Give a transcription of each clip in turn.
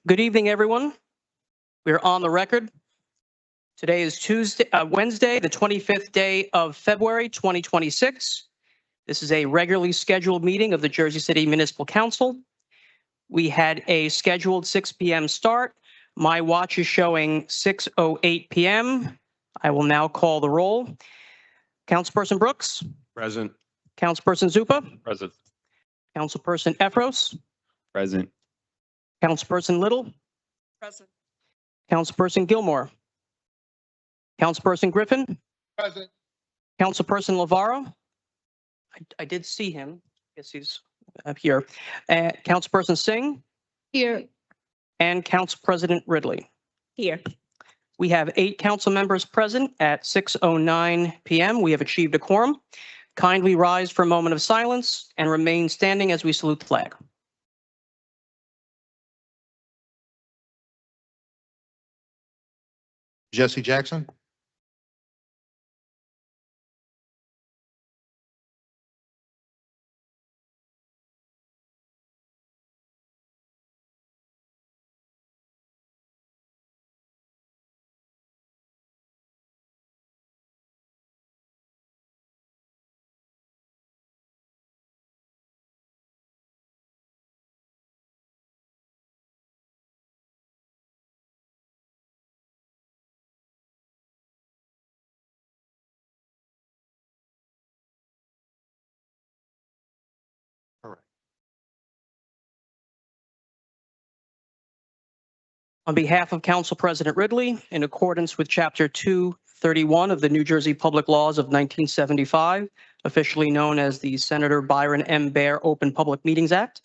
Good evening, everyone. We're on the record. Today is Wednesday, the 25th day of February, 2026. This is a regularly scheduled meeting of the Jersey City Municipal Council. We had a scheduled 6 p.m. start. My watch is showing 6:08 p.m. I will now call the roll. Councilperson Brooks. Present. Councilperson Zupa. Present. Councilperson Efros. Present. Councilperson Little. Present. Councilperson Gilmore. Councilperson Griffin. Present. Councilperson Lavaro. I did see him. Yes, he's up here. Councilperson Singh. Here. And Council President Ridley. Here. We have 8 council members present at 6:09 p.m. We have achieved a quorum. Kindly rise for a moment of silence and remain standing as we salute the flag. Jesse Jackson. On behalf of Council President Ridley, in accordance with Chapter 231 of the New Jersey Public Laws of 1975, officially known as the Senator Byron M. Baer Open Public Meetings Act,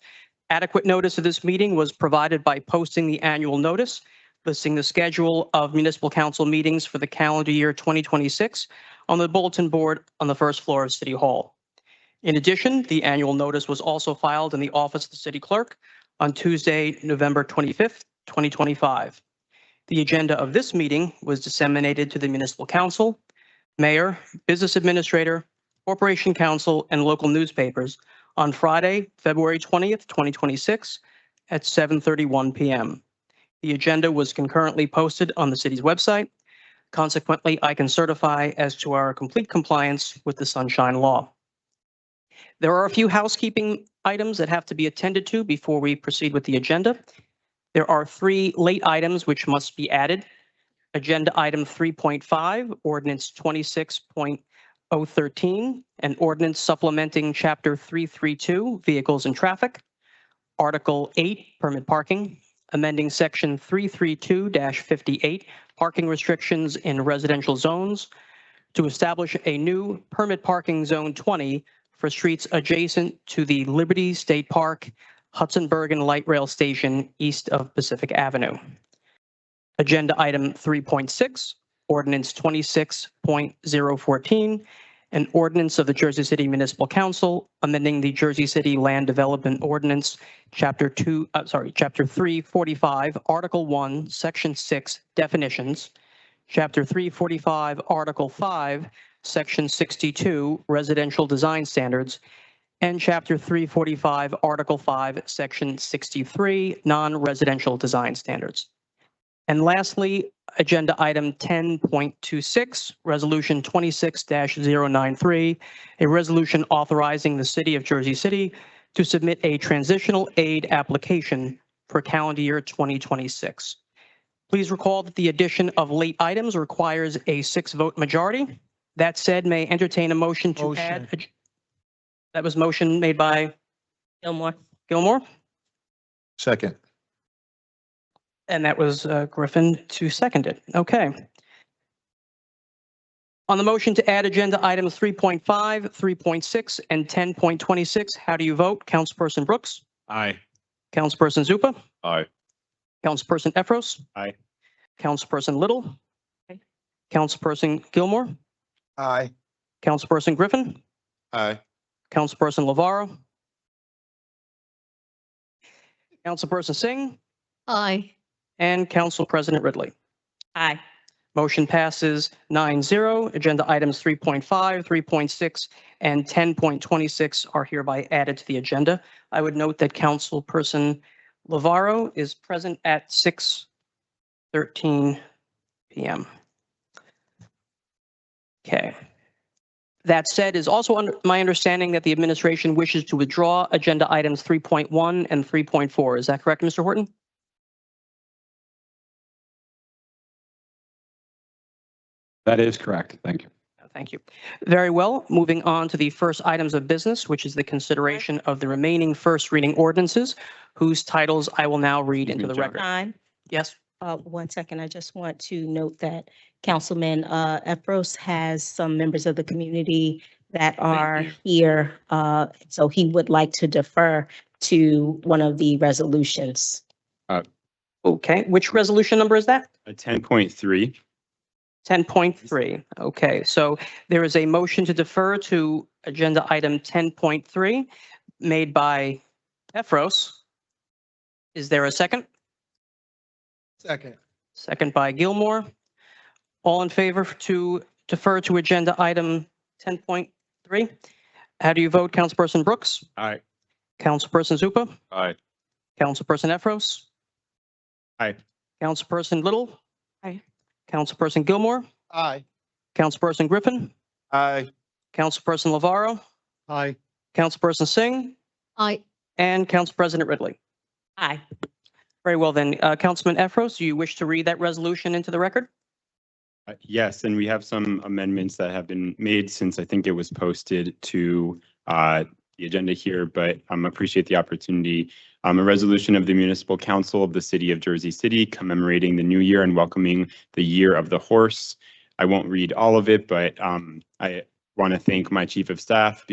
adequate notice of this meeting was provided by posting the annual notice listing the schedule of municipal council meetings for the calendar year 2026 on the bulletin board on the first floor of City Hall. In addition, the annual notice was also filed in the office of the city clerk on Tuesday, November 25th, 2025. The agenda of this meeting was disseminated to the municipal council, mayor, business administrator, corporation council, and local newspapers on Friday, February 20th, 2026 at 7:31 p.m. The agenda was concurrently posted on the city's website. Consequently, I can certify as to our complete compliance with the Sunshine Law. There are a few housekeeping items that have to be attended to before we proceed with the agenda. There are 3 late items which must be added. Agenda item 3.5, ordinance 26.013, an ordinance supplementing chapter 332, vehicles and traffic. Article 8, permit parking, amending section 332-58, parking restrictions in residential zones to establish a new permit parking zone 20 for streets adjacent to the Liberty State Park, Hudson Bergen Light Rail Station east of Pacific Avenue. Agenda item 3.6, ordinance 26.014, an ordinance of the Jersey City Municipal Council amending the Jersey City Land Development Ordinance, Chapter 345, Article 1, Section 6, definitions, Chapter 345, Article 5, Section 62, residential design standards, and Chapter 345, Article 5, Section 63, non-residential design standards. And lastly, agenda item 10.26, resolution 26-093, a resolution authorizing the city of Jersey City to submit a transitional aid application for calendar year 2026. Please recall that the addition of late items requires a 6-vote majority. That said, may I entertain a motion to add. That was motion made by Gilmore. Gilmore, Second. and that was Griffin to second it. Okay. On the motion to add agenda items 3.5, 3.6, and 10.26, how do you vote? Councilperson Brooks? Aye. Councilperson Zupa? Aye. Councilperson Efros? Aye. Councilperson Little? Aye. Councilperson Gilmore? Aye. Councilperson Griffin? Aye. Councilperson Lavaro? Councilperson Singh? Aye. and Council President Ridley. Aye. Motion passes 9-0. Agenda items 3.5, 3.6, and 10.26 are hereby added to the agenda. I would note that Councilperson Lavaro is present at 6:13 PM. Okay. That said, is also my understanding that the administration wishes to withdraw agenda items 3.1 and 3.4. Is that correct, Mr. Horton? That is correct. Thank you. Thank you. Very well. Moving on to the first items of business, which is the consideration of the remaining first reading ordinances, whose titles I will now read into the record. Time. Yes, 1 second. I just want to note that Councilman Efros has some members of the community that are here. So he would like to defer to one of the resolutions. okay. Which resolution number is that? 10.3. 10.3. Okay, so there is a motion to defer to agenda item 10.3 made by Efros. Is there a second? Second. Second by Gilmore. All in favor to defer to agenda item 10.3? How do you vote, Councilperson Brooks? Aye. Councilperson Zupa? Aye. Councilperson Efros? Aye. Councilperson Little? Aye. Councilperson Gilmore? Aye. Councilperson Griffin? Aye. Councilperson Lavaro? Aye. Councilperson Singh? Aye. And Council President Ridley. Aye. Very well then, Councilman Efros, do you wish to read that resolution into the record? Yes, and we have some amendments that have been made since I think it was posted to the agenda here, but appreciate the opportunity. A resolution of the Municipal Council of the City of Jersey City commemorating the new year and welcoming the Year of the Horse. I won't read all of it, but I want to thank my Chief of Staff,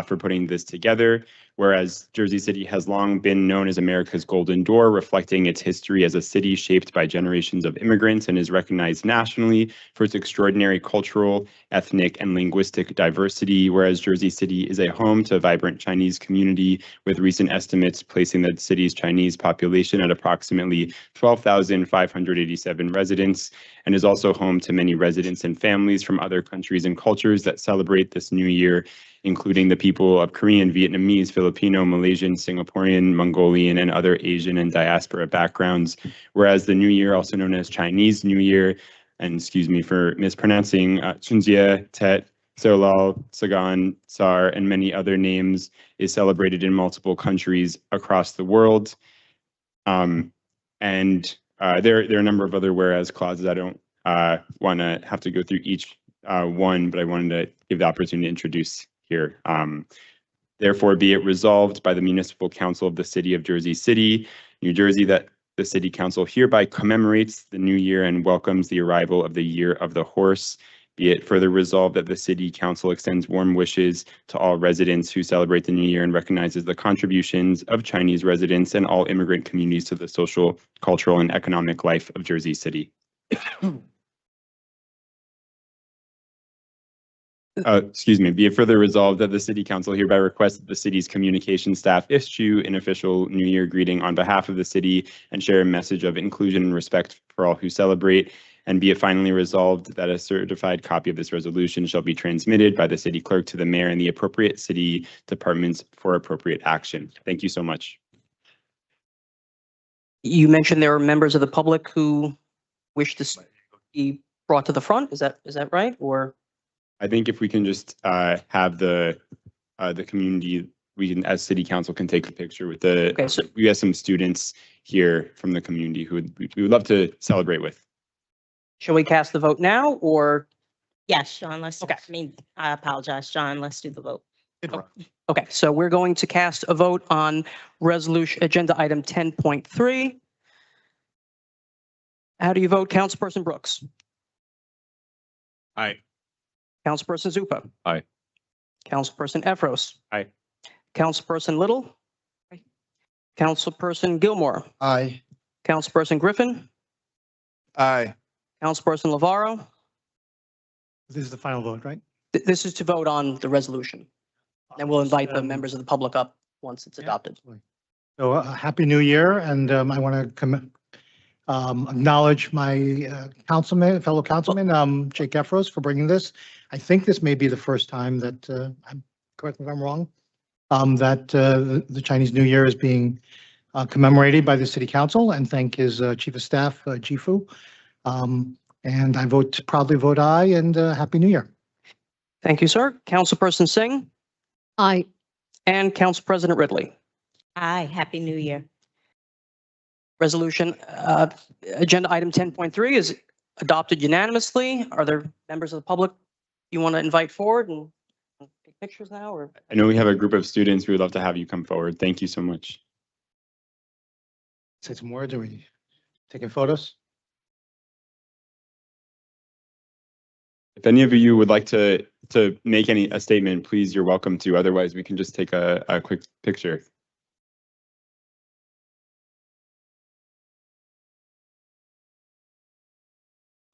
for putting this together. Whereas Jersey City has long been known as America's Golden Door, reflecting its history as a city shaped by generations of immigrants, and is recognized nationally for its extraordinary cultural, ethnic, and linguistic diversity. Whereas Jersey City is a home to a vibrant Chinese community, with recent estimates placing the city's Chinese population at approximately 12,587 residents, and is also home to many residents and families from other countries and cultures that celebrate this new year, including the people of Korean, Vietnamese, Filipino, Malaysian, Singaporean, Mongolian, and other Asian and diaspora backgrounds. Whereas the New Year, also known as Chinese New Year, and excuse me for mispronouncing, Chunjie, Tet, Solal, Sagan, Sar, and many other names, is celebrated in multiple countries across the world. There are a number of other whereas clauses. I don't want to have to go through each one, but I wanted to give the opportunity to introduce here. Therefore, be it resolved by the Municipal Council of the City of Jersey City, New Jersey, that the City Council hereby commemorates the new year and welcomes the arrival of the Year of the Horse. Be it further resolved that the City Council extends warm wishes to all residents who celebrate the new year and recognizes the contributions of Chinese residents and all immigrant communities to the social, cultural, and economic life of Jersey City. Excuse me, be it further resolved that the City Council hereby requests that the city's communication staff issue an official New Year greeting on behalf of the city and share a message of inclusion and respect for all who celebrate. And be it finally resolved that a certified copy of this resolution shall be transmitted by the city clerk to the mayor and the appropriate city departments for appropriate action. Thank you so much. You mentioned there are members of the public who wish to be brought to the front. Is that right? Or I think if we can just have the community, we can, as city council, can take a picture with the. Okay, so we have some students here from the community who we would love to celebrate with. shall we cast the vote now, or? Yes, John, let's, Okay. I apologize, John, let's do the vote. Okay, so we're going to cast a vote on resolution agenda item 10.3. How do you vote, Councilperson Brooks? Aye. Councilperson Zupa? Aye. Councilperson Efros? Aye. Councilperson Little? Aye. Councilperson Gilmore? Aye. Councilperson Griffin? Aye. Councilperson Lavaro? This is the final vote, right? This is to vote on the resolution. And we'll invite the Um, members of the public up once it's yeah. adopted. So Happy New Year, and I want to Acknowledge my fellow councilman, Jake Efros, for bringing this. I think this may be the first time that, correct me if I'm wrong, that the Chinese New Year is being commemorated by the city council, and thank his chief of staff, Jifu. And I proudly vote aye, and Happy New Year. Thank you, sir. Councilperson Singh Aye. and Council President Ridley. Aye, Happy New Year. Resolution, agenda item 10.3 is adopted unanimously. Are there members of the public you want to invite forward and take pictures now, or? I know we have a group of students. We would love to have you come forward. Thank you so much. Say some words, or we taking photos? If any of you would like to make a statement, please, you're welcome to. Otherwise, we can just take a quick picture.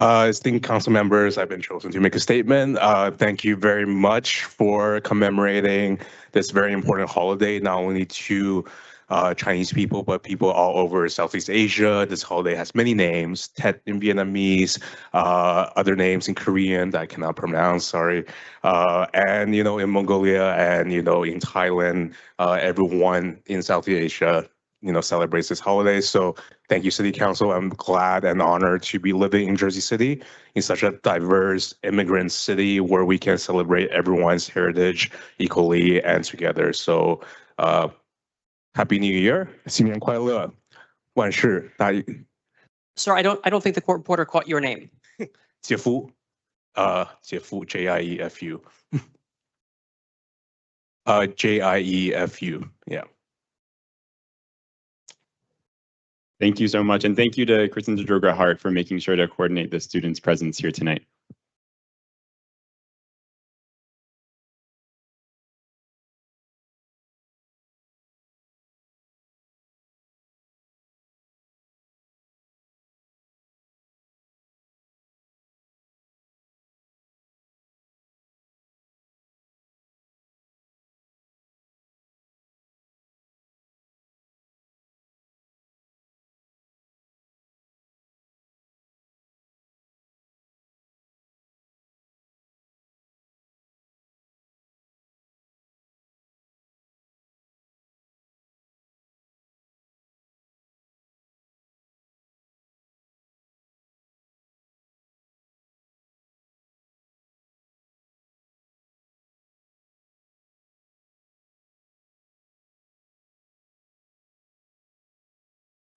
Esteemed council members, I've been chosen to make a statement. Thank you very much for commemorating this very important holiday, not only to Chinese people, but people all over Southeast Asia. This holiday has many names: Tet in Vietnamese, other names in Korean that I cannot pronounce, sorry. And, in Mongolia and, in Thailand, everyone in Southeast Asia celebrates this holiday. So thank you, City Council. I'm glad and honored to be living in Jersey City, in such a diverse immigrant city where we can celebrate everyone's heritage equally and together. So Happy New Year. 新年快乐。万事大吉。 Sir, I don't think the court reporter caught your name. 姐夫，姐夫 Jiefu. Jiefu, yeah. Thank you so much. And thank you to Kristen Droga Hart for making sure to coordinate the students' presence here tonight.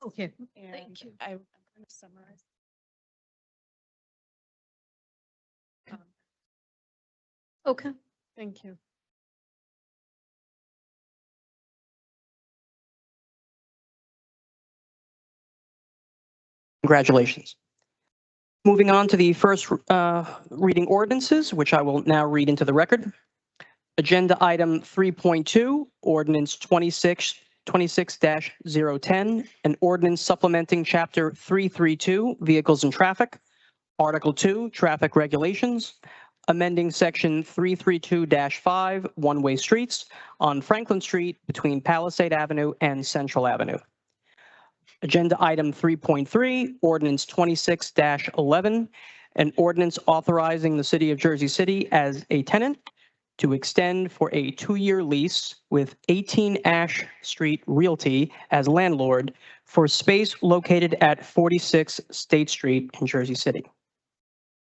Okay, thank you. I'm going to summarize. Okay, thank you. Congratulations. Moving on to the first reading ordinances, which I will now read into the record. Agenda item 3.2, ordinance 26-010, an ordinance supplementing chapter 332, vehicles and traffic, article 2, traffic regulations, amending section 332-5, one-way streets on Franklin Street between Palisade Avenue and Central Avenue. Agenda item 3.3, ordinance 26-11, an ordinance authorizing the city of Jersey City as a tenant to extend for a 2-year lease with 18 Ash Street Realty as landlord for space located at 46 State Street in Jersey City.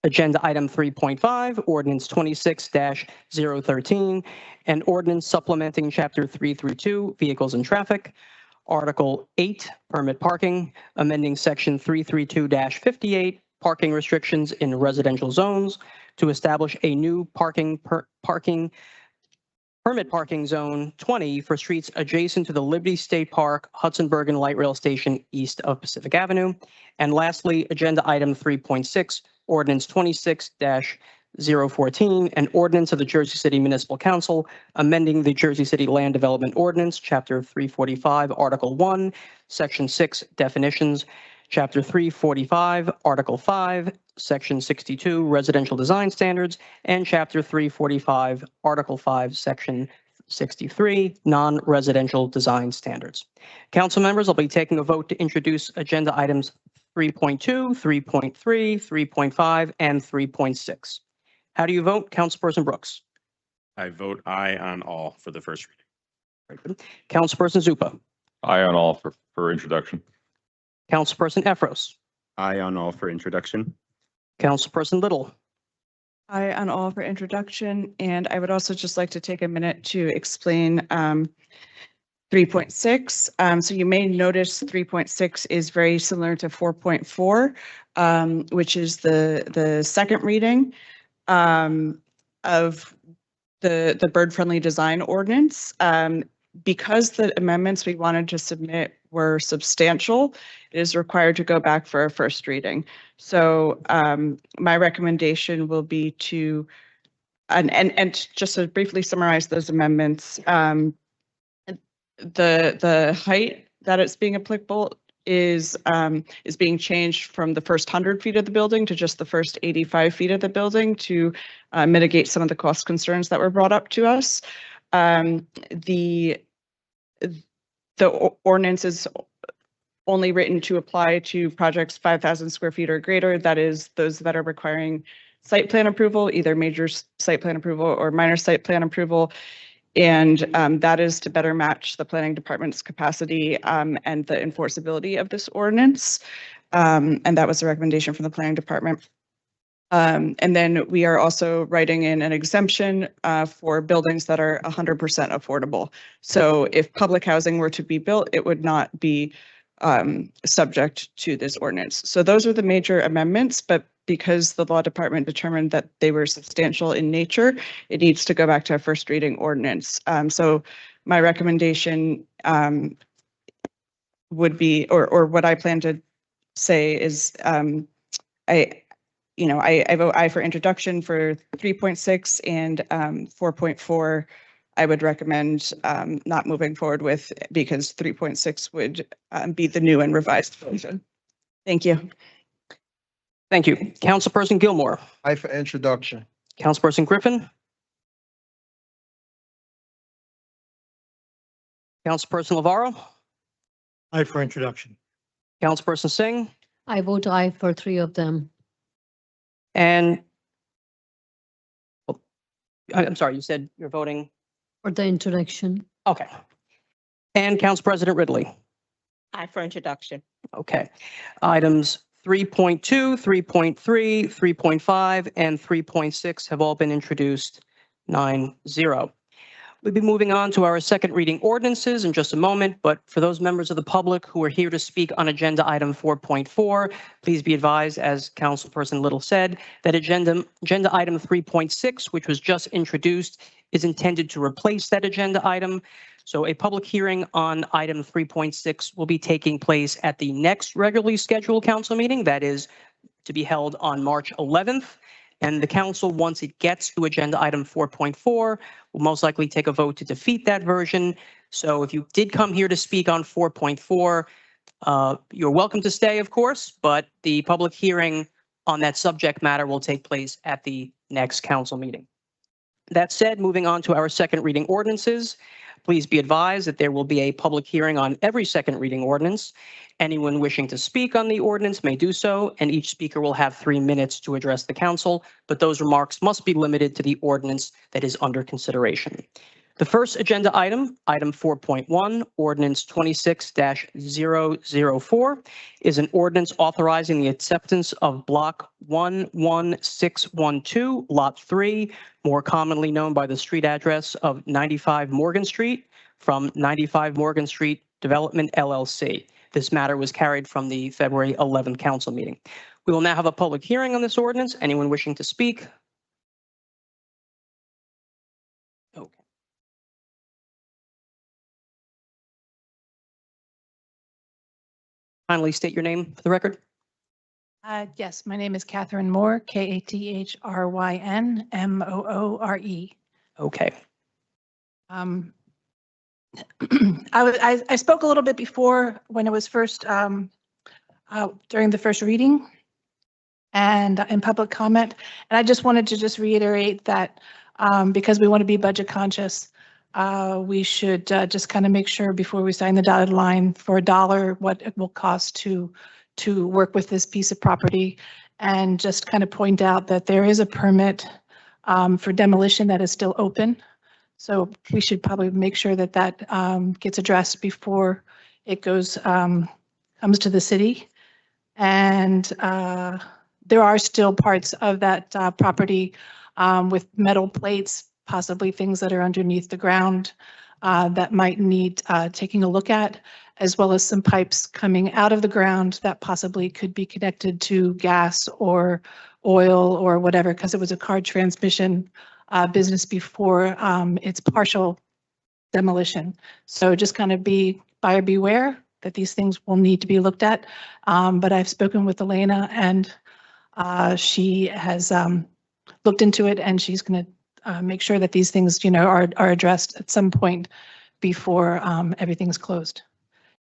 Agenda item 3.5, ordinance 26-013, an ordinance supplementing chapter 332, vehicles and traffic, article 8, permit parking, amending section 332-58, parking restrictions in residential zones to establish a new permit parking zone 20 for streets adjacent to the Liberty State Park, Hudson Bergen Light Rail Station east of Pacific Avenue. And lastly, agenda item 3.6, ordinance 26-014, an ordinance of the Jersey City Municipal Council amending the Jersey City Land Development Ordinance, Chapter 345, Article 1, Section 6, definitions, Chapter 345, Article 5, Section 62, residential design standards, and Chapter 345, Article 5, Section 63, non-residential design standards. Council members, I'll be taking a vote to introduce agenda items 3.2, 3.3, 3.5, and 3.6. How do you vote, Councilperson Brooks? I vote aye on all for the first reading. Very good. Councilperson Zupa? Aye on all for introduction. Councilperson Efros? Aye on all for introduction. Councilperson Little? Aye on all for introduction, and I would also just like to take a minute to explain 3.6. So you may notice 3.6 is very similar to 4.4, which is the second reading of the bird-friendly design ordinance. Because the amendments we wanted to submit were substantial, it is required to go back for a first reading. So my recommendation will be to, and just to briefly summarize those amendments, the height that it's being applicable is being changed from the first 100 feet of the building to just the first 85 feet of the building to mitigate some of the cost concerns that were brought up to us. The ordinance is only written to apply to projects 5,000 square feet or greater. That is those that are requiring site plan approval, either major site plan approval or minor site plan approval. And that is to better match the planning department's capacity and the enforceability of this ordinance. And that was the recommendation from the planning department. And then we are also writing in an exemption for buildings that are 100% affordable. So if public housing were to be built, it would not be subject to this ordinance. So those are the major amendments, but because the law department determined that they were substantial in nature, it needs to go back to a first reading ordinance. So my recommendation would be, or what I plan to say is, I vote aye for introduction for 3.6 and 4.4. I would recommend not moving forward with because 3.6 would be the new and revised version. Thank you. Thank you. Councilperson Gilmore? Aye for introduction. Councilperson Griffin? Councilperson Navarro? Aye for introduction. Councilperson Singh? I vote aye for three of them. And I'm sorry, you said you're voting? For the introduction. Okay. And Council President Ridley? Aye for introduction. Okay. Items 3.2, 3.3, 3.5, and 3.6 have all been introduced 9-0. We'll be moving on to our second reading ordinances in just a moment, but for those members of the public who are here to speak on agenda item 4.4, please be advised, as Councilperson Little said, that agenda item 3.6, which was just introduced, is intended to replace that agenda item. So a public hearing on item 3.6 will be taking place at the next regularly scheduled council meeting, that is to be held on March 11th. And the council, once it gets to agenda item 4.4, will most likely take a vote to defeat that version. So if you did come here to speak on 4.4, you're welcome to stay, of course, but the public hearing on that subject matter will take place at the next council meeting. That said, moving on to our second reading ordinances, please be advised that there will be a public hearing on every second reading ordinance. Anyone wishing to speak on the ordinance may do so, and each speaker will have 3 minutes to address the council, but those remarks must be limited to the ordinance that is under consideration. The first agenda item, item 4.1, ordinance 26-004, is an ordinance authorizing the acceptance of block 11612, lot 3, more commonly known by the street address of 95 Morgan Street, from 95 Morgan Street Development LLC. This matter was carried from the February 11th council meeting. We will now have a public hearing on this ordinance. Anyone wishing to speak? Okay. Kindly state your name for the record. Yes, my name is Catherine Moore, KATHRYN Okay. I spoke a little bit before when it was first during the first reading and in public comment, and I just wanted to just reiterate that because we want to be budget conscious, we should just kind of make sure before we sign the dotted line for $1 what it will cost to to work with this piece of property and just kind of point out that there is a permit for demolition that is still open. So we should probably make sure that that gets addressed before it goes, comes to the city. And there are still parts of that property with metal plates, possibly things that are underneath the ground that might need taking a look at, as well as some pipes coming out of the ground that possibly could be connected to gas or oil or whatever, because it was a car transmission business before its partial demolition. So just kind of be buyer beware that these things will need to be looked at. But I've spoken with Elena and she has looked into it, and she's going to make sure that these things, are addressed at some point before everything's closed.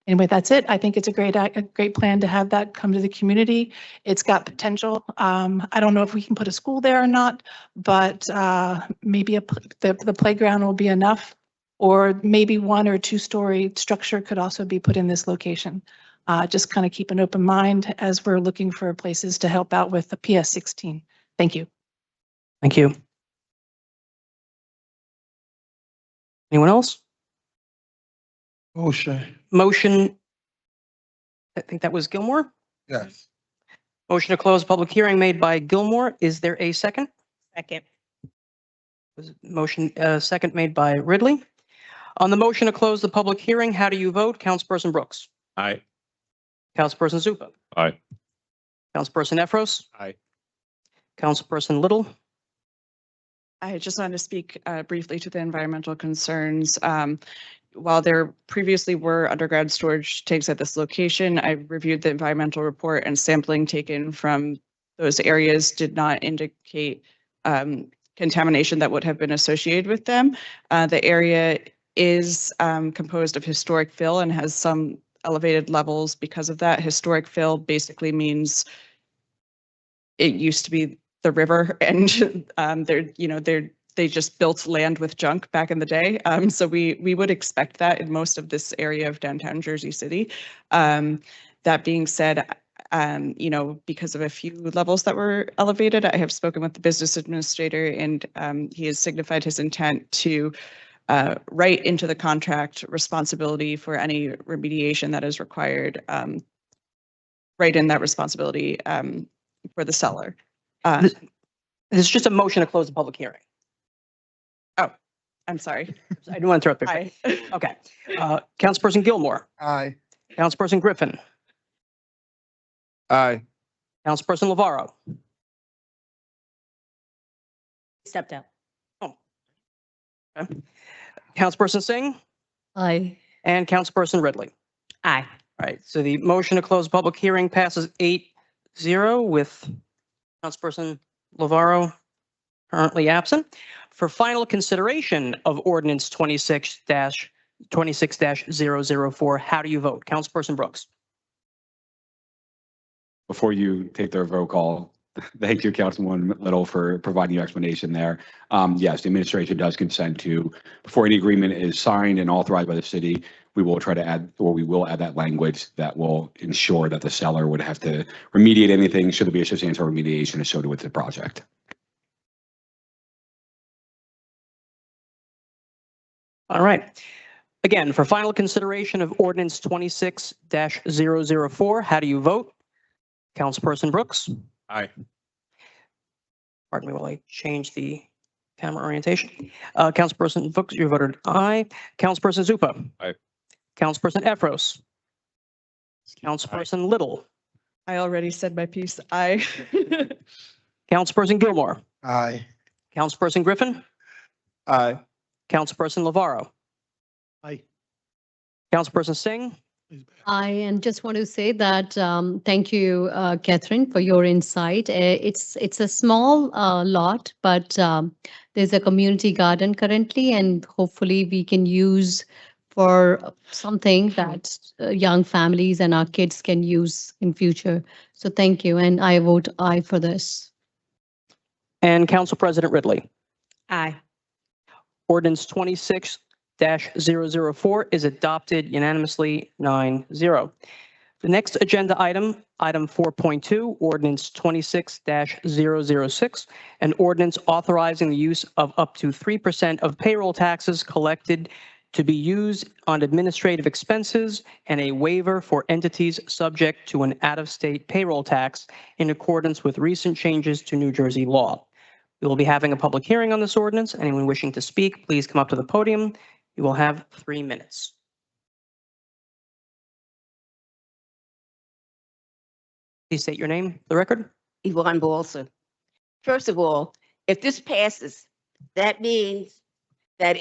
Anyway, that's it. I think it's a great plan to have that come to the community. It's got potential. I don't know if we can put a school there or not, but maybe the playground will be enough, or maybe 1 or 2-story structure could also be put in this location. Just kind of keep an open mind as we're looking for places to help out with the PS 16. Thank you. Thank you. Anyone else? Motion, I think that was Gilmore. Yes. Motion to close public hearing made by Gilmore. Is there a second? Second. Motion, second made by Ridley. On the motion to close the public hearing, how do you vote? Councilperson Brooks. Aye. Councilperson Zupa. Aye. Councilperson Efros. Aye. Councilperson Little. I just wanted to speak briefly to the environmental concerns. While there previously were underground storage tanks at this location, I reviewed the environmental report, and sampling taken from those areas did not indicate contamination that would have been associated with them. The area is composed of historic fill and has some elevated levels because of that. Historic fill basically it used to be the river, and they just built land with junk back in the day. So we would expect that in most of this area of downtown Jersey City. That being said, because of a few levels that were elevated, I have spoken with the business administrator, and he has signified his intent to write into the contract responsibility for any remediation that is required, write in that responsibility for the seller. This is just a motion to close the public hearing. Oh, I'm sorry. I didn't want to interrupt. Aye. Okay. Councilperson Gilmore. Aye. Councilperson Griffin. Aye. Councilperson Lavaro. Stepped out. Okay. Councilperson Singh Aye. and Councilperson Ridley. Aye. All right. So the motion to close public hearing passes 8-0 with Councilperson Lavaro currently absent. For final consideration of Ordinance 26-004, how do you vote? Councilperson Brooks. Before you take the roll call, thank you, Councilwoman Little, for providing your explanation there. Yes, the administration does consent to, before any agreement is signed and authorized by the city, we will try to add, or we will add that language that will ensure that the seller would have to remediate anything should there be a substantial remediation associated with the project. All right. Again, for final consideration of Ordinance 26-004, how do you vote? Councilperson Brooks. Aye. Pardon me while I change the camera orientation. Councilperson Brooks, you voted aye. Councilperson Zupa. Aye. Councilperson Efros. Councilperson Little. I already said my piece. Aye. Councilperson Gilmore. Aye. Councilperson Griffin. Aye. Councilperson Lavaro. Aye. Councilperson Singh. I just want to say that thank you, Catherine, for your insight. It's a small lot, but there's a community garden currently, and hopefully we can use for something that young families and our kids can use in future. So thank you, and I vote aye for this. And Council President Ridley. Aye. Ordinance 26-004 is adopted unanimously 9-0. The next agenda item, item 4.2, ordinance 26-006, an ordinance authorizing the use of up to 3% of payroll taxes collected to be used on administrative expenses and a waiver for entities subject to an out-of-state payroll tax in accordance with recent changes to New Jersey law. We will be having a public hearing on this ordinance. Anyone wishing to speak, please come up to the podium. You will have 3 minutes. Please state your name for the record. Yvonne Balsa. First of all, if this passes, that means that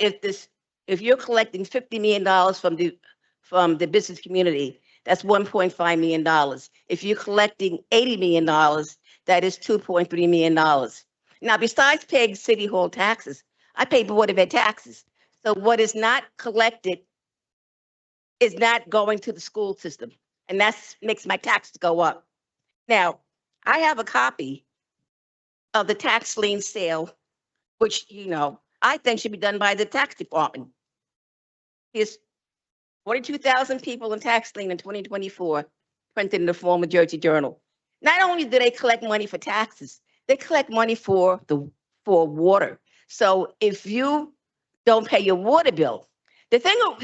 if you're collecting $50 million from the business community, that's $1.5 million. If you're collecting $80 million, that is $2.3 million. Now, besides paying city hall taxes, I pay Board of Ed taxes. So what is not collected is not going to the school system, and that makes my taxes go up. Now, I have a copy of the tax lien sale, which, I think should be done by the tax department. Here's 42,000 people in tax lien in 2024, printed in the former Jersey Journal. Not only do they collect money for taxes, they collect money for water. So if you don't pay your water bill, the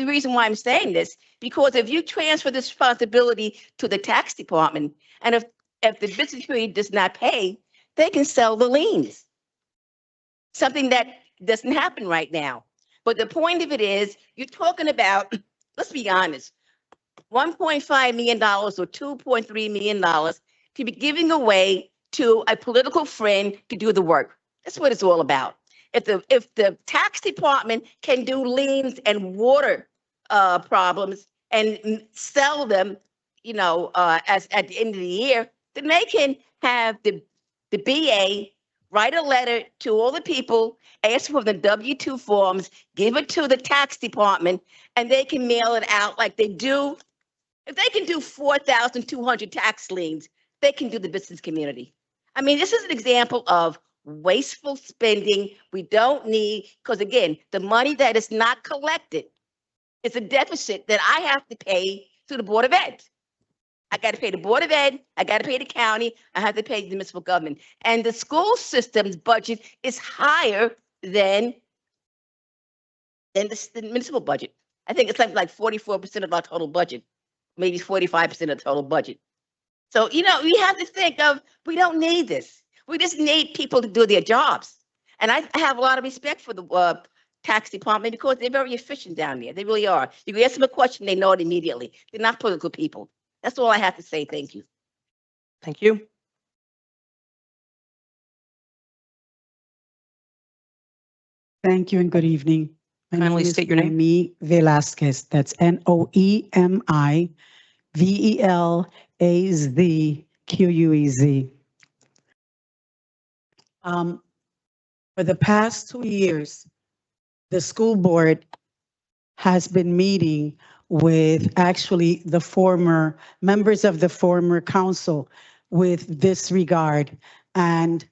reason why I'm saying this, because if you transfer this responsibility to the tax department, and if the business community does not pay, they can sell the liens. Something that doesn't happen right now. But the point of it is, you're talking about, let's be honest, $1.5 million or $2.3 million to be giving away to a political friend to do the work. That's what it's all about. If the tax department can do liens and water problems and sell them, as at the end of the year, then they can have the BA write a letter to all the people, ask for the W-2 forms, give it to the tax department, and they can mail it out like they do. If they can do 4,200 tax liens, they can do the business community. I mean, this is an example of wasteful spending we don't need, because again, the money that is not collected is a deficit that I have to pay to the Board of Ed. I got to pay the Board of Ed, I got to pay the county, I have to pay the municipal government. And the school system's budget is higher than the municipal budget. I think it's like 44% of our total budget, maybe 45% of the total budget. So, we have to think of, we don't need this. We just need people to do their jobs. And I have a lot of respect for the tax department because they're very efficient down there. They really are. You can ask them a question, they know it immediately. They're not political people. That's all I have to say. Thank you. Thank you. Thank you and good evening. My name Kindly is state your name. Noemi Velasquez. That's NOEMIVELAZQUEZ. For the past 2 years, the school board has been meeting with actually the former members of the former council with this regard. And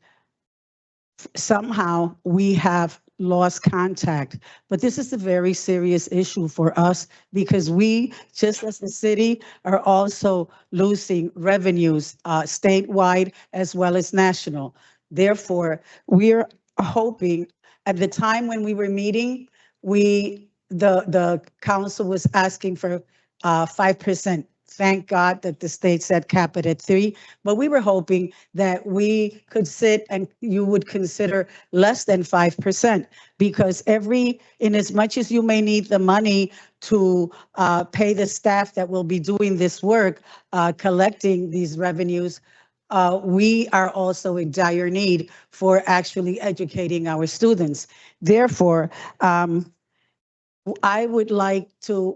somehow we have lost contact. But this is a very serious issue for us because we, just as the city, are also losing revenues statewide as well as national. Therefore, we're hoping at the time when we were meeting, the council was asking for 5%. Thank God that the state said cap it at 3%, but we were hoping that we could sit and you would consider less than 5%, because in as much as you may need the money to pay the staff that will be doing this work, collecting these revenues, we are also in dire need for actually educating our students. Therefore, we would like to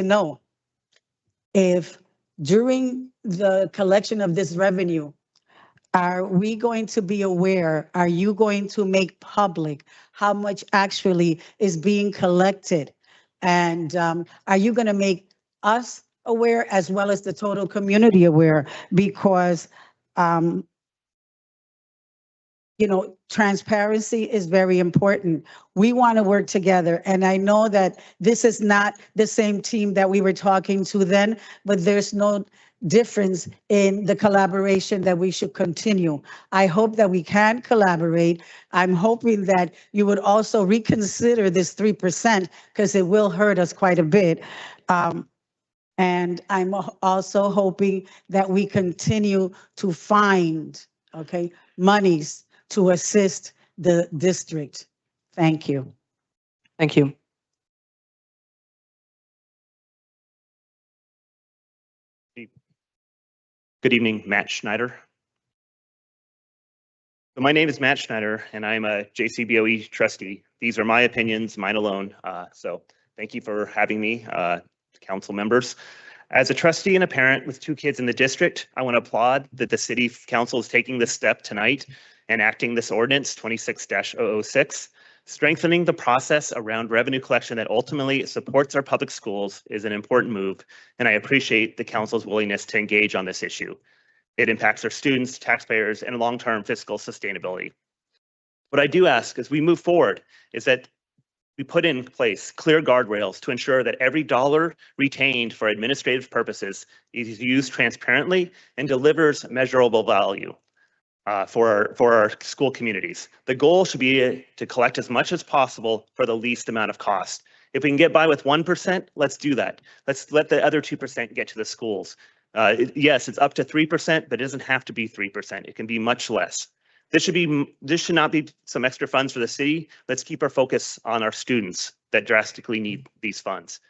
know if during the collection of this revenue, are we going to be aware, are you going to make public how much actually is being collected? And are you going to make us aware as well as the total community aware? Because transparency is very important. We want to work together. And I know that this is not the same team that we were talking to then, but there's no difference in the collaboration that we should continue. I hope that we can collaborate. I'm hoping that you would also reconsider this 3% because it will hurt us quite a bit. And I'm also hoping that we continue to find, monies to assist the district. Thank you. Thank you. Good evening, Matt Schneider. So my name is Matt Schneider, and I'm a JCBOE trustee. These are my opinions, mine alone. So thank you for having me, council members. As a trustee and a parent with 2 kids in the district, I want to applaud that the city council is taking this step tonight and acting this ordinance 26-006. Strengthening the process around revenue collection that ultimately supports our public schools is an important move, and I appreciate the council's willingness to engage on this issue. It impacts our students, taxpayers, and long-term fiscal sustainability. What I do ask as we move forward is that we put in place clear guardrails to ensure that every dollar retained for administrative purposes is used transparently and delivers measurable value for our school communities. The goal should be to collect as much as possible for the least amount of cost. If we can get by with 1%, let's do that. Let's let the other 2% get to the schools. Yes, it's up to 3%, but it doesn't have to be 3%. It can be much less. This should not be some extra funds for the city. Let's keep our focus on our students that drastically need these funds.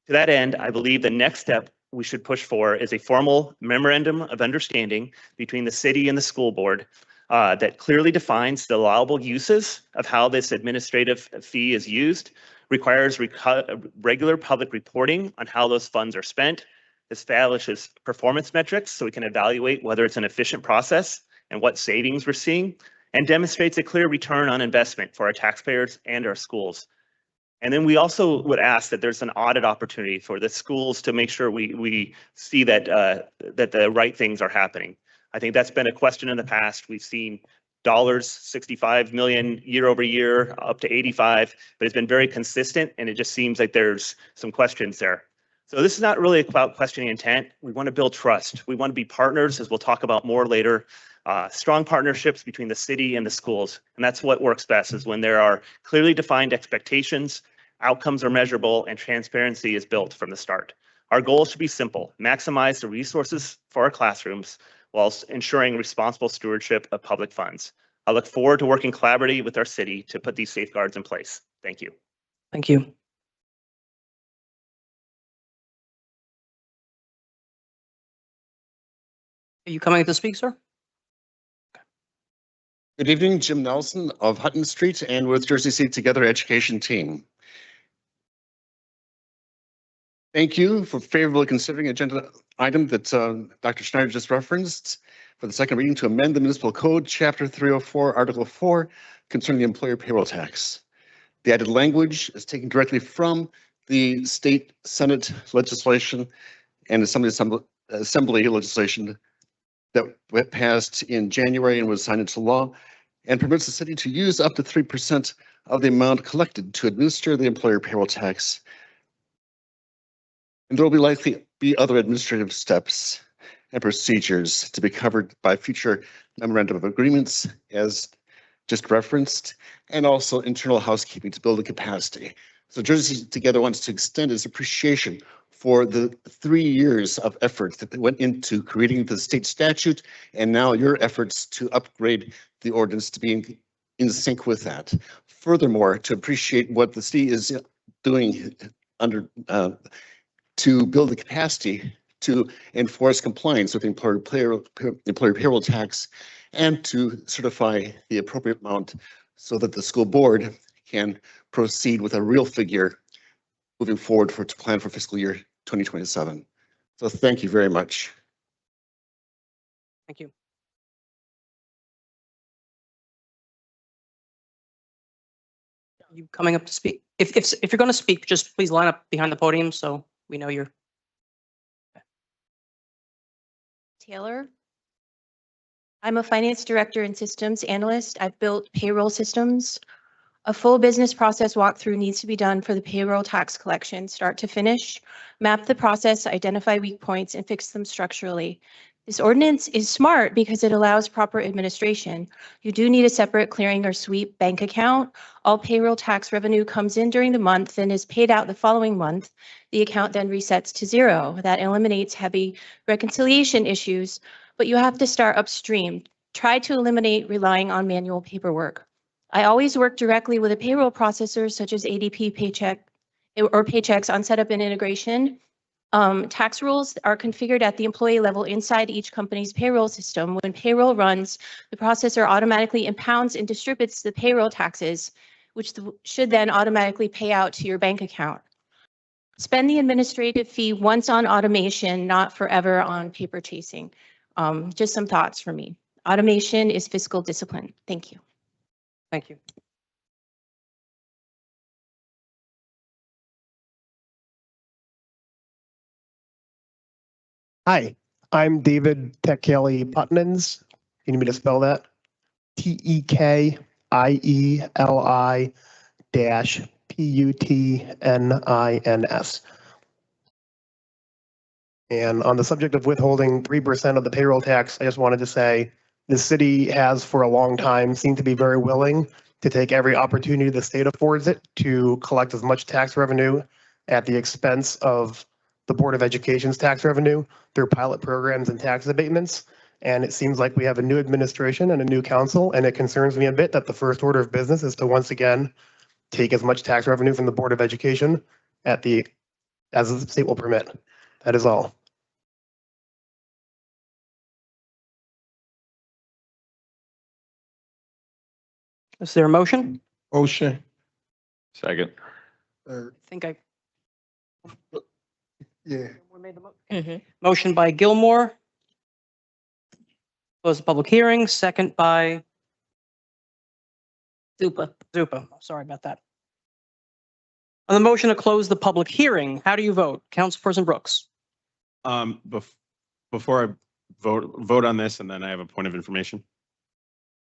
To that end, I believe the next step we should push for is a formal memorandum of understanding between the city and the school board that clearly defines the allowable uses of how this administrative fee is used, requires regular public reporting on how those funds are spent, establishes performance metrics so we can evaluate whether it's an efficient process and what savings we're seeing, and demonstrates a clear return on investment for our taxpayers and our schools. And then we also would ask that there's an audit opportunity for the schools to make sure we see that that the right things are happening. I think that's been a question in the past. We've seen $65 million year over year, up to 85, but it's been very consistent, and it just seems like there's some questions there. So this is not really about questioning intent. We want to build trust. We want to be partners, as we'll talk about more later. Strong partnerships between the city and the schools. And that's what works best, is when there are clearly defined expectations, outcomes are measurable, and transparency is built from the start. Our goal should be simple: maximize the resources for our classrooms whilst ensuring responsible stewardship of public funds. I look forward to working collaboratively with our city to put these safeguards in place. Thank you. Thank you. Are you coming to speak, sir? Good evening, Jim Nelson of Hutton Street and with Jersey City Together Education Team. Thank you for favorably considering agenda item that Dr. Schneider just referenced for the second reading to amend the Municipal Code, Chapter 304, Article 4, concerning the employer payroll tax. The added language is taken directly from the state Senate legislation and Assembly legislation that passed in January and was signed into law, and permits the city to use up to 3% of the amount collected to administer the employer payroll tax. And there will likely be other administrative steps and procedures to be covered by future memorandum of agreements, as just referenced, and also internal housekeeping to build the capacity. So Jersey Together wants to extend its appreciation for the 3 years of effort that went into creating the state statute, and now your efforts to upgrade the ordinance to be in sync with that. Furthermore, to appreciate what the city is doing under to build the capacity to enforce compliance with employer payroll tax and to certify the appropriate amount so that the school board can proceed with a real figure moving forward to plan for fiscal year 2027. So thank you very much. Thank you. You coming up to speak? If you're going to speak, just please line up behind the podium so we know you're. Taylor? I'm a finance director and systems analyst. I've built payroll systems. A full business process walkthrough needs to be done for the payroll tax collection, start to finish. Map the process, identify weak points, and fix them structurally. This ordinance is smart because it allows proper administration. You do need a separate clearing or sweep bank account. All payroll tax revenue comes in during the month and is paid out the following month. The account then resets to zero. That eliminates heavy reconciliation issues, but you have to start upstream. Try to eliminate relying on manual paperwork. I always work directly with a payroll processor such as ADP Paycheck or Paychecks on setup and integration. Tax rules are configured at the employee level inside each company's payroll system. When payroll runs, the processor automatically impounds and distributes the payroll taxes, which should then automatically pay out to your bank account. Spend the administrative fee once on automation, not forever on paper chasing. Just some thoughts for me. Automation is fiscal discipline. Thank you. Thank you. Hi, I'm David Tekeli Putnins. You need me to spell that? Tekeli dash Putnins. And on the subject of withholding 3% of the payroll tax, I just wanted to say the city has for a long time seemed to be very willing to take every opportunity the state affords it to collect as much tax revenue at the expense of the Board of Education's tax revenue through pilot programs and tax abatements. And it seems like we have a new administration and a new council, and it concerns me a bit that the first order of business is to once again take as much tax revenue from the Board of Education as the state will permit. That is all. Is there a motion? Motion. Second. I think I. Yeah. Motion by Gilmore. Close the public hearing. Second by Super. Zupa. Sorry about that. On the motion to close the public hearing, how do you vote? Councilperson Brooks. Before I vote on this, and then I have a point of information.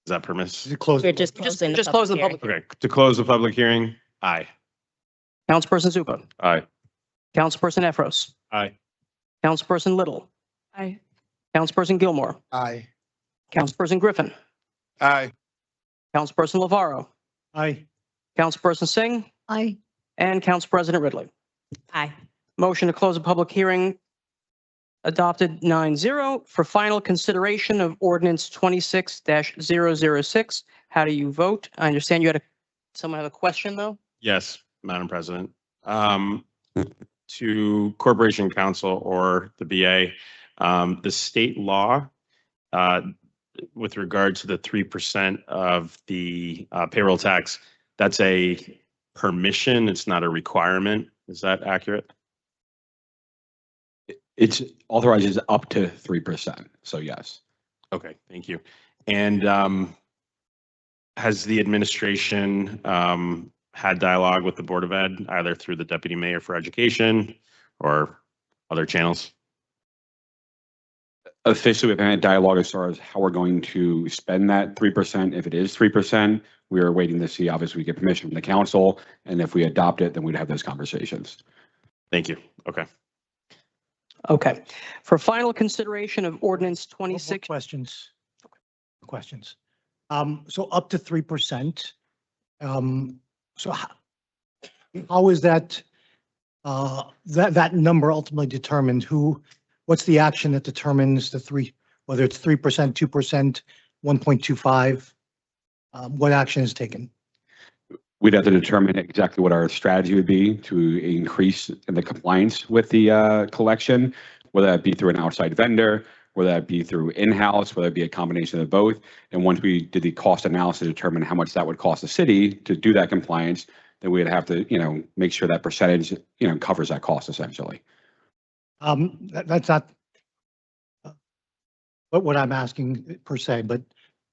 Is that permissible? We're just closing the Just close the public public. Okay, to close the public hearing, aye. Councilperson Zupa. Aye. Councilperson Efros. Aye. Councilperson Little. Aye. Councilperson Gilmore. Aye. Councilperson Griffin. Aye. Councilperson Lavaro. Aye. Councilperson Singh. Aye. And Council President Ridley. Aye. Motion to close the public hearing adopted 9-0 for final consideration of ordinance 26-006. How do you vote? I understand you had someone had a question though? Yes, Madam President. To Corporation Counsel or the BA, the state law with regard to the 3% of the payroll tax, that's a permission. It's not a requirement. Is that accurate? It's authorizes up to 3%. So yes. Okay, thank you. And has the administration had dialogue with the Board of Ed, either through the Deputy Mayor for Education or other channels? Officially, we've had dialogue as far as how we're going to spend that 3%. If it is 3%, we are waiting to see, obviously, we get permission from the council. And if we adopt it, then we'd have those conversations. Thank you. Okay. Okay. For final consideration of ordinance 26. Questions. So up to 3%. So how is that, that number ultimately determined? What's the action that determines whether it's 3%, 2%, 1.25? What action is taken? We'd have to determine exactly what our strategy would be to increase the compliance with the collection, whether that be through an outside vendor, whether that be through in-house, whether it be a combination of both. And once we did the cost analysis to determine how much that would cost the city to do that compliance, then we'd have to, make sure that percentage, covers that cost essentially. That's not what I'm asking per se, but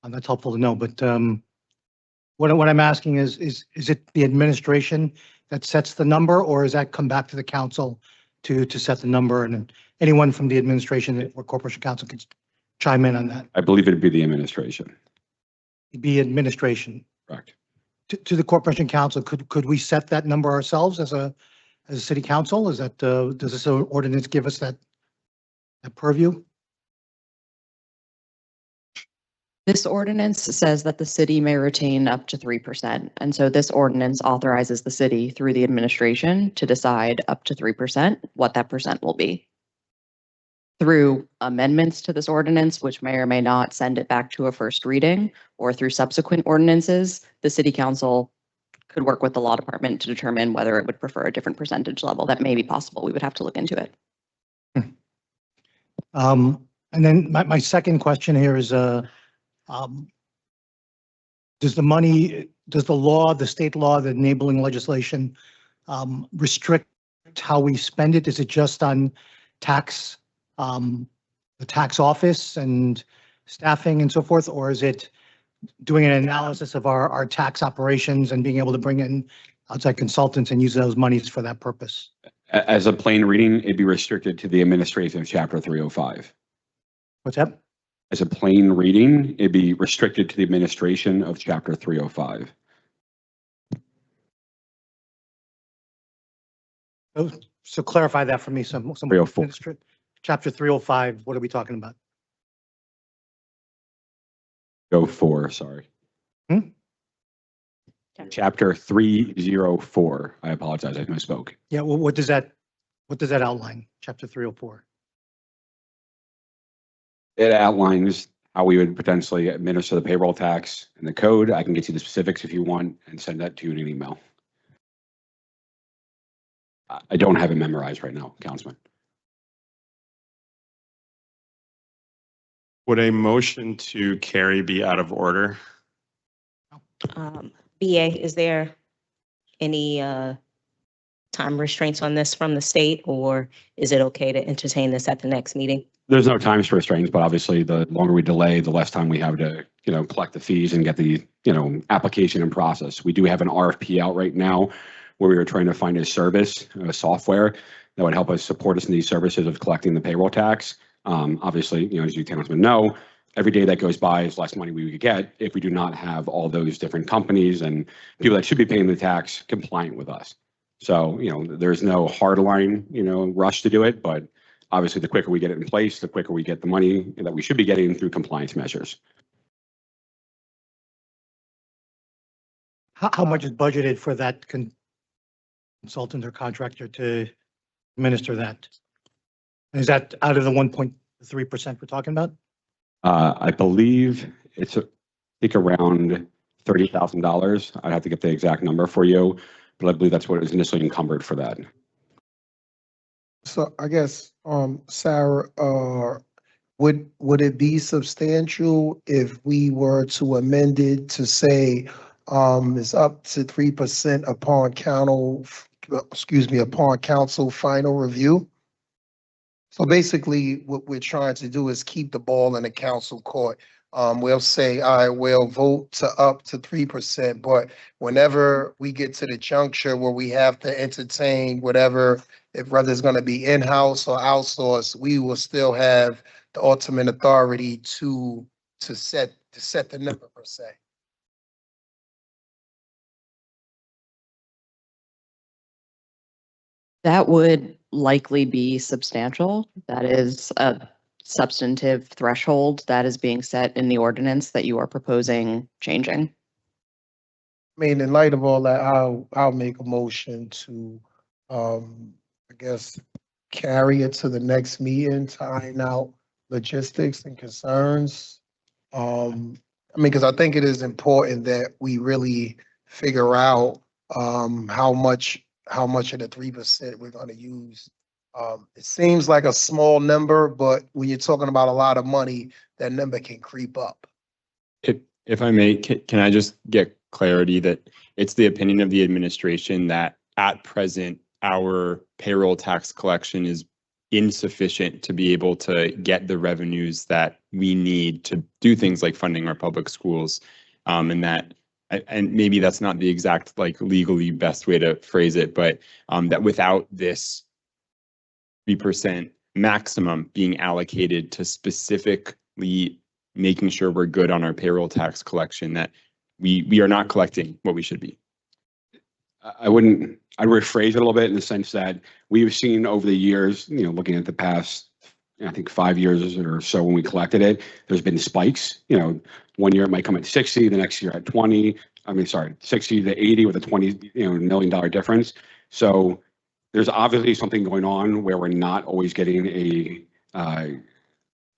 that's helpful to know. But what I'm asking is it the administration that sets the number, or does that come back to the council to set the number, and anyone from the administration or corporation council chime in on that? I believe it'd be the administration. Be administration. Correct. To the Corporation Council, could we set that number ourselves as a city council? Is that, does this ordinance give us that purview? This ordinance says that the city may retain up to 3%. And so this ordinance authorizes the city through the administration to decide up to 3% what that percent will be. Through amendments to this ordinance, which may or may not send it back to a first reading, or through subsequent ordinances, the city council could work with the law department to determine whether it would prefer a different percentage level. That may be possible. We would have to look into it. And then my second question here is, does the state law, the enabling legislation, restrict how we spend it? Is it just on tax, the tax office and staffing and so forth? Or is it doing an analysis of our tax operations and being able to bring in outside consultants and use those monies for that purpose? As a plain reading, it'd be restricted to the administration of Chapter 305. What's that? As a plain reading, it'd be restricted to the administration of Chapter 305. So clarify that for me. Some 304. Chapter 305, what are we talking about? Go for, sorry. Chapter 304. I apologize, I misspoke. Yeah, well, what does that outline? Chapter 304. It outlines how we would potentially administer the payroll tax and the code. I can get you the specifics if you want and send that to you in an email. I don't have it memorized right now, Councilman. Would a motion to carry be out of order? BA, is there any time restraints on this from the state, or is it okay to entertain this at the next meeting? There's no time restraints, but obviously the longer we delay, the less time we have to, collect the fees and get the, application and process. We do have an RFP out right now where we were trying to find a service, a software that would help us support us in these services of collecting the payroll tax. Obviously, as you councilmen know, every day that goes by is less money we could get if we do not have all those different companies and people that should be paying the tax compliant with us. So, there's no hard line, rush to do it, but obviously the quicker we get it in place, the quicker we get the money that we should be getting through compliance measures. How much is budgeted for that consultant or contractor to administer that? Is that out of the 1.3% we're talking about? I believe it's around $30,000. I'd have to get the exact number for you, but I believe that's what was initially encumbered for that. So I guess, Sarah, would it be substantial if we were to amend it to say, it's up to 3% upon council final review? So basically what we're trying to do is keep the ball in the council court. We'll say, I will vote to up to 3%, but whenever we get to the juncture where we have to entertain whatever, whether it's going to be in-house or outsourced, we will still have the ultimate authority to set the number per se. That would likely be substantial. That is a substantive threshold that is being set in the ordinance that you are proposing changing. I mean, in light of all that, I'll make a motion to, I guess, carry it to the next meeting to iron out logistics and concerns. Because I think it is important that we really figure out how much of the 3% we're going to use. It seems like a small number, but when you're talking about a lot of money, that number can creep up. If I may, can I just get clarity that it's the opinion of the administration that at present, our payroll tax collection is insufficient to be able to get the revenues that we need to do things like funding our public schools, and maybe that's not the exact legally best way to phrase it, but that without this 3% maximum being allocated to specific making sure we're good on our payroll tax collection, that we are not collecting what we should be? I'd rephrase it a little bit in the sense that we've seen over the years, looking at the past, I think 5 years or so when we collected it, there's been spikes. 1 year it might come at 60, the next year at 20. 60 to 80 with a $20 million difference. So there's obviously something going on where we're not always getting a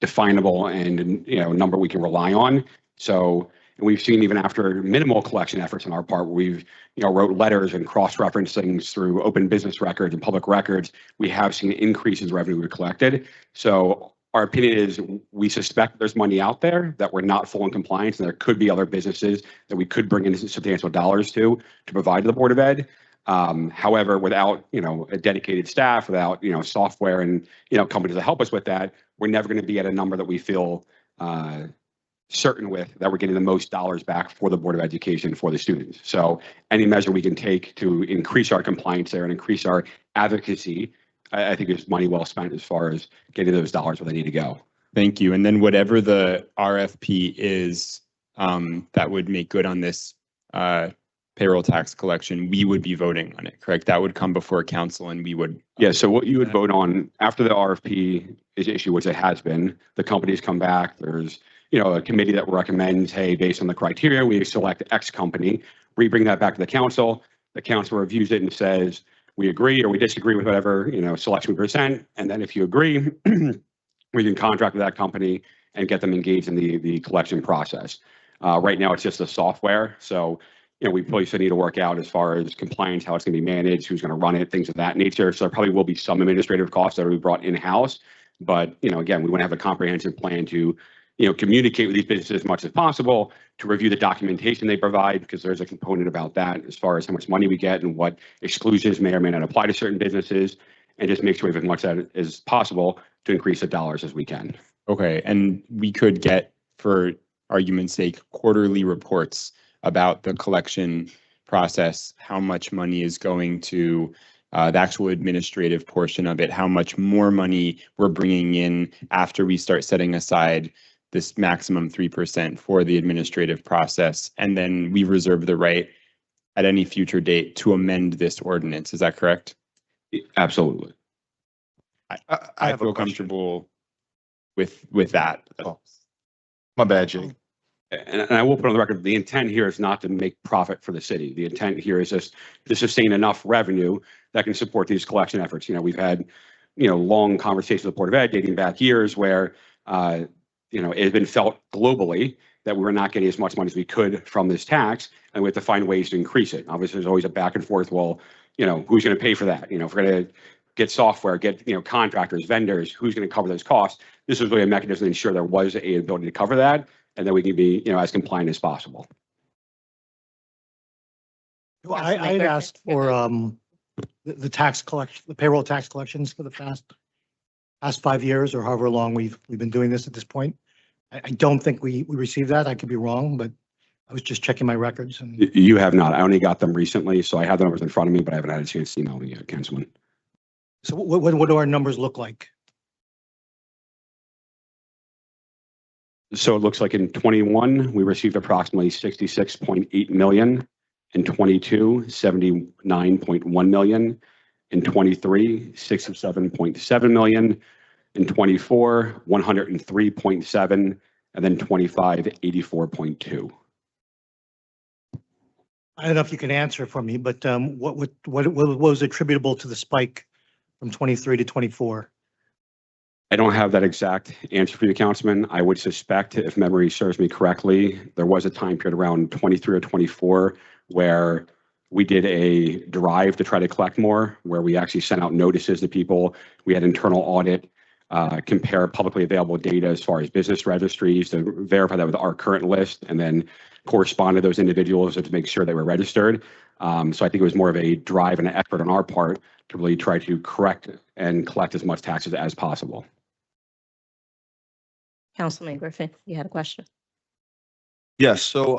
definable and number we can rely on. So and we've seen even after minimal collection efforts on our part, where we've wrote letters and cross-referenced things through open business records and public records, we have seen increases in revenue we collected. So our opinion is we suspect there's money out there that we're not full in compliance, and there could be other businesses that we could bring in substantial dollars to provide to the Board of Ed. However, without a dedicated staff, without software and companies to help us with that, we're never going to be at a number that we feel certain with that we're getting the most dollars back for the Board of Education for the students. So any measure we can take to increase our compliance there and increase our advocacy, I think is money well spent as far as getting those dollars where they need to go. Thank you. And then whatever the RFP is that would make good on this payroll tax collection, we would be voting on it, correct? That would come before council and we would. Yeah, so what you would vote on after the RFP is issued, which it has been, the companies come back, there's a committee that recommends, hey, based on the criteria, we select X company. We bring that back to the council reviews it and says, we agree or we disagree with whatever, selection we present. And then if you agree, we can contract with that company and get them engaged in the collection process. Right now, it's just a software. So, we probably still need to work out as far as compliance, how it's going to be managed, who's going to run it, things of that nature. So there probably will be some administrative costs that will be brought in-house. But, again, we want to have a comprehensive plan to communicate with these businesses as much as possible, to review the documentation they provide, because there's a component about that as far as how much money we get and what exclusions may or may not apply to certain businesses, and just make sure we have as much of that as possible to increase the dollars as we can. Okay, and we could get, for argument's sake, quarterly reports about the collection process, how much money is going to the actual administrative portion of it, how much more money we're bringing in after we start setting aside this maximum 3% for the administrative process. And then we reserve the right at any future date to amend this ordinance. Is that correct? Absolutely. I feel comfortable with that. Oh, my bad, Jay. And I will put on the record, the intent here is not to make profit for the city. The intent here is just to sustain enough revenue that can support these collection efforts. We've had, long conversations with the Board of Ed dating back years where, it has been felt globally that we were not getting as much money as we could from this tax, and we have to find ways to increase it. Obviously, there's always a back and forth. Well, who's going to pay for that? If we're going to get software, get, contractors, vendors, who's going to cover those costs? This was really a mechanism to ensure there was a ability to cover that, and then we can be, as compliant as possible. Well, I had asked for the tax collection, the payroll tax collections for the past 5 years or however long we've been doing this at this point. I don't think we received that. I could be wrong, but I was just checking my records. And You have not. I only got them recently, so I have the numbers in front of me, but I haven't had a chance to email them yet, Councilman. so what do our numbers look like? So it looks like in 21, we received approximately 66.8 million. In 22, 79.1 million. In 23, 67.7 million. In 24, 103.7, and then 25, 84.2. I don't know if you can answer for me, but what was attributable to the spike from 23 to 24? I don't have that exact answer for you, Councilman. I would suspect, if memory serves me correctly, there was a time period around 23 or 24 where we did a drive to try to collect more, where we actually sent out notices to people. We had internal audit, compare publicly available data as far as business registries to verify that with our current list, and then correspond to those individuals to make sure they were registered. So I think it was more of a drive and an effort on our part to really try to correct and collect as much taxes as possible. Councilman Griffin, you had a question? Yes, so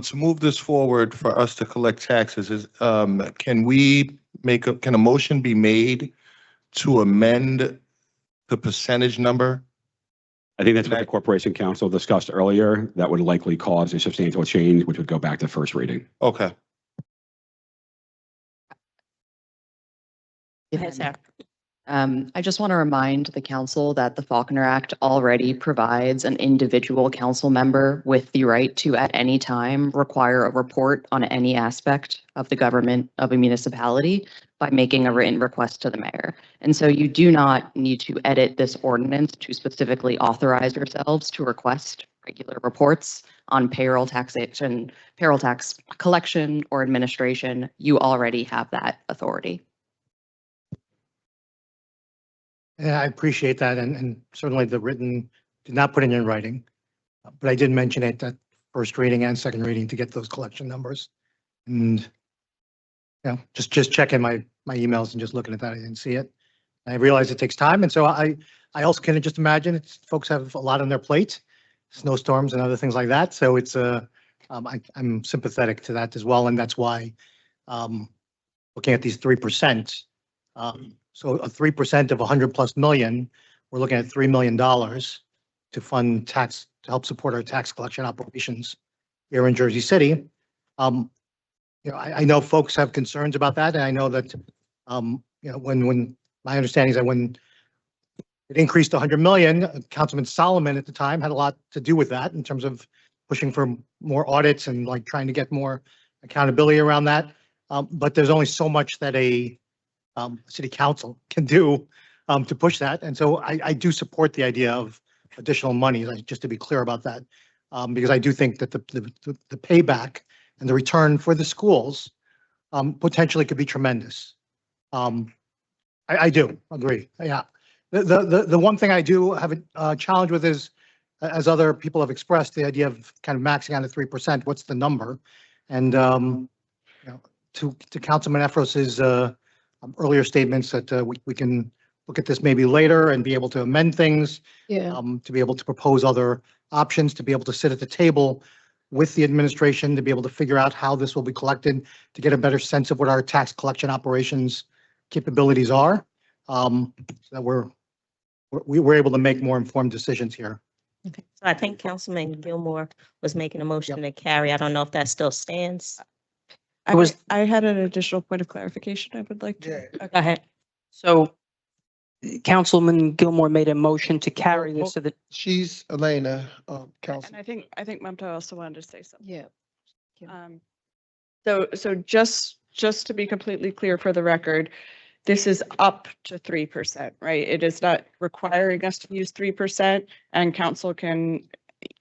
to move this forward for us to collect taxes, can a motion be made to amend the percentage number I think that's what the Corporation Council discussed earlier. That would likely cause a substantial change, which would go back to first reading. Okay. Yes, sir. I just want to remind the council that the Faulkner Act already provides an individual council member with the right to, at any time, require a report on any aspect of the government of a municipality by making a written request to the mayor. And so you do not need to edit this ordinance to specifically authorize yourselves to request regular reports on payroll taxation, payroll tax collection or administration. You already have that authority. Yeah, I appreciate that, and certainly the written, did not put it in writing, but I did mention it at first reading and second reading to get those collection numbers. And, you know, just checking my emails and just looking at that, I didn't see it. I realize it takes time, and so I also can just imagine it's, folks have a lot on their plate, snowstorms and other things like that, so it's I'm sympathetic to that as well, and that's why looking at these 3%, so a 3% of 100+ million, we're looking at $3 million to fund tax, to help support our tax collection operations here in Jersey City. You know, I know folks have concerns about that, and I know that, you know, when my understanding is that when it increased to 100 million, Councilman Solomon at the time had a lot to do with that in terms of pushing for more audits and like trying to get more accountability around that. But there's only so much that a city council can do to push that. And so I do support the idea of additional money, like, just to be clear about that, because I do think that the payback and the return for the schools potentially could be tremendous. I do agree. Yeah. The one thing I do have a challenge with is, as other people have expressed, the idea of kind of maxing out at 3%, what's the number? And, you know, to Councilman Efros's earlier statements that we can look at this maybe later and be able to amend things, to be able to propose other options, to be able to sit at the table with the administration, to be able to figure out how this will be collected, to get a better sense of what our tax collection operations capabilities are, so that we're able to make more informed decisions here. Okay, so I think Councilman Gilmore was making a motion to carry. I don't know if that still stands. I had an additional point of clarification I would like to. Go ahead. So Councilman Gilmore made a motion to carry this so that. She's Elena, Council. And I think Mamta also wanted to say something. Yeah. So just to be completely clear for the record, this is up to 3%, right? It is not requiring us to use 3%, and council can,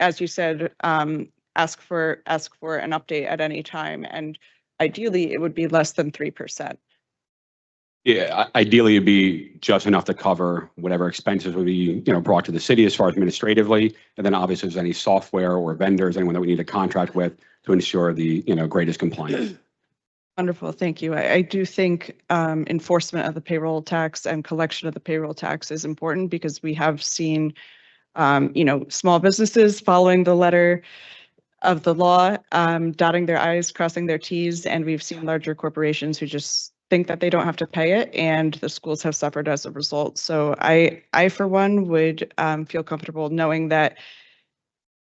as you said, ask for an update at any time, and ideally it would be less than 3%. Yeah, ideally it'd be just enough to cover whatever expenses would be, you know, brought to the city as far as administratively. And then obviously if there's any software or vendors, anyone that we need to contract with to ensure the, you know, greatest compliance. Wonderful, thank you. I do think enforcement of the payroll tax and collection of the payroll tax is important because we have seen, you know, small businesses following the letter of the law, dotting their I's, crossing their T's, and we've seen larger corporations who just think that they don't have to pay it, and the schools have suffered as a result. So I for one would feel comfortable knowing that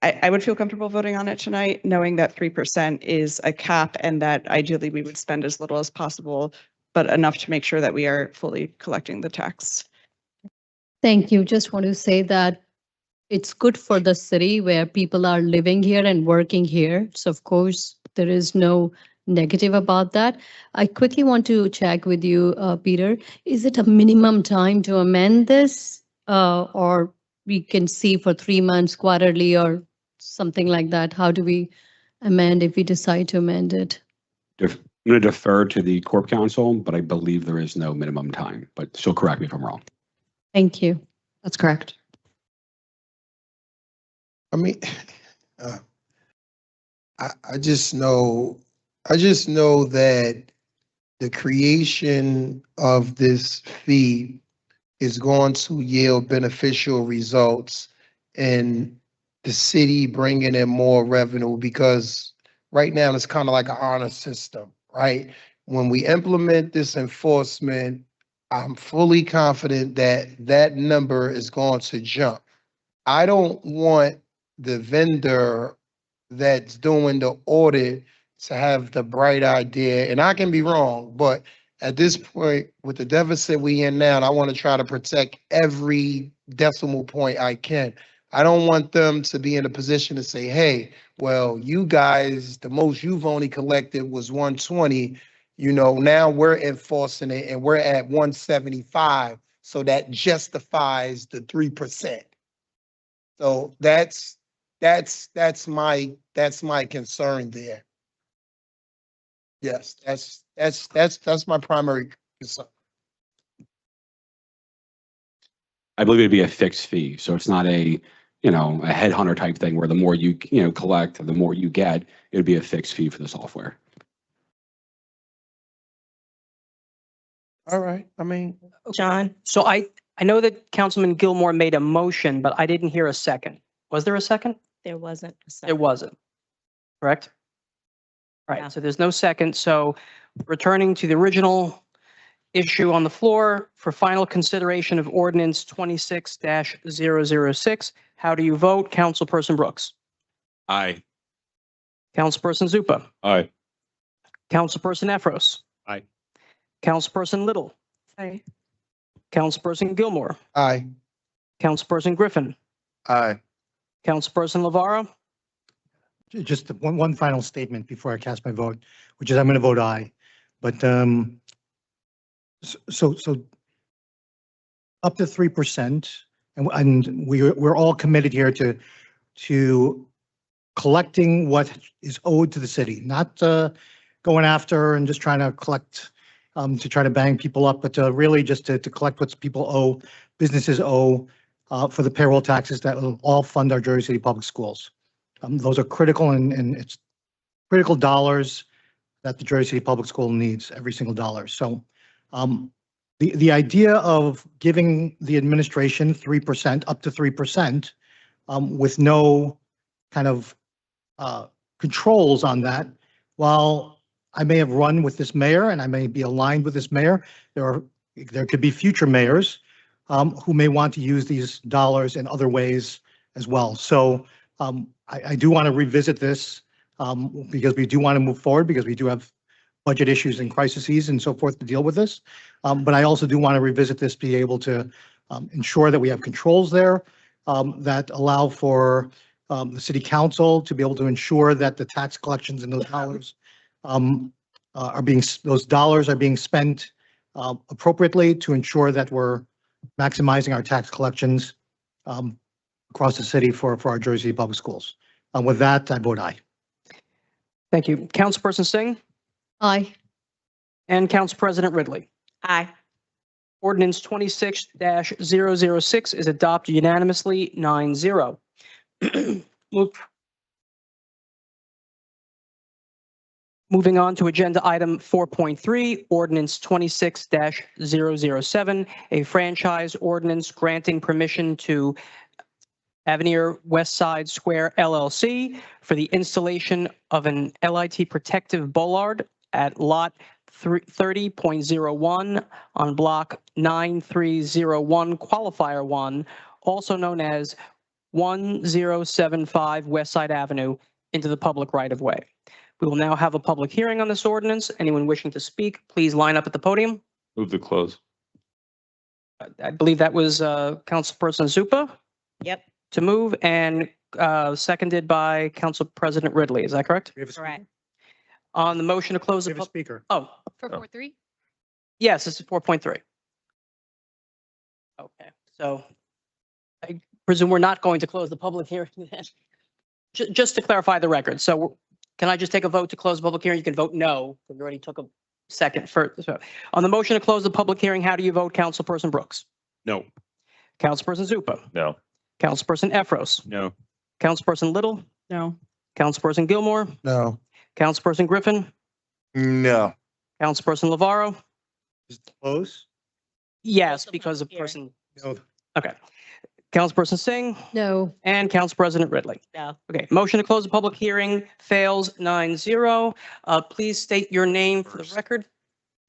I would feel comfortable voting on it tonight, knowing that 3% is a cap and that ideally we would spend as little as possible, but enough to make sure that we are fully collecting the tax. Thank you. Just want to say that it's good for the city where people are living here and working here. So of course, there is no negative about that. I quickly want to check with you, Peter. Is it a minimum time to amend this, or we can see for 3 months quarterly or something like that? How do we amend if we decide to amend it? I'm going to defer to the Corp Council, but I believe there is no minimum time, but she'll correct me if I'm wrong. Thank you. That's correct. I mean, I just know that the creation of this fee is going to yield beneficial results in the city bringing in more revenue, because right now it's kind of like an honor system, right? When we implement this enforcement, I'm fully confident that that number is going to jump. I don't want the vendor that's doing the audit to have the bright idea, and I can be wrong, but at this point, with the deficit we in now, and I want to try to protect every decimal point I can. I don't want them to be in a position to say, hey, well, you guys, the most you've only collected was 120. You know, now we're enforcing it and we're at 175. So that justifies the 3%. So that's my concern there. Yes, that's my primary concern. I believe it'd be a fixed fee, so it's not a, a headhunter type thing where the more you, collect, the more you get, it would be a fixed fee for the software. All right, I mean. John? So I know that Councilman Gilmore made a motion, but I didn't hear a second. Was there a second? There wasn't. a There second. wasn't. Correct? Yeah. Right, so there's no second. So returning to the original issue on the floor for final consideration of ordinance 26-006. How do you vote? Councilperson Brooks. Aye. Councilperson Zupa. Aye. Councilperson Efros. Aye. Councilperson Little. Aye. Councilperson Gilmore. Aye. Councilperson Griffin. Aye. Councilperson Lavara. Just one final statement before I cast my vote, which is I'm going to vote aye. But so up to 3%, and we're all committed here to collecting what is owed to the city, not going after and just trying to collect to try to bang people up, but really just to collect what people owe, businesses owe for the payroll taxes that will all fund our Jersey City Public Schools. Those are critical and it's critical dollars that the Jersey City Public School needs, every single dollar. So the idea of giving the administration 3%, up to 3%, with no kind of controls on that, while I may have run with this mayor and I may be aligned with this mayor, there could be future mayors who may want to use these dollars in other ways as well. So I do want to revisit this because we do want to move forward, because we do have budget issues and crises and so forth to deal with this. But I also do want to revisit this, be able to ensure that we have controls there that allow for the city council to be able to ensure that the tax collections and those dollars those dollars are being spent appropriately to ensure that we're maximizing our tax collections across the city for our Jersey City Public Schools. With that, I vote aye. Thank you. Councilperson Singh Aye. and Council President Ridley. Aye. Ordinance 26-006 is adopted unanimously, 9-0. Moving on to agenda item 4.3, ordinance 26-007, a franchise ordinance granting permission to Avenir West Side Square LLC for the installation of an LIT protective bollard at lot 30.01 on block 9301 qualifier 1, also known as 1075 West Side Avenue, into the public right of way. We will now have a public hearing on this ordinance. Anyone wishing to speak, please line up at the podium. Move to close. I believe that was Councilperson Zupa Yep. to move, and seconded by Council President Ridley. Is that correct? Correct. On the motion to close We the have a speaker. oh, For 4.3? yes, this is 4.3. Okay, so I presume we're not going to close the public hearing then. Just to clarify the record. So can I just take a vote to close the public hearing? You can vote no, because we already took a second for. So on the motion to close the public hearing, how do you vote, Councilperson Brooks? No. Councilperson Zupa? No. Councilperson Efros? No. Councilperson Little? No. Councilperson Gilmore? No. Councilperson Griffin? No. Councilperson Lavaro? Is it close? Yes, because a person. No. Okay. Councilperson Singh No. and Council President Ridley. No. Okay, motion to close the public hearing fails 9-0. Please state your name for the record.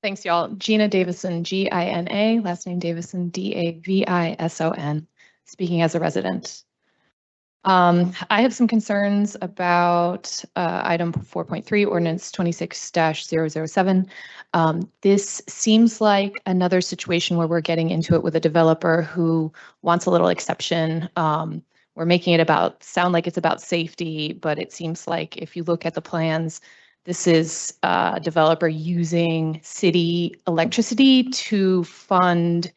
Thanks, y'all. Gina Davison, Gina, last name Davison, Davison, speaking as a resident. I have some concerns about item 4.3, ordinance 26-007. This seems like another situation where we're getting into it with a developer who wants a little exception. We're making it sound like it's about safety, but it seems like if you look at the plans, this is a developer using city electricity to fund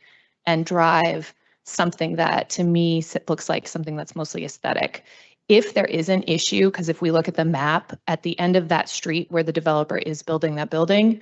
and drive something that to me looks like something that's mostly aesthetic. If there is an issue, because if we look at the map at the end of that street where the developer is building that building,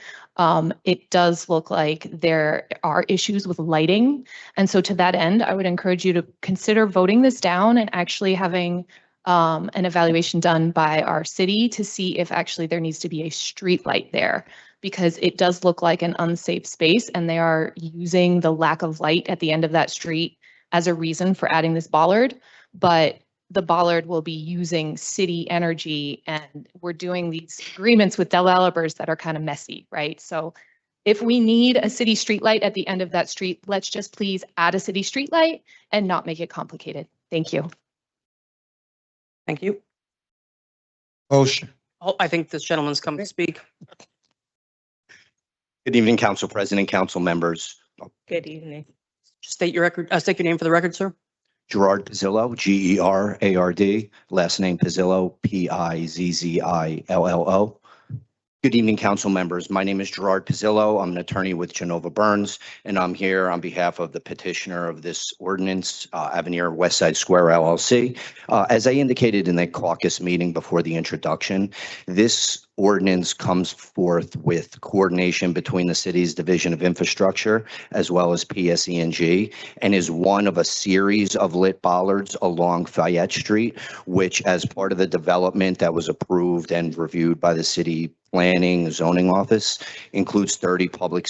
it does look like there are issues with lighting. And so to that end, I would encourage you to consider voting this down and actually having an evaluation done by our city to see if actually there needs to be a street light there, because it does look like an unsafe space and they are using the lack of light at the end of that street as a reason for adding this bollard. But the bollard will be using city energy, and we're doing these agreements with developers that are kind of messy, right? So if we need a city street light at the end of that street, let's just please add a city street light and not make it complicated. Thank you. Thank you. Motion. Oh, I think this gentleman's come to speak. Good evening, Council President, council members. Good evening. State your name for the record, sir. Gerard Pizzillo, Gerard, last name Pizzillo, Pizzillo. Good evening, council members. My name is Gerard Pizzillo. I'm an attorney with Genova Burns, and I'm here on behalf of the petitioner of this ordinance, Avenir Westside Square LLC. As I indicated in the caucus meeting before the introduction, this ordinance comes forth with coordination between the city's Division of Infrastructure as well as PSE&G, and is one of a series of lit bollards along Fayette Street, which as part of the development that was approved and reviewed by the city planning zoning office includes 30 public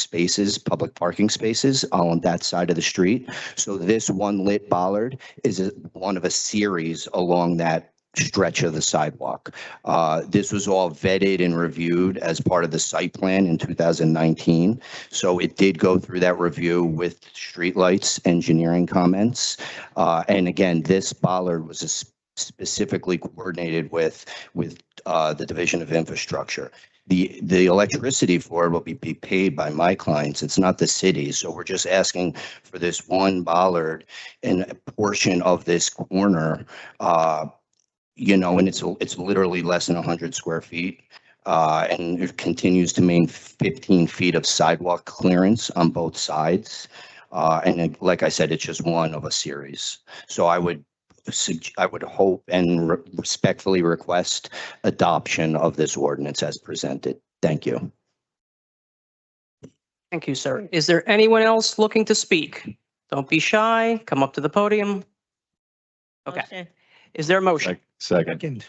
parking spaces on that side of the street. So this one lit bollard is one of a series along that stretch of the sidewalk. This was all vetted and reviewed as part of the site plan in 2019. So it did go through that review with streetlights, engineering comments. And again, this bollard was specifically coordinated with the Division of Infrastructure. The electricity for it will be paid by my clients. It's not the city. So we're just asking for this one bollard in a portion of this corner, and it's literally less than 100 square feet. And it continues to maintain 15 feet of sidewalk clearance on both sides. Like I said, it's just one of a series. So I would hope and respectfully request adoption of this ordinance as presented. Thank you. Thank you, sir. Is there anyone else looking to speak? Don't be shy. Come up to the podium. Okay. Motion. Is there a motion? Second.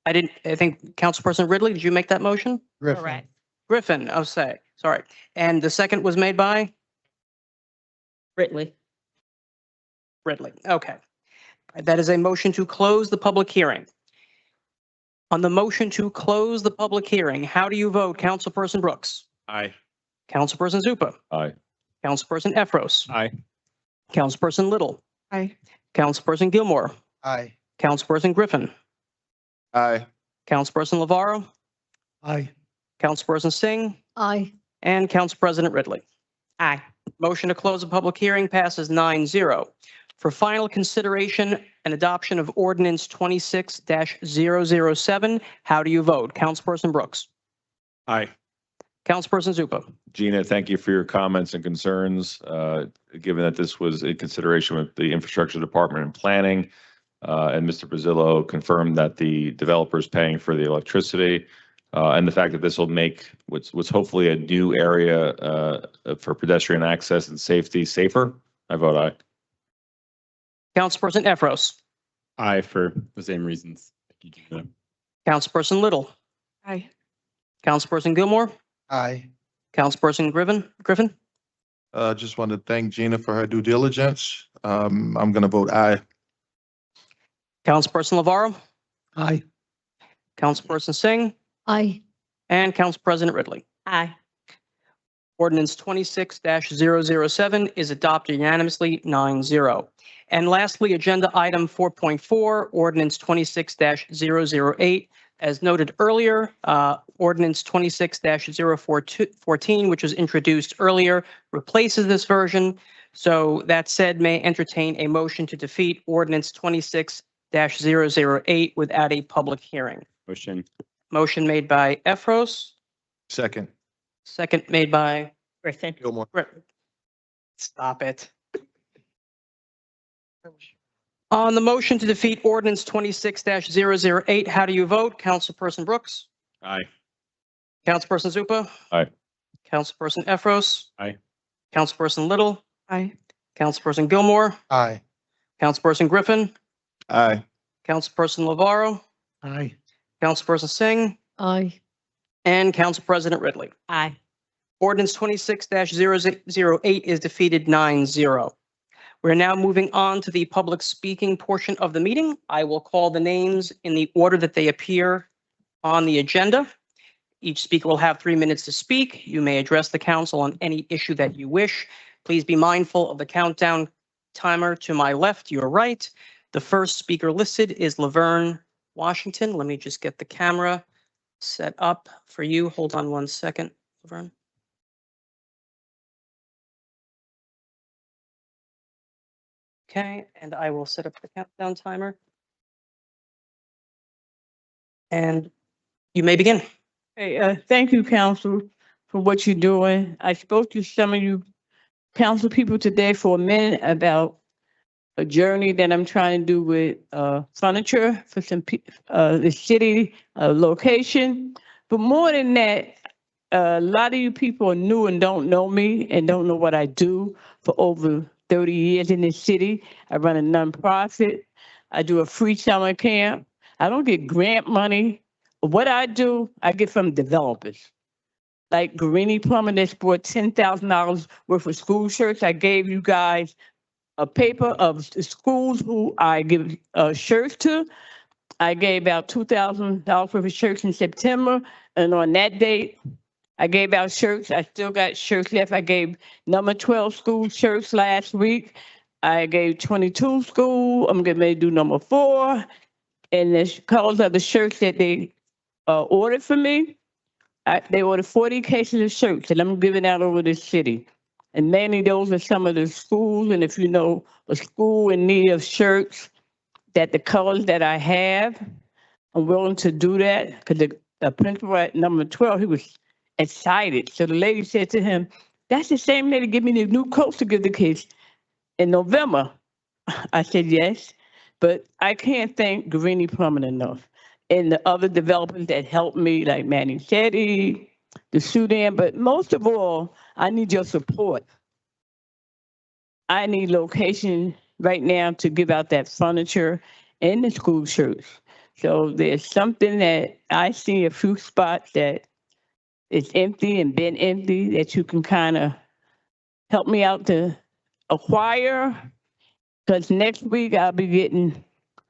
I think Councilperson Ridley, did you make that motion? Griffin. Correct. Griffin, sorry. And the second was made by? Ridley. Ridley, okay. That is a motion to close the public hearing. On the motion to close the public hearing, how do you vote, Councilperson Brooks? Aye. Councilperson Zupa? Aye. Councilperson Efros? Aye. Councilperson Little? Aye. Councilperson Gilmore? Aye. Councilperson Griffin? Aye. Councilperson Lavaro? Aye. Councilperson Singh? Aye. And Council President Ridley? Aye. Motion to close the public hearing passes 9-0. For final consideration and adoption of ordinance 26-007, how do you vote? Councilperson Brooks? Aye. Councilperson Zupa? Gina, thank you for your comments and concerns. Given that this was in consideration with the Infrastructure Department and Planning, and Mr. Pizzillo confirmed that the developer is paying for the electricity, and the fact that this will make what's hopefully a new area for pedestrian access and safety safer, I vote aye. Councilperson Efros? Aye for the same reasons. Thank you, Gina. Councilperson Little? Aye. Councilperson Gilmore? Aye. Councilperson Griffin? Just want to thank Gina for her due diligence. I'm going to vote aye. Councilperson Lavaro? Aye. Councilperson Singh? Aye. And Council President Ridley? Aye. Ordinance 26-007 is adopted unanimously, 9-0. And lastly, agenda item 4.4, ordinance 26-008. As noted earlier, ordinance 26-014, which was introduced earlier, replaces this version. So that said, may I entertain a motion to defeat ordinance 26-008 without a public hearing. Motion. Motion made by Efros, Second. second made by Griffin. Gilmore. Stop it. On the motion to defeat ordinance 26-008, how do you vote? Councilperson Brooks? Aye. Councilperson Zupa? Aye. Councilperson Efros? Aye. Councilperson Little? Aye. Councilperson Gilmore? Aye. Councilperson Griffin? Aye. Councilperson Lavaro? Aye. Councilperson Singh? Aye. And Council President Ridley. Aye. Ordinance 26-008 is defeated 9-0. We're now moving on to the public speaking portion of the meeting. I will call the names in the order that they appear on the agenda. Each speaker will have 3 minutes to speak. You may address the council on any issue that you wish. Please be mindful of the countdown timer to my left, your right. The first speaker listed is Laverne Washington. Let me just get the camera set up for you. Hold on 1 second, Laverne. Okay, and I will set up the countdown timer. And you may begin. Hey, thank you, council, for what you're doing. I spoke to some of you council people today for a minute about a journey that I'm trying to do with furniture for some the city location. But more than that, a lot of you people are new and don't know me and don't know what I do for over 30 years in this city. I run a nonprofit. I do a free summer camp. I don't get grant money. What I do, I get from developers. Like Guarini Plumbing that's bought $10,000 worth of school shirts. I gave you guys a paper of the schools who I give shirts to. I gave out $2,000 worth of shirts in September. And on that date, I gave out shirts. I still got shirts left. I gave number 12 school shirts last week. I gave 22 school. I'm getting ready to do number 4. And the colors of the shirts that they ordered for me, they ordered 40 cases of shirts and I'm giving out over this city. And mainly those are some of the schools. And if you know a school in need of shirts, that the colors that I have, I'm willing to do that. Because the principal at number 12, he was excited. So the lady said to him, that's the same lady give me the new coats to give the kids in November. I said, yes, but I can't thank Guarini Plumbing enough. And the other developers that helped me, like Manny Chetty, the Sudan, but most of all, I need your support. I need location right now to give out that furniture and the school shirts. So there's something that I see a few spots that it's empty and been empty that you can kind of help me out to acquire. Because next week I'll be getting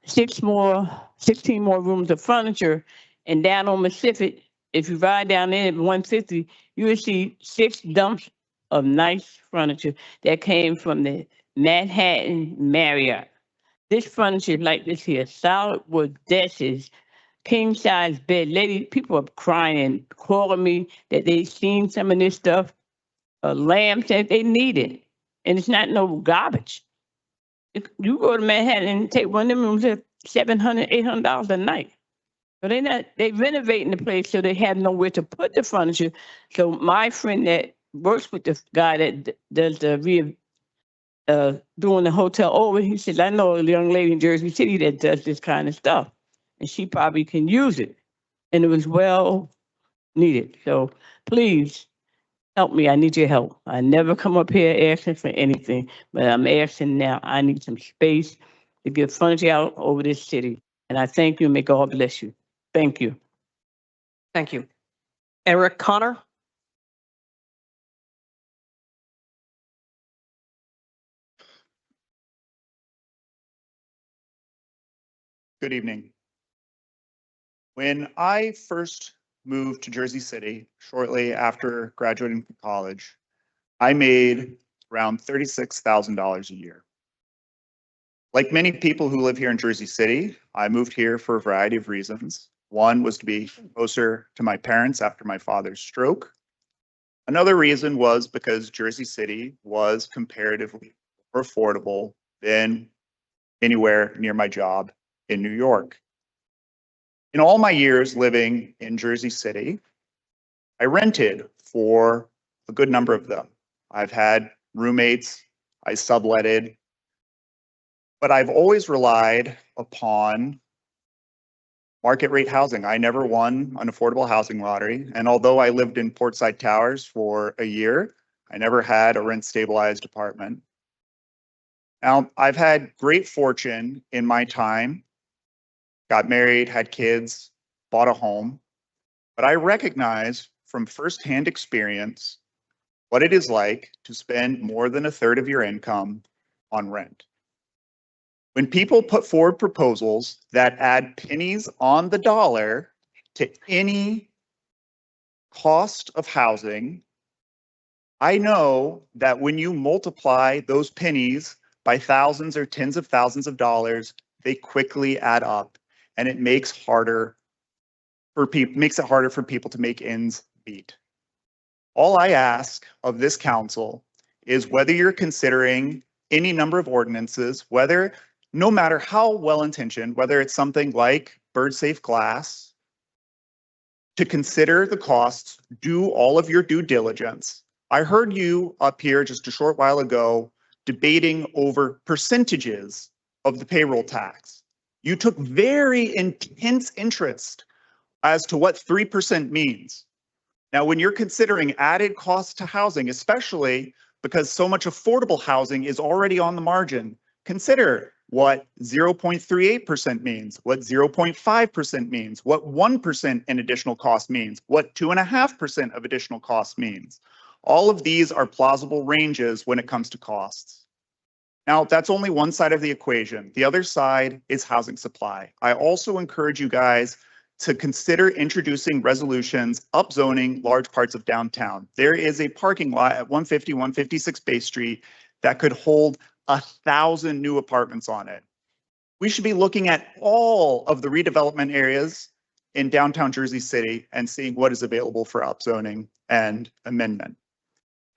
16 more rooms of furniture. And down on Pacific, if you ride down there at 150, you will see 6 dumps of nice furniture that came from the Manhattan Marriott. This furniture is like this here, solid wood desks, king size bed. Lady, people are crying and calling me that they seen some of this stuff, lamps that they needed. And it's not no garbage. You go to Manhattan and take one of them rooms at $700, $800 a night. So they renovating the place so they have nowhere to put the furniture. So my friend that works with the guy that does the doing the hotel over, he said, I know a young lady in Jersey City that does this kind of stuff, and she probably can use it. And it was well needed. So please help me. I need your help. I never come up here asking for anything, but I'm asking now. I need some space to get furniture out over this city. And I thank you. May God bless you. Thank you. Thank you. Eric Connor. Good evening. When I first moved to Jersey City, shortly after graduating from college, I made around $36,000 a year. Like many people who live here in Jersey City, I moved here for a variety of reasons. One was to be closer to my parents after my father's stroke. Another reason was because Jersey City was comparatively more affordable than anywhere near my job in New York. In all my years living in Jersey City, I rented for a good number of them. I've had roommates, I subletted, but I've always relied upon market rate housing. I never won an affordable housing lottery. And although I lived in Portside Towers for a year, I never had a rent stabilized apartment. Now, I've had great fortune in my time, got married, had kids, bought a home, but I recognize from firsthand experience what it is like to spend more than a third of your income on rent. When people put forward proposals that add pennies on the dollar to any cost of housing, I know that when you multiply those pennies by thousands or tens of thousands of dollars, they quickly add up, and it makes it harder for people to make ends meet. All I ask of this council is whether you're considering any number of ordinances, whether no matter how well-intentioned, whether it's something like bird-safe glass, to consider the costs, do all of your due diligence. I heard you up here just a short while ago debating over percentages of the payroll tax. You took very intense interest as to what 3% means. Now, when you're considering added costs to housing, especially because so much affordable housing is already on the margin, consider what 0.38% means, what 0.5% means, what 1% in additional cost means, what 2.5% of additional cost means. All of these are plausible ranges when it comes to costs. Now, that's only one side of the equation. The other side is housing supply. I also encourage you guys to consider introducing resolutions upzoning large parts of downtown. There is a parking lot at 150, 156 Bay Street that could hold 1,000 new apartments on it. We should be looking at all of the redevelopment areas in downtown Jersey City and seeing what is available for upzoning and amendment.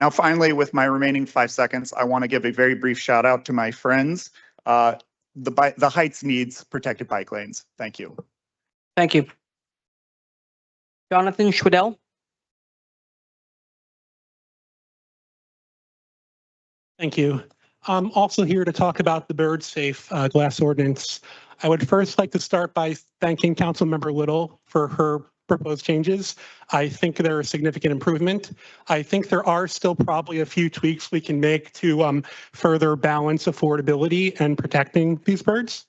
Now, finally, with my remaining 5 seconds, I want to give a very brief shout out to my friends. The Heights needs protected bike lanes. Thank you. Thank you. Jonathan Schwedel. Thank you. I'm also here to talk about the bird safe glass ordinance. I would first like to start by thanking Councilmember Little for her proposed changes. I think they're a significant improvement. I think there are still probably a few tweaks we can make to further balance affordability and protecting these birds.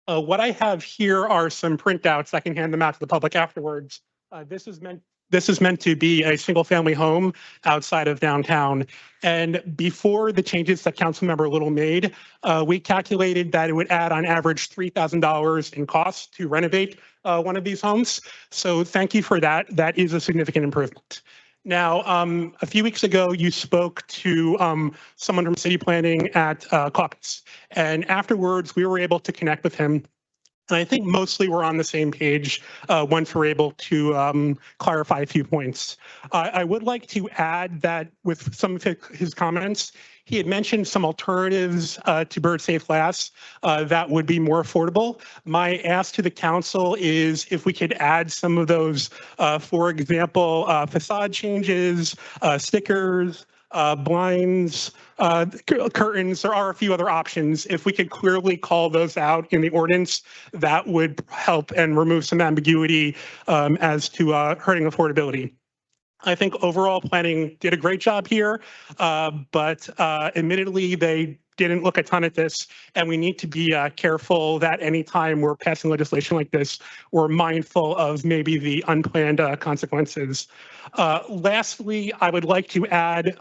What I have here are some printouts. I can hand them out to the public afterwards. This is meant to be a single family home outside of downtown. And before the changes that Councilmember Little made, we calculated that it would add on average $3,000 in cost to renovate one of these homes. So thank you for that. That is a significant improvement. Now, a few weeks ago, you spoke to someone from city planning at caucus. And afterwards, we were able to connect with him. And I think mostly we're on the same page once we're able to clarify a few points. I would like to add that with some of his comments, he had mentioned some alternatives to bird safe glass that would be more affordable. My ask to the council is if we could add some of those, for example, facade changes, stickers, blinds, curtains. There are a few other options. If we could clearly call those out in the ordinance, that would help and remove some ambiguity as to hurting affordability. I think overall planning did a great job here, but admittedly, they didn't look a ton at this, and we need to be careful that anytime we're passing legislation like this, we're mindful of maybe the unplanned consequences. Lastly, I would like to add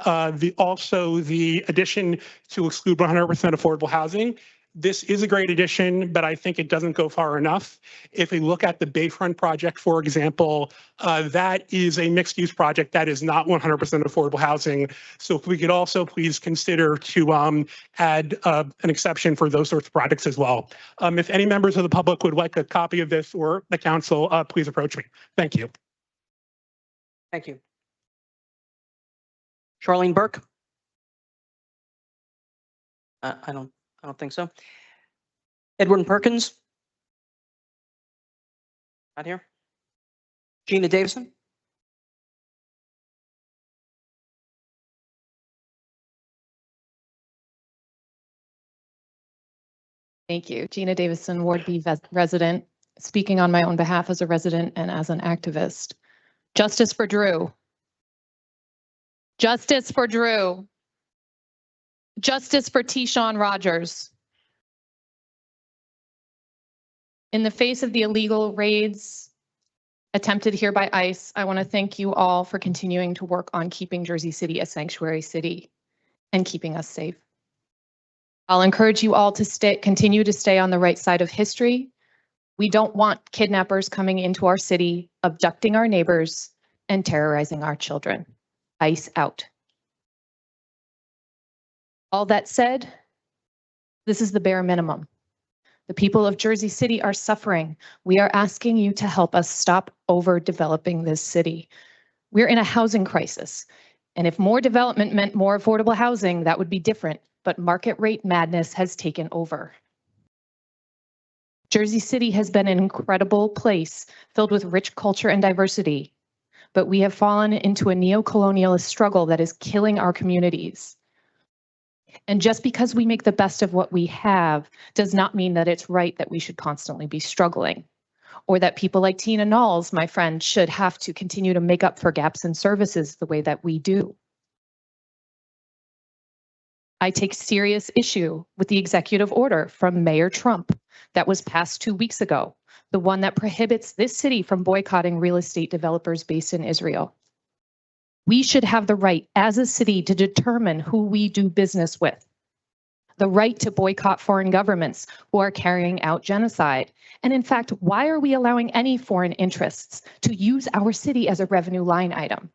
also the addition to exclude 100% affordable housing. this is a great addition, but I think it doesn't go far enough. If we look at the Bayfront project, for example, that is a mixed-use project that is not 100% affordable housing. So if we could also please consider to add an exception for those sorts of projects as well. If any members of the public would like a copy of this or the council, please approach me. Thank you. Thank you. Charlene Burke? I don't think so. Edwin Perkins? Not here. Gina Davison? Thank you. Gina Davison, Ward B resident, speaking on my own behalf as a resident and as an activist. Justice for Drew. Justice for Drew. Justice for T-Shawn Rogers. In the face of the illegal raids attempted here by ICE, I want to thank you all for continuing to work on keeping Jersey City a sanctuary city and keeping us safe. I'll encourage you all to continue to stay on the right side of history. We don't want kidnappers coming into our city, abducting our neighbors, and terrorizing our children. ICE out. All that said, this is the bare minimum. The people of Jersey City are suffering. We are asking you to help us stop overdeveloping this city. We're in a housing crisis. And if more development meant more affordable housing, that would be different. But market rate madness has taken over. Jersey City has been an incredible place filled with rich culture and diversity. But we have fallen into a neo-colonialist struggle that is killing our communities. And just because we make the best of what we have does not mean that it's right that we should constantly be struggling, or that people like Tina Knowles, my friend, should have to continue to make up for gaps in services the way that we do. I take serious issue with the executive order from Mayor Trump that was passed 2 weeks ago, the one that prohibits this city from boycotting real estate developers based in Israel. We should have the right as a city to determine who we do business with, the right to boycott foreign governments who are carrying out genocide. And in fact, why are we allowing any foreign interests to use our city as a revenue line item?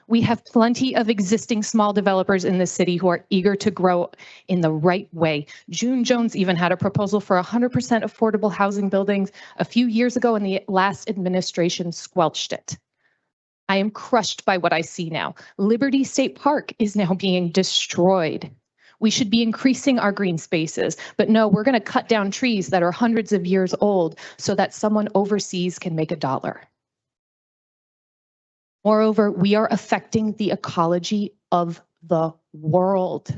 We have plenty of existing small developers in the city who are eager to grow in the right way. June Jones even had a proposal for 100% affordable housing buildings a few years ago, and the last administration squelched it. I am crushed by what I see now. Liberty State Park is now being destroyed. We should be increasing our green spaces, but no, we're going to cut down trees that are hundreds of years old so that someone overseas can make $1. Moreover, we are affecting the ecology of the world.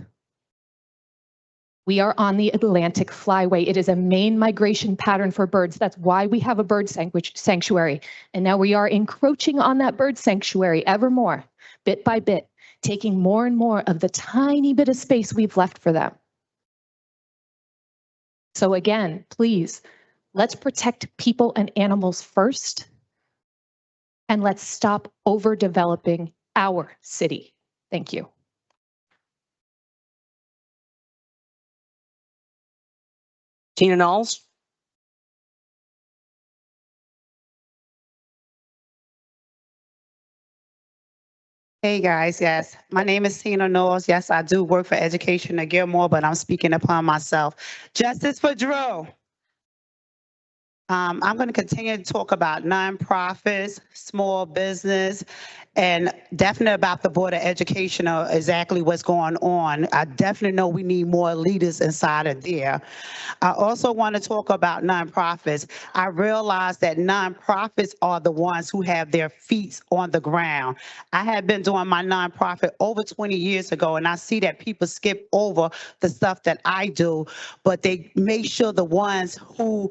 We are on the Atlantic flyway. It is a main migration pattern for birds. That's why we have a bird sanctuary. And now we are encroaching on that bird sanctuary ever more, bit by bit, taking more and more of the tiny bit of space we've left for them. So again, please, let's protect people and animals first, and let's stop overdeveloping our city. Thank you. Tina Knowles? Hey guys, yes, my name is Tina Knowles. Yes, I do work for Education at Gilmore, but I'm speaking upon myself. Justice for Drew. I'm going to continue to talk about nonprofits, small business, and definitely about the Board of Education, exactly what's going on. I definitely know we need more leaders inside of there. I also want to talk about nonprofits. I realize that nonprofits are the ones who have their feet on the ground. I had been doing my nonprofit over 20 years ago, and I see that people skip over the stuff that I do, but they make sure the ones who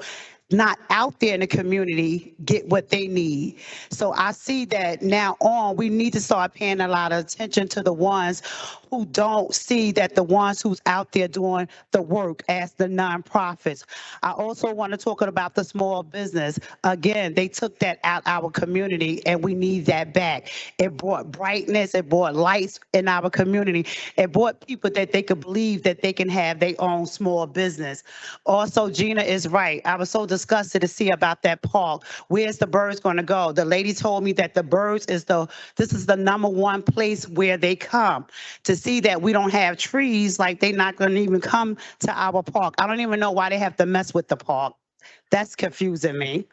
not out there in the community get what they need. So I see that now on, we need to start paying a lot of attention to the ones who don't see that the ones who's out there doing the work as the nonprofits. I also want to talk about the small business. Again, they took that out our community and we need that back. It brought brightness, it brought lights in our community. It brought people that they could believe that they can have their own small business. Also, Gina is right. I was so disgusted to see about that park. Where's the birds going to go? The lady told me that the birds is this is the #1 place where they come. To see that we don't have trees, like they're not going to even come to our park. I don't even know why they have to mess with the park. That's confusing me.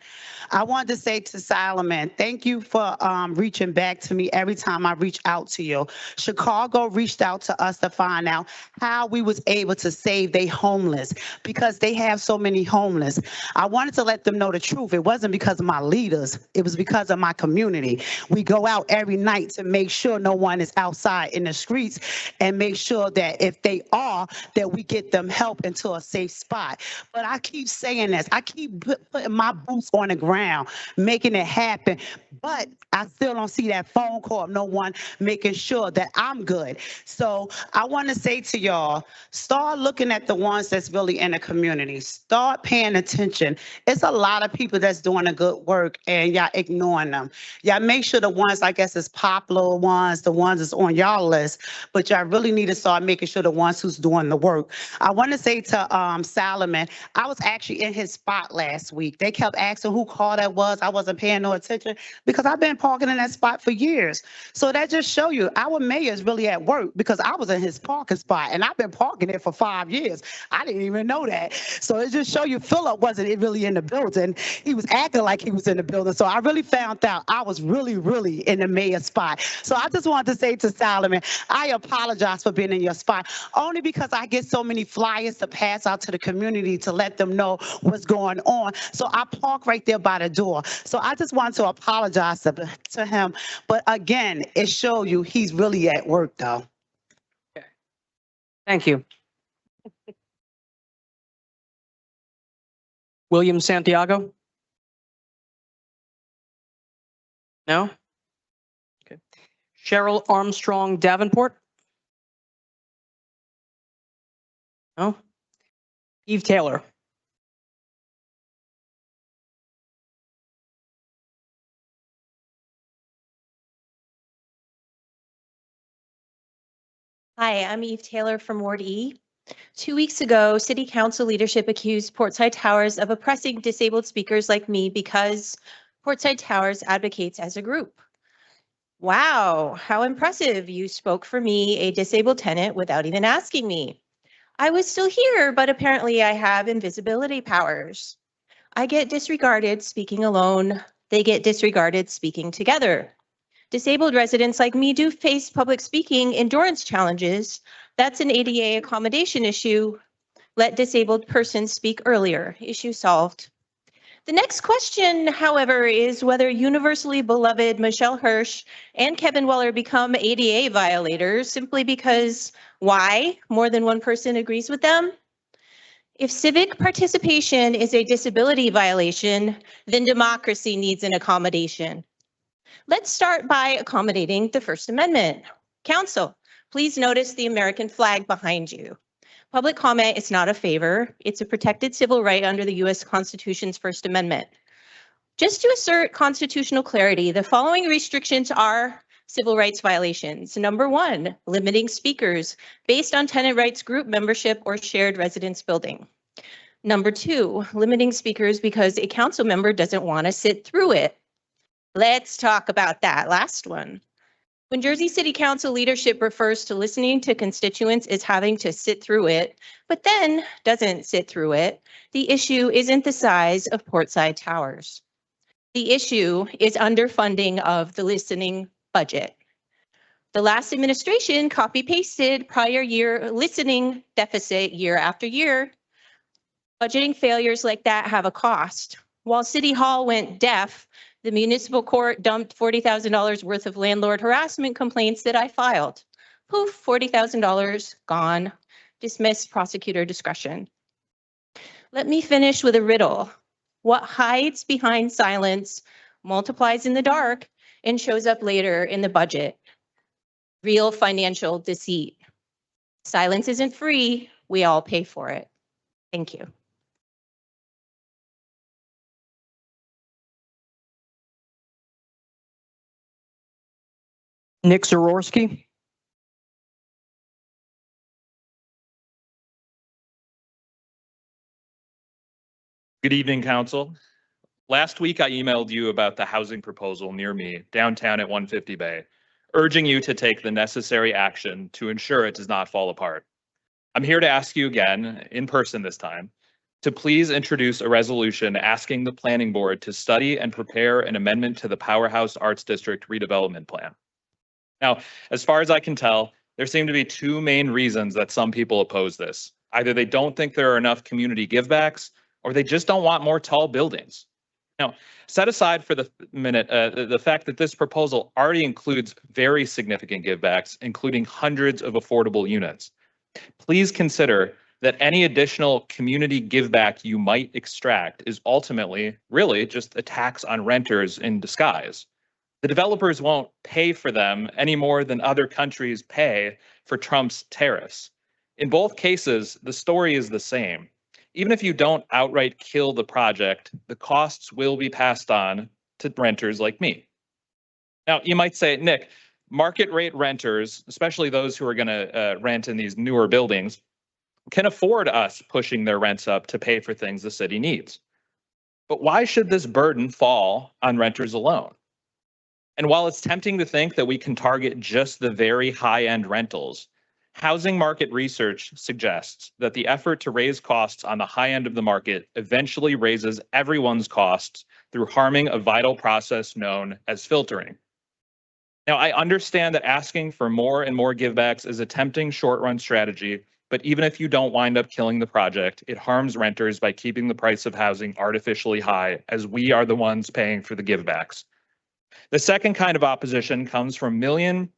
I wanted to say to Solomon, thank you for reaching back to me every time I reach out to you. Chicago reached out to us to find out how we was able to save they homeless because they have so many homeless. I wanted to let them know the truth. It wasn't because of my leaders. It was because of my community. We go out every night to make sure no one is outside in the streets and make sure that if they are, that we get them help into a safe spot. But I keep saying this. I keep putting my boots on the ground, making it happen. But I still don't see that phone call of no one making sure that I'm good. So I want to say to y'all, start looking at the ones that's really in the community. Start paying attention. It's a lot of people that's doing a good work and y'all ignoring them. Y'all make sure the ones, I guess, is popular ones, the ones that's on y'all list, but y'all really need to start making sure the ones who's doing the work. I want to say to Solomon, I was actually in his spot last week. They kept asking who call that was. I wasn't paying no attention because I've been parking in that spot for years. So that just show you our mayor is really at work because I was in his parking spot and I've been parking there for 5 years. I didn't even know that. So it just show you Philip wasn't really in the building. He was acting like he was in the building. So I really found out I was really in the mayor's spot. So I just wanted to say to Solomon, I apologize for being in your spot only because I get so many flyers to pass out to the community to let them know what's going on. So I park right there by the door. So I just want to apologize to him. But again, it shows you he's really at work though. Thank you. William Santiago? No? Okay. Cheryl Armstrong Davenport? No? Eve Taylor? Hi, I'm Eve Taylor from Ward E. 2 weeks ago, City Council leadership accused Portside Towers of oppressing disabled speakers like me because Portside Towers advocates as a group. Wow, how impressive. You spoke for me, a disabled tenant, without even asking me. I was still here, but apparently I have invisibility powers. I get disregarded speaking alone. They get disregarded speaking together. Disabled residents like me do face public speaking endurance challenges. That's an ADA accommodation issue. Let disabled persons speak earlier. Issue solved. The next question, however, is whether universally beloved Michelle Hirsch and Kevin Weller become ADA violators simply because why? More than one person agrees with them? If civic participation is a disability violation, then democracy needs an accommodation. Let's start by accommodating the First Amendment. Council, please notice the American flag behind you. Public comment is not a favor. It's a protected civil right under the U.S. Constitution's First Amendment. Just to assert constitutional clarity, the following restrictions are civil rights violations. Number 1, limiting speakers based on tenant rights group membership or shared residence building. Number 2, limiting speakers because a council member doesn't want to sit through it. Let's talk about that last one. When Jersey City Council leadership refers to listening to constituents as having to sit through it, but then doesn't sit through it, the issue isn't the size of Portside Towers. The issue is underfunding of the listening budget. The last administration copy-pasted prior year listening deficit year after year. Budgeting failures like that have a cost. While City Hall went deaf, the municipal court dumped $40,000 worth of landlord harassment complaints that I filed. Poof, $40,000 gone. Dismiss prosecutor discretion. Let me finish with a riddle. What hides behind silence multiplies in the dark and shows up later in the budget. Real financial deceit. Silence isn't free. We all pay for it. Thank you. Nick Zororsky. Good evening, Council. Last week, I emailed you about the housing proposal near me, downtown at 150 Bay, urging you to take the necessary action to ensure it does not fall apart. I'm here to ask you again, in person this time, to please introduce a resolution asking the Planning Board to study and prepare an amendment to the Powerhouse Arts District redevelopment plan. Now, as far as I can tell, there seem to be two main reasons that some people oppose this. Either they don't think there are enough community givebacks, or they just don't want more tall buildings. Now, set aside for the minute the fact that this proposal already includes very significant givebacks, including hundreds of affordable units. Please consider that any additional community giveback you might extract is ultimately really just a tax on renters in disguise. The developers won't pay for them any more than other countries pay for Trump's tariffs. In both cases, the story is the same. Even if you don't outright kill the project, the costs will be passed on to renters like me. Now, you might say, Nick, market rate renters, especially those who are going to rent in these newer buildings, can afford us pushing their rents up to pay for things the city needs. But why should this burden fall on renters alone? And while it's tempting to think that we can target just the very high-end rentals, housing market research suggests that the effort to raise costs on the high end of the market eventually raises everyone's costs through harming a vital process known as filtering. Now, I understand that asking for more and more givebacks is a tempting short-run strategy, but even if you don't wind up killing the project, it harms renters by keeping the price of housing artificially high, as we are the ones paying for the givebacks. The second kind of opposition comes from million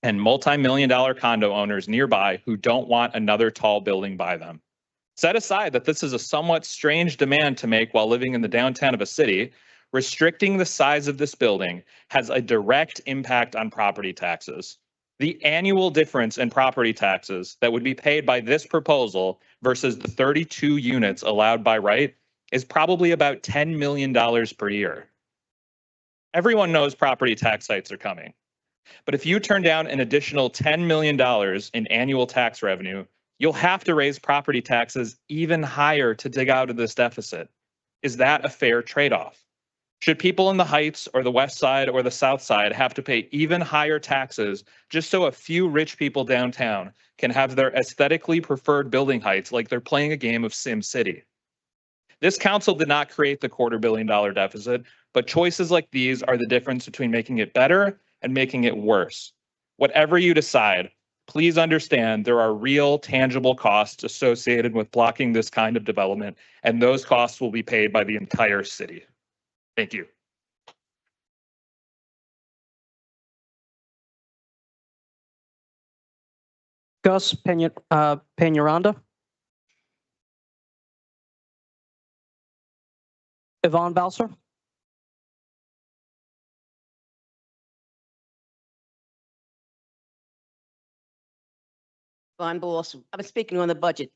and multi-million-dollar condo owners nearby who don't want another tall building by them. Set aside that this is a somewhat strange demand to make while living in the downtown of a city, restricting the size of this building has a direct impact on property taxes. The annual difference in property taxes that would be paid by this proposal versus the 32 units allowed by right is probably about $10 million per year. Everyone knows property tax hikes are coming. But if you turn down an additional $10 million in annual tax revenue, you'll have to raise property taxes even higher to dig out of this deficit. Is that a fair trade-off? Should people in the Heights or the West Side or the South Side have to pay even higher taxes just so a few rich people downtown can have their aesthetically preferred building heights like they're playing a game of Sim City? This council did not create the $250 million deficit, but choices like these are the difference between making it better and making it worse. Whatever you decide, please understand there are real tangible costs associated with blocking this kind of development, and those costs will be paid by the entire city. Thank you. Gus Peñaranda. Yvonne Balser. Von Boss, I'm speaking on the budget.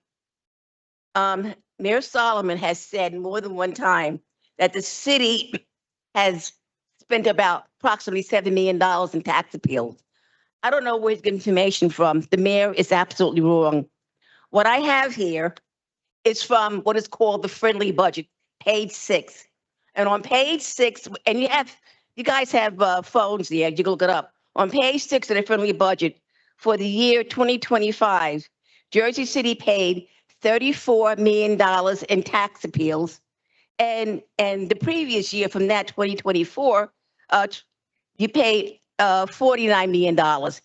Mayor Solomon has said more than one time that the city has spent about approximately $7 million in tax appeals. I don't know where he's getting information from. The mayor is absolutely wrong. What I have here is from what is called the friendly budget, page 6. And on page 6, and you guys have phones there, you can look it up. On page 6 of the friendly budget, for the year 2025, Jersey City paid $34 million in tax appeals. And the previous year from that, 2024, you paid $49 million.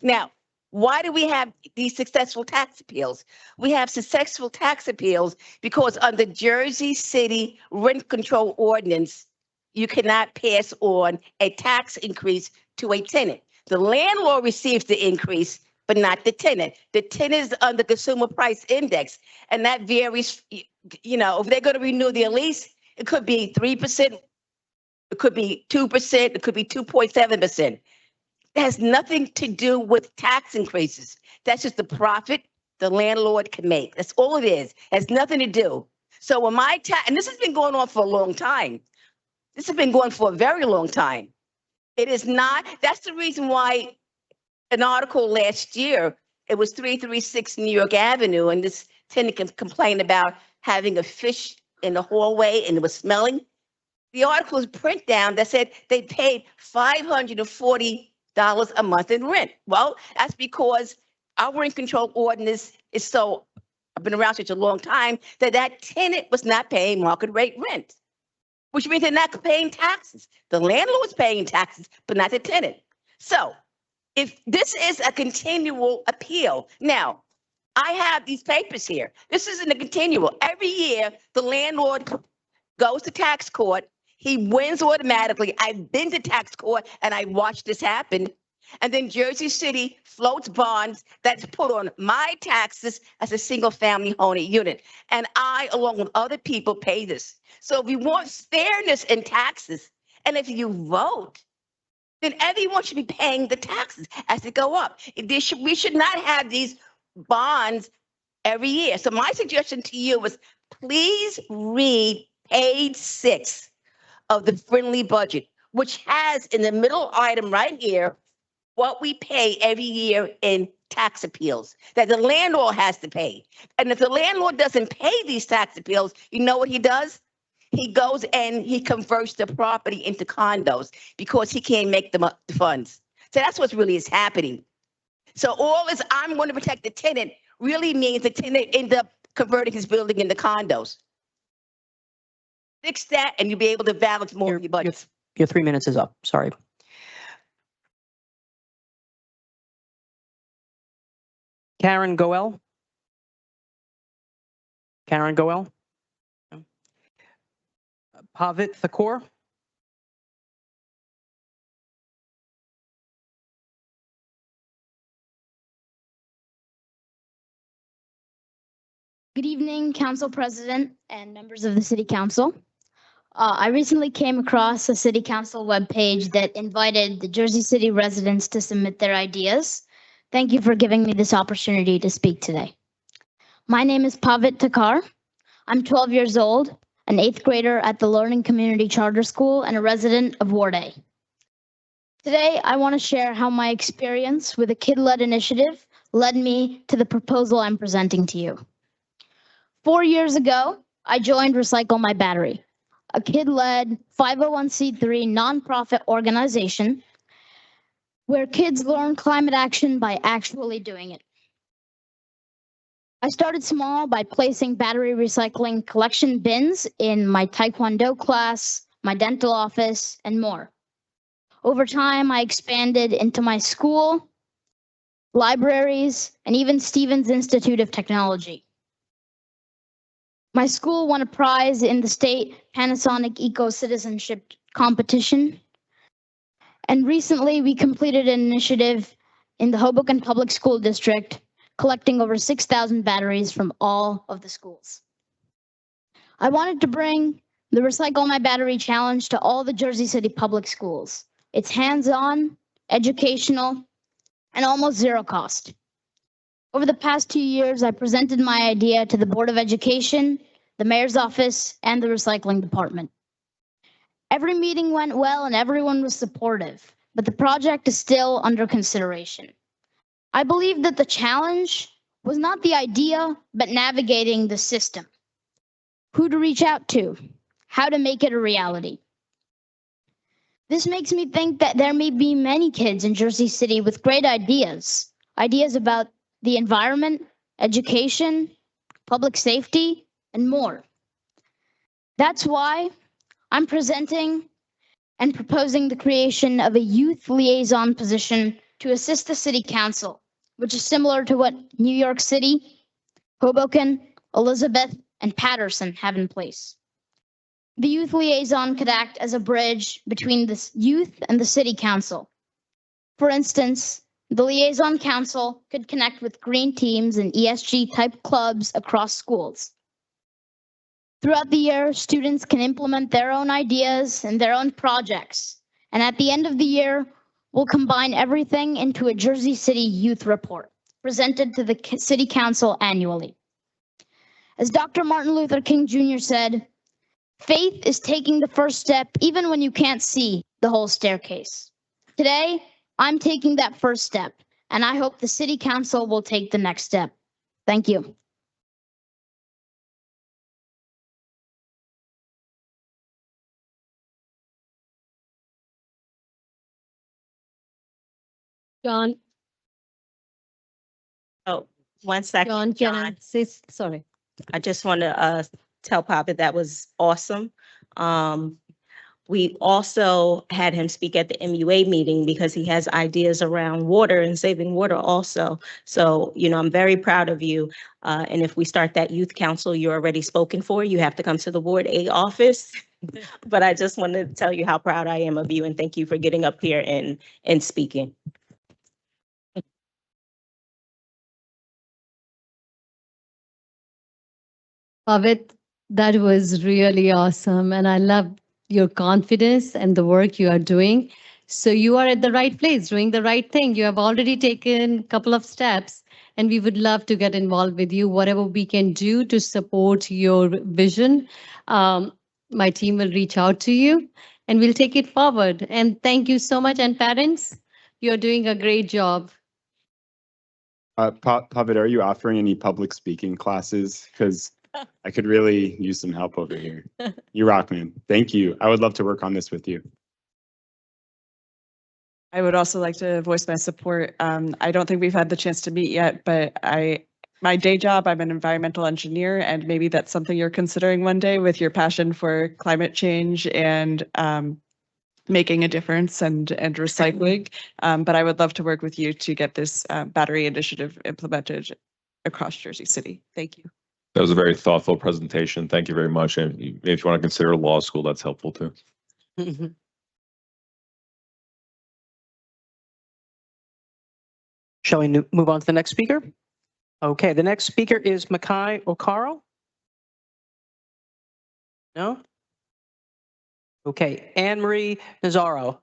Now, why do we have these successful tax appeals? We have successful tax appeals because under Jersey City Rent Control Ordinance, you cannot pass on a tax increase to a tenant. The landlord receives the increase, but not the tenant. The tenant is under Consumer Price Index, and that varies. You know, if they're going to renew their lease, It could be 3%. It could be 2%. It could be 2.7%. It has nothing to do with tax increases. That's just the profit the landlord can make. That's all it is. It has nothing to do. So when and this has been going on for a long time. This has been going for a very long time. It is not, that's the reason why an article last year, it was 336 New York Avenue, and this tenant complained about having a fish in the hallway and it was smelling. The article was print down that said they paid $540 a month in rent. Well, that's because our rent control ordinance is so, I've been around such a long time, that tenant was not paying market rate rent, which means they're not paying taxes. The landlord's paying taxes, but not the tenant. So if this is a continual appeal, now, I have these papers here. This isn't a continual. Every year, the landlord goes to tax court. He wins automatically. I've been to tax court and I watched this happen. And then Jersey City floats bonds that's put on my taxes as a single family home unit. And I, along with other people, pay this. So if you want fairness in taxes, and if you vote, then everyone should be paying the taxes as they go up. We should not have these bonds every year. So my suggestion to you is please read page 6 of the friendly budget, which has in the middle item right here, what we pay every year in tax appeals that the landlord has to pay. And if the landlord doesn't pay these tax appeals, you know what he does? He goes and he converts the property into condos because he can't make the funds. So that's what really is happening. So all this I'm going to protect the tenant really means the tenant end up converting his building into condos. Fix that and you'll be able to balance more of your budget. Your 3 minutes is up. Sorry. Karen Goel. Karen Goel. Pavit Thakur. Good evening, Council President and members of the City Council. I recently came across a City Council webpage that invited the Jersey City residents to submit their ideas. Thank you for giving me this opportunity to speak today. My name is Pavit Thakur. I'm 12 years old, an 8th grader at the Learning Community Charter School and a resident of Ward A. Today, I want to share how my experience with a kid-led initiative led me to the proposal I'm presenting to you. 4 years ago, I joined Recycle My Battery, a kid-led 501c3 nonprofit organization where kids learn climate action by actually doing it. I started small by placing battery recycling collection bins in my Taekwondo class, my dental office, and more. Over time, I expanded into my school, libraries, and even Stevens Institute of Technology. My school won a prize in the state Panasonic Eco-Citizenship competition. And recently we completed an initiative in the Hoboken Public School District, collecting over 6,000 batteries from all of the schools. I wanted to bring the Recycle My Battery Challenge to all the Jersey City public schools. It's hands-on, educational, and almost zero cost. Over the past 2 years, I presented my idea to the Board of Education, the Mayor's Office, and the Recycling Department. Every meeting went well and everyone was supportive, but the project is still under consideration. I believe that the challenge was not the idea, but navigating the system. Who to reach out to, how to make it a reality. This makes me think that there may be many kids in Jersey City with great ideas about the environment, education, public safety, and more. That's why I'm presenting and proposing the creation of a youth liaison position to assist the City Council, which is similar to what New York City, Hoboken, Elizabeth, and Patterson have in place. The youth liaison could act as a bridge between the youth and the City Council. For instance, the liaison council could connect with green teams and ESG type clubs across schools. Throughout the year, students can implement their own ideas and their own projects. And at the end of the year, we'll combine everything into a Jersey City Youth Report presented to the City Council annually. As Dr. Martin Luther King Jr. said, faith is taking the first step even when you can't see the whole staircase. Today, I'm taking that first step, and I hope the City Council will take the next step. Thank you. John, Oh, 1 second. John, can I say, sorry. I just want to tell Papa that was awesome. We also had him speak at the MUA meeting because he has ideas around water and saving water also. So, you know, I'm very proud of you. And if we start that youth council, you're already spoken for. You have to come to the Ward A office. But I just wanted to tell you how proud I am of you and thank you for getting up here and speaking. Pavit, that was really awesome. And I love your confidence and the work you are doing. So you are at the right place, doing the right thing. You have already taken a couple of steps, and we would love to get involved with you, whatever we can do to support your vision. My team will reach out to you and we'll take it forward. And thank you so much. And parents, you're doing a great job. Pavid, are you offering any public speaking classes? Because I could really use some help over here. You rock, man. Thank you. I would love to work on this with you. I would also like to voice my support. I don't think we've had the chance to meet yet, but my day job, I'm an environmental engineer, and maybe that's something you're considering one day with your passion for climate change and making a difference and recycling. But I would love to work with you to get this battery initiative implemented across Jersey City. Thank you. That was a very thoughtful presentation. Thank you very much. And if you want to consider law school, that's helpful too. Shall we move on to the next speaker? Okay, the next speaker is Makai Okaro. No? Okay, Anne Marie Nazaro.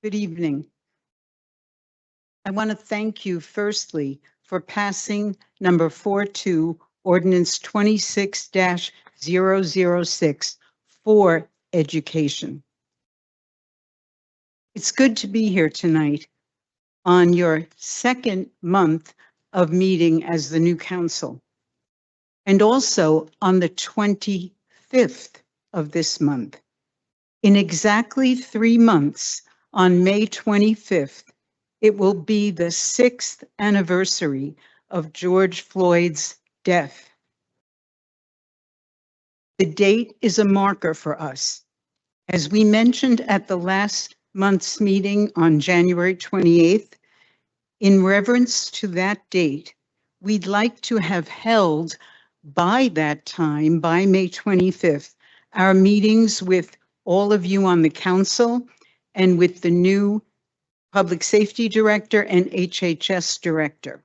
Good evening. I want to thank you firstly for passing number 42, Ordinance 26-006 for education. It's good to be here tonight on your second month of meeting as the new council, and also on the 25th of this month. In exactly 3 months, on May 25th, it will be the 6th anniversary of George Floyd's death. The date is a marker for us. As we mentioned at the last month's meeting on January 28th, in reverence to that date, we'd like to have held by that time, by May 25th, our meetings with all of you on the council and with the new Public Safety Director and HHS Director.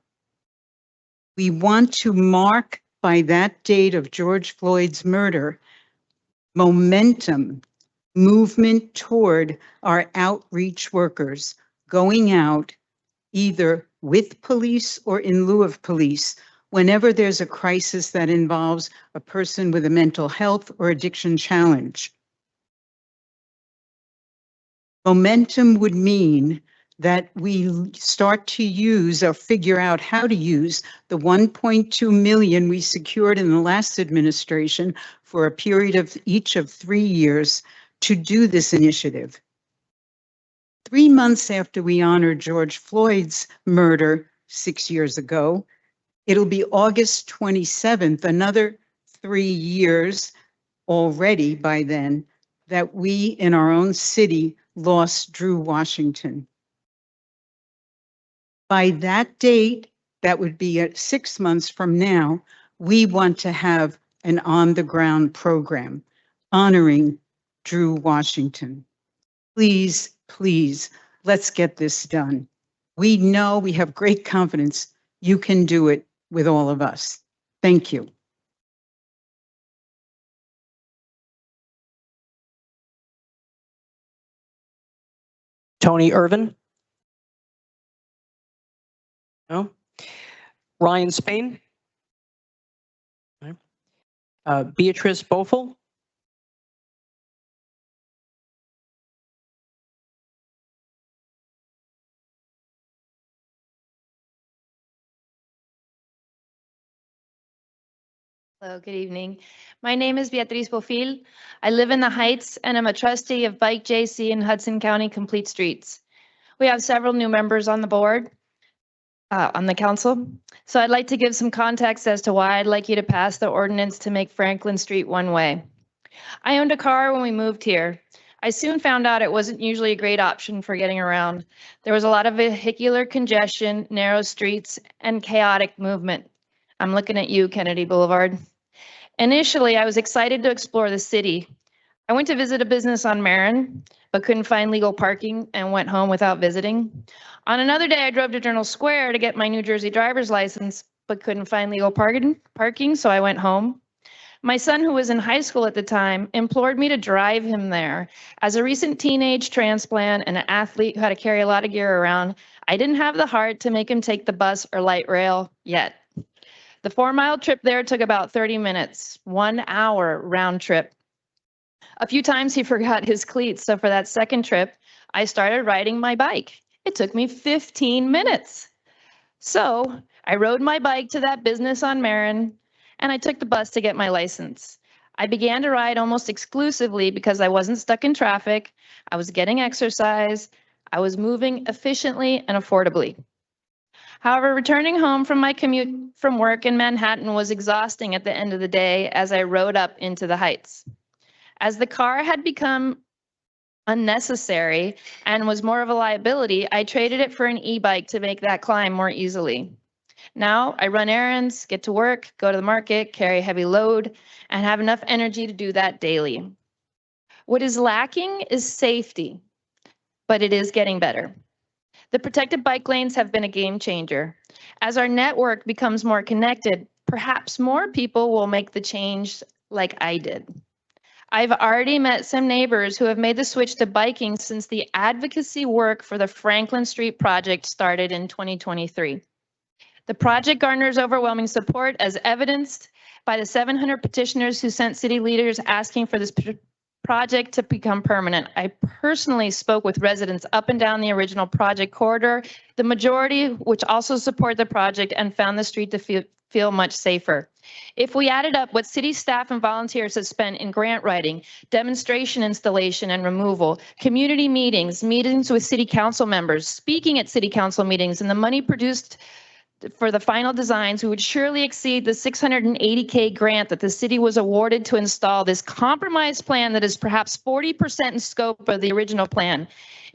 We want to mark by that date of George Floyd's murder, momentum, movement toward our outreach workers going out either with police or in lieu of police whenever there's a crisis that involves a person with a mental health or addiction challenge. Momentum would mean that we start to use or figure out how to use the 1.2 million we secured in the last administration for a period of each of 3 years to do this initiative. 3 months after we honored George Floyd's murder 6 years ago, it'll be August 27th, another 3 years already by then, that we in our own city lost Drew Washington. By that date, that would be at 6 months from now, we want to have an on-the-ground program honoring Drew Washington. please, please, let's get this done. We know, we have great confidence you can do it with all of us. Thank you. Tony Irvin? No. Ryan Spain? Okay. Beatrice Bofel? Hello, good evening. My name is Beatriz Bofil. I live in the Heights and I'm a trustee of Bike JC in Hudson County Complete Streets. We have several new members on the board, on the council. So I'd like to give some context as to why I'd like you to pass the ordinance to make Franklin Street one way. I owned a car when we moved here. I soon found out it wasn't usually a great option for getting around. There was a lot of vehicular congestion, narrow streets, and chaotic movement. I'm looking at you, Kennedy Boulevard. Initially, I was excited to explore the city. I went to visit a business on Marin, but couldn't find legal parking and went home without visiting. On another day, I drove to Journal Square to get my New Jersey driver's license, but couldn't find legal parking, so I went home. My son, who was in high school at the time, implored me to drive him there. As a recent teenage transplant and an athlete who had to carry a lot of gear around, I didn't have the heart to make him take the bus or light rail yet. The 4-mile trip there took about 30 minutes, 1 hour round trip. A few times he forgot his cleats, so for that second trip, I started riding my bike. It took me 15 minutes. So I rode my bike to that business on Marin, and I took the bus to get my license. I began to ride almost exclusively because I wasn't stuck in traffic, I was getting exercise, I was moving efficiently and affordably. However, returning home from my commute from work in Manhattan was exhausting at the end of the day as I rode up into the Heights. As the car had become unnecessary and was more of a liability, I traded it for an e-bike to make that climb more easily. Now I run errands, get to work, go to the market, carry a heavy load, and have enough energy to do that daily. What is lacking is safety, but it is getting better. The protected bike lanes have been a game changer. As our network becomes more connected, perhaps more people will make the change like I did. I've already met some neighbors who have made the switch to biking since the advocacy work for the Franklin Street project started in 2023. The project garners overwhelming support as evidenced by the 700 petitioners who sent city leaders asking for this project to become permanent. I personally spoke with residents up and down the original project corridor, the majority which also support the project and found the street to feel much safer. If we added up what city staff and volunteers have spent in grant writing, demonstration installation and removal, community meetings, meetings with city council members, speaking at city council meetings, and the money produced for the final designs, we would surely exceed the $680K grant that the city was awarded to install this compromise plan that is perhaps 40% in scope of the original plan.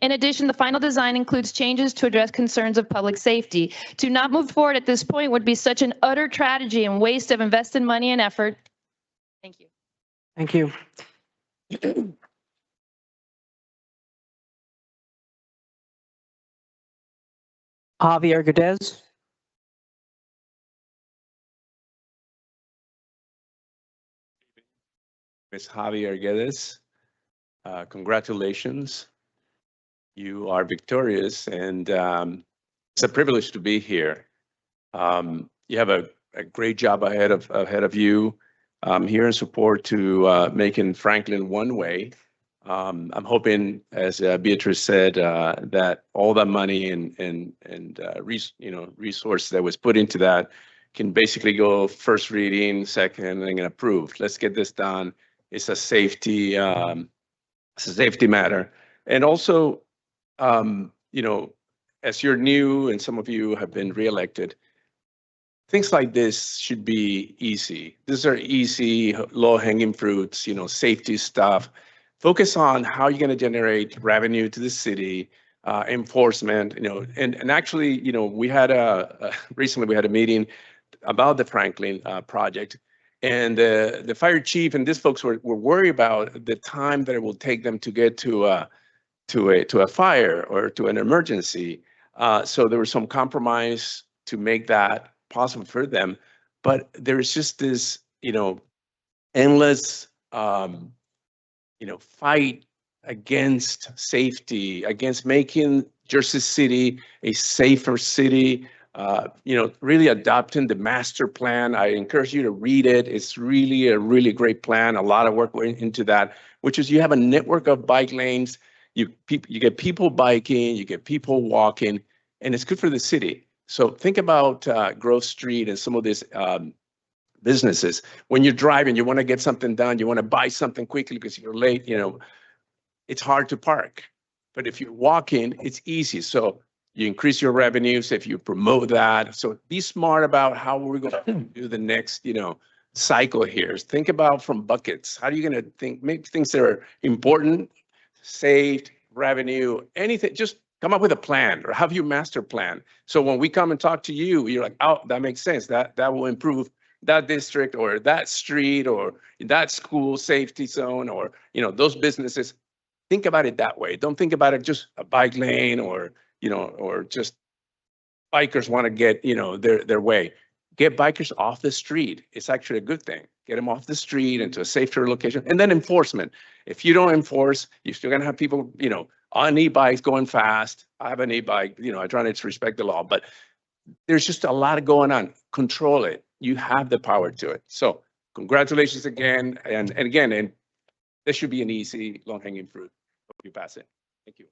In addition, the final design includes changes to address concerns of public safety. To not move forward at this point would be such an utter tragedy and waste of invested money and effort. Thank you. Thank you. Javier Gadez? Ms. Javier Guedes, congratulations. You are victorious, and it's a privilege to be here. You have a great job ahead of you. I'm here in support to making Franklin one way. I'm hoping, as Beatrice said, that all that money and resource that was put into that can basically go first reading, second, and approved. Let's get this done. It's a safety matter. And also, as you're new and some of you have been reelected, things like this should be easy. These are easy, low-hanging fruits, safety stuff. Focus on how you're going to generate revenue to the city, enforcement, and actually, we had recently we had a meeting about the Franklin project. And the fire chief and these folks were worried about the time that it will take them to get to to a fire or to an emergency. So there was some compromise to make that possible for them. But there's just this, endless, fight against safety, against making Jersey City a safer city, really adopting the master plan. I encourage you to read it. It's really a really great plan. A lot of work went into that, which is you have a network of bike lanes. You get people biking, you get people walking, and it's good for the city. So think about Grove Street and some of these businesses. When you're driving, you want to get something done, you want to buy something quickly because you're late, it's hard to park. But if you're walking, it's easy. So you increase your revenues if you promote that. So be smart about how we're going to do the next, cycle here. Think about from buckets. How are you going to make things that are important, saved, revenue, anything? Just come up with a plan or have your master plan. So when we come and talk to you, you're like, oh, that makes sense. That will improve that district or that street or that school safety zone or, those businesses. Think about it that way. Don't think about it just a bike lane or just bikers want to get, their way. Get bikers off the street. It's actually a good thing. Get them off the street into a safer location. And then enforcement. If you don't enforce, you're still going to have people, on e-bikes going fast. I have an e-bike, I try to respect the law, but there's just a lot going on. Control it. You have the power to it. So congratulations again. And this should be an easy, low-hanging fruit. Hope you pass it. Thank you.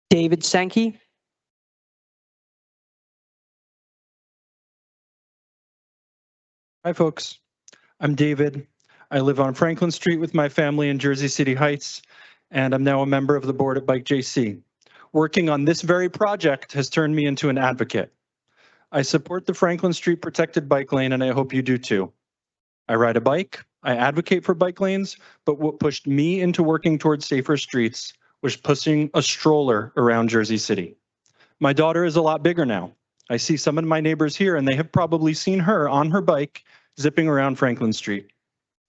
David Sankey. Hi, folks. I'm David. I live on Franklin Street with my family in Jersey City Heights, and I'm now a member of the board at Bike JC. Working on this very project has turned me into an advocate. I support the Franklin Street protected bike lane, and I hope you do too. I ride a bike, I advocate for bike lanes, but what pushed me into working towards safer streets was pushing a stroller around Jersey City. My daughter is a lot bigger now. I see some of my neighbors here, and they have probably seen her on her bike zipping around Franklin Street.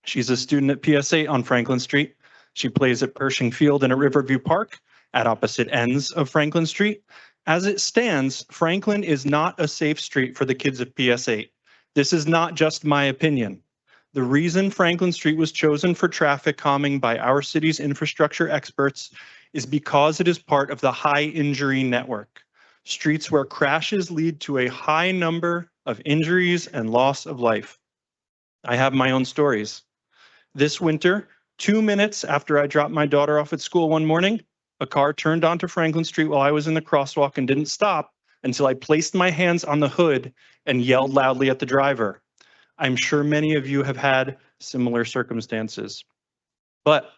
She's a student at PS8 on Franklin Street. She plays at Pershing Field and at Riverview Park at opposite ends of Franklin Street. As it stands, Franklin is not a safe street for the kids of PS8. This is not just my opinion. The reason Franklin Street was chosen for traffic calming by our city's infrastructure experts is because it is part of the high injury network. Streets where crashes lead to a high number of injuries and loss of life. I have my own stories. This winter, 2 minutes after I dropped my daughter off at school one morning, a car turned onto Franklin Street while I was in the crosswalk and didn't stop until I placed my hands on the hood and yelled loudly at the driver. I'm sure many of you have had similar circumstances. But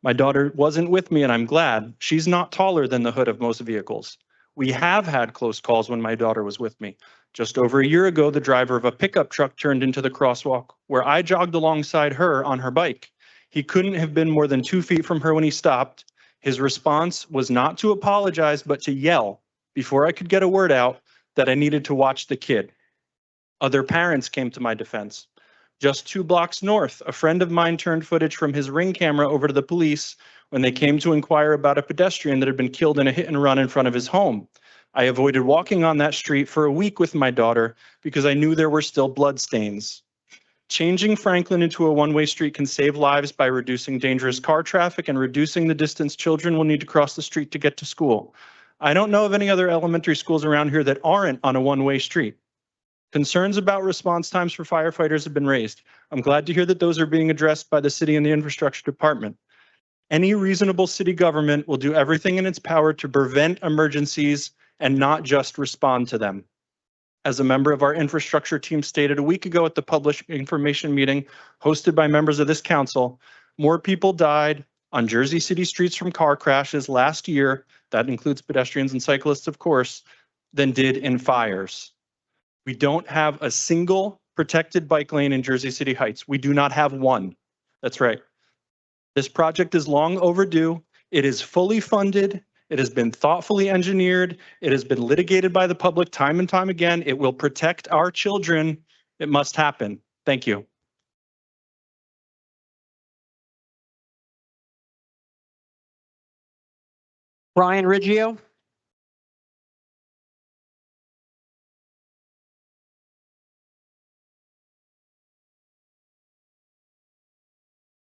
my daughter wasn't with me, and I'm glad. She's not taller than the hood of most vehicles. We have had close calls when my daughter was with me. Just over a year ago, the driver of a pickup truck turned into the crosswalk where I jogged alongside her on her bike. He couldn't have been more than 2 feet from her when he stopped. His response was not to apologize, but to yell before I could get a word out that I needed to watch the kid. Other parents came to my defense. Just 2 blocks north, a friend of mine turned footage from his Ring camera over to the police when they came to inquire about a pedestrian that had been killed in a hit and run in front of his home. I avoided walking on that street for a week with my daughter because I knew there were still blood stains. Changing Franklin into a one-way street can save lives by reducing dangerous car traffic and reducing the distance children will need to cross the street to get to school. I don't know of any other elementary schools around here that aren't on a one-way street. Concerns about response times for firefighters have been raised. I'm glad to hear that those are being addressed by the city and the infrastructure department. Any reasonable city government will do everything in its power to prevent emergencies and not just respond to them. As a member of our infrastructure team stated a week ago at the public information meeting hosted by members of this council, more people died on Jersey City streets from car crashes last year, that includes pedestrians and cyclists, of course, than did in fires. We don't have a single protected bike lane in Jersey City Heights. We do not have one. That's right. This project is long overdue. It is fully funded. It has been thoughtfully engineered. It has been litigated by the public time and time again. It will protect our children. It must happen. Thank you. Brian Riggio.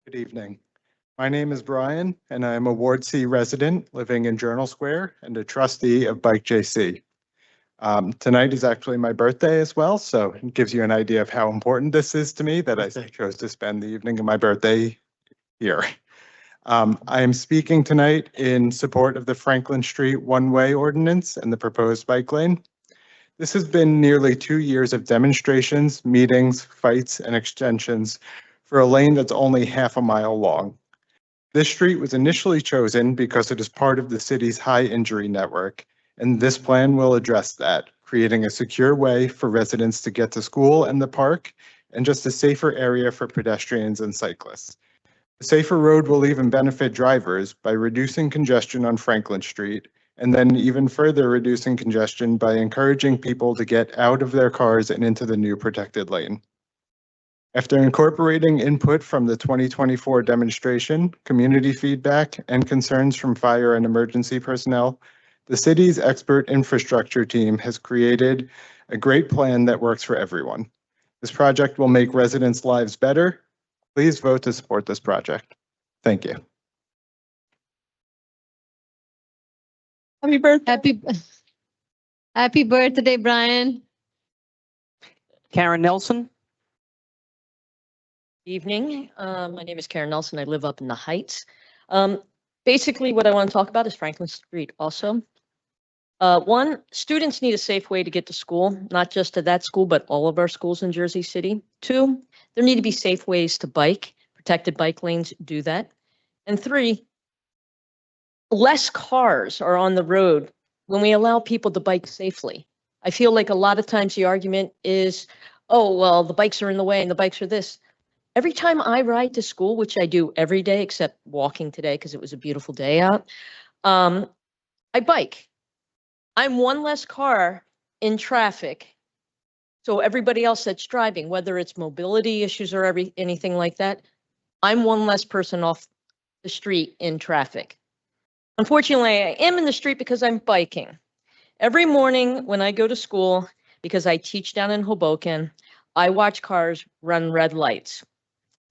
Good evening. My name is Brian, and I am a Ward C resident living in Journal Square and a trustee of Bike JC. Tonight is actually my birthday as well, so it gives you an idea of how important this is to me that I chose to spend the evening of my birthday here. I am speaking tonight in support of the Franklin Street one-way ordinance and the proposed bike lane. This has been nearly 2 years of demonstrations, meetings, fights, and extensions for a lane that's only half a mile long. This street was initially chosen because it is part of the city's high injury network, and this plan will address that, creating a secure way for residents to get to school and the park, and just a safer area for pedestrians and cyclists. The safer road will even benefit drivers by reducing congestion on Franklin Street, and then even further reducing congestion by encouraging people to get out of their cars and into the new protected lane. After incorporating input from the 2024 demonstration, community feedback, and concerns from fire and emergency personnel, the city's expert infrastructure team has created a great plan that works for everyone. This project will make residents' lives better. Please vote to support this project. Thank you. Happy birthday. Happy birthday, Brian. Karen Nelson. Evening. My name is Karen Nelson. I live up in the Heights. Basically, what I want to talk about is Franklin Street also. One, students need a safe way to get to school, not just to that school, but all of our schools in Jersey City. Two, there need to be safe ways to bike. Protected bike lanes do that. And three, less cars are on the road when we allow people to bike safely. I feel like a lot of times the argument is, oh, well, the bikes are in the way and the bikes are this. Every time I ride to school, which I do every day except walking today because it was a beautiful day out, I bike. I'm one less car in traffic. So everybody else that's driving, whether it's mobility issues or anything like that, I'm one less person off the street in traffic. Unfortunately, I am in the street because I'm biking. Every morning when I go to school, because I teach down in Hoboken, I watch cars run red lights.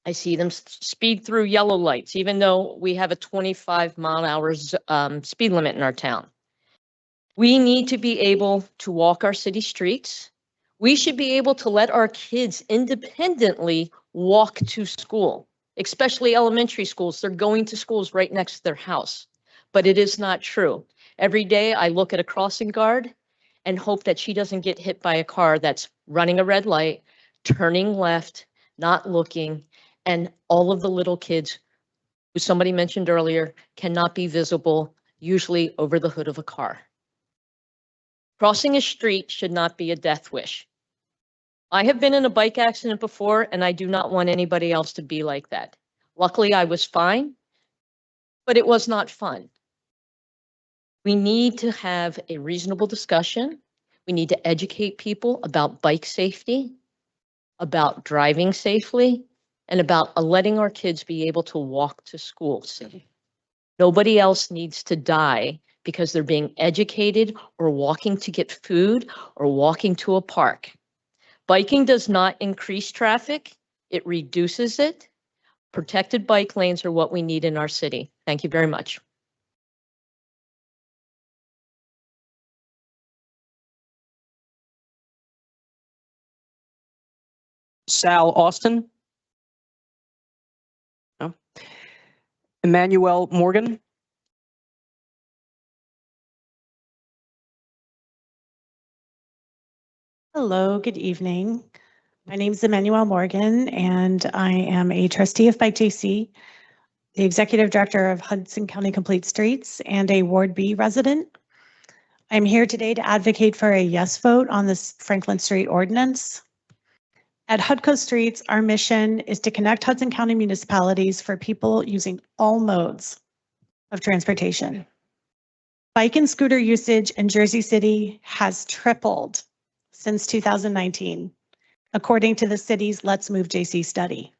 I see them speed through yellow lights, even though we have a 25-mile-an-hour speed limit in our town. We need to be able to walk our city streets. We should be able to let our kids independently walk to school, especially elementary schools. They're going to schools right next to their house, but it is not true. Every day I look at a crossing guard and hope that she doesn't get hit by a car that's running a red light, turning left, not looking, and all of the little kids, who somebody mentioned earlier, cannot be visible, usually over the hood of a car. Crossing a street should not be a death wish. I have been in a bike accident before, and I do not want anybody else to be like that. Luckily, I was fine, but it was not fun. We need to have a reasonable discussion. We need to educate people about bike safety, about driving safely, and about letting our kids be able to walk to school. Nobody else needs to die because they're being educated or walking to get food or walking to a park. Biking does not increase traffic, it reduces it. Protected bike lanes are what we need in our city. Thank you very much. Sal Austin. No. Emmanuel Morgan. Hello, good evening. My name is Emmanuel Morgan, and I am a trustee of Bike JC, the executive director of Hudson County Complete Streets, and a Ward B resident. I'm here today to advocate for a yes vote on this Franklin Street ordinance. At HUDCO Streets, our mission is to connect Hudson County municipalities for people using all modes of transportation. Bike and scooter usage in Jersey City has tripled since 2019, according to the city's Let's Move JC study.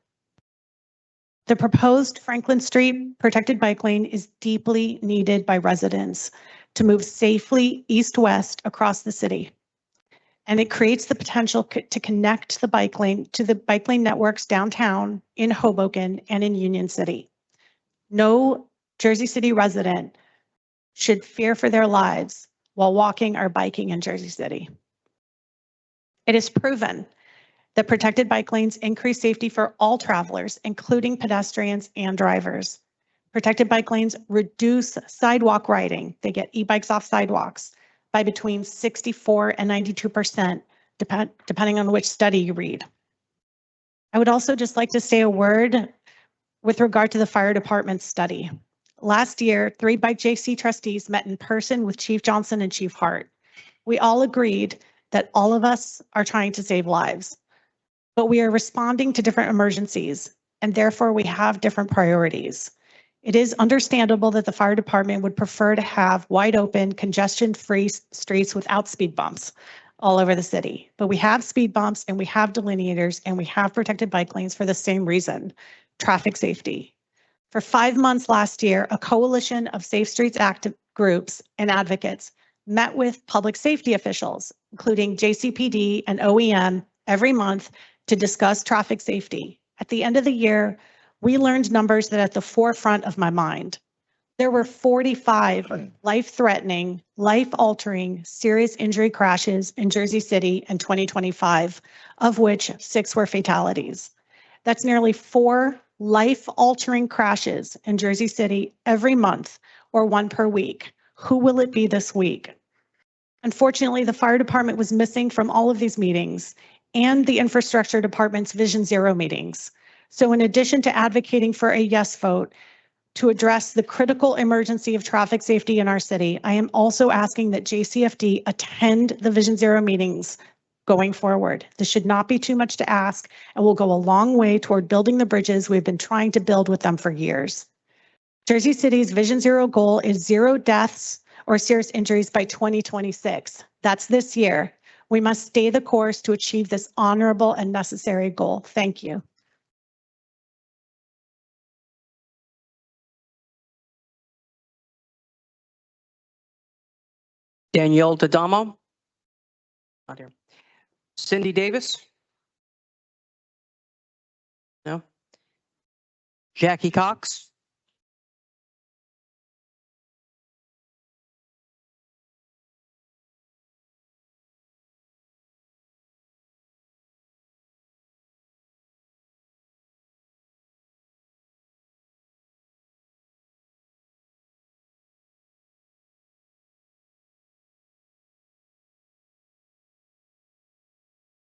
The proposed Franklin Street protected bike lane is deeply needed by residents to move safely east-west across the city. And it creates the potential to connect the bike lane to the bike lane networks downtown, in Hoboken, and in Union City. No Jersey City resident should fear for their lives while walking or biking in Jersey City. It is proven that protected bike lanes increase safety for all travelers, including pedestrians and drivers. Protected bike lanes reduce sidewalk riding. They get e-bikes off sidewalks by between 64 and 92%, depending on which study you read. I would also just like to say a word with regard to the fire department study. Last year, 3 Bike JC trustees met in person with Chief Johnson and Chief Hart. We all agreed that all of us are trying to save lives, but we are responding to different emergencies, and therefore we have different priorities. It is understandable that the fire department would prefer to have wide open, congestion-free streets without speed bumps all over the city. But we have speed bumps and we have delineators and we have protected bike lanes for the same reason, traffic safety. For 5 months last year, a coalition of Safe Streets active groups and advocates met with public safety officials, including JCPD and OEM, every month to discuss traffic safety. At the end of the year, we learned numbers that are at the forefront of my mind. There were 45 life-threatening, life-altering, serious injury crashes in Jersey City in 2025, of which 6 were fatalities. That's nearly 4 life-altering crashes in Jersey City every month, or 1 per week. Who will it be this week? Unfortunately, the fire department was missing from all of these meetings and the infrastructure department's Vision Zero meetings. So in addition to advocating for a yes vote to address the critical emergency of traffic safety in our city, I am also asking that JCFD attend the Vision Zero meetings going forward. This should not be too much to ask and will go a long way toward building the bridges we've been trying to build with them for years. Jersey City's Vision Zero goal is 0 deaths or serious injuries by 2026. That's this year. We must stay the course to achieve this honorable and necessary goal. Thank you. Danielle D'Adamo. Not here. Cindy Davis. No. Jackie Cox.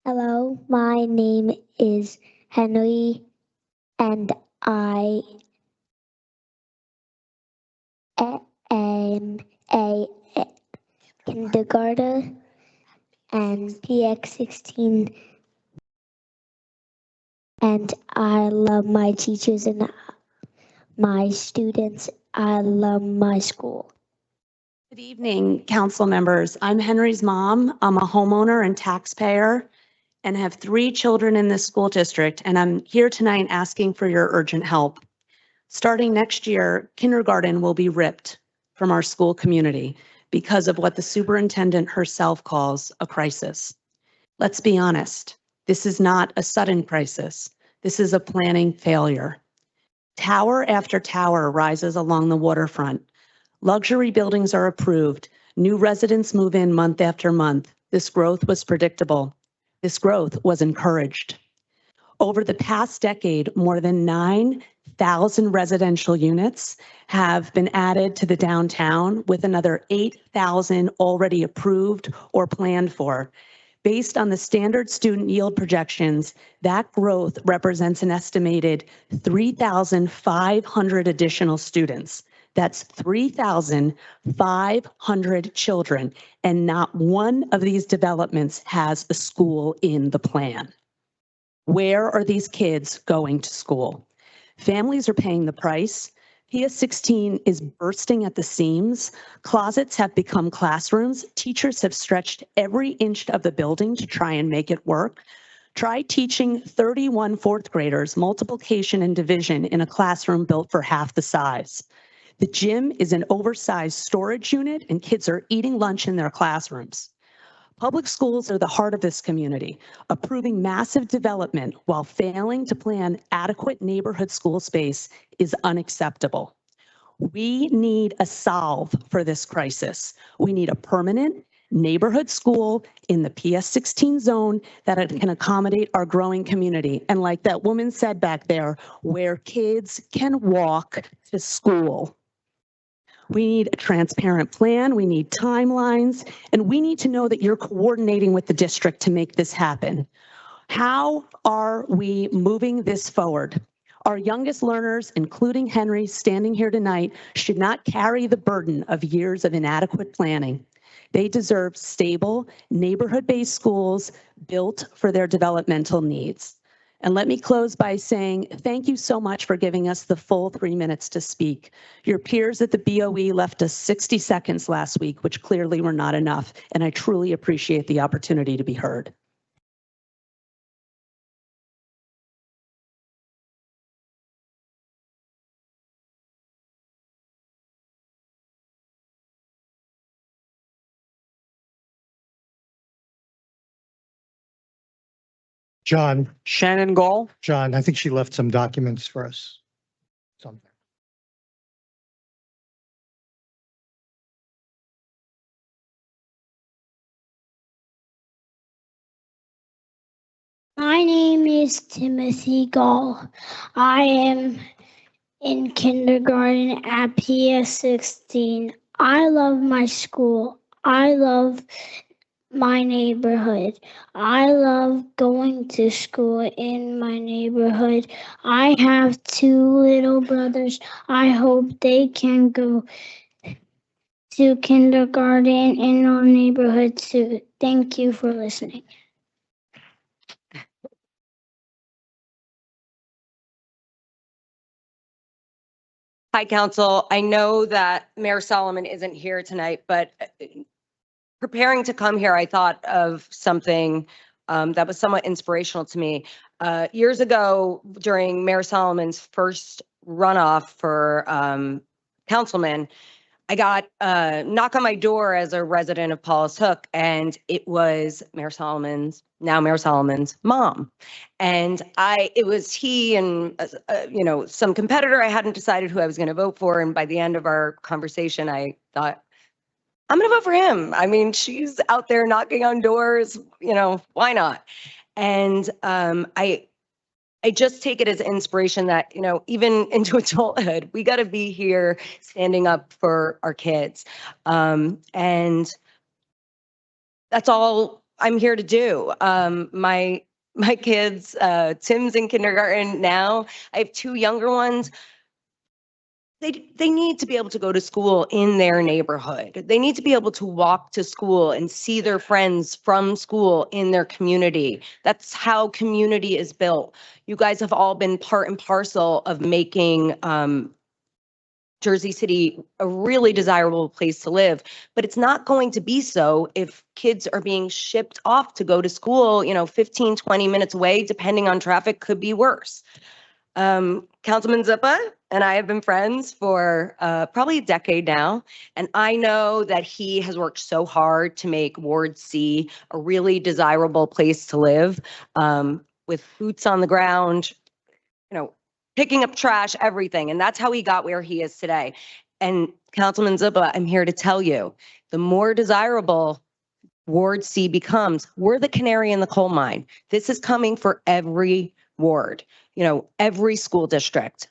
Hello, my name is Henry, and I am a kindergarten and PX16, and I love my teachers and my students. I love my school. Good evening, council members. I'm Henry's mom. I'm a homeowner and taxpayer and have 3 children in this school district, and I'm here tonight asking for your urgent help. Starting next year, kindergarten will be ripped from our school community because of what the superintendent herself calls a crisis. Let's be honest, this is not a sudden crisis. This is a planning failure. Tower after tower rises along the waterfront. Luxury buildings are approved. New residents move in month after month. This growth was predictable. This growth was encouraged. Over the past decade, more than 9,000 residential units have been added to the downtown, with another 8,000 already approved or planned for. Based on the standard student yield projections, that growth represents an estimated 3,500 additional students. That's 3,500 children, and not one of these developments has a school in the plan. Where are these kids going to school? Families are paying the price. PS16 is bursting at the seams. Closets have become classrooms. Teachers have stretched every inch of the building to try and make it work. Try teaching 31 fourth graders multiplication and division in a classroom built for half the size. The gym is an oversized storage unit and kids are eating lunch in their classrooms. Public schools are the heart of this community. Approving massive development while failing to plan adequate neighborhood school space is unacceptable. We need a solve for this crisis. We need a permanent neighborhood school in the PS16 zone that can accommodate our growing community. And like that woman said back there, where kids can walk to school. We need a transparent plan, we need timelines, and we need to know that you're coordinating with the district to make this happen. How are we moving this forward? Our youngest learners, including Henry standing here tonight, should not carry the burden of years of inadequate planning. They deserve stable, neighborhood-based schools built for their developmental needs. And let me close by saying thank you so much for giving us the full 3 minutes to speak. Your peers at the BOE left us 60 seconds last week, which clearly were not enough, and I truly appreciate the opportunity to be heard. John, Shannon Gall. John, I think she left some documents for us. Something. My name is Timothy Gall. I am in kindergarten at PS16. I love my school. I love my neighborhood. I love going to school in my neighborhood. I have 2 little brothers. I hope they can go to kindergarten in our neighborhood too. Thank you for listening. Hi, Council. I know that Mayor Solomon isn't here tonight, but preparing to come here, I thought of something that was somewhat inspirational to me. Years ago, during Mayor Solomon's first runoff for councilman, I got a knock on my door as a resident of Paul's Hook, and it was Mayor Solomon's mom. And it was he and, some competitor. I hadn't decided who I was going to vote for. And by the end of our conversation, I thought, I'm going to vote for him. I mean, she's out there knocking on doors, why not? And I just take it as inspiration that, even into adulthood, we got to be here standing up for our kids. And that's all I'm here to do. My kids, Tim's in kindergarten now. I have 2 younger ones. They need to be able to go to school in their neighborhood. They need to be able to walk to school and see their friends from school in their community. That's how community is built. You guys have all been part and parcel of making Jersey City a really desirable place to live, but it's not going to be so if kids are being shipped off to go to school, 15, 20 minutes away, depending on traffic, could be worse. Councilman Zuppa and I have been friends for probably a decade now, and I know that he has worked so hard to make Ward C a really desirable place to live, with boots on the ground, picking up trash, everything, and that's how he got where he is today. And Councilman Zuppa, I'm here to tell you, the more desirable Ward C becomes, we're the canary in the coal mine. This is coming for every ward, every school district.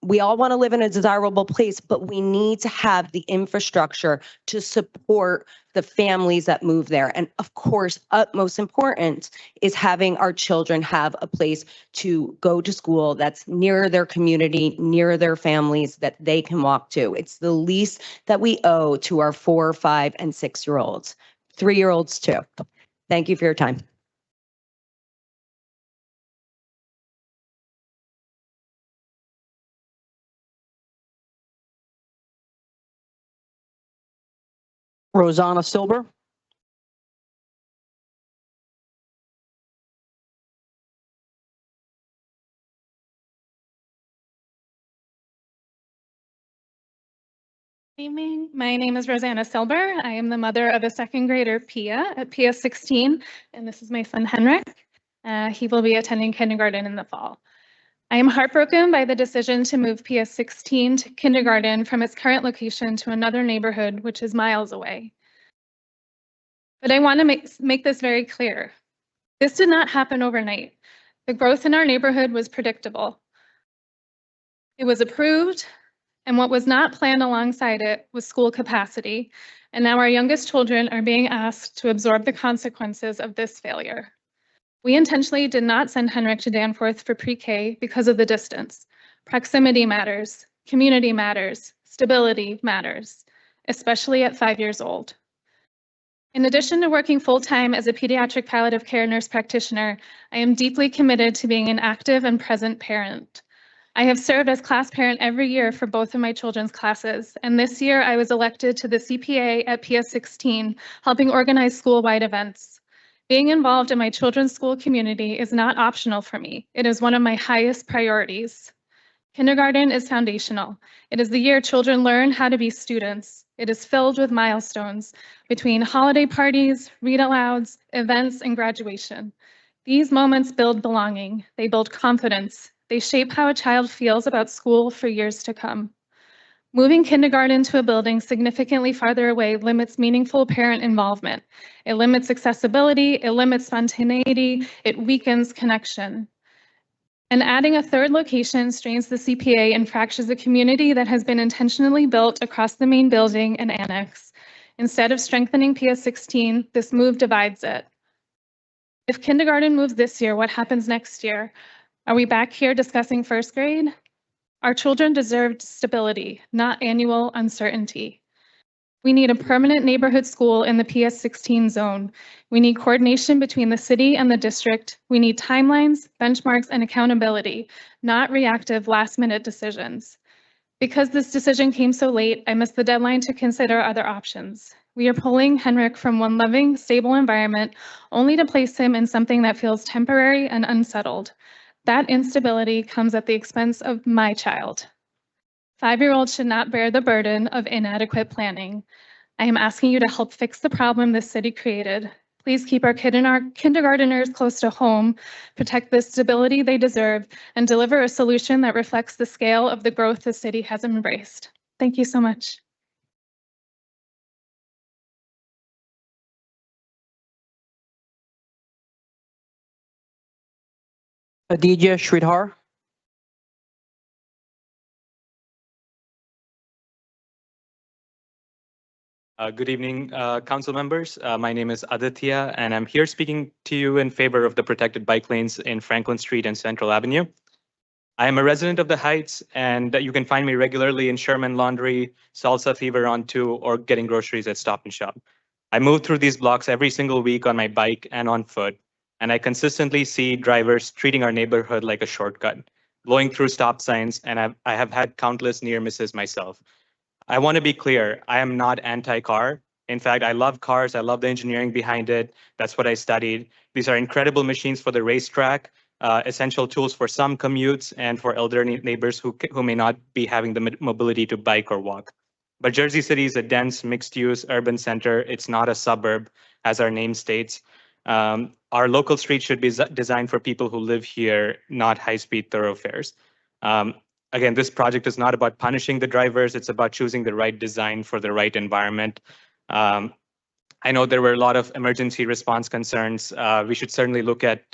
We all want to live in a desirable place, but we need to have the infrastructure to support the families that move there. And of course, utmost important is having our children have a place to go to school that's near their community, near their families, that they can walk to. It's the least that we owe to our 4, 5, and 6-year-olds, 3-year-olds too. Thank you for your time. Rosanna Silber. Evening. My name is Rosanna Silber. I am the mother of a second grader, Pia, at Pia 16, and this is my son, Henrik. He will be attending kindergarten in the fall. I am heartbroken by the decision to move Pia 16 to kindergarten from its current location to another neighborhood, which is miles away. But I want to make this very clear. This did not happen overnight. The growth in our neighborhood was predictable. It was approved, and what was not planned alongside it was school capacity. And now our youngest children are being asked to absorb the consequences of this failure. We intentionally did not send Henrik to Danforth for pre-K because of the distance. Proximity matters, community matters, stability matters, especially at 5 years old. In addition to working full-time as a pediatric palliative care nurse practitioner, I am deeply committed to being an active and present parent. I have served as class parent every year for both of my children's classes, and this year I was elected to the CPA at Pia 16, helping organize school-wide events. Being involved in my children's school community is not optional for me. It is one of my highest priorities. Kindergarten is foundational. It is the year children learn how to be students. It is filled with milestones between holiday parties, read-alouds, events, and graduation. These moments build belonging. They build confidence. They shape how a child feels about school for years to come. Moving kindergarten to a building significantly farther away limits meaningful parent involvement. It limits accessibility, it limits spontaneity, it weakens connection. And adding a third location strains the CPA and fractures a community that has been intentionally built across the main building and annex. Instead of strengthening Pia 16, this move divides it. If kindergarten moves this year, what happens next year? Are we back here discussing first grade? Our children deserve stability, not annual uncertainty. We need a permanent neighborhood school in the PS 16 zone. We need coordination between the city and the district. We need timelines, benchmarks, and accountability, not reactive last-minute decisions. Because this decision came so late, I missed the deadline to consider other options. We are pulling Henrik from one loving, stable environment only to place him in something that feels temporary and unsettled. That instability comes at the expense of my child. 5-year-olds should not bear the burden of inadequate planning. I am asking you to help fix the problem this city created. Please keep our kindergarteners close to home, protect the stability they deserve, and deliver a solution that reflects the scale of the growth the city has embraced. Thank you so much. Aditya Sridhar. Good evening, council members. My name is Aditya, and I'm here speaking to you in favor of the protected bike lanes in Franklin Street and Central Avenue. I am a resident of the Heights, and you can find me regularly in Sherman Laundry, Salsa Fever on 2, or getting groceries at Stop and Shop. I move through these blocks every single week on my bike and on foot, and I consistently see drivers treating our neighborhood like a shortcut, blowing through stop signs, and I have had countless near misses myself. I want to be clear, I am not anti-car. In fact, I love cars. I love the engineering behind it. That's what I studied. These are incredible machines for the racetrack, essential tools for some commutes and for elderly neighbors who may not be having the mobility to bike or walk. But Jersey City is a dense, mixed-use urban center. It's not a suburb, as our name states. Our local streets should be designed for people who live here, not high-speed thoroughfares. Again, this project is not about punishing the drivers. It's about choosing the right design for the right environment. I know there were a lot of emergency response concerns. We should certainly look at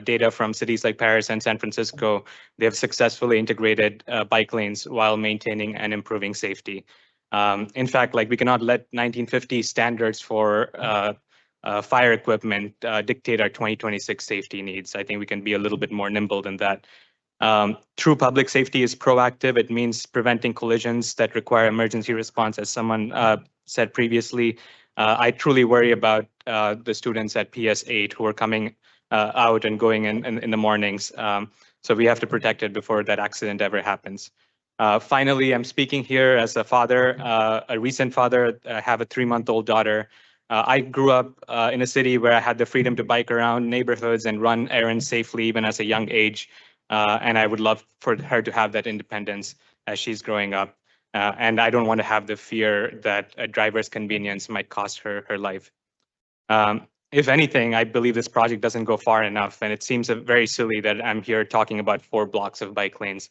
data from cities like Paris and San Francisco. They have successfully integrated bike lanes while maintaining and improving safety. In fact, like we cannot let 1950 standards for fire equipment dictate our 2026 safety needs. I think we can be a little bit more nimble than that. True public safety is proactive. It means preventing collisions that require emergency response, as someone said previously. I truly worry about the students at PS8 who are coming out and going in the mornings. So we have to protect it before that accident ever happens. Finally, I'm speaking here as a father, a recent father. I have a 3-month-old daughter. I grew up in a city where I had the freedom to bike around neighborhoods and run errands safely, even as a young age. And I would love for her to have that independence as she's growing up. And I don't want to have the fear that a driver's convenience might cost her her life. If anything, I believe this project doesn't go far enough, and it seems very silly that I'm here talking about 4 blocks of bike lanes.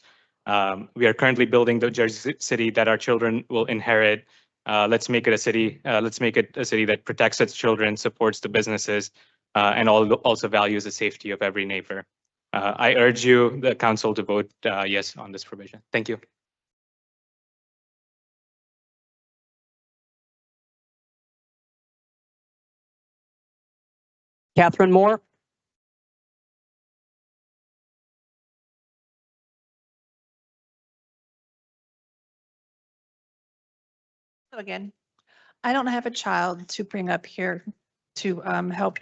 We are currently building the Jersey City that our children will inherit. Let's make it a city. Let's make it a city that protects its children, supports the businesses, and also values the safety of every neighbor. I urge you, the council, to vote yes on this provision. Thank you. Catherine Moore. Again, I don't have a child to bring up here to help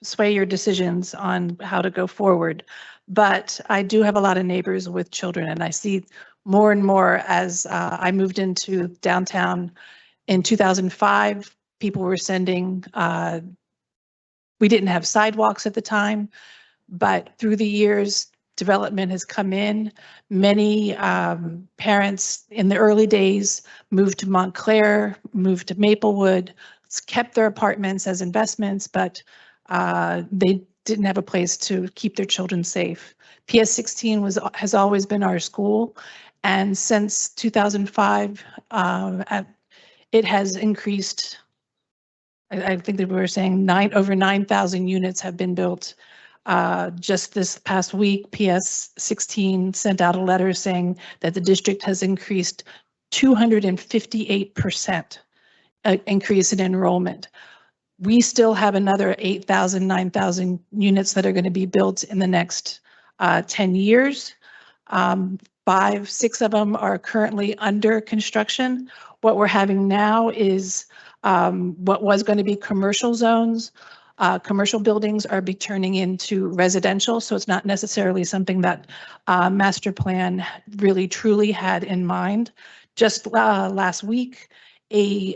sway your decisions on how to go forward. But I do have a lot of neighbors with children, and I see more and more as I moved into downtown in 2005, people were sending, we didn't have sidewalks at the time, but through the years, development has come in. Many parents in the early days moved to Montclair, moved to Maplewood, kept their apartments as investments, but they didn't have a place to keep their children safe. PS 16 has always been our school, and since 2005, it has increased. I think that we were saying over 9,000 units have been built. Just this past week, PS 16 sent out a letter saying that the district has increased 258% increase in enrollment. We still have another 8,000, 9,000 units that are going to be built in the next 10 years. 5, 6 of them are currently under construction. What we're having now is what was going to be commercial zones. Commercial buildings are be turning into residential, so it's not necessarily something that master plan really truly had in mind. Just last week, a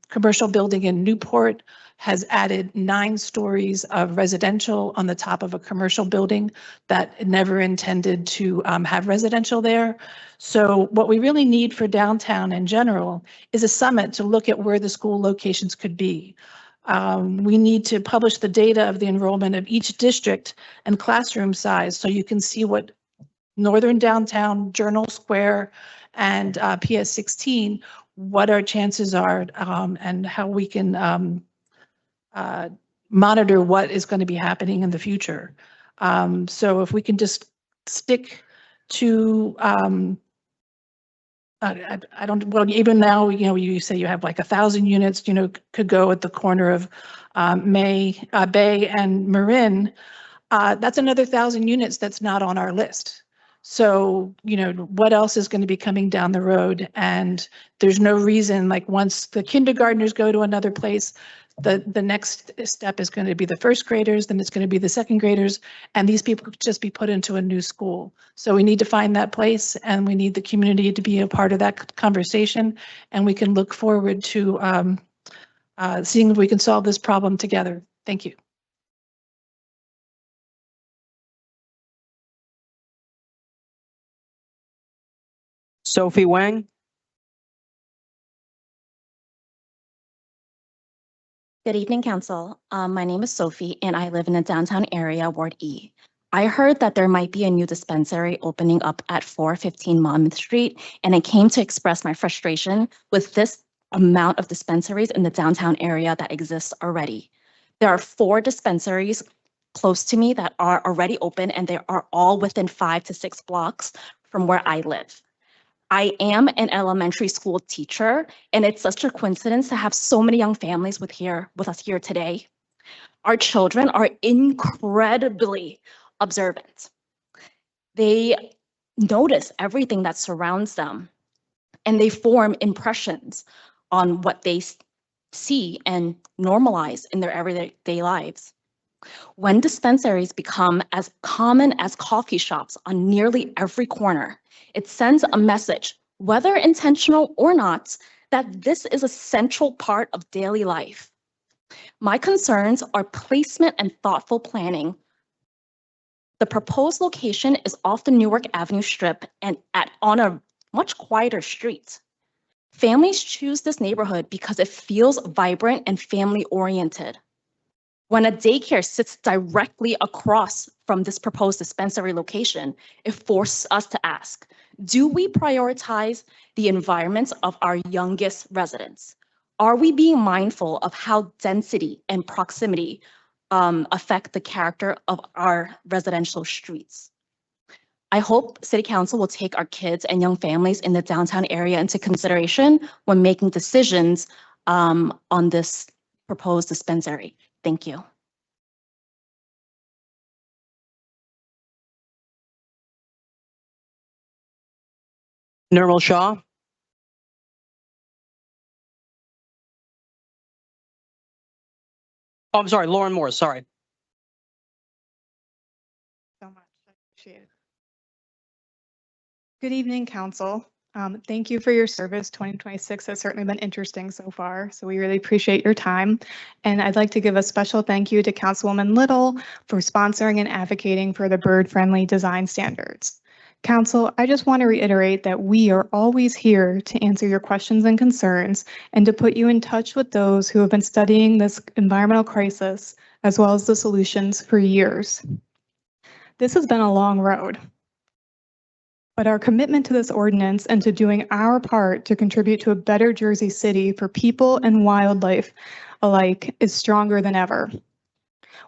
commercial building in Newport has added 9 stories of residential on the top of a commercial building that never intended to have residential there. So what we really need for downtown in general is a summit to look at where the school locations could be. We need to publish the data of the enrollment of each district and classroom size so you can see what Northern Downtown, Journal Square, and PS 16, what our chances are and how we can monitor what is going to be happening in the future. So if we can just stick to, I don't, well, even now, you know, you say you have like 1,000 units, you know, could go at the corner of Bay and Marin. That's another 1,000 units that's not on our list. So, you know, what else is going to be coming down the road? And there's no reason, like once the kindergartners go to another place, the next step is going to be the first graders, then it's going to be the second graders, and these people could just be put into a new school. So we need to find that place, and we need the community to be a part of that conversation, and we can look forward to seeing if we can solve this problem together. Thank you. Sophie Wang. Good evening, Council. My name is Sophie, and I live in the downtown area, Ward E. I heard that there might be a new dispensary opening up at 415 Monmouth Street, and I came to express my frustration with this amount of dispensaries in the downtown area that exists already. There are 4 dispensaries close to me that are already open, and they are all within 5 to 6 blocks from where I live. I am an elementary school teacher, and it's such a coincidence to have so many young families with us here today. Our children are incredibly observant. They notice everything that surrounds them, and they form impressions on what they see and normalize in their everyday lives. When dispensaries become as common as coffee shops on nearly every corner, it sends a message, whether intentional or not, that this is a central part of daily life. My concerns are placement and thoughtful planning. The proposed location is off the Newark Avenue Strip and on a much quieter street. Families choose this neighborhood because it feels vibrant and family-oriented. When a daycare sits directly across from this proposed dispensary location, it forces us to ask, do we prioritize the environments of our youngest residents? Are we being mindful of how density and proximity affect the character of our residential streets? I hope City Council will take our kids and young families in the downtown area into consideration when making decisions on this proposed dispensary. Thank you. Nirmal Shah. Oh, I'm sorry, Lauren Moore, sorry. So much. I appreciate it. Good evening, Council. Thank you for your service. 2026 has certainly been interesting so far, so we really appreciate your time. And I'd like to give a special thank you to Councilwoman Little for sponsoring and advocating for the bird-friendly design standards. Council, I just want to reiterate that we are always here to answer your questions and concerns and to put you in touch with those who have been studying this environmental crisis as well as the solutions for years. This has been a long road. But our commitment to this ordinance and to doing our part to contribute to a better Jersey City for people and wildlife alike is stronger than ever.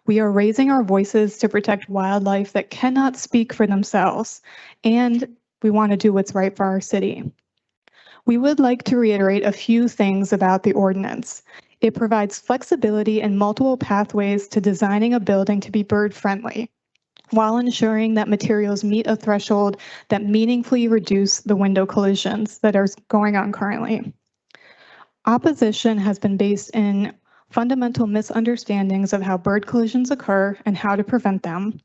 We are raising our voices to protect wildlife that cannot speak for themselves, and we want to do what's right for our city. We would like to reiterate a few things about the ordinance. It provides flexibility and multiple pathways to designing a building to be bird-friendly, while ensuring that materials meet a threshold that meaningfully reduce the window collisions that are going on currently. Opposition has been based in fundamental misunderstandings of how bird collisions occur and how to prevent them,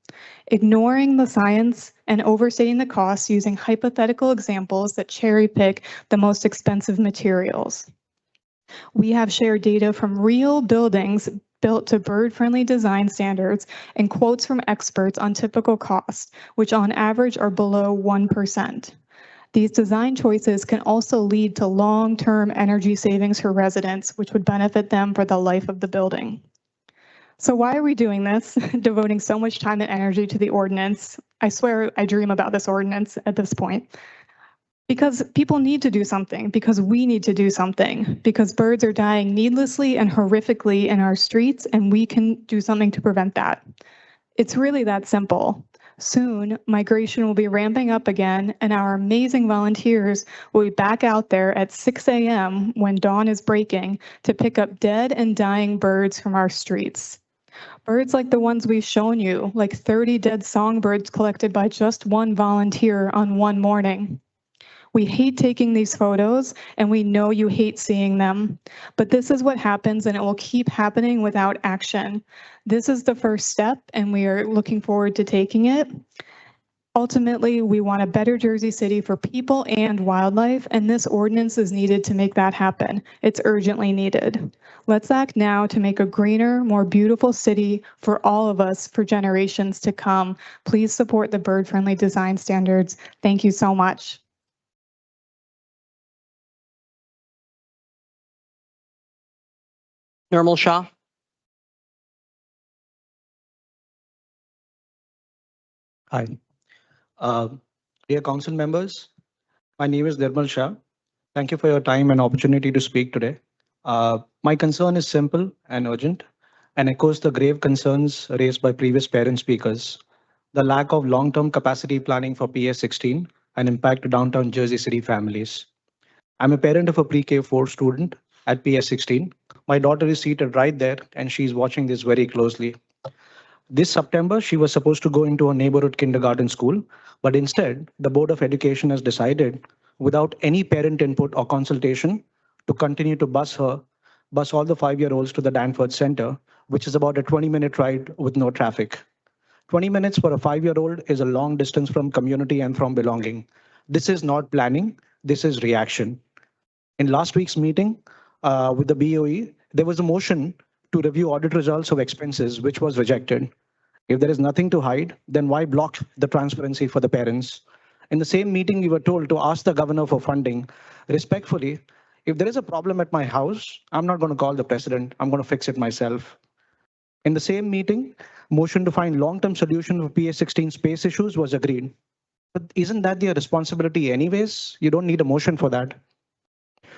ignoring the science and overstating the costs using hypothetical examples that cherry pick the most expensive materials. We have shared data from real buildings built to bird-friendly design standards and quotes from experts on typical costs, which on average are below 1%. These design choices can also lead to long-term energy savings for residents, which would benefit them for the life of the building. So why are we doing this, devoting so much time and energy to the ordinance? I swear I dream about this ordinance at this point. Because people need to do something, because we need to do something, because birds are dying needlessly and horrifically in our streets, and we can do something to prevent that. It's really that simple. Soon, migration will be ramping up again, and our amazing volunteers will be back out there at 6 a.m. when dawn is breaking to pick up dead and dying birds from our streets. Birds like the ones we've shown you, like 30 dead songbirds collected by just one volunteer on one morning. We hate taking these photos, and we know you hate seeing them. But this is what happens, and it will keep happening without action. This is the first step, and we are looking forward to taking it. Ultimately, we want a better Jersey City for people and wildlife, and this ordinance is needed to make that happen. It's urgently needed. Let's act now to make a greener, more beautiful city for all of us for generations to come. Please support the bird-friendly design standards. Thank you so much. Nirmal Shah. Hi. Dear council members, my name is Nirmal Shah. Thank you for your time and opportunity to speak today. My concern is simple and urgent and echoes the grave concerns raised by previous parent speakers. The lack of long-term capacity planning for PS16 and impact to downtown Jersey City families. I'm a parent of a pre-K4 student at PS16. My daughter is seated right there and she's watching this very closely. This September, she was supposed to go into a neighborhood kindergarten school, but instead, the Board of Education has decided, without any parent input or consultation, to continue to bus all the 5-year-olds to the Danforth Center, which is about a 20-minute ride with no traffic. 20 minutes for a 5-year-old is a long distance from community and from belonging. This is not planning, this is reaction. In last week's meeting with the BOE, there was a motion to review audit results of expenses, which was rejected. If there is nothing to hide, then why block the transparency for the parents? In the same meeting, we were told to ask the governor for funding. Respectfully, if there is a problem at my house, I'm not going to call the president. I'm going to fix it myself. In the same meeting, motion to find long-term solution for PS16 space issues was agreed. But isn't that their responsibility anyways? You don't need a motion for that.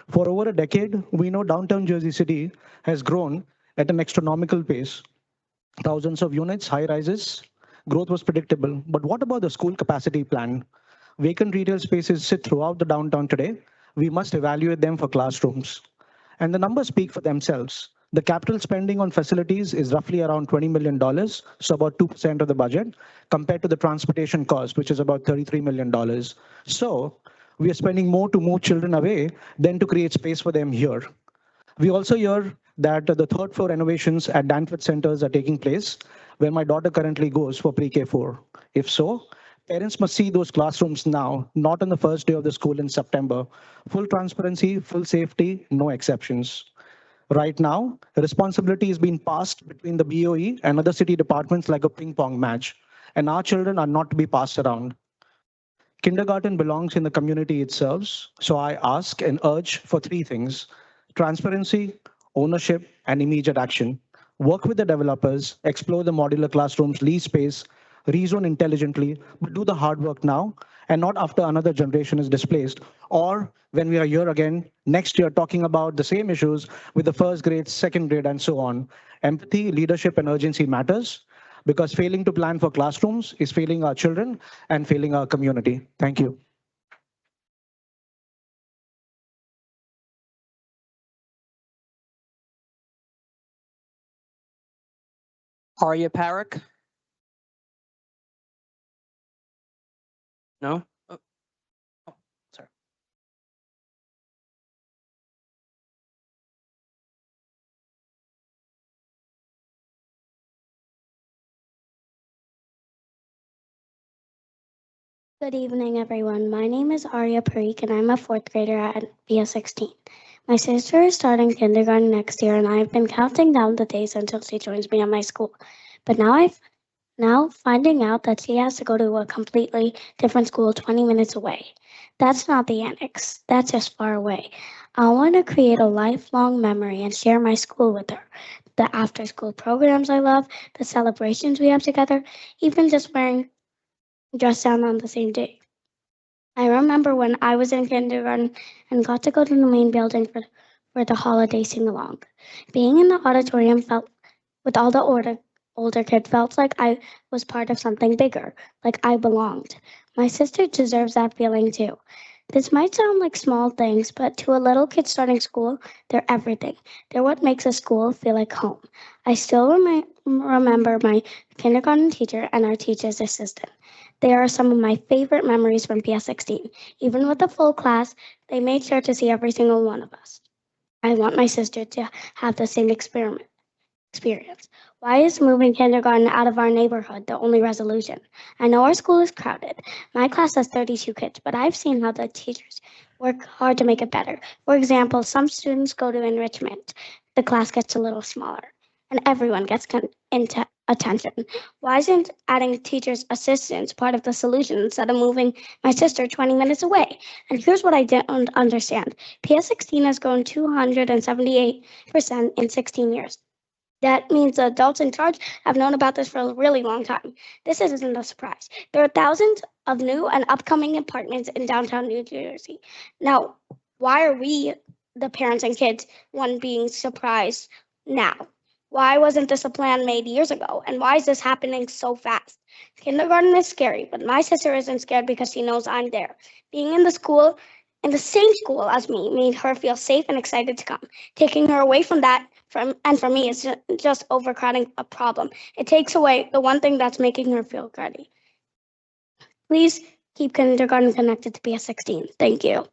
For over a decade, we know downtown Jersey City has grown at an astronomical pace. Thousands of units, high rises, growth was predictable. But what about the school capacity plan? Vacant retail spaces sit throughout the downtown today. We must evaluate them for classrooms. And the numbers speak for themselves. The capital spending on facilities is roughly around $20 million, so about 2% of the budget, compared to the transportation cost, which is about $33 million. So we are spending more to move children away than to create space for them here. We also hear that the third floor renovations at Danforth centers are taking place, where my daughter currently goes for pre-K 4. If so, parents must see those classrooms now, not on the first day of the school in September. Full transparency, full safety, no exceptions. Right now, responsibility is being passed between the BOE and other city departments like a ping pong match, and our children are not to be passed around. Kindergarten belongs in the community it serves, so I ask and urge for three things: transparency, ownership, and immediate action. Work with the developers, explore the modular classrooms, lease space, rezone intelligently, but do the hard work now and not after another generation is displaced, or when we are here again next year talking about the same issues with the first grade, second grade, and so on. Empathy, leadership, and urgency matters, because failing to plan for classrooms is failing our children and failing our community. Thank you. Arya Parekh? No? Oh, sorry. Good evening, everyone. My name is Arya Parikh, and I'm a fourth grader at BS16. My sister is starting kindergarten next year, and I've been counting down the days until she joins me at my school. But now finding out that she has to go to a completely different school 20 minutes away. That's not the annex. That's just far away. I want to create a lifelong memory and share my school with her. The after-school programs I love, the celebrations we have together, even just wearing dress down on the same day. I remember when I was in kindergarten and got to go to the main building for the holiday sing-along. Being in the auditorium felt, with all the older kids, felt like I was part of something bigger, like I belonged. My sister deserves that feeling too. This might sound like small things, but to a little kid starting school, they're everything. They're what makes a school feel like home. I still remember my kindergarten teacher and our teacher's assistant. They are some of my favorite memories from PS16. Even with a full class, they made sure to see every single one of us. I want my sister to have the same experience. Why is moving kindergarten out of our neighborhood the only resolution? I know our school is crowded. My class has 32 kids, but I've seen how the teachers work hard to make it better. For example, some students go to enrichment. The class gets a little smaller, and everyone gets attention. Why isn't adding teachers' assistants part of the solution instead of moving my sister 20 minutes away? And here's what I don't understand. PS16 has grown 278% in 16 years. That means the adults in charge have known about this for a really long time. This isn't a surprise. There are thousands of new and upcoming apartments in downtown New Jersey. Now, why are we, the parents and kids, one being surprised now? Why wasn't this a plan made years ago? And why is this happening so fast? Kindergarten is scary, but my sister isn't scared because she knows I'm there. Being in the same school as me made her feel safe and excited to come. Taking her away from that, for me, is just overcrowding a problem. It takes away the one thing that's making her feel ready. Please keep kindergarten connected to PS16. Thank you.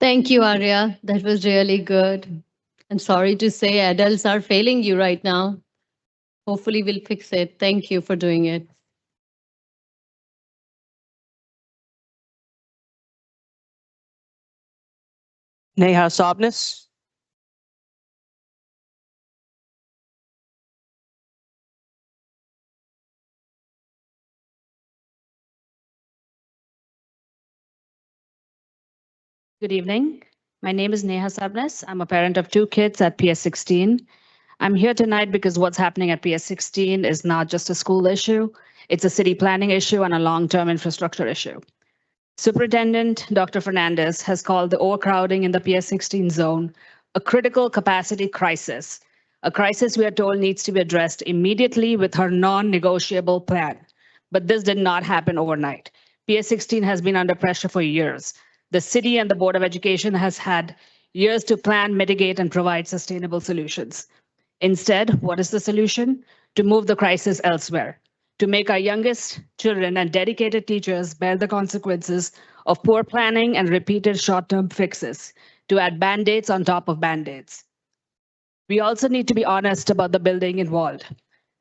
Thank you, Arya. That was really good. And sorry to say, adults are failing you right now. Hopefully, we'll fix it. Thank you for doing it. Neha Sobnis. Good evening. My name is Neha Sabnes. I'm a parent of 2 kids at PS 16. I'm here tonight because what's happening at PS 16 is not just a school issue, it's a city planning issue and a long-term infrastructure issue. Superintendent Dr. Fernandez has called the overcrowding in the PS 16 zone a critical capacity crisis, a crisis we are told needs to be addressed immediately with her non-negotiable plan. But this did not happen overnight. PS 16 has been under pressure for years. The city and the Board of Education has had years to plan, mitigate, and provide sustainable solutions. Instead, what is the solution? To move the crisis elsewhere, to make our youngest children and dedicated teachers bear the consequences of poor planning and repeated short-term fixes, to add band-aids on top of band-aids. We also need to be honest about the building involved.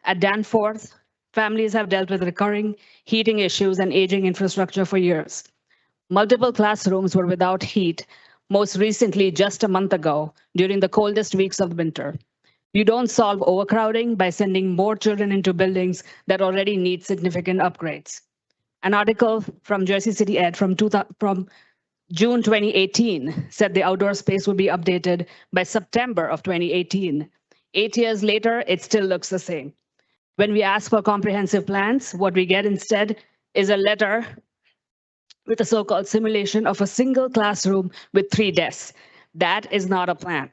At Danforth, families have dealt with recurring heating issues and aging infrastructure for years. Multiple classrooms were without heat, most recently just a month ago during the coldest weeks of winter. You don't solve overcrowding by sending more children into buildings that already need significant upgrades. An article from Jersey City Ed from June 2018 said the outdoor space would be updated by September of 2018. 8 years later, it still looks the same. When we ask for comprehensive plans, what we get instead is a letter with a so-called simulation of a single classroom with 3 desks. That is not a plan.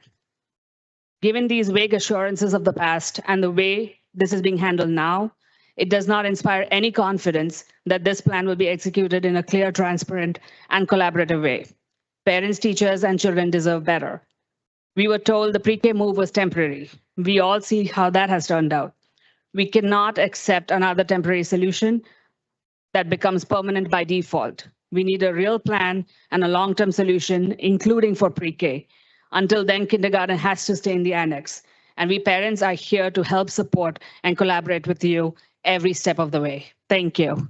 Given these vague assurances of the past and the way this is being handled now, it does not inspire any confidence that this plan will be executed in a clear, transparent, and collaborative way. Parents, teachers, and children deserve better. We were told the pre-K move was temporary. We all see how that has turned out. We cannot accept another temporary solution that becomes permanent by default. We need a real plan and a long-term solution, including for pre-K. Until then, kindergarten has to stay in the annex. And we parents are here to help support and collaborate with you every step of the way. Thank you.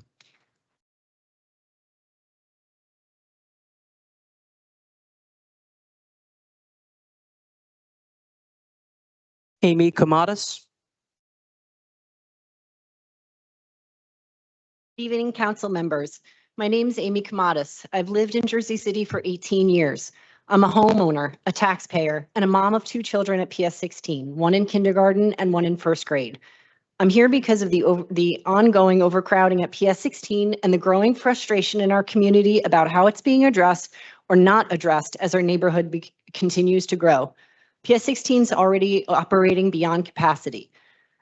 Amy Kamadas. Evening, council members. My name is Amy Kamadas. I've lived in Jersey City for 18 years. I'm a homeowner, a taxpayer, and a mom of 2 children at PS 16, one in kindergarten and one in 1st grade. I'm here because of the ongoing overcrowding at PS 16 and the growing frustration in our community about how it's being addressed or not addressed as our neighborhood continues to grow. PS 16 is already operating beyond capacity.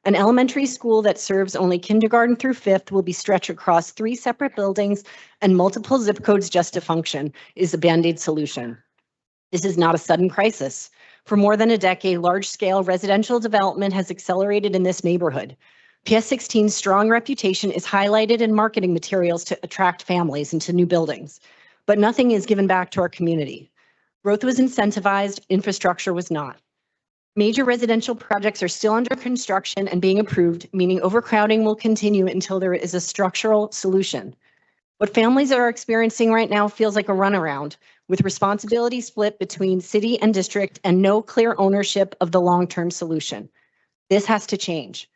An elementary school that serves only kindergarten through 5th will be stretched across 3 separate buildings and multiple zip codes just to function is a Band-Aid solution. This is not a sudden crisis. For more than a decade, large-scale residential development has accelerated in this neighborhood. PS 16's strong reputation is highlighted in marketing materials to attract families into new buildings, but nothing is given back to our community. Growth was incentivized, infrastructure was not. Major residential projects are still under construction and being approved, meaning overcrowding will continue until there is a structural solution. What families are experiencing right now feels like a runaround, with responsibility split between city and district and no clear ownership of the long-term solution. This has to change.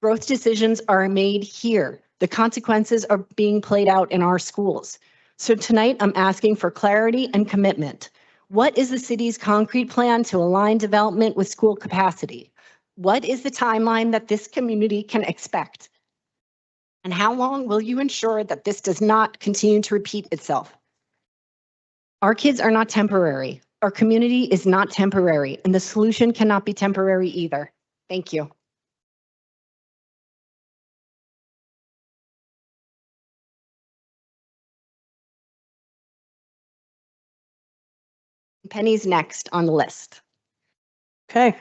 Growth decisions are made here. The consequences are being played out in our schools. So tonight, I'm asking for clarity and commitment. What is the city's concrete plan to align development with school capacity? What is the timeline that this community can expect? And how long will you ensure that this does not continue to repeat itself? Our kids are not temporary. Our community is not temporary, and the solution cannot be temporary either. Thank you. Penny's next on the list. Okay.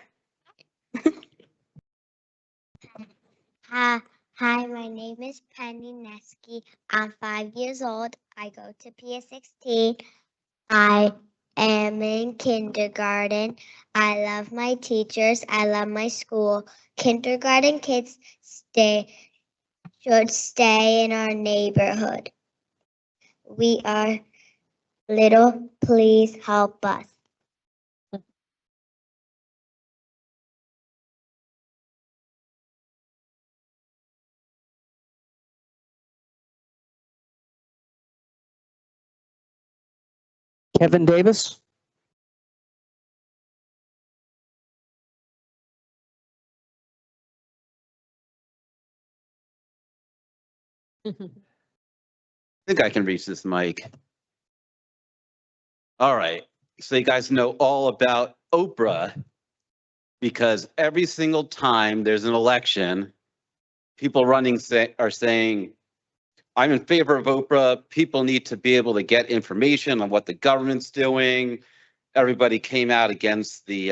Hi, my name is Penny Neski. I'm 5 years old. I go to PS 16. I am in kindergarten. I love my teachers. I love my school. Kindergarten kids should stay in our neighborhood. We are little. Please help us. Kevin Davis. I think I can reach this mic. All right. So you guys know all about Oprah because every single time there's an election, people running are saying, I'm in favor of Oprah. People need to be able to get information on what the government's doing. Everybody came out against the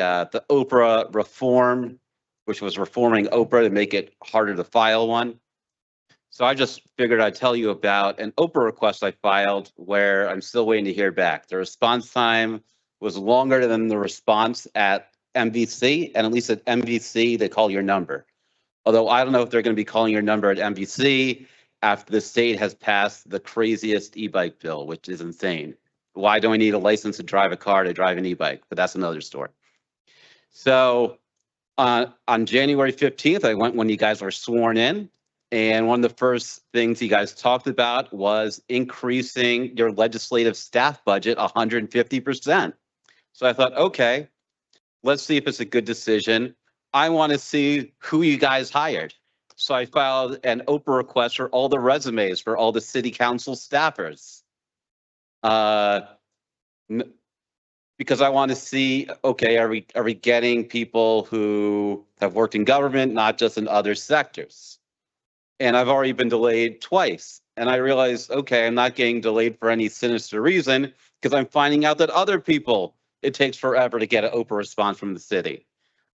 Oprah reform, which was reforming Oprah to make it harder to file one. So I just figured I'd tell you about an Oprah request I filed where I'm still waiting to hear back. The response time was longer than the response at MVC, and at least at MVC, they call your number. Although I don't know if they're going to be calling your number at MVC after the state has passed the craziest e-bike bill, which is insane. Why do I need a license to drive a car to drive an e-bike? But that's another story. So on January 15th, I went when you guys were sworn in. And one of the first things you guys talked about was increasing your legislative staff budget 150%. So I thought, okay, let's see if it's a good decision. I want to see who you guys hired. So I filed an Oprah request for all the resumes for all the city council staffers. Because I want to see, okay, are we getting people who have worked in government, not just in other sectors? And I've already been delayed twice. And I realized, okay, I'm not getting delayed for any sinister reason because I'm finding out that other people, it takes forever to get an Oprah response from the city,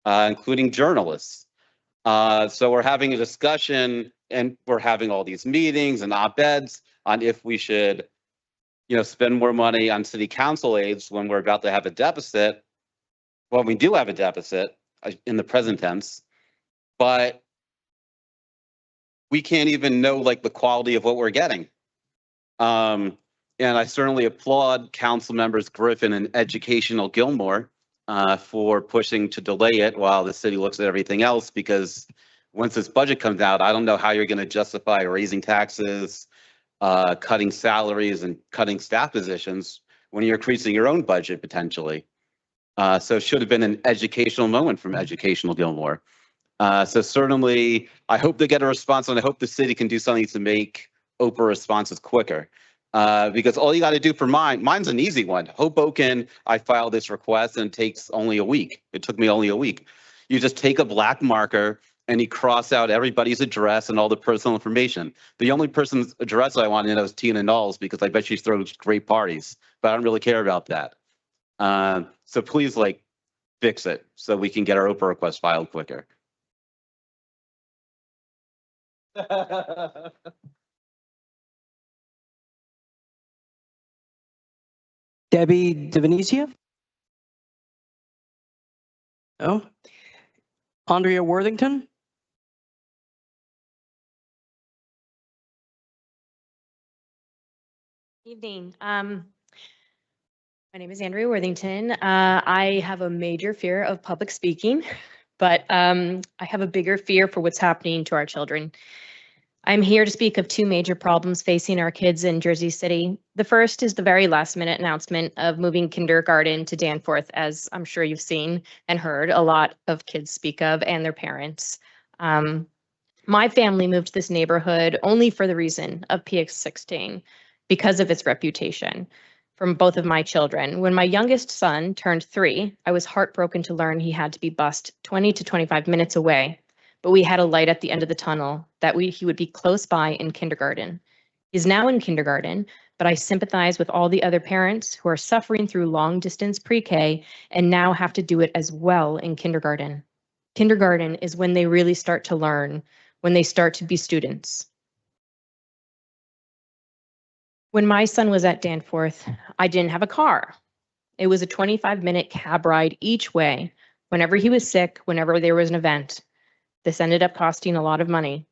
including journalists. So we're having a discussion and we're having all these meetings and op-eds on if we should, spend more money on city council aides when we're about to have a deficit. Well, we do have a deficit in the present tense, but we can't even know the quality of what we're getting. And I certainly applaud council members Griffin and Educational Gilmore for pushing to delay it while the city looks at everything else, because once this budget comes out, I don't know how you're going to justify raising taxes, cutting salaries and cutting staff positions when you're increasing your own budget potentially. So it should have been an educational moment from Educational Gilmore. So certainly, I hope they get a response, and I hope the city can do something to make Oprah responses quicker. Because all you got to do for mine's an easy one. Hoboken, I filed this request and it takes only a week. It took me only a week. You just take a black marker and you cross out everybody's address and all the personal information. The only person's address I want to know is Tina Knowles, because I bet she throws great parties, but I don't really care about that. So please fix it so we can get our Oprah request filed quicker. Debbie DeVenecia? No. Andrea Worthington? Evening. My name is Andrea Worthington. I have a major fear of public speaking, but I have a bigger fear for what's happening to our children. I'm here to speak of two major problems facing our kids in Jersey City. The first is the very last minute announcement of moving kindergarten to Danforth, as I'm sure you've seen and heard a lot of kids speak of, and their parents. My family moved to this neighborhood only for the reason of PX16, because of its reputation from both of my children. When my youngest son turned 3, I was heartbroken to learn he had to be bused 20 to 25 minutes away. But we had a light at the end of the tunnel that he would be close by in kindergarten. He's now in kindergarten, but I sympathize with all the other parents who are suffering through long distance pre-K and now have to do it as well in kindergarten. Kindergarten is when they really start to learn, when they start to be students. When my son was at Danforth, I didn't have a car. It was a 25-minute cab ride each way, whenever he was sick, whenever there was an event. This ended up costing a lot of money.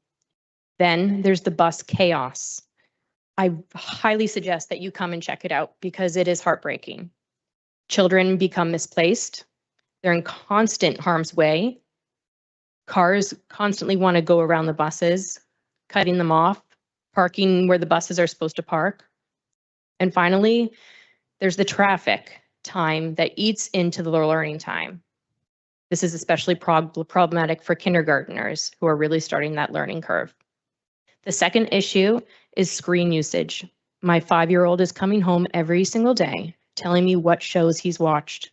Then there's the bus chaos. I highly suggest that you come and check it out because it is heartbreaking. Children become misplaced. They're in constant harm's way. Cars constantly want to go around the buses, cutting them off, parking where the buses are supposed to park. And finally, There's the traffic time that eats into the learning time. This is especially problematic for kindergartners who are really starting that learning curve. The second issue is screen usage. My 5-year-old is coming home every single day telling me what shows he's watched.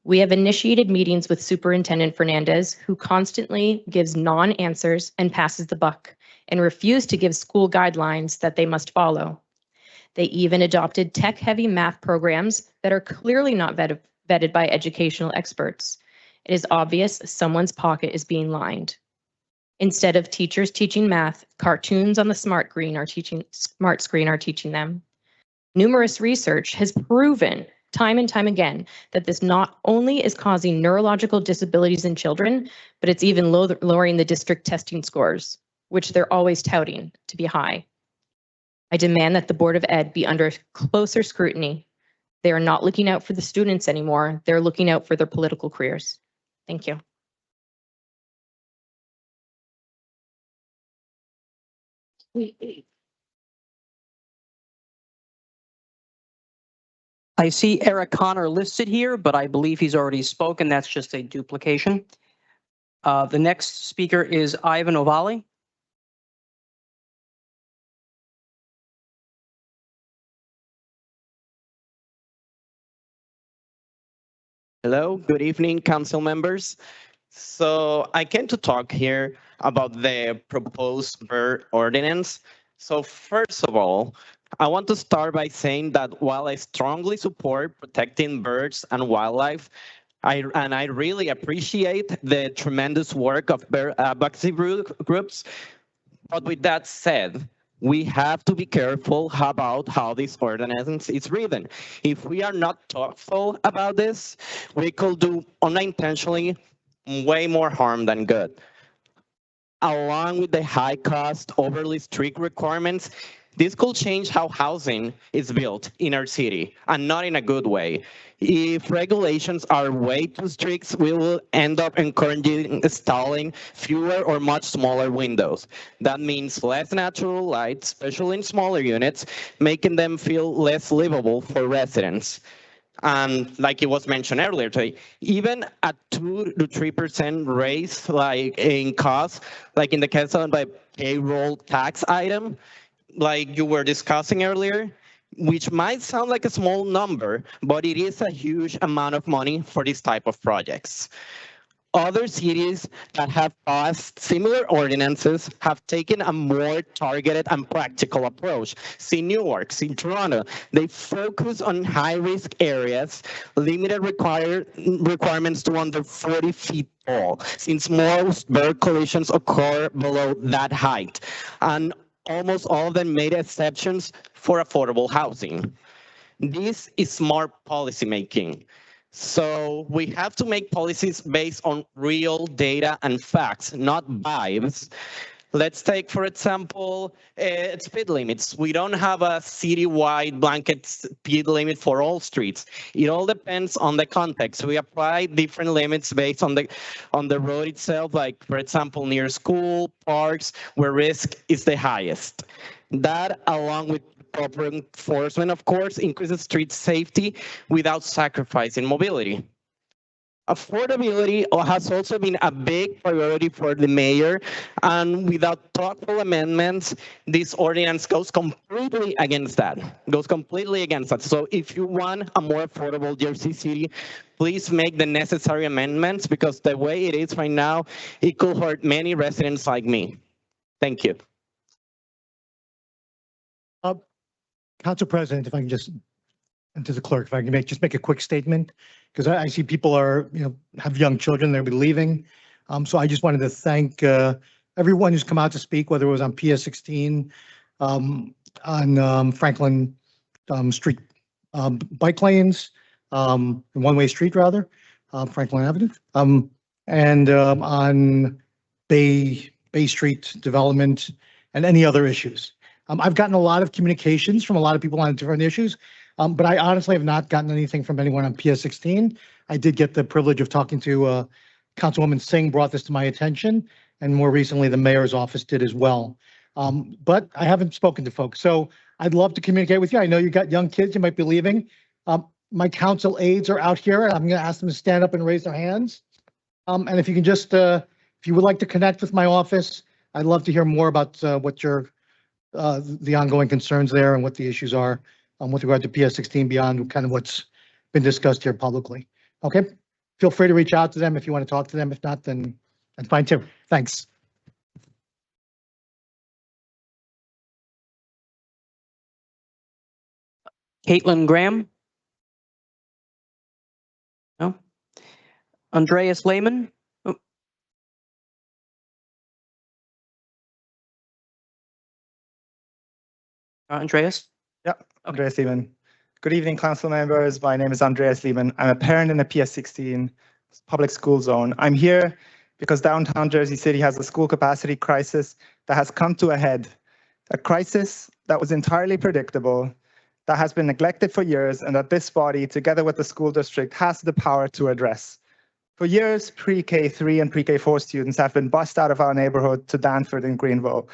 We have initiated meetings with Superintendent Fernandez, who constantly gives non-answers and passes the buck, and refused to give school guidelines that they must follow. They even adopted tech-heavy math programs that are clearly not vetted by educational experts. It is obvious someone's pocket is being lined. Instead of teachers teaching math, cartoons on the smart screen are teaching them. Numerous research has proven time and time again that this not only is causing neurological disabilities in children, but it's even lowering the district testing scores, which they're always touting to be high. I demand that the Board of Ed be under closer scrutiny. They are not looking out for the students anymore. They're looking out for their political careers. Thank you. I see Eric Connor listed here, but I believe he's already spoken. That's just a duplication. The next speaker is Ivan Ovali. Hello, good evening, council members. So I came to talk here about the proposed bird ordinance. So first of all, I want to start by saying that while I strongly support protecting birds and wildlife, I really appreciate the tremendous work of bird advocacy groups. But with that said, we have to be careful about how this ordinance is written. If we are not thoughtful about this, we could do unintentionally way more harm than good. Along with the high cost, overly strict requirements, this could change how housing is built in our city, and not in a good way. If regulations are way too strict, we will end up encouraging installing fewer or much smaller windows. That means less natural light, especially in smaller units, making them feel less livable for residents. And like it was mentioned earlier today, even a 2 to 3% raise like in cost, like in the case of the payroll tax item, like you were discussing earlier, which might sound like a small number, but it is a huge amount of money for this type of projects. Other cities that have passed similar ordinances have taken a more targeted and practical approach. See Newark, see Toronto. They focus on high-risk areas, limited requirements to under 40 feet tall, since most bird collisions occur below that height. And almost all of them made exceptions for affordable housing. This is smart policymaking. So we have to make policies based on real data and facts, not vibes. Let's take, for example, speed limits. We don't have a citywide blanket speed limit for all streets. It all depends on the context. We apply different limits based on the road itself, like, for example, near school, parks, where risk is the highest. That, along with proper enforcement, of course, increases street safety without sacrificing mobility. Affordability has also been a big priority for the mayor, and without thoughtful amendments, this ordinance goes completely against that. So if you want a more affordable Jersey City, please make the necessary amendments, because the way it is right now, it could hurt many residents like me. Thank you. Council President, if I can just, and to the clerk, if I can make a quick statement, because I see people are, have young children, they'll be leaving. So I just wanted to thank everyone who's come out to speak, whether it was on PS 16, on Franklin Street bike lanes, one-way street rather, Franklin Avenue, and on Bay Street development and any other issues. I've gotten a lot of communications from a lot of people on different issues, but I honestly have not gotten anything from anyone on PS 16. I did get the privilege of talking to Councilwoman Singh, brought this to my attention, and more recently the mayor's office did as well. But I haven't spoken to folks, so I'd love to communicate with you. I know you got young kids, you might be leaving. My council aides are out here, and I'm going to ask them to stand up and raise their hands. And if you can just, if you would like to connect with my office, I'd love to hear more about what your, the ongoing concerns there and what the issues are with regard to PS16 beyond kind of what's been discussed here publicly. Okay? Feel free to reach out to them if you want to talk to them. If not, then that's fine too. Thanks. Caitlin Graham? No? Andreas Lehman? Oh. Andreas? Yep, Andreas Lehman. Good evening, council members. My name is Andreas Lehman. I'm a parent in the PS16 public school zone. I'm here because downtown Jersey City has a school capacity crisis that has come to a head. A crisis that was entirely predictable, that has been neglected for years, and that this body, together with the school district, has the power to address. For years, pre-K3 and pre-K4 students have been bussed out of our neighborhood to Danford and Greenville.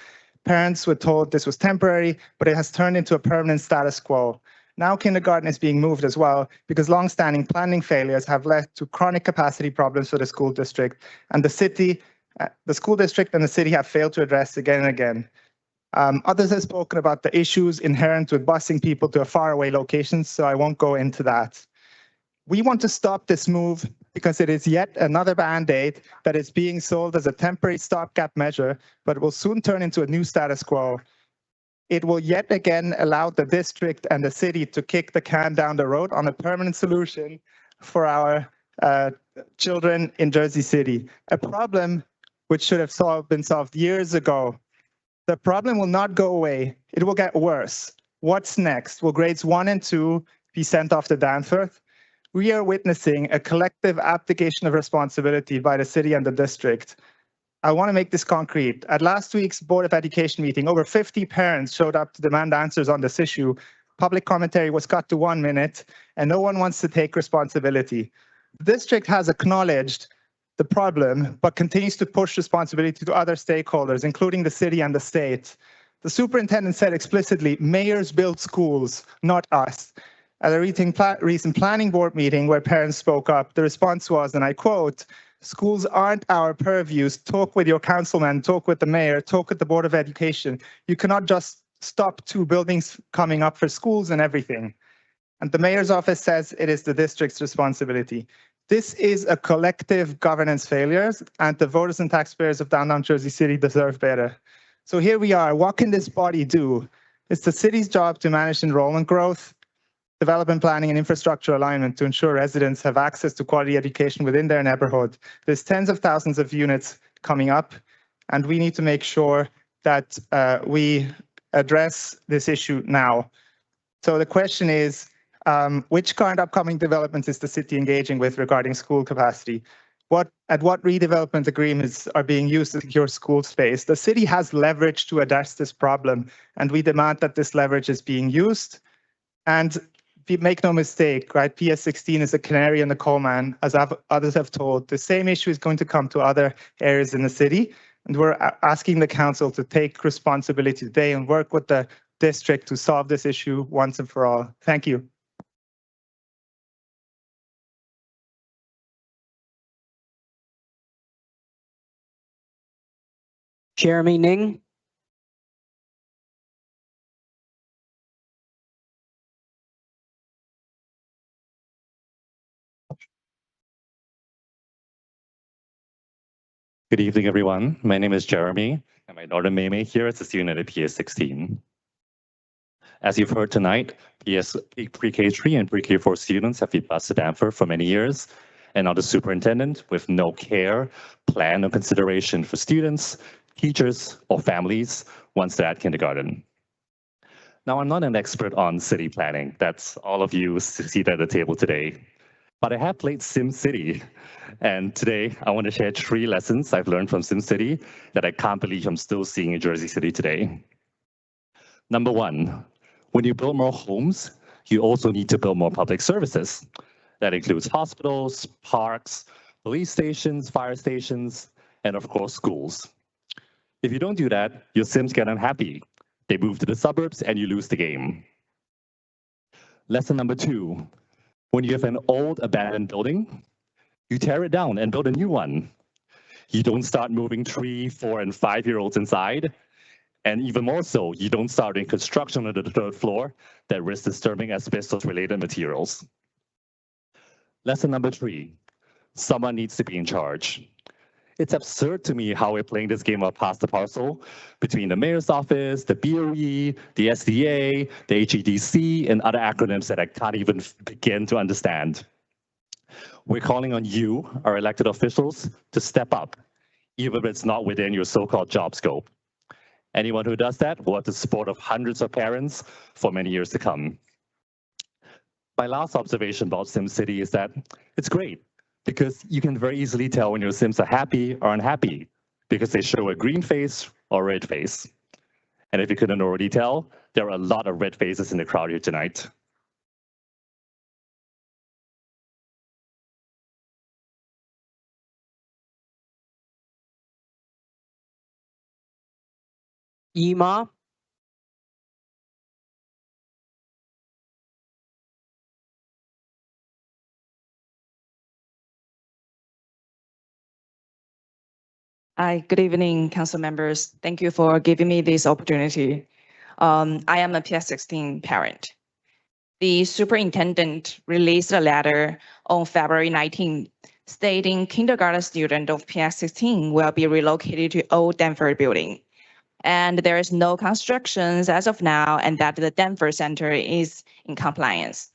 Parents were told this was temporary, but it has turned into a permanent status quo. Now kindergarten is being moved as well because long-standing planning failures have led to chronic capacity problems for the school district, and the school district and the city have failed to address again and again. Others have spoken about the issues inherent with busing people to a faraway locations, so I won't go into that. We want to stop this move because it is yet another Band-Aid that is being sold as a temporary stopgap measure, but will soon turn into a new status quo. It will yet again allow the district and the city to kick the can down the road on a permanent solution for our children in Jersey City, a problem which should have been solved years ago. The problem will not go away. It will get worse. What's next? Will grades 1 and 2 be sent off to Danforth? We are witnessing a collective abdication of responsibility by the city and the district. I want to make this concrete. At last week's Board of Education meeting, over 50 parents showed up to demand answers on this issue. Public commentary was cut to 1 minute, and no one wants to take responsibility. The district has acknowledged the problem, but continues to push responsibility to other stakeholders, including the city and the state. The superintendent said explicitly, mayors build schools, not us. At a recent planning board meeting where parents spoke up, the response was, and I quote, schools aren't our purviews. Talk with your councilman, talk with the mayor, talk with the Board of Education. You cannot just stop 2 buildings coming up for schools and everything. And the mayor's office says it is the district's responsibility. This is a collective governance failure, and the voters and taxpayers of downtown Jersey City deserve better. So here we are. What can this body do? It's the city's job to manage enrollment growth, development planning, and infrastructure alignment to ensure residents have access to quality education within their neighborhood. There's tens of thousands of units coming up, and we need to make sure that we address this issue now. So the question is, which current upcoming developments is the city engaging with regarding school capacity? What redevelopment agreements are being used to secure school space? The city has leverage to address this problem, and we demand that this leverage is being used. And make no mistake, right? PS16 is a canary in the coal mine, as others have told. The same issue is going to come to other areas in the city, and we're asking the council to take responsibility today and work with the district to solve this issue once and for all. Thank you. Jeremy Ning? Good evening, everyone. My name is Jeremy, and my daughter Maymay here as a student at PS16. As you've heard tonight, pre-K3 and pre-K4 students have been bused to Danforth for many years, and now the superintendent, with no care, plan, or consideration for students, teachers, or families, wants to add kindergarten. Now, I'm not an expert on city planning. That's all of you seated at the table today. But I have played SimCity, and today I want to share 3 lessons I've learned from SimCity that I can't believe I'm still seeing in Jersey City today. Number 1, when you build more homes, you also need to build more public services. That includes hospitals, parks, police stations, fire stations, and of course, schools. If you don't do that, your Sims get unhappy. They move to the suburbs and you lose the game. Lesson number 2, when you have an old abandoned building, you tear it down and build a new one. You don't start moving 3, 4, and 5-year-olds inside. And even more so, you don't start doing construction on the 3rd floor that risks disturbing asbestos-related materials. Lesson number 3, someone needs to be in charge. It's absurd to me how we're playing this game of pass the parcel between the mayor's office, the BOE, the SDA, the HEDC, and other acronyms that I can't even begin to understand. We're calling on you, our elected officials, to step up, even if it's not within your so-called job scope. Anyone who does that will have the support of hundreds of parents for many years to come. My last observation about SimCity is that it's great, because you can very easily tell when your Sims are happy or unhappy because they show a green face or red face. And if you couldn't already tell, there are a lot of red faces in the crowd here tonight. Yima, Hi, good evening, council members. Thank you for giving me this opportunity. I am a PS16 parent. The superintendent released a letter on February 19, stating kindergarten student of PS16 will be relocated to Old Denver building. And there is no constructions as of now, and that the Denver Center is in compliance.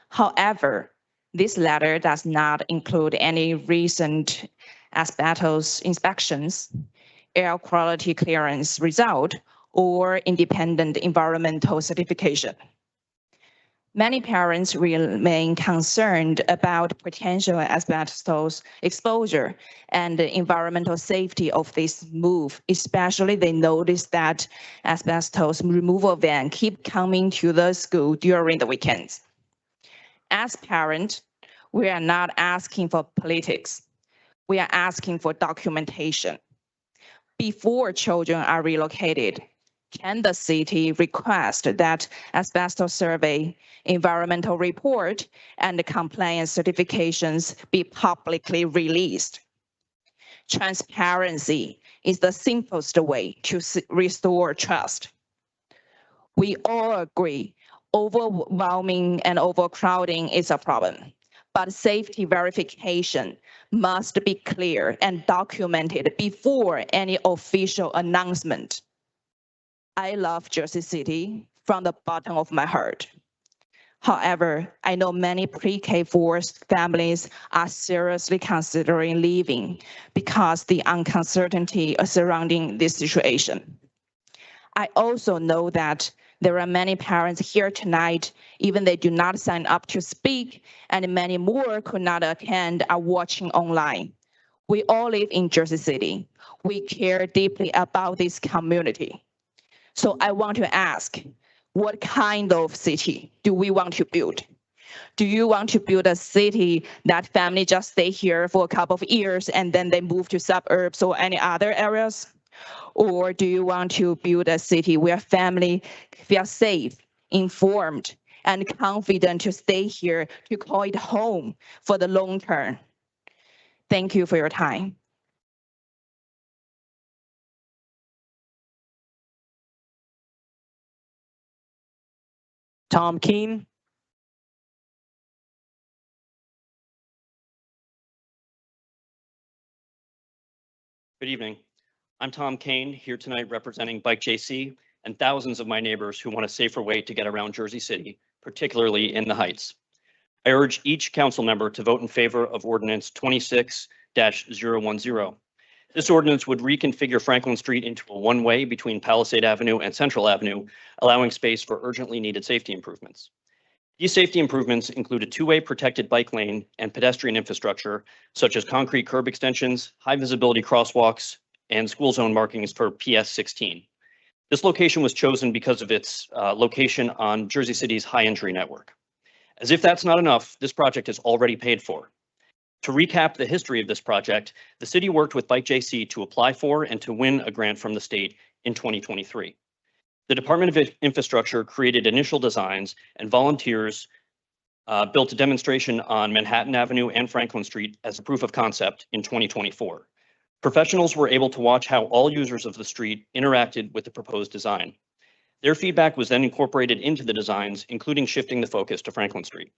However, this letter does not include any recent asbestos inspections, air quality clearance result, or independent environmental certification. Many parents remain concerned about potential asbestos exposure and the environmental safety of this move, especially they notice that asbestos removal van keep coming to the school during the weekends. As parents, we are not asking for politics. We are asking for documentation. Before children are relocated, can the city request that asbestos survey, environmental report, and compliance certifications be publicly released? Transparency is the simplest way to restore trust. We all agree overwhelming and overcrowding is a problem, but safety verification must be clear and documented before any official announcement. I love Jersey City from the bottom of my heart. However, I know many pre-K4 families are seriously considering leaving because the uncertainty surrounding this situation. I also know that there are many parents here tonight, even they do not sign up to speak, and many more could not attend are watching online. We all live in Jersey City. We care deeply about this community. So I want to ask, what kind of city do we want to build? Do you want to build a city that family just stay here for a couple of years and then they move to suburbs or any other areas? Or do you want to build a city where family feel safe, informed, and confident to stay here, to call it home for the long term? Thank you for your time. Tom Keene, Good evening. I'm Tom Kane, here tonight representing Bike JC and thousands of my neighbors who want a safer way to get around Jersey City, particularly in the Heights. I urge each council member to vote in favor of Ordinance 26-010. This ordinance would reconfigure Franklin Street into a one-way between Palisade Avenue and Central Avenue, allowing space for urgently needed safety improvements. These safety improvements include a two-way protected bike lane and pedestrian infrastructure, such as concrete curb extensions, high visibility crosswalks, and school zone markings for PS 16. This location was chosen because of its location on Jersey City's high entry network. As if that's not enough, this project is already paid for. To recap the history of this project, the city worked with Bike JC to apply for and to win a grant from the state in 2023. The Department of Infrastructure created initial designs, and volunteers built a demonstration on Manhattan Avenue and Franklin Street as a proof of concept in 2024. Professionals were able to watch how all users of the street interacted with the proposed design. Their feedback was then incorporated into the designs, including shifting the focus to Franklin Street.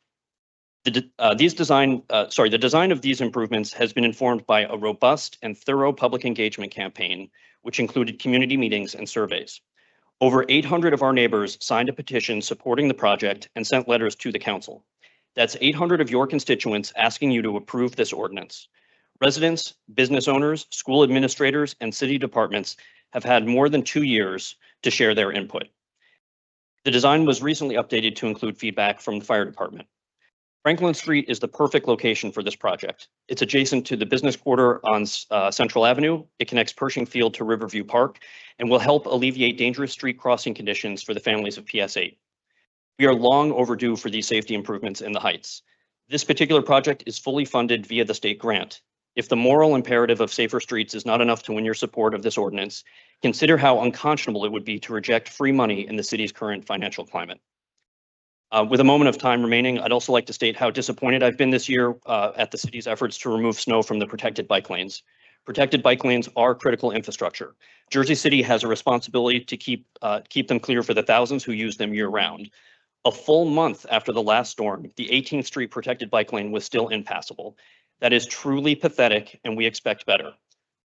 The design of these improvements has been informed by a robust and thorough public engagement campaign, which included community meetings and surveys. Over 800 of our neighbors signed a petition supporting the project and sent letters to the council. That's 800 of your constituents asking you to approve this ordinance. Residents, business owners, school administrators, and city departments have had more than 2 years to share their input. The design was recently updated to include feedback from the fire department. Franklin Street is the perfect location for this project. It's adjacent to the business quarter on Central Avenue. It connects Pershing Field to Riverview Park and will help alleviate dangerous street crossing conditions for the families of PS8. We are long overdue for these safety improvements in the Heights. This particular project is fully funded via the state grant. If the moral imperative of safer streets is not enough to win your support of this ordinance, consider how unconscionable it would be to reject free money in the city's current financial climate. With a moment of time remaining, I'd also like to state how disappointed I've been this year at the city's efforts to remove snow from the protected bike lanes. Protected bike lanes are critical infrastructure. Jersey City has a responsibility to keep them clear for the thousands who use them year-round. A full month after the last storm, the 18th Street protected bike lane was still impassable. That is truly pathetic, and we expect better.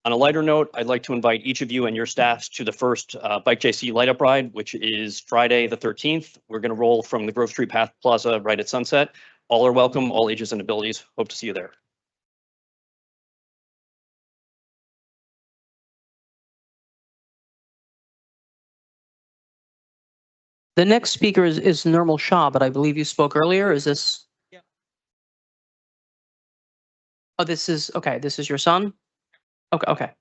On a lighter note, I'd like to invite each of you and your staffs to the first Bike JC Light Up Ride, which is Friday the 13th. We're going to roll from the Grove Street Plaza right at sunset. All are welcome, all ages and abilities. Hope to see you there. The next speaker is Nirmal Shah, but I believe you spoke earlier. Is this? Yeah. Oh, this is, okay, this is your son? Okay, okay.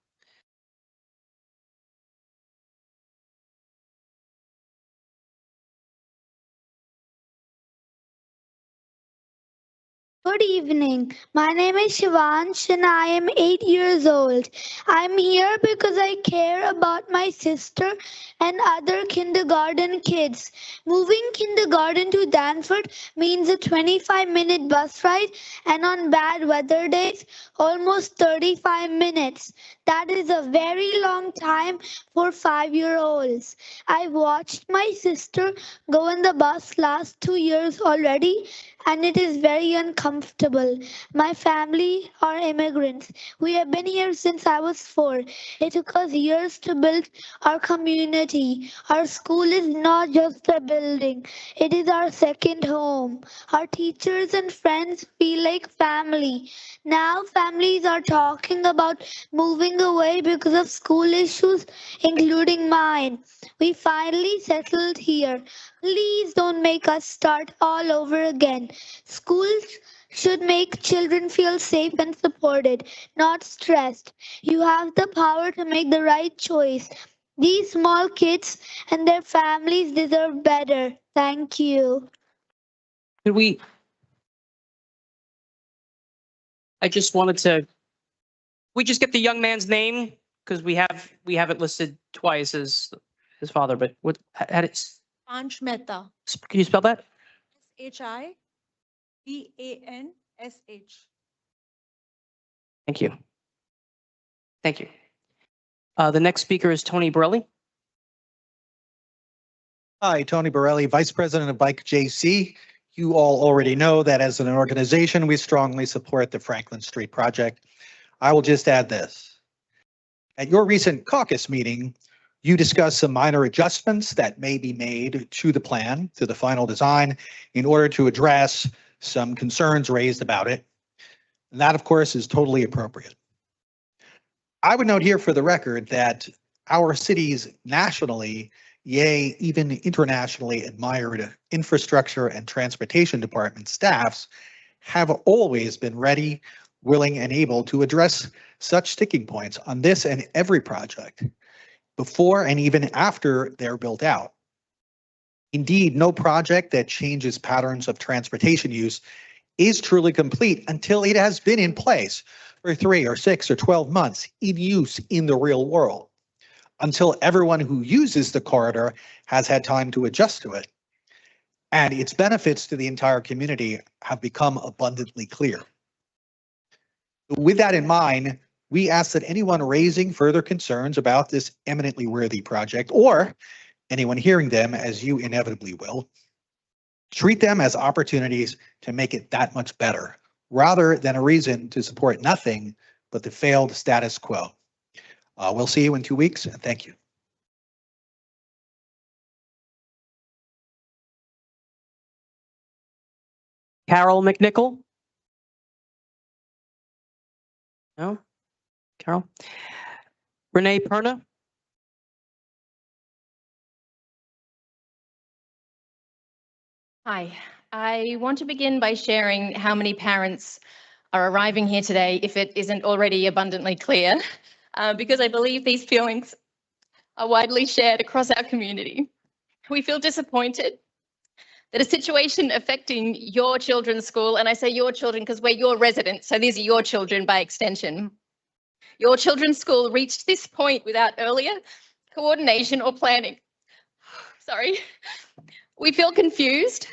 Good evening. My name is Shivansh and I am 8 years old. I'm here because I care about my sister and other kindergarten kids. Moving kindergarten to Danford means a 25-minute bus ride, and on bad weather days, almost 35 minutes. That is a very long time for 5-year-olds. I watched my sister go on the bus last 2 years already, and it is very uncomfortable. My family are immigrants. We have been here since I was 4. It took us years to build our community. Our school is not just a building. It is our second home. Our teachers and friends feel like family. Now families are talking about moving away because of school issues, including mine. We finally settled here. Please don't make us start all over again. Schools should make children feel safe and supported, not stressed. You have the power to make the right choice. These small kids and their families deserve better. Thank you. I just wanted to, we just get the young man's name because we have it listed twice as his father, but what had it? Ansh Mehta. Can you spell that? Hindansh. Thank you. Thank you. The next speaker is Tony Borelli. Hi, Tony Borelli, Vice President of Bike JC. You all already know that as an organization, we strongly support the Franklin Street project. I will just add this. At your recent caucus meeting, you discussed some minor adjustments that may be made to the plan, to the final design, in order to address some concerns raised about it. And that, of course, is totally appropriate. I would note here for the record that our city's nationally, yea, even internationally admired infrastructure and transportation department staffs have always been ready, willing, and able to address such sticking points on this and every project before and even after they're built out. Indeed, no project that changes patterns of transportation use is truly complete until it has been in place for 3 or 6 or 12 months in use in the real world. until everyone who uses the corridor has had time to adjust to it. And its benefits to the entire community have become abundantly clear. With that in mind, we ask that anyone raising further concerns about this eminently worthy project, or anyone hearing them, as you inevitably will, treat them as opportunities to make it that much better, rather than a reason to support nothing but the failed status quo. We'll see you in 2 weeks, and thank you. Carol McNichol? No? Carol? Renee Perna? Hi, I want to begin by sharing how many parents are arriving here today, if it isn't already abundantly clear, because I believe these feelings are widely shared across our community. We feel disappointed that a situation affecting your children's school, and I say your children because we're your residents, so these are your children by extension. Your children's school reached this point without earlier coordination or planning. Sorry. We feel confused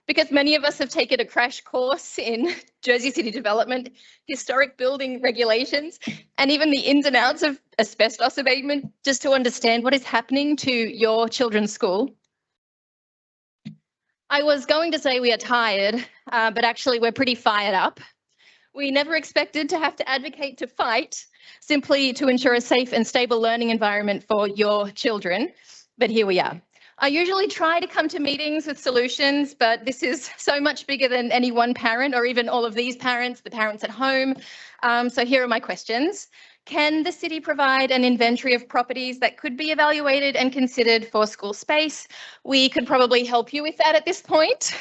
because many of us have taken a crash course in Jersey City development, historic building regulations, and even the ins and outs of asbestos abatement, just to understand what is happening to your children's school. I was going to say we are tired, but actually we're pretty fired up. We never expected to have to advocate to fight simply to ensure a safe and stable learning environment for your children, but here we are. I usually try to come to meetings with solutions, but this is so much bigger than any one parent or even all of these parents, the parents at home. So here are my questions. Can the city provide an inventory of properties that could be evaluated and considered for school space? We could probably help you with that at this point.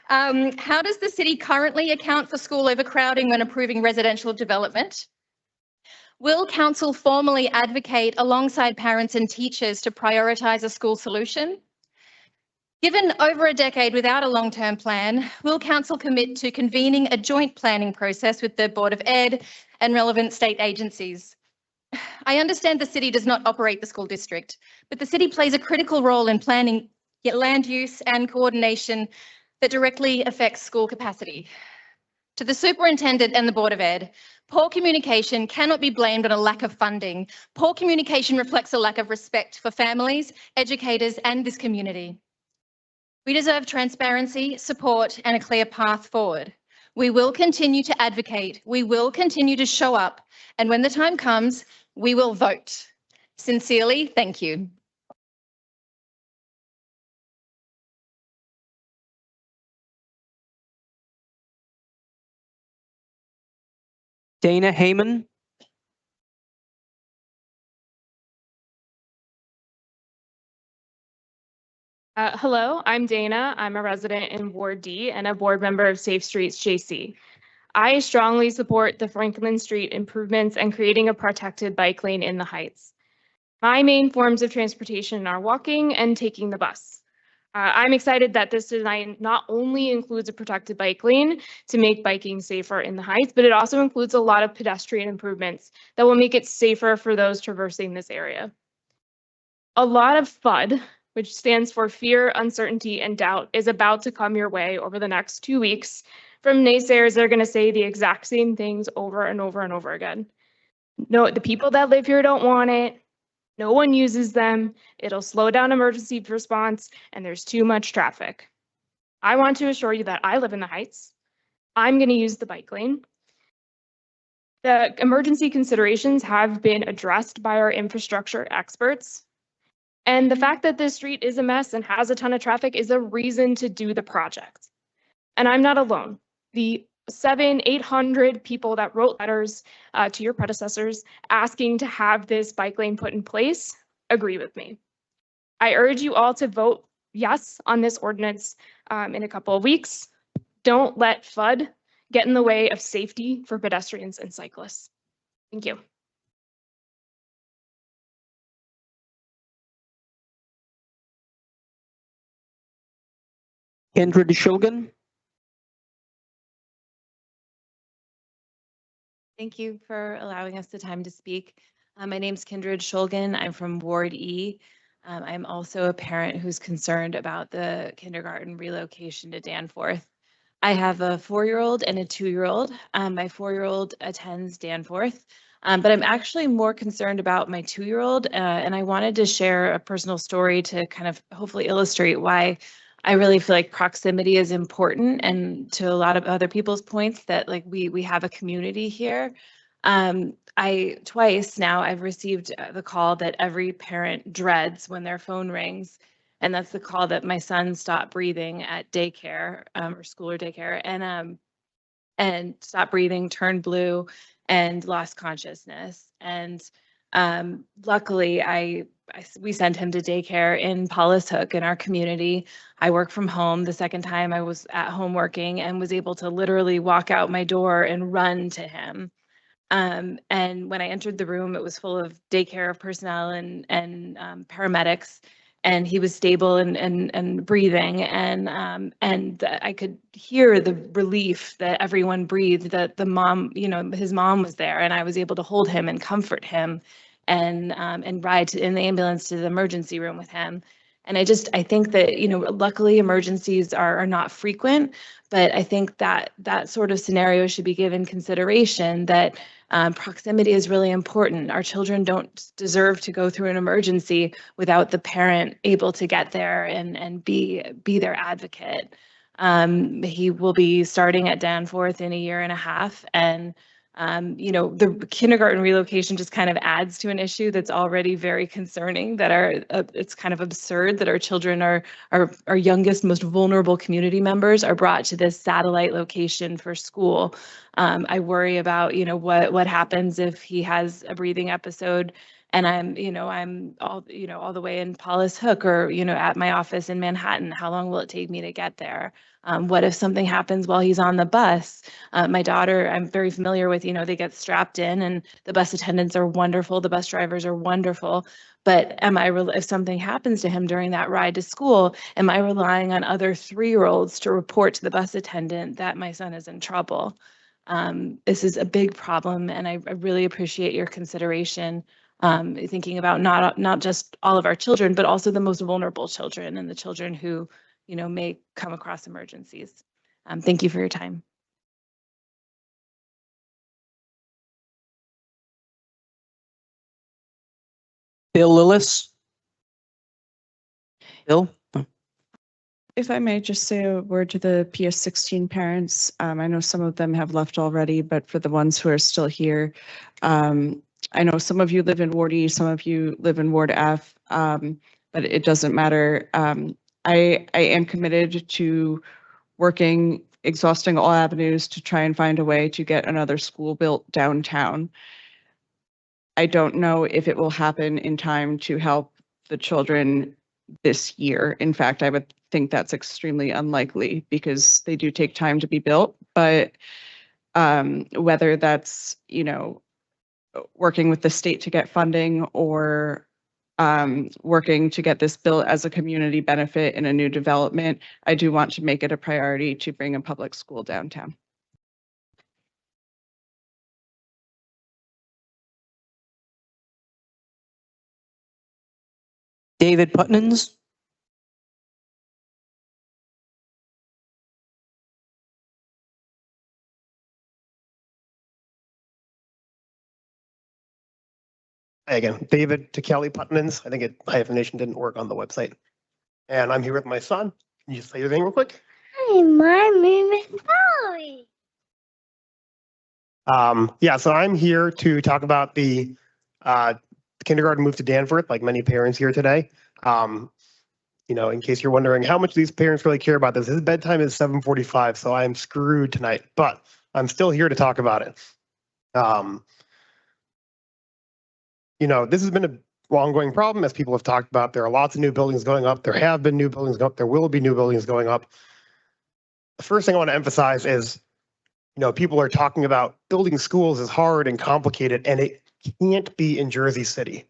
How does the city currently account for school overcrowding when approving residential development? Will council formally advocate alongside parents and teachers to prioritise a school solution? Given over a decade without a long-term plan, will council commit to convening a joint planning process with the Board of Ed and relevant state agencies? I understand the city does not operate the school district, but the city plays a critical role in planning land use and coordination that directly affects school capacity. To the superintendent and the Board of Ed, poor communication cannot be blamed on a lack of funding. Poor communication reflects a lack of respect for families, educators, and this community. We deserve transparency, support, and a clear path forward. We will continue to advocate. We will continue to show up. And when the time comes, we will vote. Sincerely, thank you. Dana Heyman? Hello, I'm Dana. I'm a resident in Ward D and a board member of Safe Streets JC. I strongly support the Franklin Street improvements and creating a protected bike lane in the Heights. My main forms of transportation are walking and taking the bus. I'm excited that this design not only includes a protected bike lane to make biking safer in the Heights, but it also includes a lot of pedestrian improvements that will make it safer for those traversing this area. A lot of FUD, which stands for fear, uncertainty, and doubt, is about to come your way over the next 2 weeks from naysayers that are going to say the exact same things over and over and over again. No, the people that live here don't want it. No one uses them. It'll slow down emergency response, and there's too much traffic. I want to assure you that I live in the Heights. I'm going to use the bike lane. The emergency considerations have been addressed by our infrastructure experts. And the fact that this street is a mess and has a ton of traffic is a reason to do the project. And I'm not alone. The 700-800 people that wrote letters to your predecessors asking to have this bike lane put in place agree with me. I urge you all to vote yes on this ordinance in a couple of weeks. Don't let FUD get in the way of safety for pedestrians and cyclists. Thank you. Kendra DeShulgan? Thank you for allowing us the time to speak. My name's Kindred Shulgin. I'm from Ward E. I'm also a parent who's concerned about the kindergarten relocation to Danforth. I have a 4-year-old and a 2-year-old. My 4-year-old attends Danforth, but I'm actually more concerned about my 2-year-old, and I wanted to share a personal story to kind of hopefully illustrate why I really feel like proximity is important, and to a lot of other people's points that like we have a community here. I twice now I've received the call that every parent dreads when their phone rings, and that's the call that my son stopped breathing at daycare or school or daycare, and stopped breathing, turned blue, and lost consciousness. And luckily, we sent him to daycare in Paulus Hook in our community. I work from home. The second time I was at home working and was able to literally walk out my door and run to him. And when I entered the room, it was full of daycare personnel and paramedics, and he was stable and breathing, and I could hear the relief that everyone breathed, that the mom, his mom was there, and I was able to hold him and comfort him, and ride in the ambulance to the emergency room with him. And I think that, luckily emergencies are not frequent, but I think that that sort of scenario should be given consideration, that proximity is really important. Our children don't deserve to go through an emergency without the parent able to get there and be their advocate. He will be starting at Danforth in a year and a half, and the kindergarten relocation just kind of adds to an issue that's already very concerning, that it's kind of absurd that our children our youngest, most vulnerable community members are brought to this satellite location for school. I worry about, what happens if he has a breathing episode and I'm all the way in Paulus Hook, or, at my office in Manhattan. How long will it take me to get there? What if something happens while he's on the bus? My daughter, I'm very familiar with, they get strapped in, and the bus attendants are wonderful. The bus drivers are wonderful. But if something happens to him during that ride to school, am I relying on other 3-year-olds to report to the bus attendant that my son is in trouble? This is a big problem, and I really appreciate your consideration, thinking about not just all of our children, but also the most vulnerable children and the children who, may come across emergencies. Thank you for your time. Bill Lillis. Bill? If I may just say a word to the PS16 parents. I know some of them have left already, but for the ones who are still here, I know some of you live in Ward E, some of you live in Ward F, but it doesn't matter. I am committed to working, exhausting all avenues to try and find a way to get another school built downtown. I don't know if it will happen in time to help the children this year. In fact, I would think that's extremely unlikely because they do take time to be built. But whether that's, working with the state to get funding, or working to get this built as a community benefit in a new development, I do want to make it a priority to bring a public school downtown. David Putnams. Hi again, David to Kelly Putnams. I think hyphenation didn't work on the website. And I'm here with my son. Can you say your name real quick? Hi, my name is Molly. So I'm here to talk about the kindergarten move to Danforth, like many parents here today. In case you're wondering how much these parents really care about this, his bedtime is 7:45, so I am screwed tonight, but I'm still here to talk about it. This has been an ongoing problem, as people have talked about. There are lots of new buildings going up. There have been new buildings going up. There will be new buildings going up. The first thing I want to emphasize is, people are talking about building schools is hard and complicated, and it can't be in Jersey City.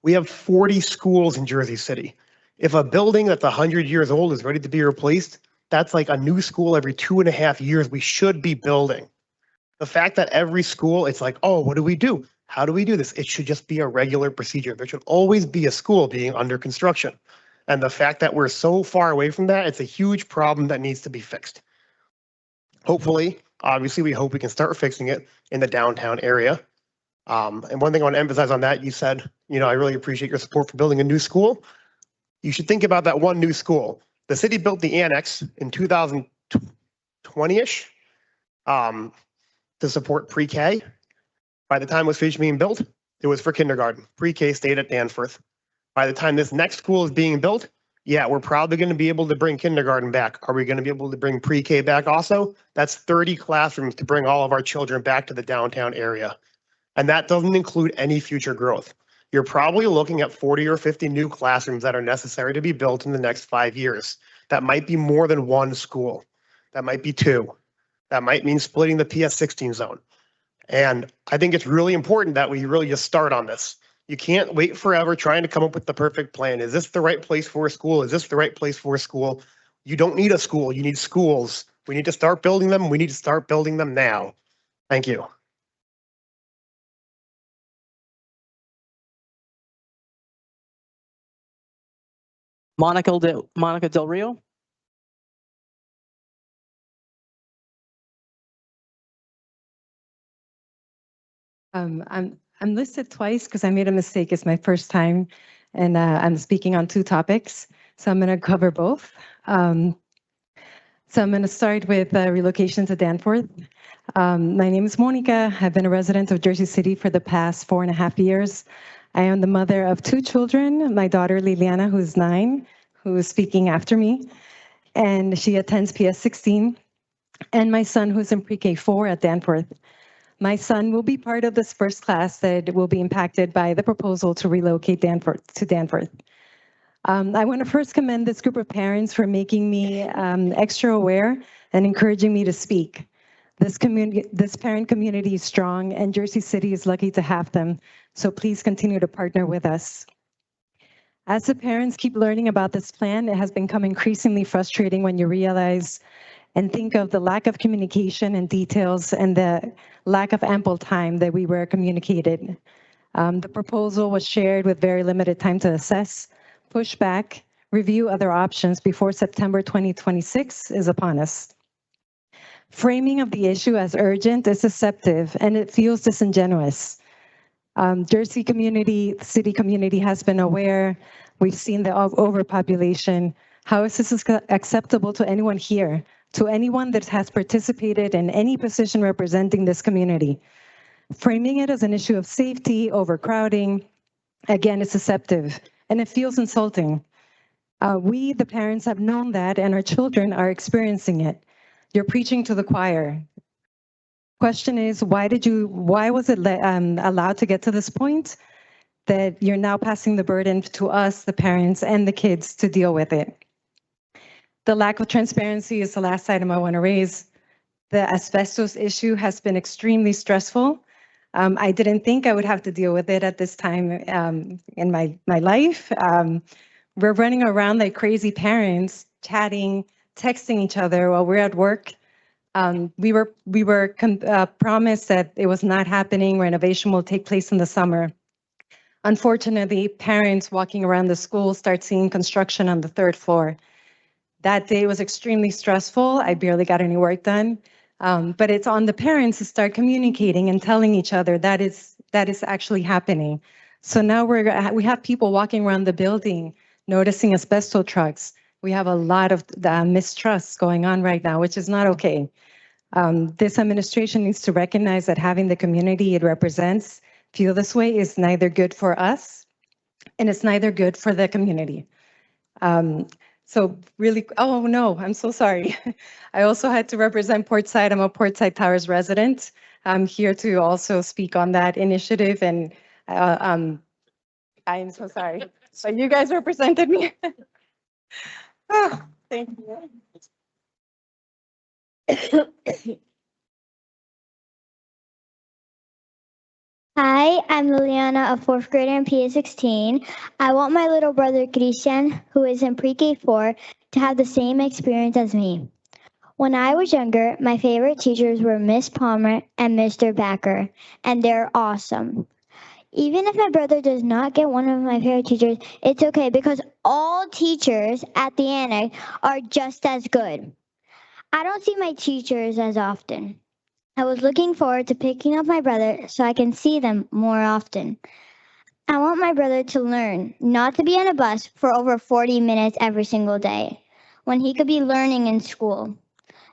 We have 40 schools in Jersey City. If a building that's 100 years old is ready to be replaced, that's like a new school every 2.5 years we should be building. The fact that every school, it's like, oh, what do we do? How do we do this? It should just be a regular procedure. There should always be a school being under construction. And the fact that we're so far away from that, it's a huge problem that needs to be fixed. Hopefully, obviously, we hope we can start fixing it in the downtown area. And one thing I want to emphasize on that, you said, I really appreciate your support for building a new school. You should think about that one new school. The city built the annex in 2020-ish to support pre-K. By the time it was finished being built, it was for kindergarten. Pre-K stayed at Danforth. By the time this next school is being built, yeah, we're probably going to be able to bring kindergarten back. Are we going to be able to bring pre-K back also? That's 30 classrooms to bring all of our children back to the downtown area. And that doesn't include any future growth. You're probably looking at 40 or 50 new classrooms that are necessary to be built in the next 5 years. That might be more than one school. That might be two. That might mean splitting the PS16 zone. And I think it's really important that we really just start on this. You can't wait forever trying to come up with the perfect plan. Is this the right place for a school? Is this the right place for a school? You don't need a school. You need schools. We need to start building them. We need to start building them now. Thank you. Monica Del Rio. I'm listed twice because I made a mistake. It's my first time, and I'm speaking on two topics, so I'm going to cover both. So I'm going to start with relocation to Danforth. My name is Monica. I've been a resident of Jersey City for the past 4.5 years. I am the mother of 2 children, my daughter Liliana, who's 9, who is speaking after me, and she attends PS16, and my son, who's in pre-K 4 at Danforth. My son will be part of this first class that will be impacted by the proposal to relocate to Danforth. I want to first commend this group of parents for making me extra aware and encouraging me to speak. This parent community is strong, and Jersey City is lucky to have them. So please continue to partner with us. As the parents keep learning about this plan, it has become increasingly frustrating when you realize and think of the lack of communication and details and the lack of ample time that we were communicated. The proposal was shared with very limited time to assess, push back, review other options before September 2026 is upon us. Framing of the issue as urgent is deceptive, and it feels disingenuous. Jersey community, city community has been aware. We've seen the overpopulation. How is this acceptable to anyone here, to anyone that has participated in any position representing this community? Framing it as an issue of safety, overcrowding, again, is deceptive, and it feels insulting. We, the parents, have known that, and our children are experiencing it. You're preaching to the choir. Question is, why was it allowed to get to this point that you're now passing the burden to us, the parents, and the kids to deal with it? The lack of transparency is the last item I want to raise. The asbestos issue has been extremely stressful. I didn't think I would have to deal with it at this time in my life. We're running around like crazy parents, chatting, texting each other while we're at work. We were promised that it was not happening. Renovation will take place in the summer. Unfortunately, parents walking around the school start seeing construction on the 3rd floor. That day was extremely stressful. I barely got any work done. But it's on the parents to start communicating and telling each other that is actually happening. So now we have people walking around the building, noticing asbestos trucks. We have a lot of mistrust going on right now, which is not okay. This administration needs to recognize that having the community it represents feel this way is neither good for us, and it's neither good for the community. So really, oh no, I'm so sorry. I also had to represent Portside. I'm a Portside Towers resident. I'm here to also speak on that initiative, and I am so sorry. But you guys represented me. Oh, thank you. Hi, I'm Liliana, a 4th grader in PS16. I want my little brother Christian, who is in pre-K 4, to have the same experience as me. When I was younger, my favorite teachers were Miss Palmer and Mr. Backer, and they're awesome. Even if my brother does not get one of my favorite teachers, it's okay because all teachers at the annex are just as good. I don't see my teachers as often. I was looking forward to picking up my brother so I can see them more often. I want my brother to learn not to be on a bus for over 40 minutes every single day when he could be learning in school.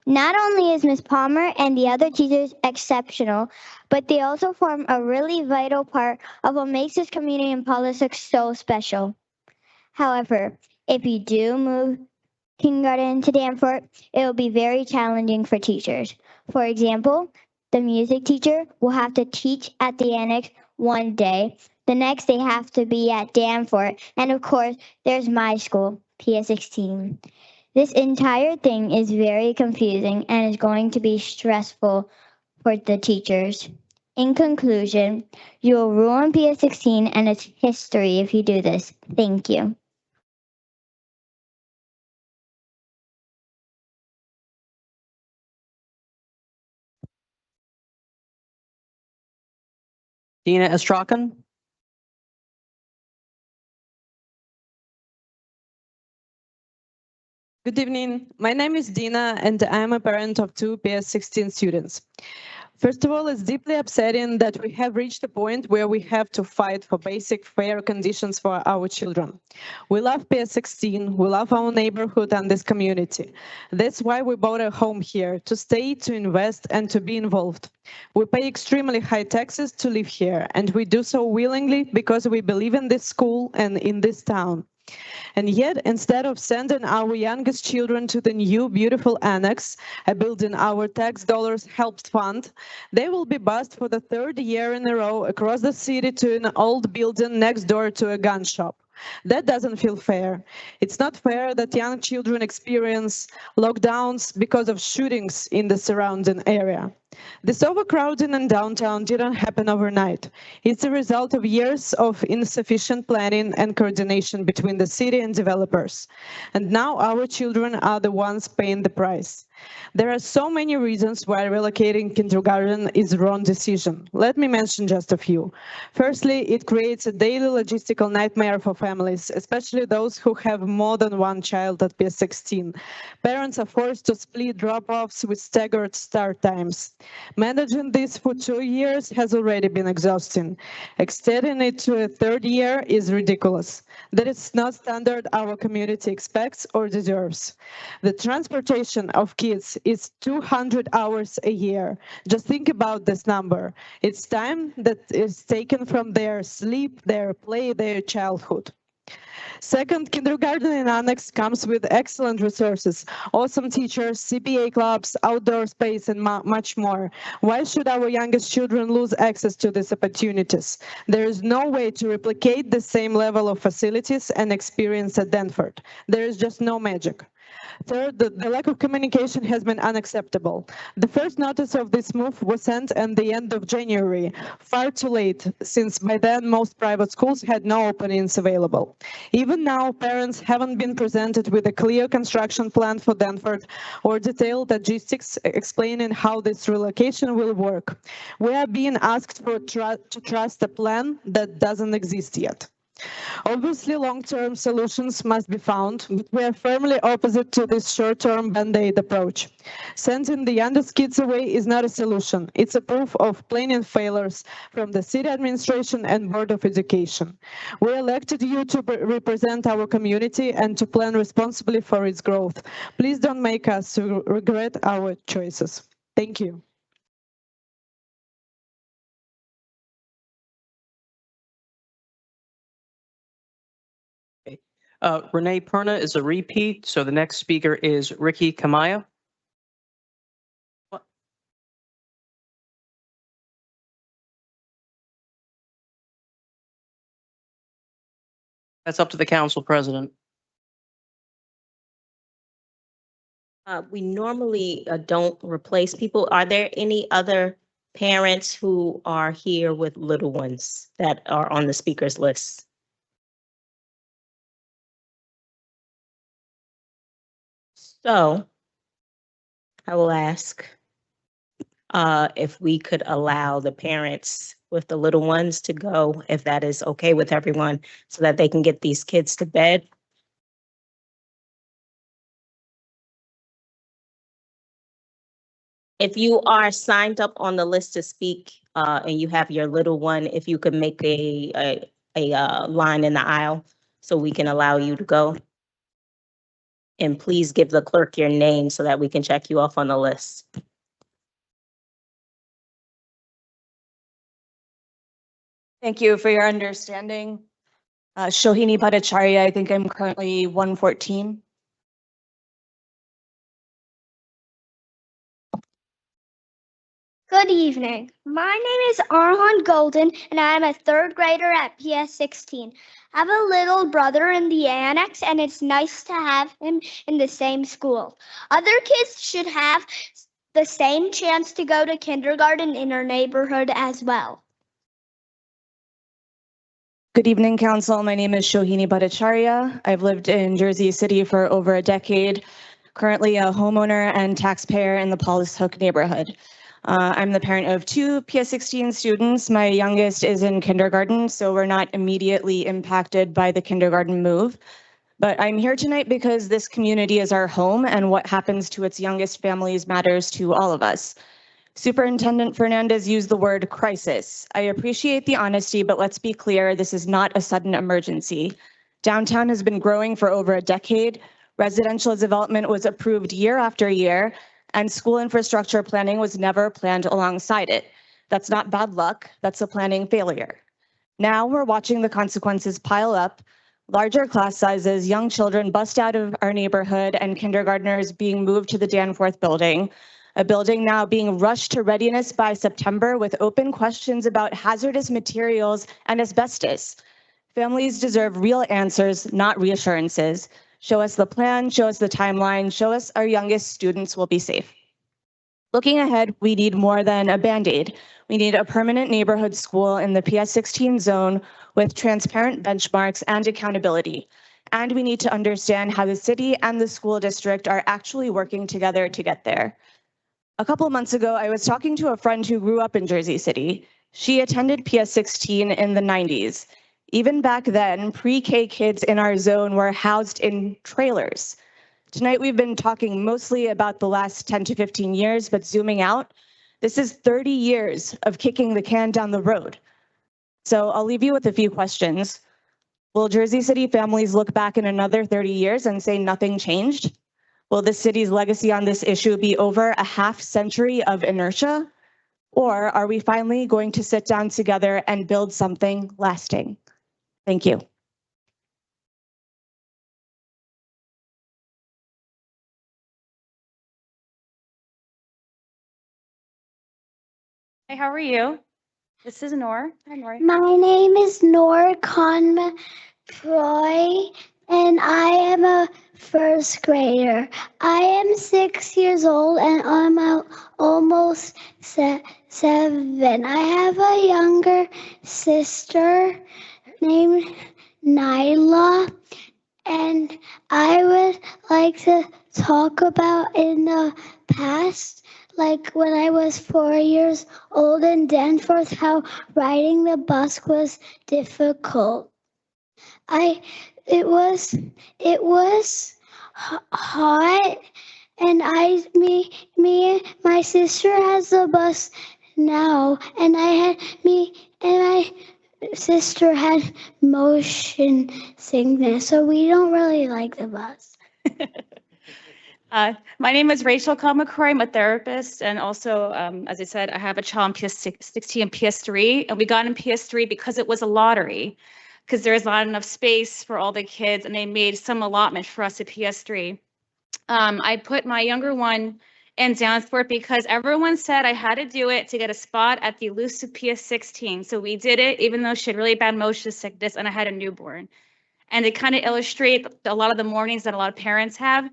Not only is Miss Palmer and the other teachers exceptional, but they also form a really vital part of what makes this community and politics so special. However, if you do move kindergarten to Danforth, it will be very challenging for teachers. For example, the music teacher will have to teach at the annex one day. The next they have to be at Danforth. And of course, there's my school, PS16. This entire thing is very confusing and is going to be stressful for the teachers. In conclusion, you will ruin PS16 and its history if you do this. Thank you. Dina Estrakan. Good evening. My name is Dina, and I am a parent of two PS16 students. First of all, it's deeply upsetting that we have reached a point where we have to fight for basic fair conditions for our children. We love PS16, we love our neighborhood and this community. That's why we bought a home here, to stay, to invest, and to be involved. We pay extremely high taxes to live here, and we do so willingly because we believe in this school and in this town. And yet, instead of sending our youngest children to the new beautiful annex, a building our tax dollars helped fund, they will be bused for the third year in a row across the city to an old building next door to a gun shop. That doesn't feel fair. It's not fair that young children experience lockdowns because of shootings in the surrounding area. This overcrowding in downtown didn't happen overnight. It's a result of years of insufficient planning and coordination between the city and developers. And now our children are the ones paying the price. There are so many reasons why relocating kindergarten is the wrong decision. Let me mention just a few. Firstly, it creates a daily logistical nightmare for families, especially those who have more than one child at PS16. Parents are forced to split drop-offs with staggered start times. Managing this for 2 years has already been exhausting. Extending it to a third year is ridiculous. That is not standard our community expects or deserves. The transportation of kids is 200 hours a year. Just think about this number. It's time that is taken from their sleep, their play, their childhood. Second, kindergarten in Annex comes with excellent resources, awesome teachers, CPA clubs, outdoor space, and much more. Why should our youngest children lose access to these opportunities? There is no way to replicate the same level of facilities and experience at Danforth. There is just no magic. Third, the lack of communication has been unacceptable. The first notice of this move was sent at the end of January, far too late, since by then most private schools had no openings available. Even now, parents haven't been presented with a clear construction plan for Danforth or detailed logistics explaining how this relocation will work. We are being asked to trust a plan that doesn't exist yet. Obviously, long-term solutions must be found, but we are firmly opposite to this short-term band-aid approach. Sending the youngest kids away is not a solution. It's a proof of planning failures from the city administration and Board of Education. We elected you to represent our community and to plan responsibly for its growth. Please don't make us regret our choices. Thank you. Renee Perna is a repeat, so the next speaker is Ricky Kamaya. That's up to the council president. We normally don't replace people. Are there any other parents who are here with little ones that are on the speakers list? So I will ask if we could allow the parents with the little ones to go, if that is okay with everyone, so that they can get these kids to bed. If you are signed up on the list to speak, and you have your little one, if you could make a line in the aisle so we can allow you to go. And please give the clerk your name so that we can check you off on the list. Thank you for your understanding. Shohini Bhattacharya, I think I'm currently 114. Good evening. My name is Arhan Golden, and I am a third grader at PS 16. I have a little brother in the annex, and it's nice to have him in the same school. Other kids should have the same chance to go to kindergarten in our neighborhood as well. Good evening, Council. My name is Shohini Bhattacharya. I've lived in Jersey City for over a decade, currently a homeowner and taxpayer in the Paulus Hook neighborhood. I'm the parent of 2 PS 16 students. My youngest is in kindergarten, so we're not immediately impacted by the kindergarten move. But I'm here tonight because this community is our home, and what happens to its youngest families matters to all of us. Superintendent Fernandez used the word crisis. I appreciate the honesty, but let's be clear, this is not a sudden emergency. Downtown has been growing for over a decade. Residential development was approved year after year, and school infrastructure planning was never planned alongside it. That's not bad luck, that's a planning failure. Now we're watching the consequences pile up, larger class sizes, young children bust out of our neighborhood, and kindergartners being moved to the Danforth building, a building now being rushed to readiness by September with open questions about hazardous materials and asbestos. Families deserve real answers, not reassurances. Show us the plan, show us the timeline, show us our youngest students will be safe. Looking ahead, we need more than a Band-Aid. We need a permanent neighborhood school in the PS 16 zone with transparent benchmarks and accountability. And we need to understand how the city and the school district are actually working together to get there. A couple of months ago, I was talking to a friend who grew up in Jersey City. She attended PS 16 in the 90s. Even back then, pre-K kids in our zone were housed in trailers. Tonight, we've been talking mostly about the last 10 to 15 years, but zooming out, this is 30 years of kicking the can down the road. So I'll leave you with a few questions. Will Jersey City families look back in another 30 years and say nothing changed? Will the city's legacy on this issue be over a half century of inertia? Or are we finally going to sit down together and build something lasting? Thank you. Hi, how are you? This is Noor. Hi, Noor. My name is Noor Khan Troy, and I am a first grader. I am 6 years old, and I'm almost 7. I have a younger sister named Nyla, and I would like to talk about in the past, like when I was 4 years old in Danforth, how riding the bus was difficult. It was hot, and me and my sister has the bus now, and my sister had motion sickness, so we don't really like the bus. My name is Rachel Kalmacroy. I'm a therapist, and also, as I said, I have a child in PS 16 and PS3, and we got in PS3 because it was a lottery, because there's not enough space for all the kids, and they made some allotment for us at PS3. I put my younger one in Danforth because everyone said I had to do it to get a spot at the elusive PS 16. So we did it, even though she had really bad motion sickness and I had a newborn. And to kind of illustrate a lot of the mornings that a lot of parents have,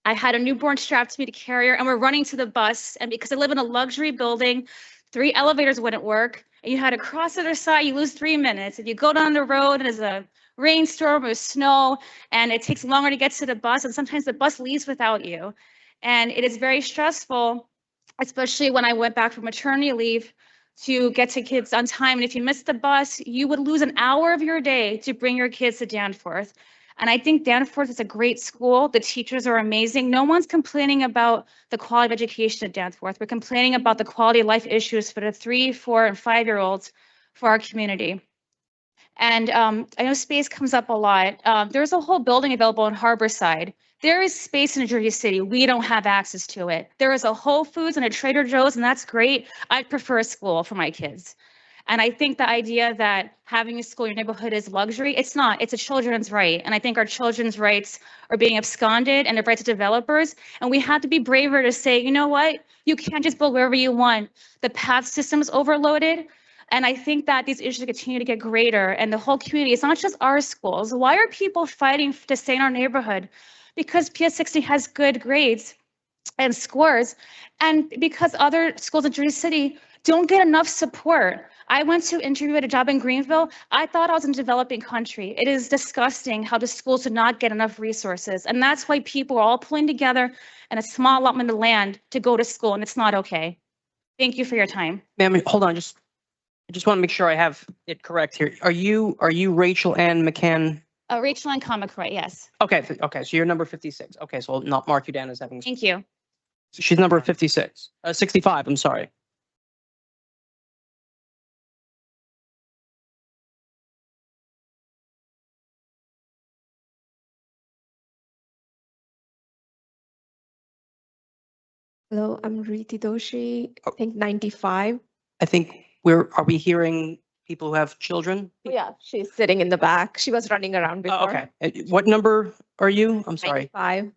I had a newborn strapped to me to carry her, and we're running to the bus. And because I live in a luxury building, 3 elevators wouldn't work. And you had to cross the other side, you lose 3 minutes. If you go down the road and there's a rainstorm or snow, and it takes longer to get to the bus, and sometimes the bus leaves without you. And it is very stressful, especially when I went back from maternity leave to get to kids on time. And if you miss the bus, you would lose an hour of your day to bring your kids to Danforth. And I think Danforth is a great school. The teachers are amazing. No one's complaining about the quality of education at Danforth. We're complaining about the quality of life issues for the 3, 4, and 5-year-olds for our community. And I know space comes up a lot. There's a whole building available in Harborside. There is space in Jersey City. We don't have access to it. There is a Whole Foods and a Trader Joe's, and that's great. I'd prefer a school for my kids. And I think the idea that having a school in your neighborhood is luxury, it's not. It's a children's right. And I think our children's rights are being absconded and the rights of developers. And we have to be braver to say, you know what? You can't just build wherever you want. The path system is overloaded. And I think that these issues continue to get greater, and the whole community, it's not just our schools. Why are people fighting to stay in our neighborhood? Because PS60 has good grades and scores, and because other schools in Jersey City don't get enough support. I went to interview at a job in Greenville. I thought I was in a developing country. It is disgusting how the schools do not get enough resources. And that's why people are all pulling together in a small allotment of land to go to school, and it's not okay. Thank you for your time. Ma'am, hold on, I just want to make sure I have it correct here. Are you Rachel Ann McCann? Rachel and Kamakroy, yes. Okay, so you're number 56. Okay, so I'll not mark you down as having. Thank you. She's number 56, 65, I'm sorry. Hello, I'm Riti Doshi, I think 95. I think are we hearing people who have children? Oh, yeah, she's sitting in the back. She was running around before. Oh, okay. What number are you? I'm sorry. 95.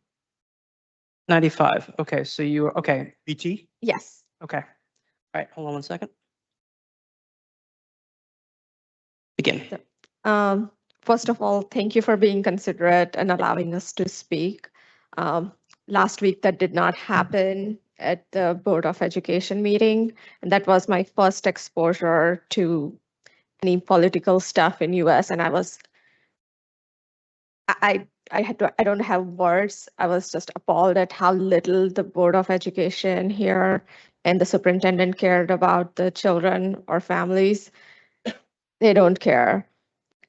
95. Okay, so you are, okay. BT? Yes. Okay. All right, hold on one second. Begin. First of all, thank you for being considerate and allowing us to speak. Last week, that did not happen at the Board of Education meeting, and that was my first exposure to any political stuff in US, and I don't have words. I was just appalled at how little the Board of Education here and the superintendent cared about the children or families. They don't care.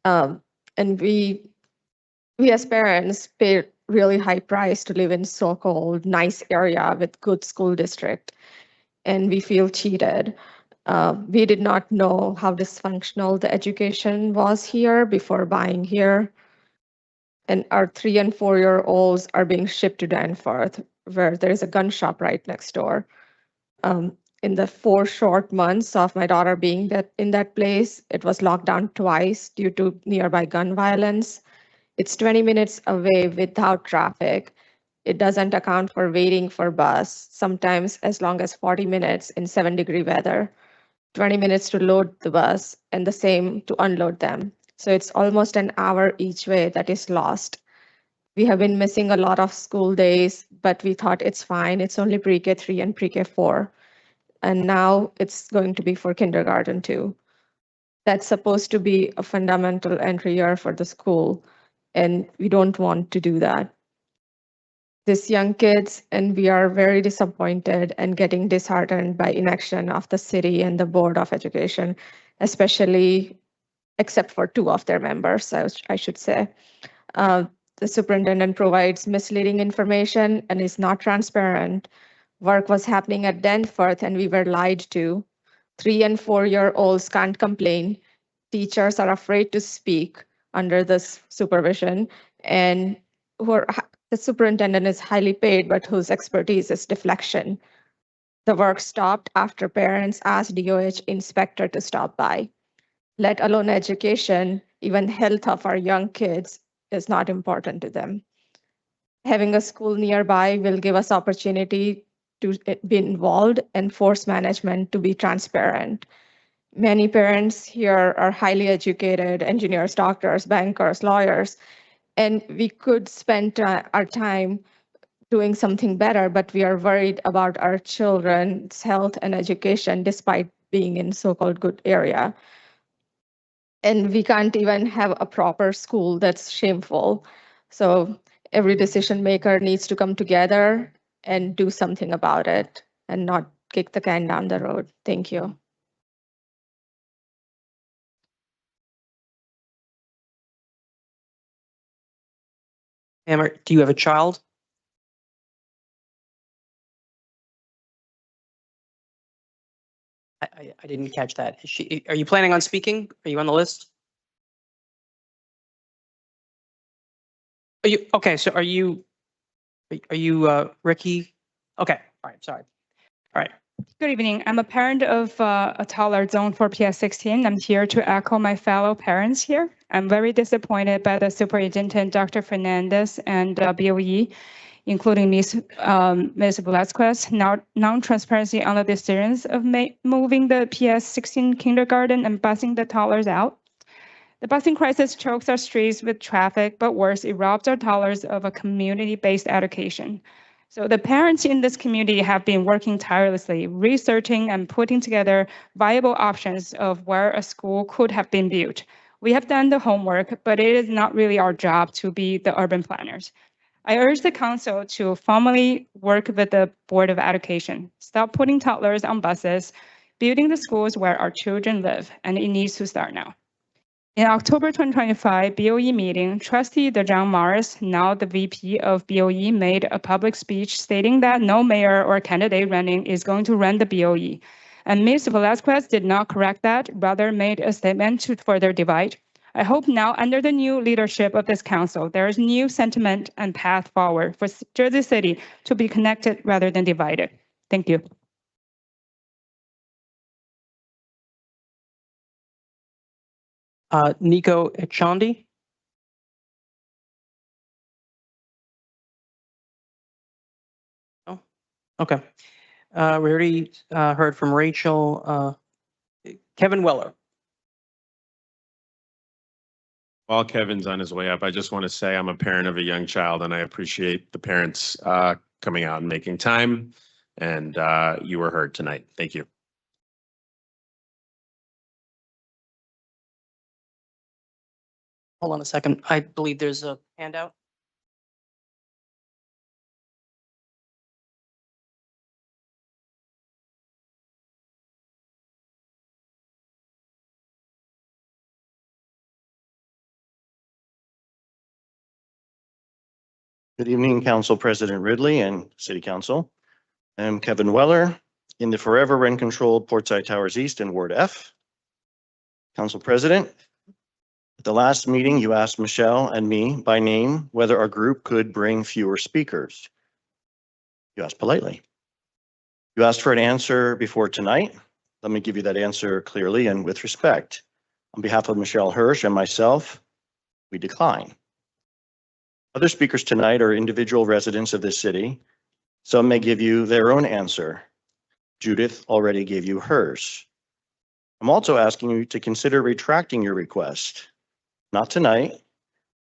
And we as parents pay really high price to live in so-called nice area with good school district, and we feel cheated. We did not know how dysfunctional the education was here before buying here. And our 3 and 4-year-olds are being shipped to Danforth, where there is a gun shop right next door. In the 4 short months of my daughter being in that place, it was locked down twice due to nearby gun violence. It's 20 minutes away without traffic. It doesn't account for waiting for bus, sometimes as long as 40 minutes in 7-degree weather, 20 minutes to load the bus, and the same to unload them. So it's almost an hour each way that is lost. We have been missing a lot of school days, but we thought it's fine. It's only pre-K 3 and pre-K 4. And now it's going to be for kindergarten too. That's supposed to be a fundamental entry year for the school, and we don't want to do that. These young kids, and we are very disappointed and getting disheartened by inaction of the city and the Board of Education, especially except for 2 of their members, I should say. The superintendent provides misleading information and is not transparent. Work was happening at Danforth and we were lied to. 3 and 4-year-olds can't complain. Teachers are afraid to speak under this supervision, and the superintendent is highly paid, but whose expertise is deflection. The work stopped after parents asked DOH inspector to stop by. Let alone education, even health of our young kids is not important to them. Having a school nearby will give us opportunity to be involved and force management to be transparent. Many parents here are highly educated, engineers, doctors, bankers, lawyers, and we could spend our time doing something better, but we are worried about our children's health and education despite being in so-called good area. And we can't even have a proper school. That's shameful. So every decision maker needs to come together and do something about it and not kick the can down the road. Thank you. Ma'am, do you have a child? I didn't catch that. Are you planning on speaking? Are you on the list? Okay, so are you Ricky? Okay, all right, sorry. All right. Good evening. I'm a parent of a toddler zoned for PS16. I'm here to echo my fellow parents here. I'm very disappointed by the Superintendent, Dr. Fernandez, and BOE, including Ms. Velazquez, non-transparency on the decisions of moving the PS16 kindergarten and busing the toddlers out. The busing crisis chokes our streets with traffic, but worse, it robs our toddlers of a community-based education. So the parents in this community have been working tirelessly, researching and putting together viable options of where a school could have been built. We have done the homework, but it is not really our job to be the urban planners. I urge the council to formally work with the Board of Education. Stop putting toddlers on buses, building the schools where our children live, and it needs to start now. In October 2025 BOE meeting, Trustee Dejan Morris, now the VP of BOE, made a public speech stating that no mayor or candidate running is going to run the BOE. And Ms. Velazquez did not correct that, rather made a statement to further divide. I hope now, under the new leadership of this council, there is new sentiment and path forward for Jersey City to be connected rather than divided. Thank you. Nico Echandi. Oh, okay. We already heard from Rachel. Kevin Weller. While Kevin's on his way up, I just want to say I'm a parent of a young child, and I appreciate the parents coming out and making time. And you were heard tonight. Thank you. Hold on a second. I believe there's a handout. Good evening, Council President Ridley and City Council. I'm Kevin Weller in the forever rent-controlled Portside Towers East in Ward F. Council President, at the last meeting, you asked Michelle and me by name whether our group could bring fewer speakers. You asked politely. You asked for an answer before tonight. Let me give you that answer clearly and with respect. On behalf of Michelle Hirsch and myself, we decline. Other speakers tonight are individual residents of this city. Some may give you their own answer. Judith already gave you hers. I'm also asking you to consider retracting your request. Not tonight.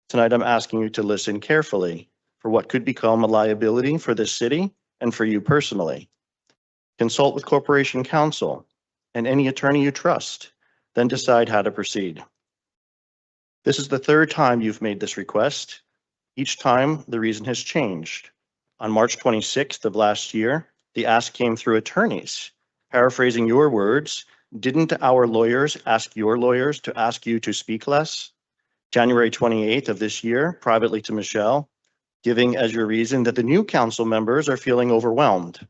Tonight, I'm asking you to listen carefully for what could become a liability for this city and for you personally. Consult with Corporation Counsel and any attorney you trust, then decide how to proceed. This is the third time you've made this request. Each time, the reason has changed. On March 26th of last year, the ask came through attorneys. Paraphrasing your words, didn't our lawyers ask your lawyers to ask you to speak less? January 28th of this year, privately to Michelle, giving as your reason that the new council members are feeling overwhelmed.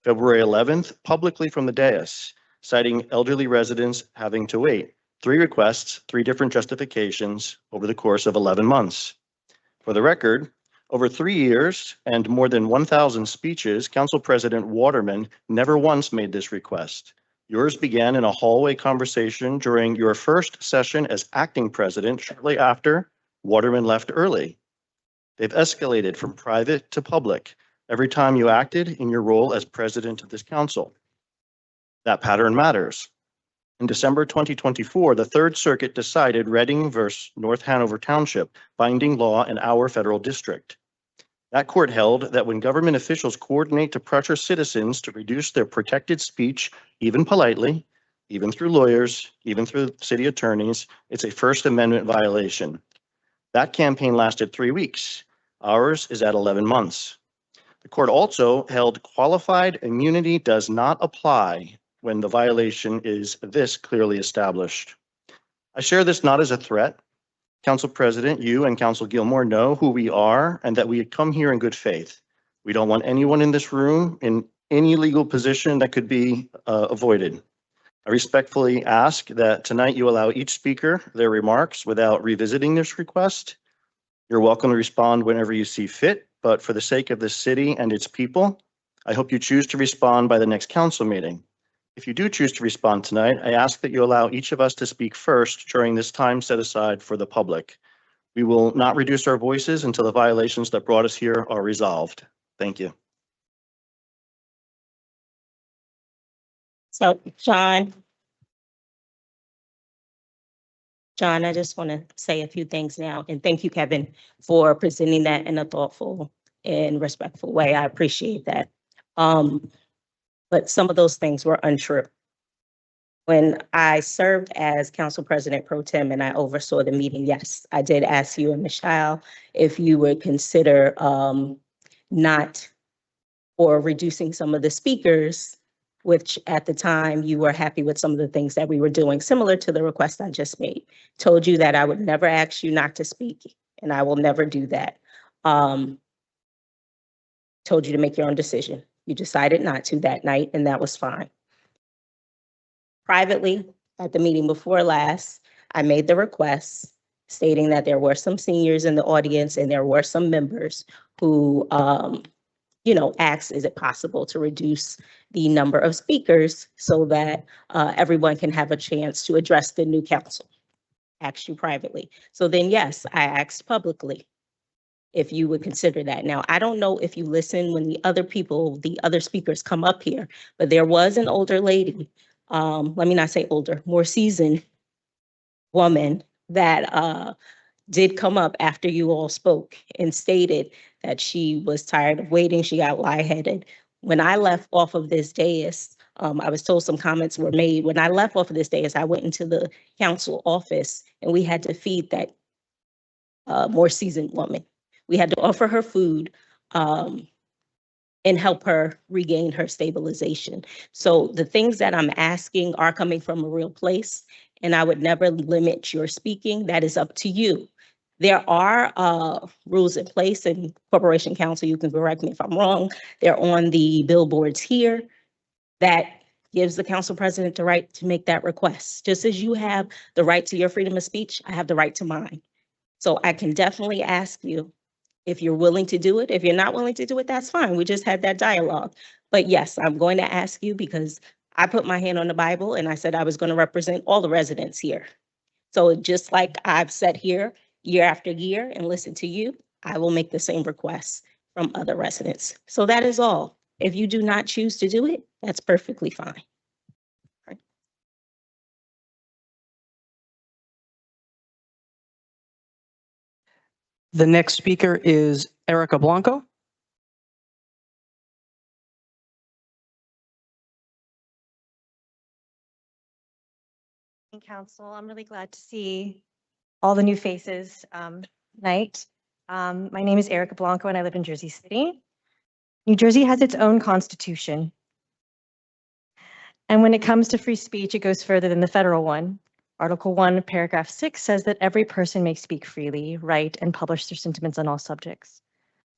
February 11th, publicly from the dais, citing elderly residents having to wait. 3 requests, 3 different justifications over the course of 11 months. For the record, over 3 years and more than 1,000 speeches, Council President Waterman never once made this request. Yours began in a hallway conversation during your first session as acting president shortly after Waterman left early. They've escalated from private to public every time you acted in your role as president of this council. That pattern matters. In December 2024, the Third Circuit decided Reading versus North Hanover Township, binding law in our federal district. That court held that when government officials coordinate to pressure citizens to reduce their protected speech, even politely, even through lawyers, even through city attorneys, it's a First Amendment violation. That campaign lasted 3 weeks. Ours is at 11 months. The court also held qualified immunity does not apply when the violation is this clearly established. I share this not as a threat, Council President, you and Council Gilmore know who we are and that we had come here in good faith. We don't want anyone in this room in any legal position that could be avoided. I respectfully ask that tonight you allow each speaker their remarks without revisiting this request. You're welcome to respond whenever you see fit, but for the sake of this city and its people, I hope you choose to respond by the next council meeting. If you do choose to respond tonight, I ask that you allow each of us to speak first during this time set aside for the public. We will not reduce our voices until the violations that brought us here are resolved. Thank you. So, John, I just want to say a few things now, and thank you, Kevin, for presenting that in a thoughtful and respectful way. I appreciate that. But some of those things were untrue. When I served as Council President Pro Tem and I oversaw the meeting, yes, I did ask you and Michelle if you would consider not or reducing some of the speakers, which at the time you were happy with some of the things that we were doing, similar to the request I just made. Told you that I would never ask you not to speak, and I will never do that. Told you to make your own decision. You decided not to that night, and that was fine. Privately, at the meeting before last, I made the request stating that there were some seniors in the audience and there were some members who asked, is it possible to reduce the number of speakers so that everyone can have a chance to address the new council? Asked you privately. So then, yes, I asked publicly if you would consider that. Now, I don't know if you listen when the other speakers come up here, but there was an older lady, let me not say older, more seasoned woman that did come up after you all spoke and stated that she was tired of waiting. She got lightheaded. When I left off of this dais, I was told some comments were made. When I left off of this dais, I went into the council office and we had to feed that more seasoned woman. We had to offer her food and help her regain her stabilization. So the things that I'm asking are coming from a real place, and I would never limit your speaking. That is up to you. There are rules in place, and Corporation Counsel, you can correct me if I'm wrong, they're on the billboards here that gives the council president the right to make that request. Just as you have the right to your freedom of speech, I have the right to mine. So I can definitely ask you if you're willing to do it. If you're not willing to do it, that's fine. We just had that dialogue. But yes, I'm going to ask you because I put my hand on the Bible and I said I was going to represent all the residents here. So just like I've sat here year after year and listened to you, I will make the same requests from other residents. So that is all. If you do not choose to do it, that's perfectly fine. The next speaker is Erica Blanco. Council, I'm really glad to see all the new faces tonight. My name is Erica Blanco and I live in Jersey City. New Jersey has its own constitution. And when it comes to free speech, it goes further than the federal one. Article 1, paragraph 6 says that every person may speak freely, write, and publish their sentiments on all subjects.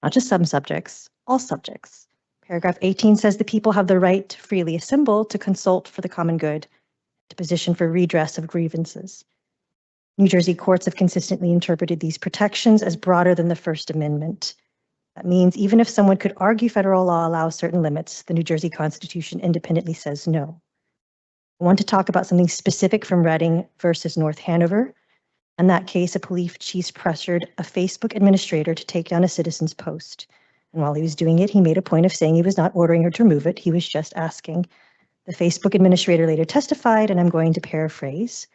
Not just some subjects, all subjects. Paragraph 18 says the people have the right to freely assemble, to consult for the common good, to petition for redress of grievances. New Jersey courts have consistently interpreted these protections as broader than the First Amendment. That means even if someone could argue federal law allows certain limits, the New Jersey Constitution independently says no. I want to talk about something specific from Reading versus North Hanover. In that case, a police chief pressured a Facebook administrator to take down a citizen's post. And while he was doing it, he made a point of saying he was not ordering her to remove it. He was just asking. The Facebook administrator later testified, and I'm going to paraphrase.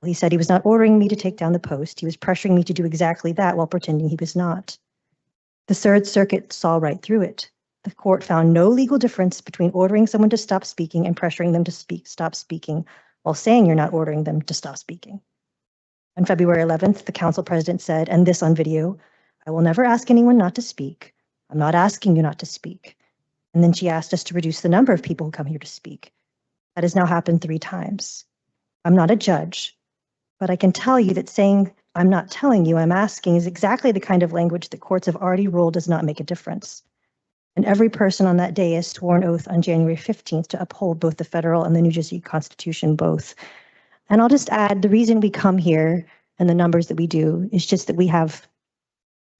Well, he said he was not ordering me to take down the post. He was pressuring me to do exactly that while pretending he was not. The Third Circuit saw right through it. The court found no legal difference between ordering someone to stop speaking and pressuring them to stop speaking while saying you're not ordering them to stop speaking. On February 11th, the council president said, and this on video, "I will never ask anyone not to speak. I'm not asking you not to speak." And then she asked us to reduce the number of people who come here to speak. That has now happened 3 times. I'm not a judge, but I can tell you that saying I'm not telling you, I'm asking, is exactly the kind of language that courts have already ruled does not make a difference. And every person on that day is sworn oath on January 15th to uphold both the federal and the New Jersey Constitution both. And I'll just add, the reason we come here and the numbers that we do is just that we have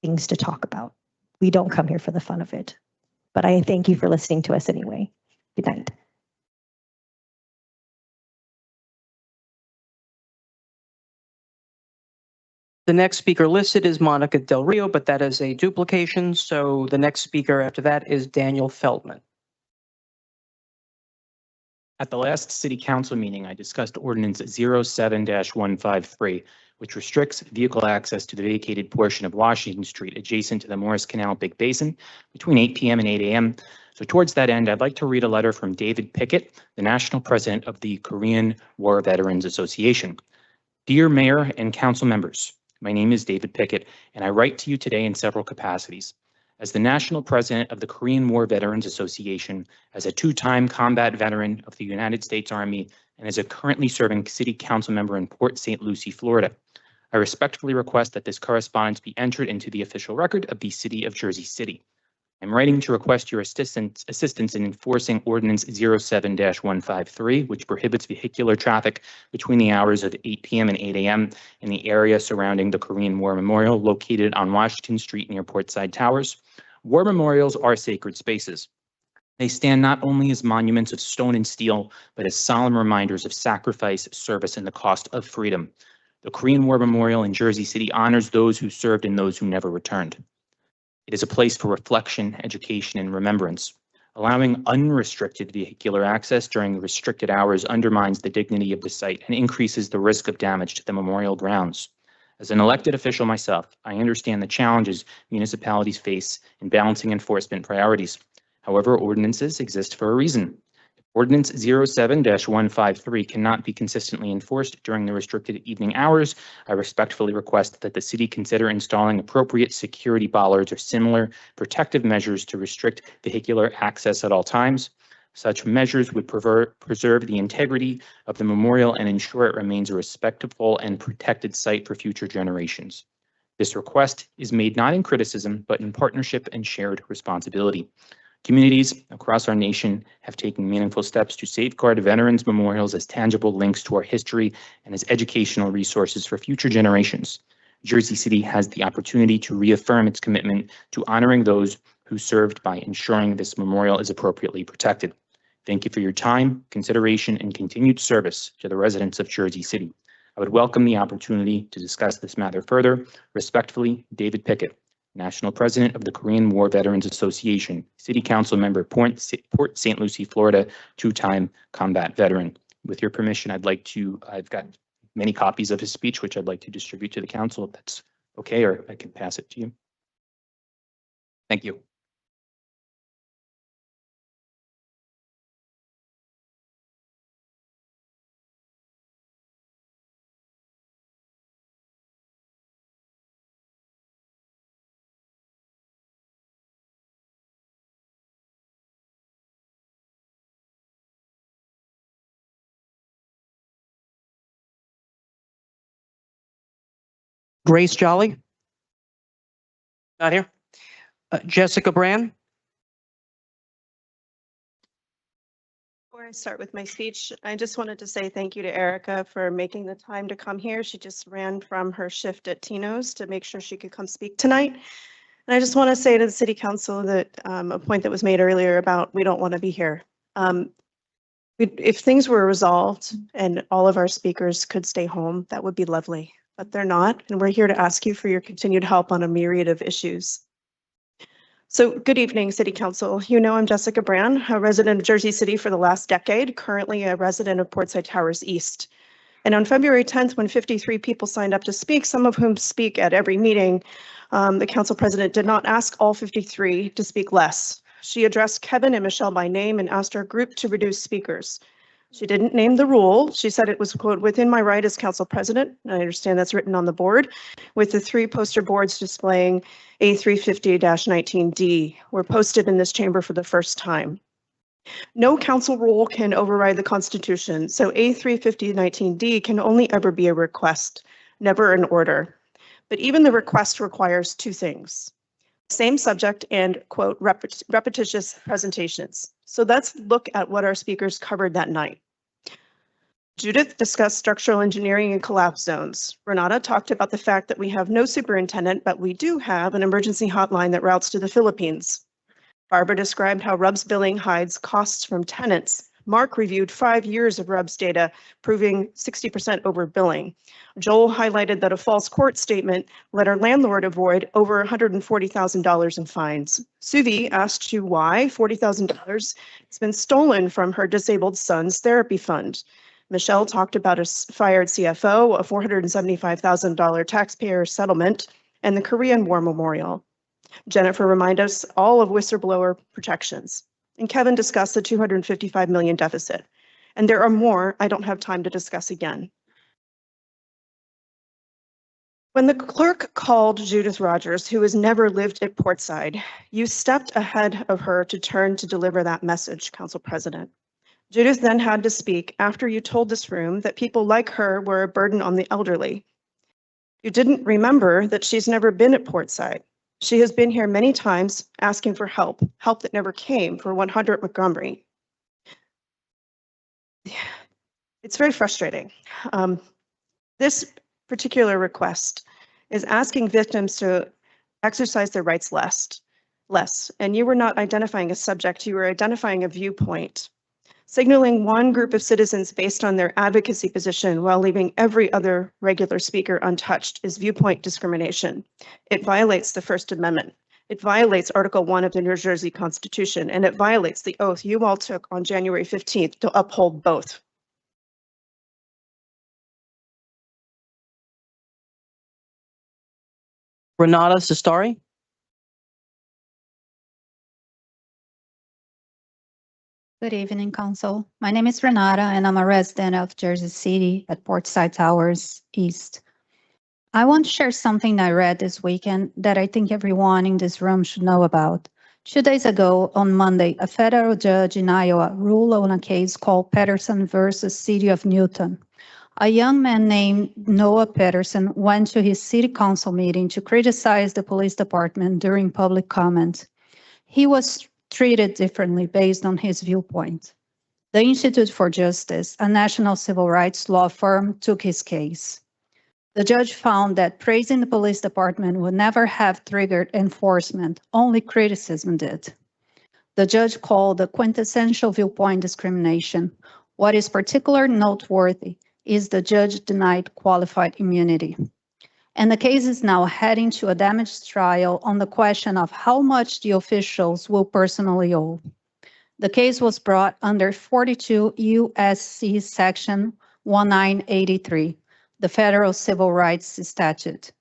things to talk about. We don't come here for the fun of it. But I thank you for listening to us anyway. Good night. The next speaker listed is Monica Del Rio, but that is a duplication. So the next speaker after that is Daniel Feldman. At the last City Council meeting, I discussed Ordinance 07-153, which restricts vehicle access to the vacated portion of Washington Street adjacent to the Morris Canal Big Basin between 8 p.m. and 8 a.m. So towards that end, I'd like to read a letter from David Pickett, the National President of the Korean War Veterans Association. Dear Mayor and Council members, my name is David Pickett, and I write to you today in several capacities. As the National President of the Korean War Veterans Association, as a two-time combat veteran of the United States Army, and as a currently serving City Council member in Port St. Lucie, Florida, I respectfully request that this correspondence be entered into the official record of the City of Jersey City. I'm writing to request your assistance in enforcing Ordinance 07-153, which prohibits vehicular traffic between the hours of 8 p.m. and 8 a.m. in the area surrounding the Korean War Memorial located on Washington Street near Portside Towers. War memorials are sacred spaces. They stand not only as monuments of stone and steel, but as solemn reminders of sacrifice, service, and the cost of freedom. The Korean War Memorial in Jersey City honors those who served and those who never returned. It is a place for reflection, education, and remembrance. Allowing unrestricted vehicular access during restricted hours undermines the dignity of the site and increases the risk of damage to the memorial grounds. As an elected official myself, I understand the challenges municipalities face in balancing enforcement priorities. However, ordinances exist for a reason. Ordinance 07-153 cannot be consistently enforced during the restricted evening hours. I respectfully request that the city consider installing appropriate security bollards or similar protective measures to restrict vehicular access at all times. Such measures would preserve the integrity of the memorial and ensure it remains a respectful and protected site for future generations. This request is made not in criticism, but in partnership and shared responsibility. Communities across our nation have taken meaningful steps to safeguard veterans' memorials as tangible links to our history and as educational resources for future generations. Jersey City has the opportunity to reaffirm its commitment to honoring those who served by ensuring this memorial is appropriately protected. Thank you for your time, consideration, and continued service to the residents of Jersey City. I would welcome the opportunity to discuss this matter further. Respectfully, David Pickett, National President of the Korean War Veterans Association, City Council member, Port St. Lucie, Florida, two-time combat veteran. With your permission, I've got many copies of his speech, which I'd like to distribute to the council, if that's okay, or I can pass it to you. Thank you. Grace Jolly? Not here. Jessica Brand? Before I start with my speech, I just wanted to say thank you to Erica for making the time to come here. She just ran from her shift at Tino's to make sure she could come speak tonight. And I just want to say to the City Council that a point that was made earlier about we don't want to be here. If things were resolved and all of our speakers could stay home, that would be lovely, but they're not. And we're here to ask you for your continued help on a myriad of issues. So good evening, City Council. You know I'm Jessica Brand, a resident of Jersey City for the last decade, currently a resident of Portside Towers East. And on February 10th, when 53 people signed up to speak, some of whom speak at every meeting, the council president did not ask all 53 to speak less. She addressed Kevin and Michelle by name and asked our group to reduce speakers. She didn't name the rule. She said it was, quote, within my right as council president. I understand that's written on the board, with the 3 poster boards displaying A350-19D were posted in this chamber for the first time. No council rule can override the Constitution, so A350-19D can only ever be a request, never an order. But even the request requires two things: same subject and, quote, repetitious presentations. So let's look at what our speakers covered that night. Judith discussed structural engineering and collapse zones. Renata talked about the fact that we have no superintendent, but we do have an emergency hotline that routes to the Philippines. Barbara described how RUBS billing hides costs from tenants. Mark reviewed 5 years of RUBS data, proving 60% overbilling. Joel highlighted that a false court statement let our landlord avoid over $140,000 in fines. Suvi asked you why $40,000 has been stolen from her disabled son's therapy fund. Michelle talked about a fired CFO, a $475,000 taxpayer settlement, and the Korean War Memorial. Jennifer reminded us all of whistleblower protections. And Kevin discussed the $255 million deficit. And there are more I don't have time to discuss again. When the clerk called Judith Rogers, who has never lived at Portside, you stepped ahead of her to turn to deliver that message, Council President. Judith then had to speak after you told this room that people like her were a burden on the elderly. You didn't remember that she's never been at Portside. She has been here many times asking for help that never came for 100 Montgomery. It's very frustrating. This particular request is asking victims to exercise their rights less. And you were not identifying a subject, you were identifying a viewpoint. Signaling one group of citizens based on their advocacy position while leaving every other regular speaker untouched is viewpoint discrimination. It violates the First Amendment. It violates Article 1 of the New Jersey Constitution, and it violates the oath you all took on January 15th to uphold both. Renata Sistari. Good evening, Council. My name is Renata, and I'm a resident of Jersey City at Portside Towers East. I want to share something I read this weekend that I think everyone in this room should know about. 2 days ago, on Monday, a federal judge in Iowa ruled on a case called Patterson versus City of Newton. A young man named Noah Patterson went to his city council meeting to criticize the police department during public comment. He was treated differently based on his viewpoint. The Institute for Justice, a national civil rights law firm, took his case. The judge found that praising the police department would never have triggered enforcement, only criticism did. The judge called the quintessential viewpoint discrimination. What is particularly noteworthy is the judge denied qualified immunity. And the case is now heading to a damage trial on the question of how much the officials will personally owe. The case was brought under 42 U.S.C. Section 1983, the Federal Civil Rights Statute.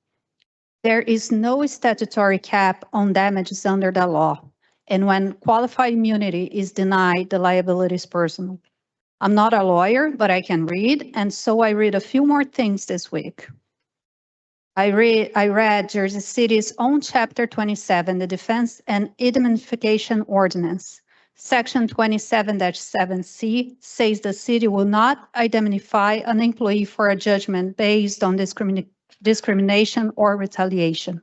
There is no statutory cap on damages under the law, and when qualified immunity is denied, the liability is personal. I'm not a lawyer, but I can read, and so I read a few more things this week. I read Jersey City's own Chapter 27, the Defense and Indemnification Ordinance. Section 27-7C says the city will not indemnify an employee for a judgment based on discrimination or retaliation.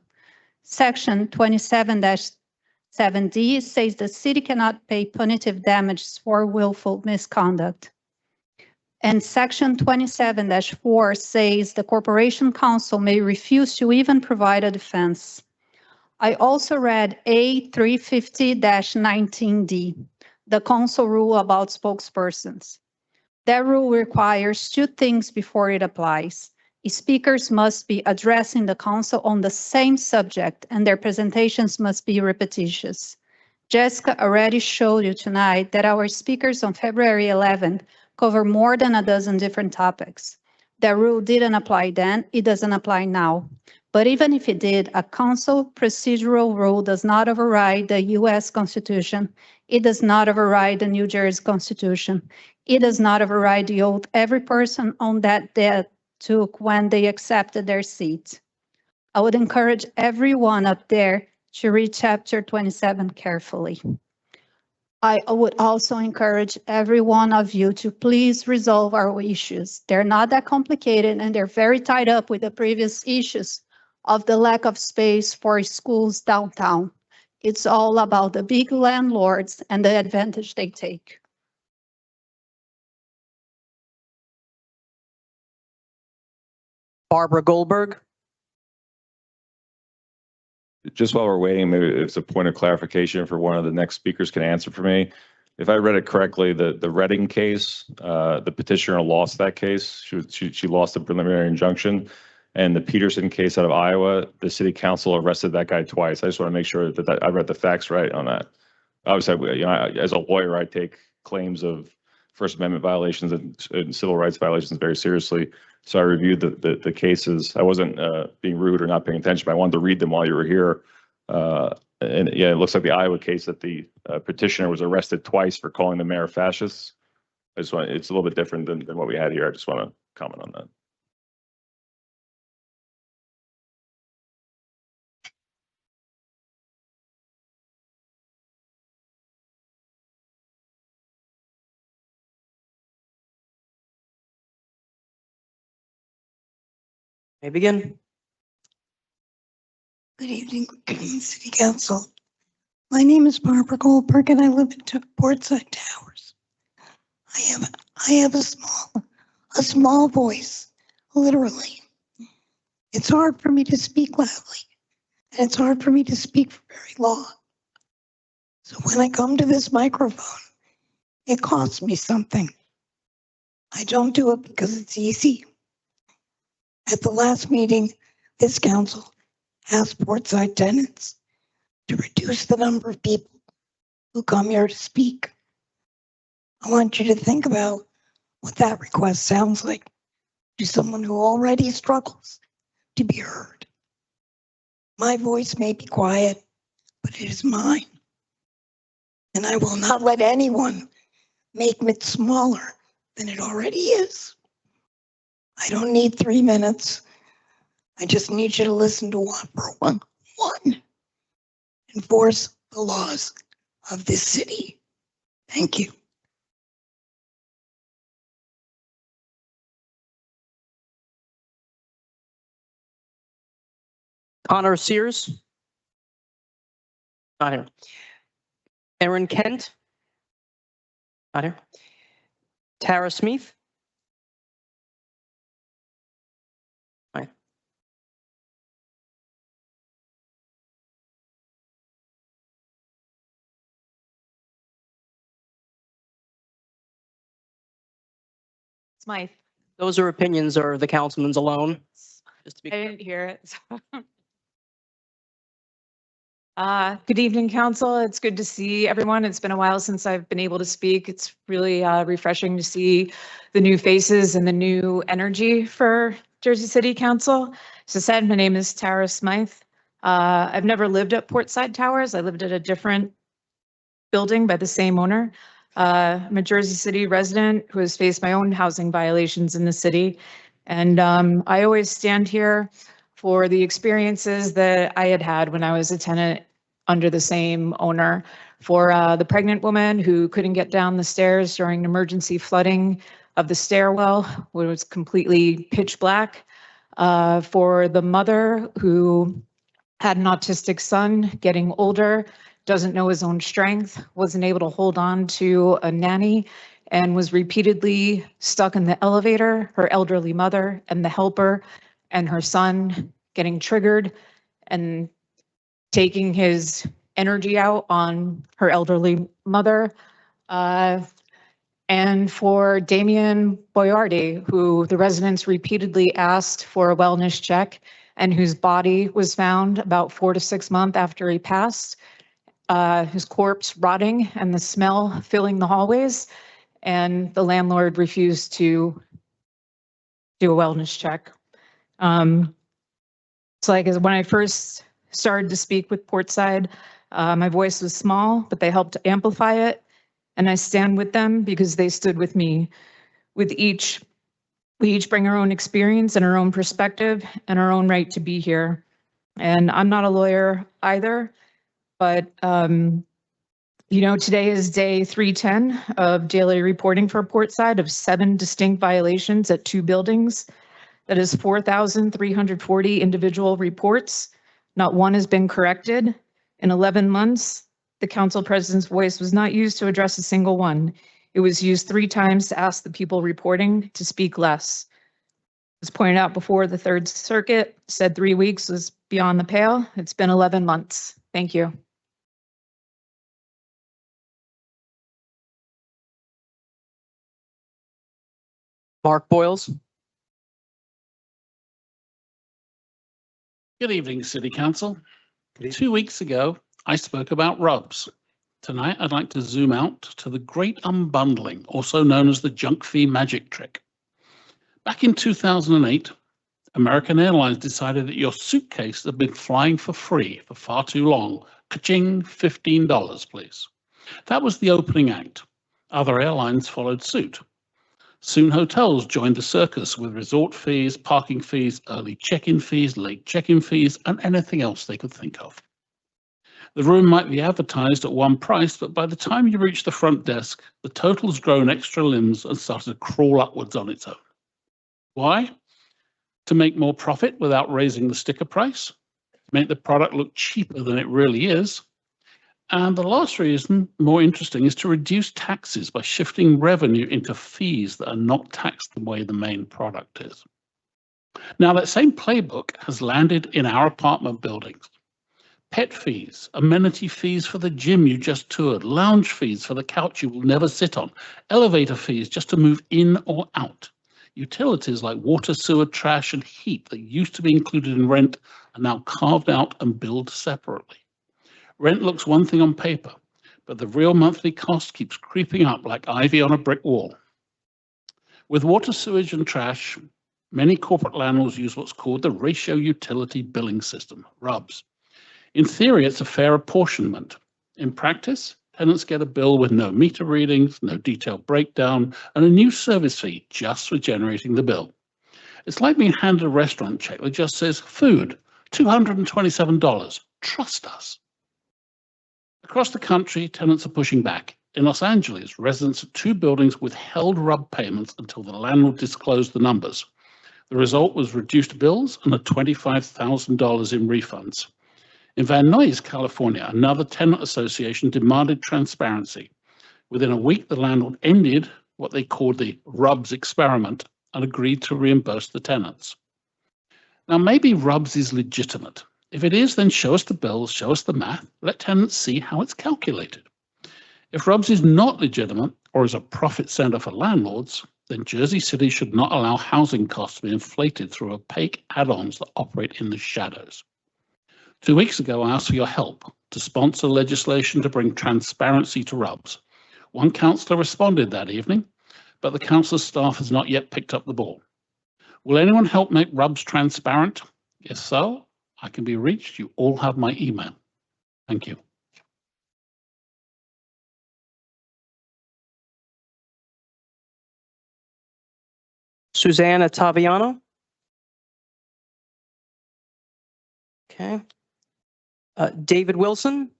Section 27-7D says the city cannot pay punitive damages for willful misconduct. And Section 27-4 says the Corporation Council may refuse to even provide a defense. I also read A350-19D, the council rule about spokespersons. That rule requires two things before it applies. Speakers must be addressing the council on the same subject, and their presentations must be repetitious. Jessica already showed you tonight that our speakers on February 11th cover more than a dozen different topics. That rule didn't apply then, it doesn't apply now. But even if it did, a council procedural rule does not override the US Constitution. It does not override the New Jersey Constitution. It does not override the oath every person on that day took when they accepted their seat. I would encourage everyone up there to read Chapter 27 carefully. I would also encourage every one of you to please resolve our issues. They're not that complicated and they're very tied up with the previous issues of the lack of space for schools downtown. It's all about the big landlords and the advantage they take. Barbara Goldberg. Just while we're waiting, maybe it's a point of clarification for one of the next speakers can answer for me. If I read it correctly, the Reading case, the petitioner lost that case. She lost the preliminary injunction. And the Peterson case out of Iowa, the city council arrested that guy twice. I just want to make sure that I read the facts right on that. Obviously, as a lawyer, I take claims of First Amendment violations and civil rights violations very seriously. So I reviewed the cases. I wasn't being rude or not paying attention, but I wanted to read them while you were here. And yeah, it looks like the Iowa case that the petitioner was arrested twice for calling the mayor fascist. It's a little bit different than what we had here. I just want to comment on that. May begin. Good evening, City Council. My name is Barbara Goldberg and I live in Portside Towers. I have a small voice, literally. It's hard for me to speak loudly and it's hard for me to speak for very long. So when I come to this microphone, it costs me something. I don't do it because it's easy. At the last meeting, this council asked Portside tenants to reduce the number of people who come here to speak. I want you to think about what that request sounds like to someone who already struggles to be heard. My voice may be quiet, but it is mine. And I will not let anyone make it smaller than it already is. I don't need 3 minutes. I just need you to listen to one. Enforce the laws of this city. Thank you. Connor Sears. Not here. Erin Kent. Not here. Tara Smith. Hi. Smythe. Those are opinions or the councilman's alone. Just to be I didn't hear it. Good evening, council. It's good to see everyone. It's been a while since I've been able to speak. It's really refreshing to see the new faces and the new energy for Jersey City Council. As I said, my name is Tara Smythe. I've never lived at Portside Towers. I lived at a different building by the same owner. I'm a Jersey City resident who has faced my own housing violations in the city. And I always stand here for the experiences that I had when I was a tenant under the same owner, for the pregnant woman who couldn't get down the stairs during emergency flooding of the stairwell, where it was completely pitch black, for the mother who had an autistic son getting older, doesn't know his own strength, wasn't able to hold on to a nanny, and was repeatedly stuck in the elevator, her elderly mother and the helper and her son getting triggered and taking his energy out on her elderly mother. And for Damian Boyardi, who the residents repeatedly asked for a wellness check and whose body was found about 4 to 6 months after he passed, his corpse rotting and the smell filling the hallways, and the landlord refused to do a wellness check. It's like when I first started to speak with Portside, my voice was small, but they helped to amplify it. And I stand with them because they stood with me. We each bring our own experience and our own perspective and our own right to be here. And I'm not a lawyer either, but today is day 310 of daily reporting for Portside of 7 distinct violations at 2 buildings. That is 4,340 individual reports. Not one has been corrected. In 11 months, the council president's voice was not used to address a single one. It was used 3 times to ask the people reporting to speak less. As pointed out before, the Third Circuit said 3 weeks was beyond the pale. It's been 11 months. Thank you. Mark Boyles. Good evening, City Council. 2 weeks ago, I spoke about rubs. Tonight, I'd like to zoom out to the great unbundling, also known as the junk fee magic trick. Back in 2008, American Airlines decided that your suitcase had been flying for free for far too long. Ka-ching, $15, please. That was the opening act. Other airlines followed suit. Soon hotels joined the circus with resort fees, parking fees, early check-in fees, late check-in fees, and anything else they could think of. The room might be advertised at one price, but by the time you reach the front desk, the total's grown extra limbs and started to crawl upwards on its own. Why? To make more profit without raising the sticker price, to make the product look cheaper than it really is. And the last reason, more interesting, is to reduce taxes by shifting revenue into fees that are not taxed the way the main product is. Now, that same playbook has landed in our apartment buildings. Pet fees, amenity fees for the gym you just toured, lounge fees for the couch you will never sit on, elevator fees just to move in or out. Utilities like water, sewer, trash, and heat that used to be included in rent are now carved out and billed separately. Rent looks one thing on paper, but the real monthly cost keeps creeping up like ivy on a brick wall. With water, sewage, and trash, many corporate landlords use what's called the ratio utility billing system, RUBS. In theory, it's a fair apportionment. In practice, tenants get a bill with no meter readings, no detailed breakdown, and a new service fee just for generating the bill. It's like being handed a restaurant check that just says, food, $227, trust us. Across the country, tenants are pushing back. In Los Angeles, residents of 2 buildings withheld RUB payments until the landlord disclosed the numbers. The result was reduced bills and a $25,000 in refunds. In Van Nuys, California, another tenant association demanded transparency. Within a week, the landlord ended what they called the RUBS experiment and agreed to reimburse the tenants. Now, maybe RUBS is legitimate. If it is, then show us the bills, show us the math, let tenants see how it's calculated. If RUBS is not legitimate or is a profit center for landlords, then Jersey City should not allow housing costs to be inflated through opaque add-ons that operate in the shadows. 2 weeks ago, I asked for your help to sponsor legislation to bring transparency to RUBS. One councillor responded that evening, but the council's staff has not yet picked up the ball. Will anyone help make RUBS transparent? If so, I can be reached. You all have my email. Thank you. Susanna Taviano. Okay. David Wilson.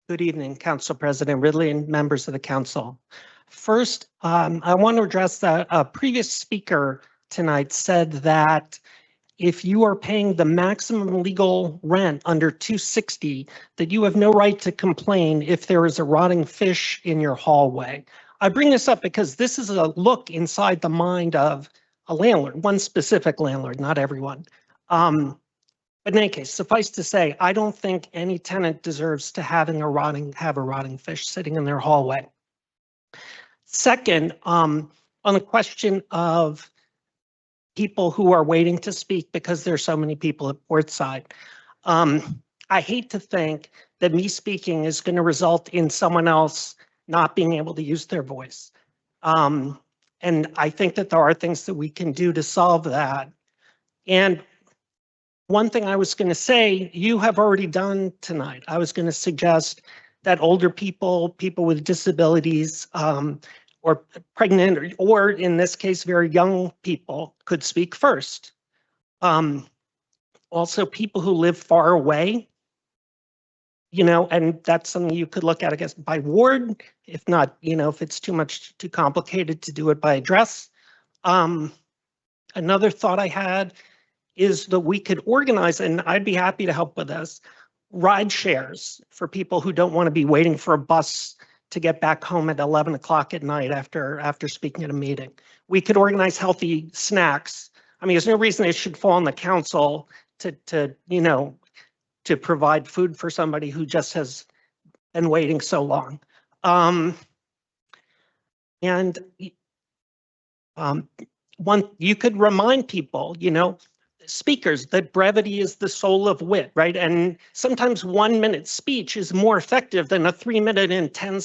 Good evening, Council President Ridley and members of the council. First, I want to address that a previous speaker tonight said that if you are paying the maximum legal rent under $260, that you have no right to complain if there is a rotting fish in your hallway. I bring this up because this is a look inside the mind of a landlord, one specific landlord, not everyone. But in any case, suffice to say, I don't think any tenant deserves to have a rotting fish sitting in their hallway. Second, on the question of people who are waiting to speak because there's so many people at Portside, I hate to think that me speaking is going to result in someone else not being able to use their voice. And I think that there are things that we can do to solve that. And one thing I was going to say, you have already done tonight. I was going to suggest that older people, people with disabilities, or pregnant, or in this case, very young people could speak first. Also, people who live far away and that's something you could look at, I guess, by ward, if not, if it's too complicated to do it by address. Another thought I had is that we could organize, and I'd be happy to help with this, ride shares for people who don't want to be waiting for a bus to get back home at 11 o'clock at night after speaking at a meeting. We could organize healthy snacks. I mean, there's no reason it should fall on the council to provide food for somebody who just has been waiting so long. You could remind people, speakers, that brevity is the soul of wit, right? And sometimes 1 minute speech is more effective than a 3 minute and 10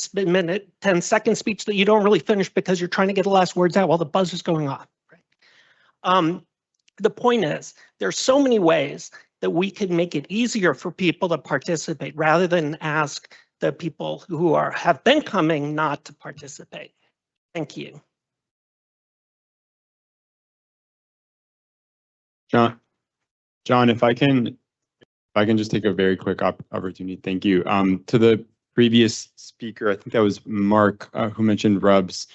second speech that you don't really finish because you're trying to get the last words out while the buzz is going off. Right? The point is, there's so many ways that we could make it easier for people to participate rather than ask the people who have been coming not to participate. Thank you. John, if I can just take a very quick opportunity. Thank you. To the previous speaker, I think that was Mark, who mentioned rubs.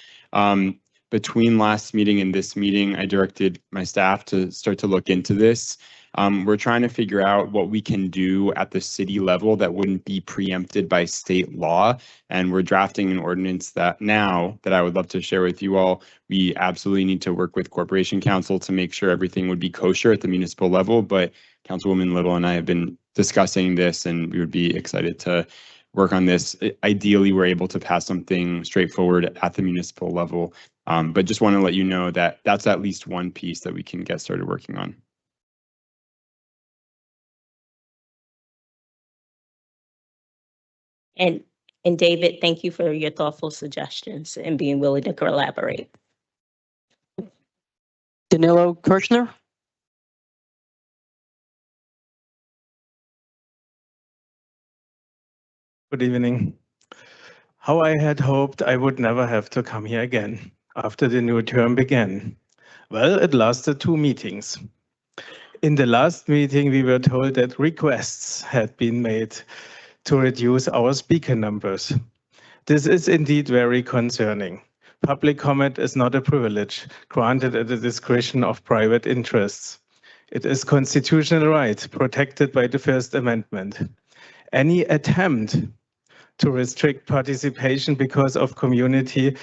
Between last meeting and this meeting, I directed my staff to start to look into this. We're trying to figure out what we can do at the city level that wouldn't be preempted by state law. And we're drafting an ordinance that I would love to share with you all. We absolutely need to work with Corporation Council to make sure everything would be kosher at the municipal level. But Councilwoman Little and I have been discussing this, and we would be excited to work on this. Ideally, we're able to pass something straightforward at the municipal level. But just want to let you know that that's at least one piece that we can get started working on. And David, thank you for your thoughtful suggestions and being willing to collaborate. Danilo Kirchner. Good evening. How I had hoped I would never have to come here again after the new term began. Well, it lasted 2 meetings. In the last meeting, we were told that requests had been made to reduce our speaker numbers. This is indeed very concerning. Public comment is not a privilege granted at the discretion of private interests. It is constitutional right protected by the First Amendment. Any attempt to restrict participation because a community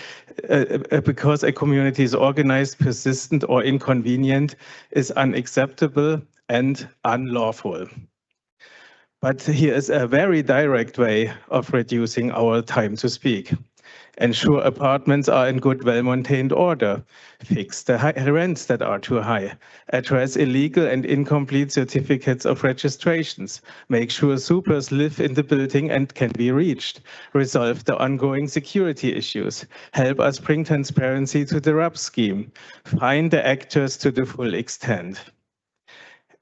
is organized, persistent, or inconvenient is unacceptable and unlawful. But here is a very direct way of reducing our time to speak. Ensure apartments are in good, well-maintained order. Fix the rents that are too high. Address illegal and incomplete certificates of registrations. Make sure supers live in the building and can be reached. Resolve the ongoing security issues. Help us bring transparency to the RUB scheme. Find the actors to the full extent.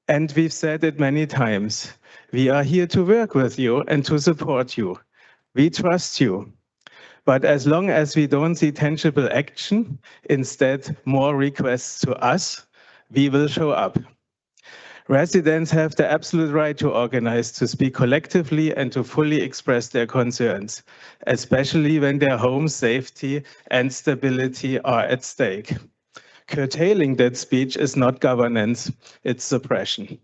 And we've said it many times. We are here to work with you and to support you. We trust you. But as long as we don't see tangible action, instead more requests to us, we will show up. Residents have the absolute right to organize, to speak collectively, and to fully express their concerns, especially when their home safety and stability are at stake. Curtailing that speech is not governance, it's suppression.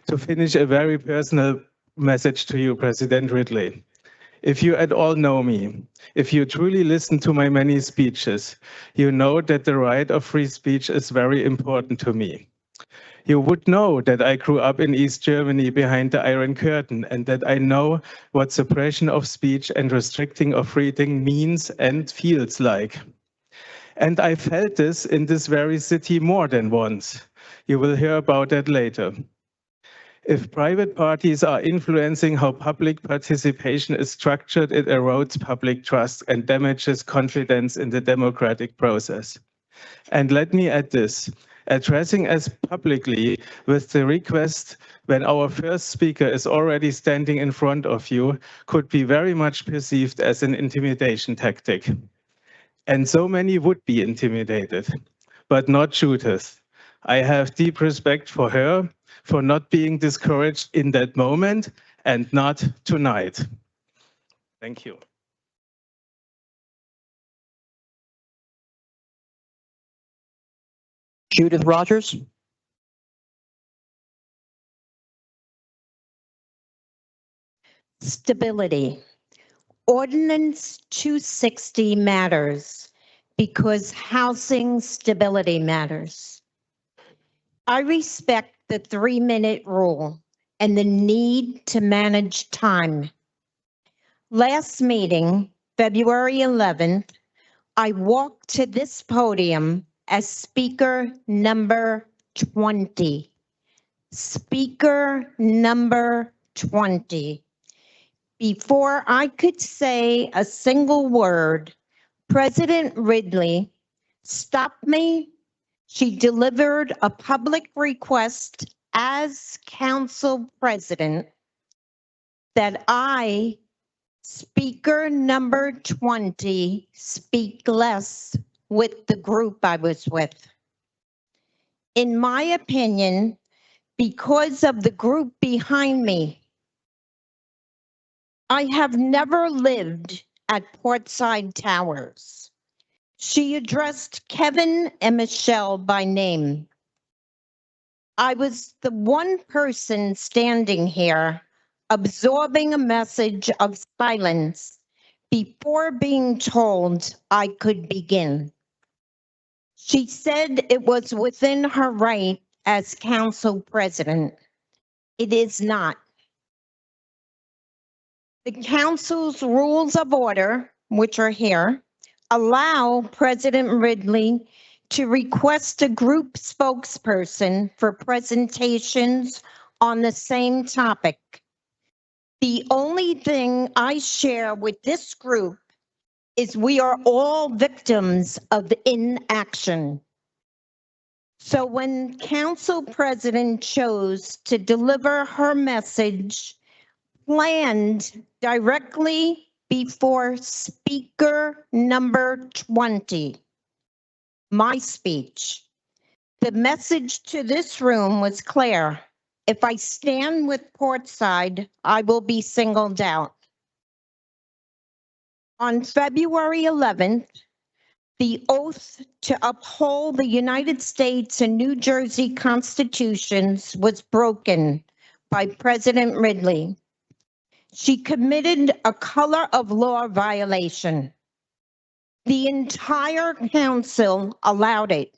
To finish, a very personal message to you, President Ridley. If you at all know me, if you truly listen to my many speeches, you know that the right of free speech is very important to me. You would know that I grew up in East Germany behind the Iron Curtain, and that I know what suppression of speech and restricting of reading means and feels like. And I felt this in this very city more than once. You will hear about that later. If private parties are influencing how public participation is structured, it erodes public trust and damages confidence in the democratic process. And let me add this, addressing us publicly with the request when our first speaker is already standing in front of you could be very much perceived as an intimidation tactic. And so many would be intimidated, but not Judith. I have deep respect for her, for not being discouraged in that moment, and not tonight. Thank you. Judith Rogers. Stability. Ordinance 260 matters because housing stability matters. I respect the 3-minute rule and the need to manage time. Last meeting, February 11th, I walked to this podium as speaker number 20. Speaker number 20. Before I could say a single word, President Ridley stopped me. She delivered a public request as council president that I, speaker number 20, speak less with the group I was with. In my opinion, because of the group behind me, I have never lived at Portside Towers. She addressed Kevin and Michelle by name. I was the one person standing here absorbing a message of silence before being told I could begin. She said it was within her right as council president. It is not. The council's rules of order, which are here, allow President Ridley to request a group spokesperson for presentations on the same topic. The only thing I share with this group is we are all victims of inaction. So when Council President chose to deliver her message planned directly before speaker number 20, my speech, the message to this room was clear. If I stand with Portside, I will be singled out. On February 11th, the oath to uphold the United States and New Jersey constitutions was broken by President Ridley. She committed a color of law violation. The entire council allowed it.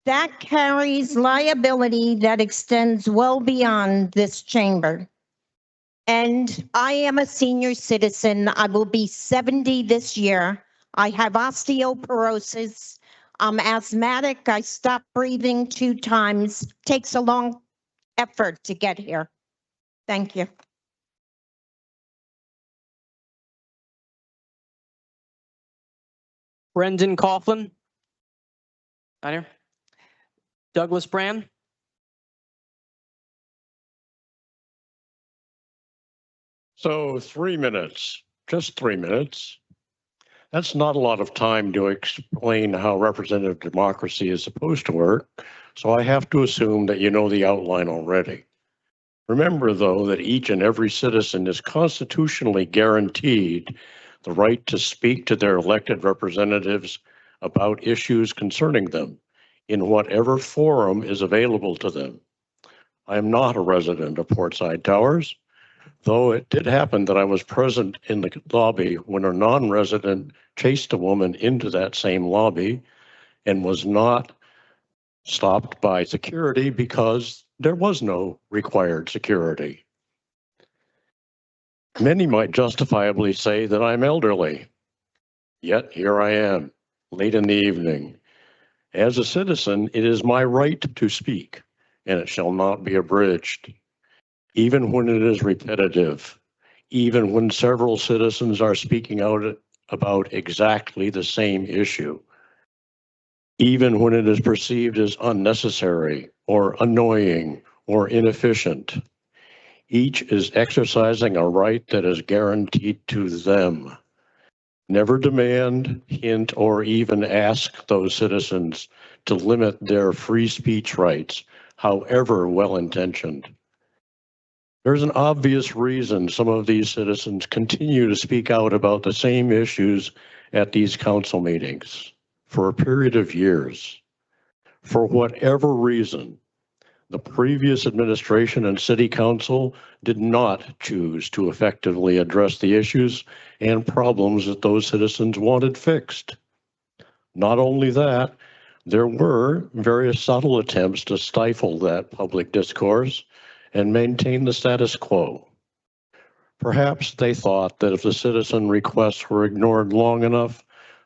That carries liability that extends well beyond this chamber. And I am a senior citizen. I will be 70 this year. I have osteoporosis. I'm asthmatic. I stopped breathing 2 times. Takes a long effort to get here. Thank you. Brendan Coughlin. Not here. Douglas Brand. So 3 minutes, just 3 minutes. That's not a lot of time to explain how representative democracy is supposed to work. So I have to assume that you know the outline already. Remember, though, that each and every citizen is constitutionally guaranteed the right to speak to their elected representatives about issues concerning them in whatever forum is available to them. I am not a resident of Portside Towers, though it did happen that I was present in the lobby when a non-resident chased a woman into that same lobby and was not stopped by security because there was no required security. Many might justifiably say that I'm elderly, yet here I am, late in the evening. As a citizen, it is my right to speak, and it shall not be abridged, even when it is repetitive, even when several citizens are speaking out about exactly the same issue, even when it is perceived as unnecessary or annoying or inefficient. Each is exercising a right that is guaranteed to them. Never demand, hint, or even ask those citizens to limit their free speech rights, however well-intentioned. There's an obvious reason some of these citizens continue to speak out about the same issues at these council meetings for a period of years. For whatever reason, the previous administration and city council did not choose to effectively address the issues and problems that those citizens wanted fixed. Not only that, there were various subtle attempts to stifle that public discourse and maintain the status quo. Perhaps they thought that if the citizen requests were ignored long enough,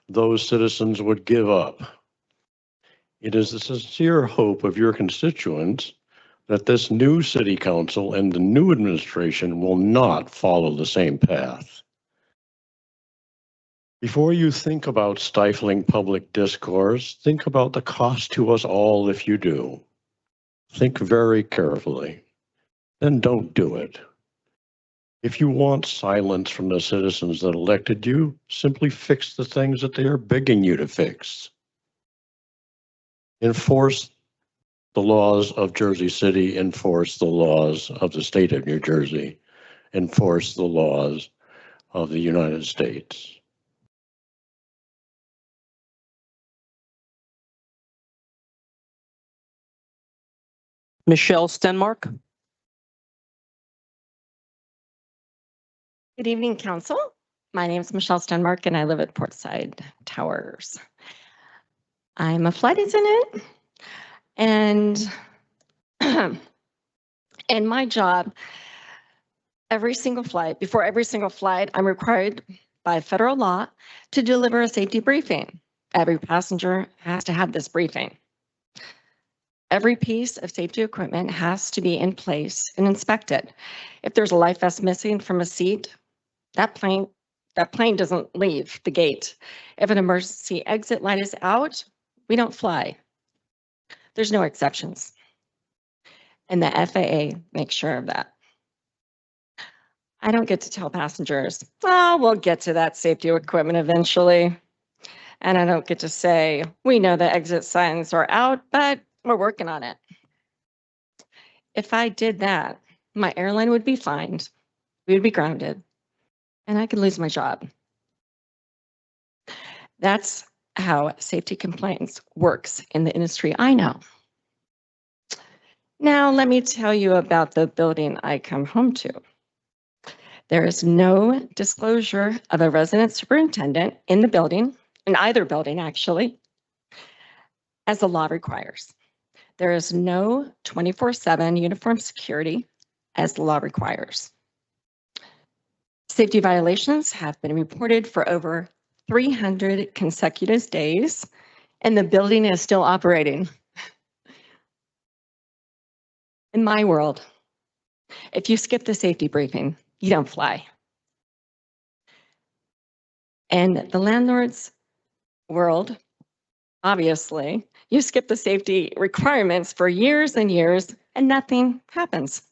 those citizens would give up. It is the sincere hope of your constituents that this new city council and the new administration will not follow the same path. Before you think about stifling public discourse, think about the cost to us all if you do. Think very carefully, then don't do it. If you want silence from the citizens that elected you, simply fix the things that they are begging you to fix. Enforce the laws of Jersey City, enforce the laws of the state of New Jersey, enforce the laws of the United States. Michelle Stenmark. Good evening, Council. My name is Michelle Stenmark and I live at Portside Towers. I'm a flight attendant and in my job, before every single flight, I'm required by federal law to deliver a safety briefing. Every passenger has to have this briefing. Every piece of safety equipment has to be in place and inspected. If there's a life vest missing from a seat, that plane doesn't leave the gate. If an emergency exit light is out, we don't fly. There's no exceptions. And the FAA makes sure of that. I don't get to tell passengers, oh, we'll get to that safety equipment eventually. And I don't get to say, we know the exit signs are out, but we're working on it. If I did that, my airline would be fined, we would be grounded, and I could lose my job. That's how safety compliance works in the industry I know. Now, let me tell you about the building I come home to. There is no disclosure of a resident superintendent in the building, in either building actually, as the law requires. There is no 24/7 uniform security as the law requires. Safety violations have been reported for over 300 consecutive days, and the building is still operating. In my world, if you skip the safety briefing, you don't fly. And the landlord's world, obviously, you skip the safety requirements for years and years and nothing happens.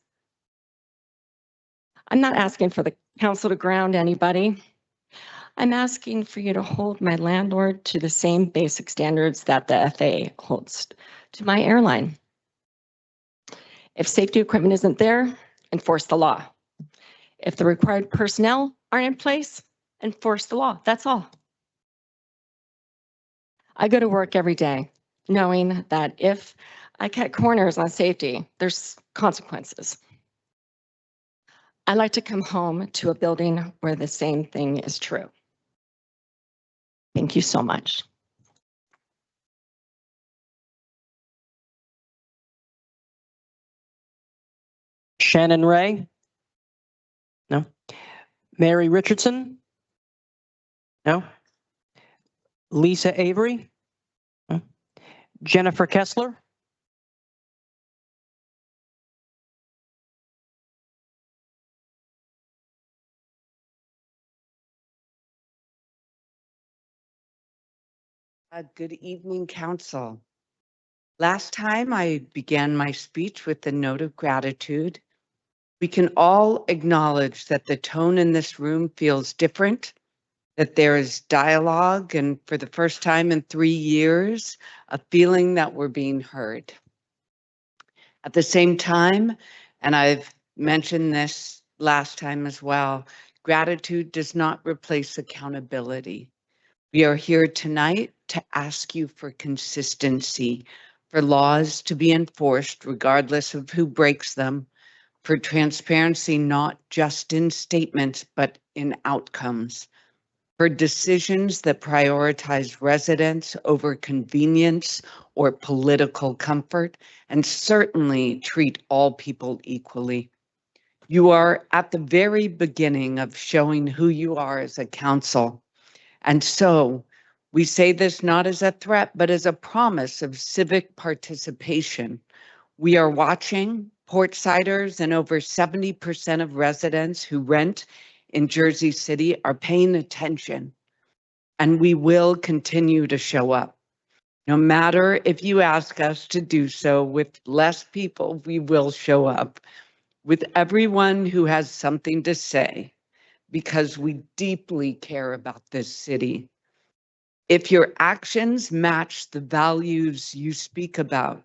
I'm not asking for the council to ground anybody. I'm asking for you to hold my landlord to the same basic standards that the FAA holds to my airline. If safety equipment isn't there, enforce the law. If the required personnel aren't in place, enforce the law. That's all. I go to work every day knowing that if I cut corners on safety, there's consequences. I like to come home to a building where the same thing is true. Thank you so much. Shannon Ray? No. Mary Richardson? No. Lisa Avery? No. Jennifer Kessler? Good evening, Council. Last time I began my speech with a note of gratitude. We can all acknowledge that the tone in this room feels different, that there is dialogue, and for the first time in 3 years, a feeling that we're being heard. At the same time, and I've mentioned this last time as well. Gratitude does not replace accountability. We are here tonight to ask you for consistency, for laws to be enforced regardless of who breaks them, for transparency not just in statements but in outcomes, for decisions that prioritize residents over convenience or political comfort, and certainly treat all people equally. You are at the very beginning of showing who you are as a council. And so we say this not as a threat, but as a promise of civic participation. We are watching. Portsiders and over 70% of residents who rent in Jersey City are paying attention, and we will continue to show up. No matter if you ask us to do so with less people, we will show up with everyone who has something to say, because we deeply care about this city. If your actions match the values you speak about,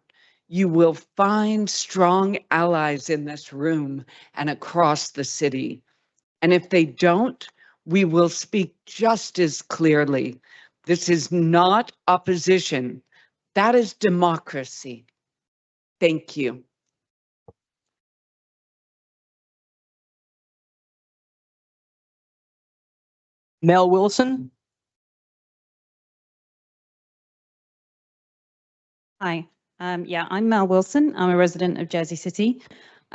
you will find strong allies in this room and across the city. And if they don't, we will speak just as clearly. This is not opposition. That is democracy. Thank you. Mel Wilson. Hi, yeah, I'm Mel Wilson. I'm a resident of Jersey City.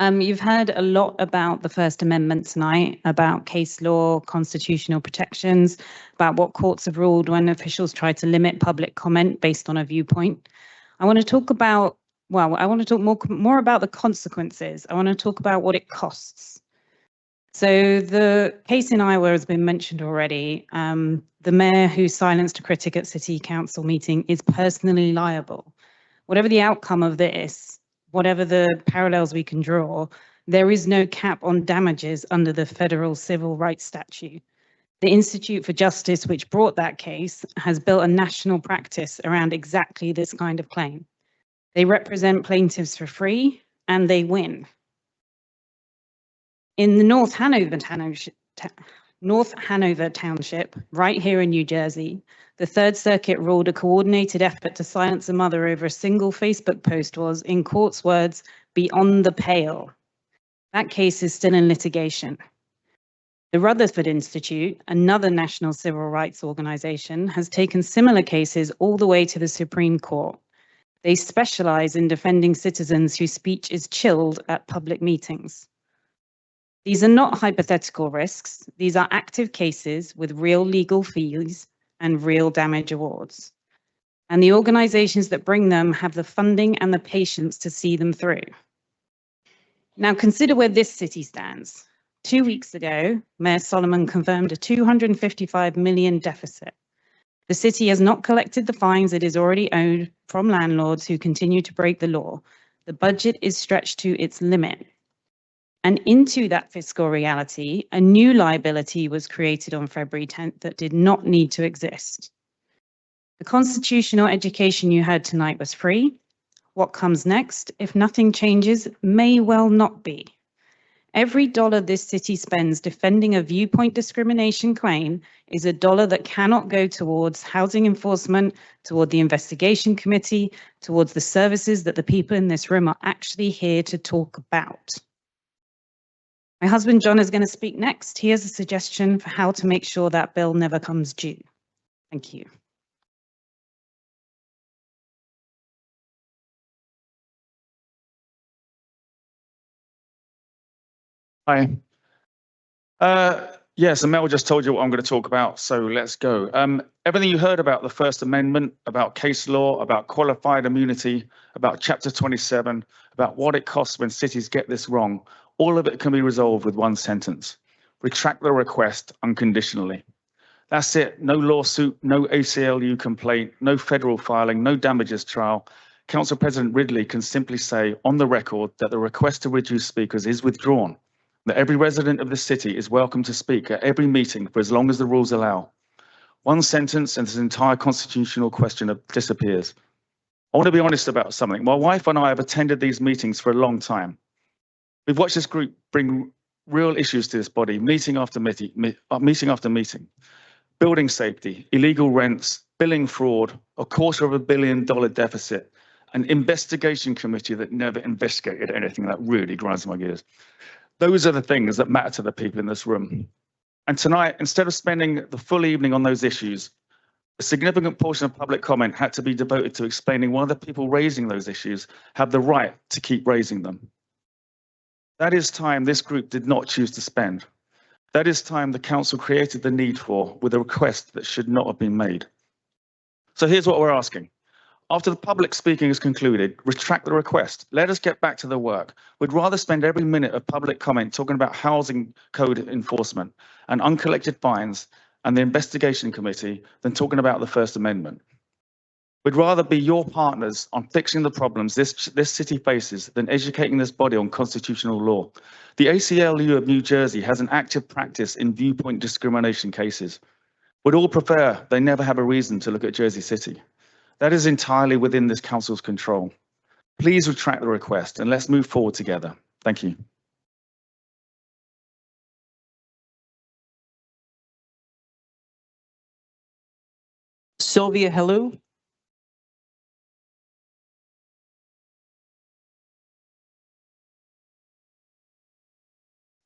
You've heard a lot about the First Amendment tonight, about case law, constitutional protections, about what courts have ruled when officials try to limit public comment based on a viewpoint. I want to talk about, well, I want to talk more about the consequences. I want to talk about what it costs. So the case in Iowa has been mentioned already. The mayor who silenced a critic at city council meeting is personally liable. Whatever the outcome of this, whatever the parallels we can draw, there is no cap on damages under the federal civil rights statute. The Institute for Justice, which brought that case, has built a national practice around exactly this kind of claim. They represent plaintiffs for free, and they win. In the North Hanover Township, right here in New Jersey, the Third Circuit ruled a coordinated effort to silence a mother over a single Facebook post was, in court's words, beyond the pale. That case is still in litigation. The Rutherford Institute, another national civil rights organization, has taken similar cases all the way to the Supreme Court. They specialize in defending citizens whose speech is chilled at public meetings. These are not hypothetical risks. These are active cases with real legal fees and real damage awards. And the organizations that bring them have the funding and the patience to see them through. Now consider where this city stands. 2 weeks ago, Mayor Solomon confirmed a $255 million deficit. The city has not collected the fines it is already owed from landlords who continue to break the law. The budget is stretched to its limit. And into that fiscal reality, a new liability was created on February 10th that did not need to exist. The constitutional education you heard tonight was free. What comes next, if nothing changes, may well not be. Every dollar this city spends defending a viewpoint discrimination claim is a dollar that cannot go towards housing enforcement, toward the investigation committee, towards the services that the people in this room are actually here to talk about. My husband, John, is going to speak next. He has a suggestion for how to make sure that bill never comes due. Thank you. Hi. Yes, and Mel just told you what I'm going to talk about, so let's go. Everything you heard about the First Amendment, about case law, about qualified immunity, about Chapter 27, about what it costs when cities get this wrong, all of it can be resolved with one sentence. Retract the request unconditionally. That's it. No lawsuit, no ACLU complaint, no federal filing, no damages trial. Council President Ridley can simply say on the record that the request to reduce speakers is withdrawn, that every resident of the city is welcome to speak at every meeting for as long as the rules allow. One sentence and this entire constitutional question disappears. I want to be honest about something. My wife and I have attended these meetings for a long time. We've watched this group bring real issues to this body, meeting after meeting. Building safety, illegal rents, billing fraud, $250 million deficit, an investigation committee that never investigated anything. That really grinds my gears. Those are the things that matter to the people in this room. And tonight, instead of spending the full evening on those issues, a significant portion of public comment had to be devoted to explaining why the people raising those issues have the right to keep raising them. That is time this group did not choose to spend. That is time the council created the need for with a request that should not have been made. So here's what we're asking. After the public speaking is concluded, retract the request. Let us get back to the work. We'd rather spend every minute of public comment talking about housing code enforcement and uncollected fines and the investigation committee than talking about the First Amendment. We'd rather be your partners on fixing the problems this city faces than educating this body on constitutional law. The ACLU of New Jersey has an active practice in viewpoint discrimination cases. We'd all prefer they never have a reason to look at Jersey City. That is entirely within this council's control. Please retract the request and let's move forward together. Thank you. Sylvia Helou.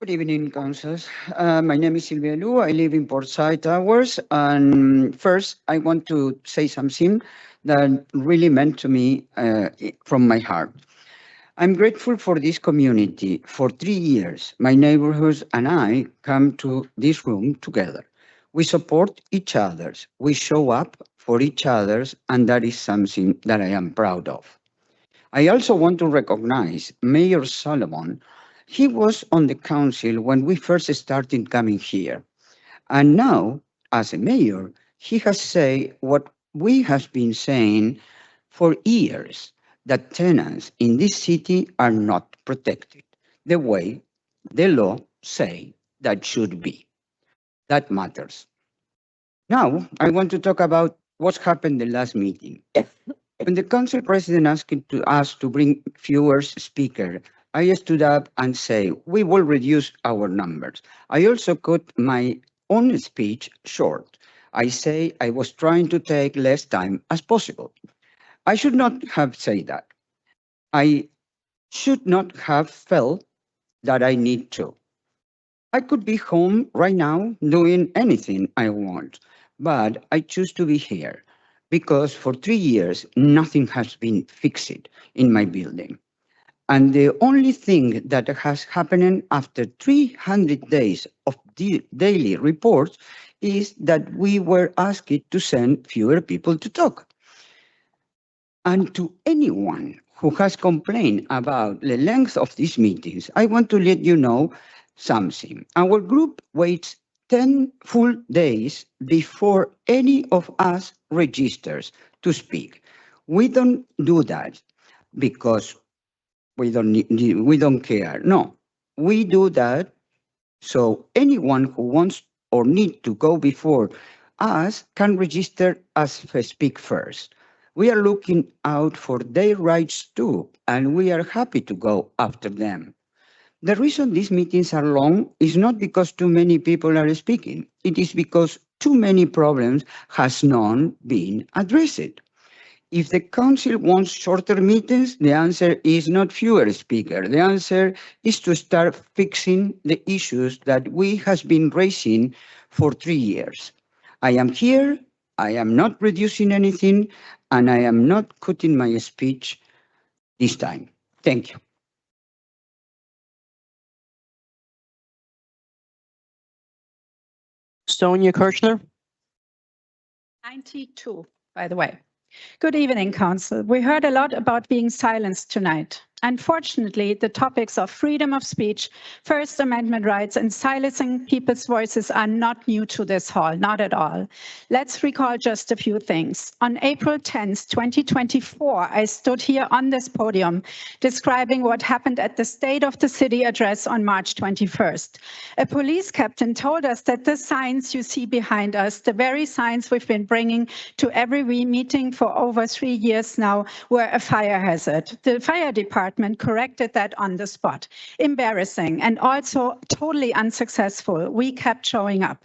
Good evening, councils. My name is Sylvia Lu. I live in Portside Towers. And first, I want to say something that really meant to me from my heart. I'm grateful for this community. For 3 years, my neighborhoods and I come to this room together. We support each other. We show up for each other, and that is something that I am proud of. I also want to recognize Mayor Solomon. He was on the council when we first started coming here. And now, as a mayor, he has said what we have been saying for years, that tenants in this city are not protected the way the law say that should be. That matters. Now, I want to talk about what happened the last meeting. When the council president asked us to bring fewer speakers, I stood up and say, we will reduce our numbers. I also cut my own speech short. I say I was trying to take less time as possible. I should not have said that. I should not have felt that I need to. I could be home right now doing anything I want, but I choose to be here because for 3 years, nothing has been fixed in my building. And the only thing that has happened after 300 days of daily reports is that we were asked to send fewer people to talk. And to anyone who has complained about the length of these meetings, I want to let you know something. Our group waits 10 full days before any of us registers to speak. We don't do that because we don't care. No, we do that so anyone who wants or need to go before us can register as speak first. We are looking out for their rights too, and we are happy to go after them. The reason these meetings are long is not because too many people are speaking. It is because too many problems has not been addressed. If the council wants shorter meetings, the answer is not fewer speakers. The answer is to start fixing the issues that we have been raising for 3 years. I am here, I am not reducing anything, and I am not cutting my speech this time. Thank you. Sonia Kirchner. 92, by the way. Good evening, Council. We heard a lot about being silenced tonight. Unfortunately, the topics of freedom of speech, First Amendment rights, and silencing people's voices are not new to this hall, not at all. Let's recall just a few things. On April 10th, 2024, I stood here on this podium describing what happened at the State of the City address on March 21st. A police captain told us that the signs you see behind us, the very signs we've been bringing to every meeting for over 3 years now, were a fire hazard. The fire department department corrected that on the spot. Embarrassing and also totally unsuccessful. We kept showing up.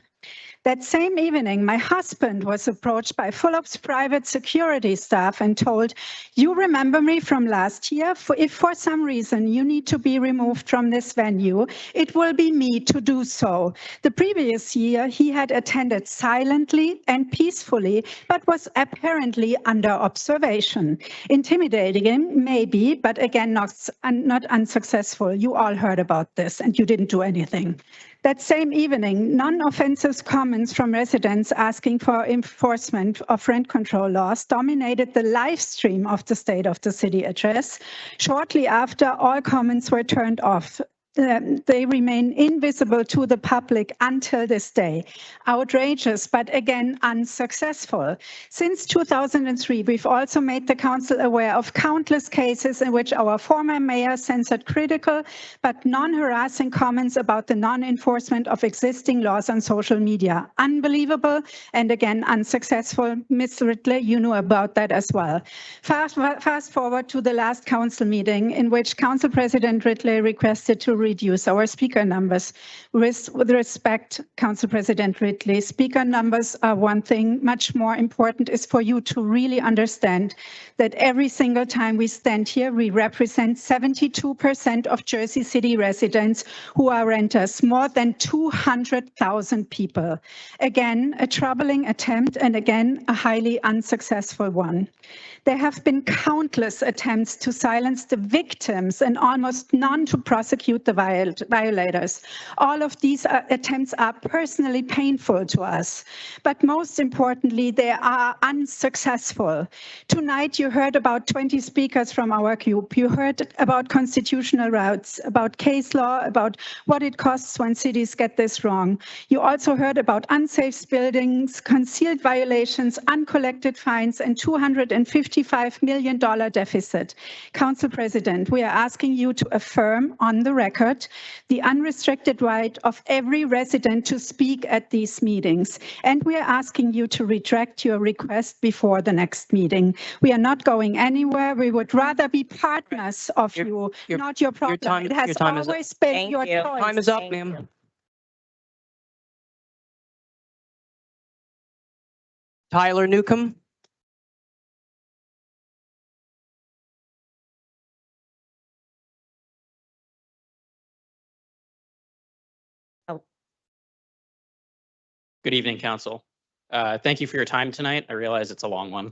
That same evening, my husband was approached by Fulop's private security staff and told, "You remember me from last year? If for some reason you need to be removed from this venue, it will be me to do so." The previous year, he had attended silently and peacefully, but was apparently under observation. Intimidating him, maybe, but again, not unsuccessful. You all heard about this and you didn't do anything. That same evening, non-offensive comments from residents asking for enforcement of rent control laws dominated the live stream of the State of the City address. Shortly after, all comments were turned off. They remain invisible to the public until this day. Outrageous, but again, unsuccessful. Since 2003, we've also made the council aware of countless cases in which our former mayor censored critical but non-harassing comments about the non-enforcement of existing laws on social media. Unbelievable and again, unsuccessful. Ms. Ridley, you know about that as well. Fast forward to the last council meeting in which Council President Ridley requested to reduce our speaker numbers. With respect, Council President Ridley, speaker numbers are one thing. Much more important is for you to really understand that every single time we stand here, we represent 72% of Jersey City residents who are renters, more than 200,000 people. Again, a troubling attempt and again, a highly unsuccessful one. There have been countless attempts to silence the victims and almost none to prosecute the violators. All of these attempts are personally painful to us, but most importantly, they are unsuccessful. Tonight, you heard about 20 speakers from our group. You heard about constitutional rights, about case law, about what it costs when cities get this wrong. You also heard about unsafe buildings, concealed violations, uncollected fines, and $255 million deficit. Council President, we are asking you to affirm on the record the unrestricted right of every resident to speak at these meetings. And we are asking you to retract your request before the next meeting. We are not going anywhere. We would rather be partners of you, not your problem. It has always been your choice. Time is up, ma'am. Tyler Newcomb. Good evening, Council. Thank you for your time tonight. I realize it's a long one.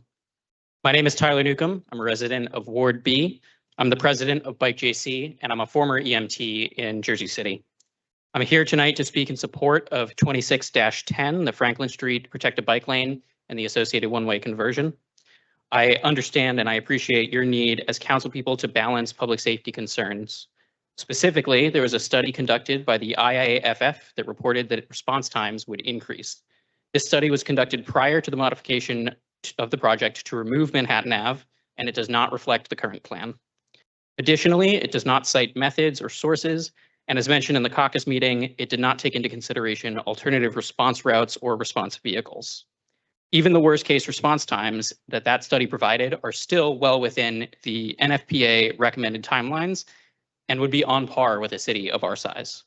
My name is Tyler Newcomb. I'm a resident of Ward B. I'm the president of Bike JC, and I'm a former EMT in Jersey City. I'm here tonight to speak in support of 26-10, the Franklin Street Protected Bike Lane and the associated one-way conversion. I understand and I appreciate your need as council people to balance public safety concerns. Specifically, there was a study conducted by the IAFF that reported that response times would increase. This study was conducted prior to the modification of the project to remove Manhattan Ave, and it does not reflect the current plan. Additionally, it does not cite methods or sources, and as mentioned in the caucus meeting, it did not take into consideration alternative response routes or response vehicles. Even the worst case response times that study provided are still well within the NFPA recommended timelines and would be on par with a city of our size.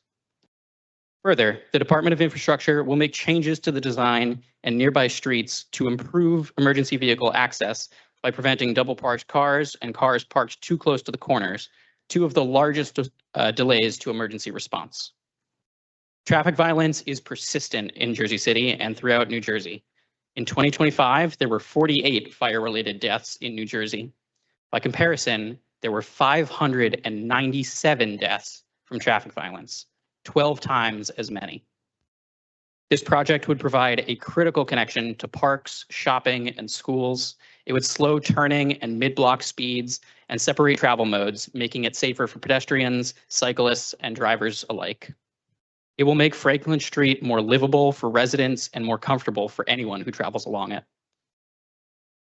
Further, the Department of Infrastructure will make changes to the design and nearby streets to improve emergency vehicle access by preventing double parked cars and cars parked too close to the corners, two of the largest delays to emergency response. Traffic violence is persistent in Jersey City and throughout New Jersey. In 2025, there were 48 fire-related deaths in New Jersey. By comparison, there were 597 deaths from traffic violence, 12 times as many. This project would provide a critical connection to parks, shopping, and schools. It would slow turning and mid-block speeds and separate travel modes, making it safer for pedestrians, cyclists, and drivers alike. It will make Franklin Street more livable for residents and more comfortable for anyone who travels along it.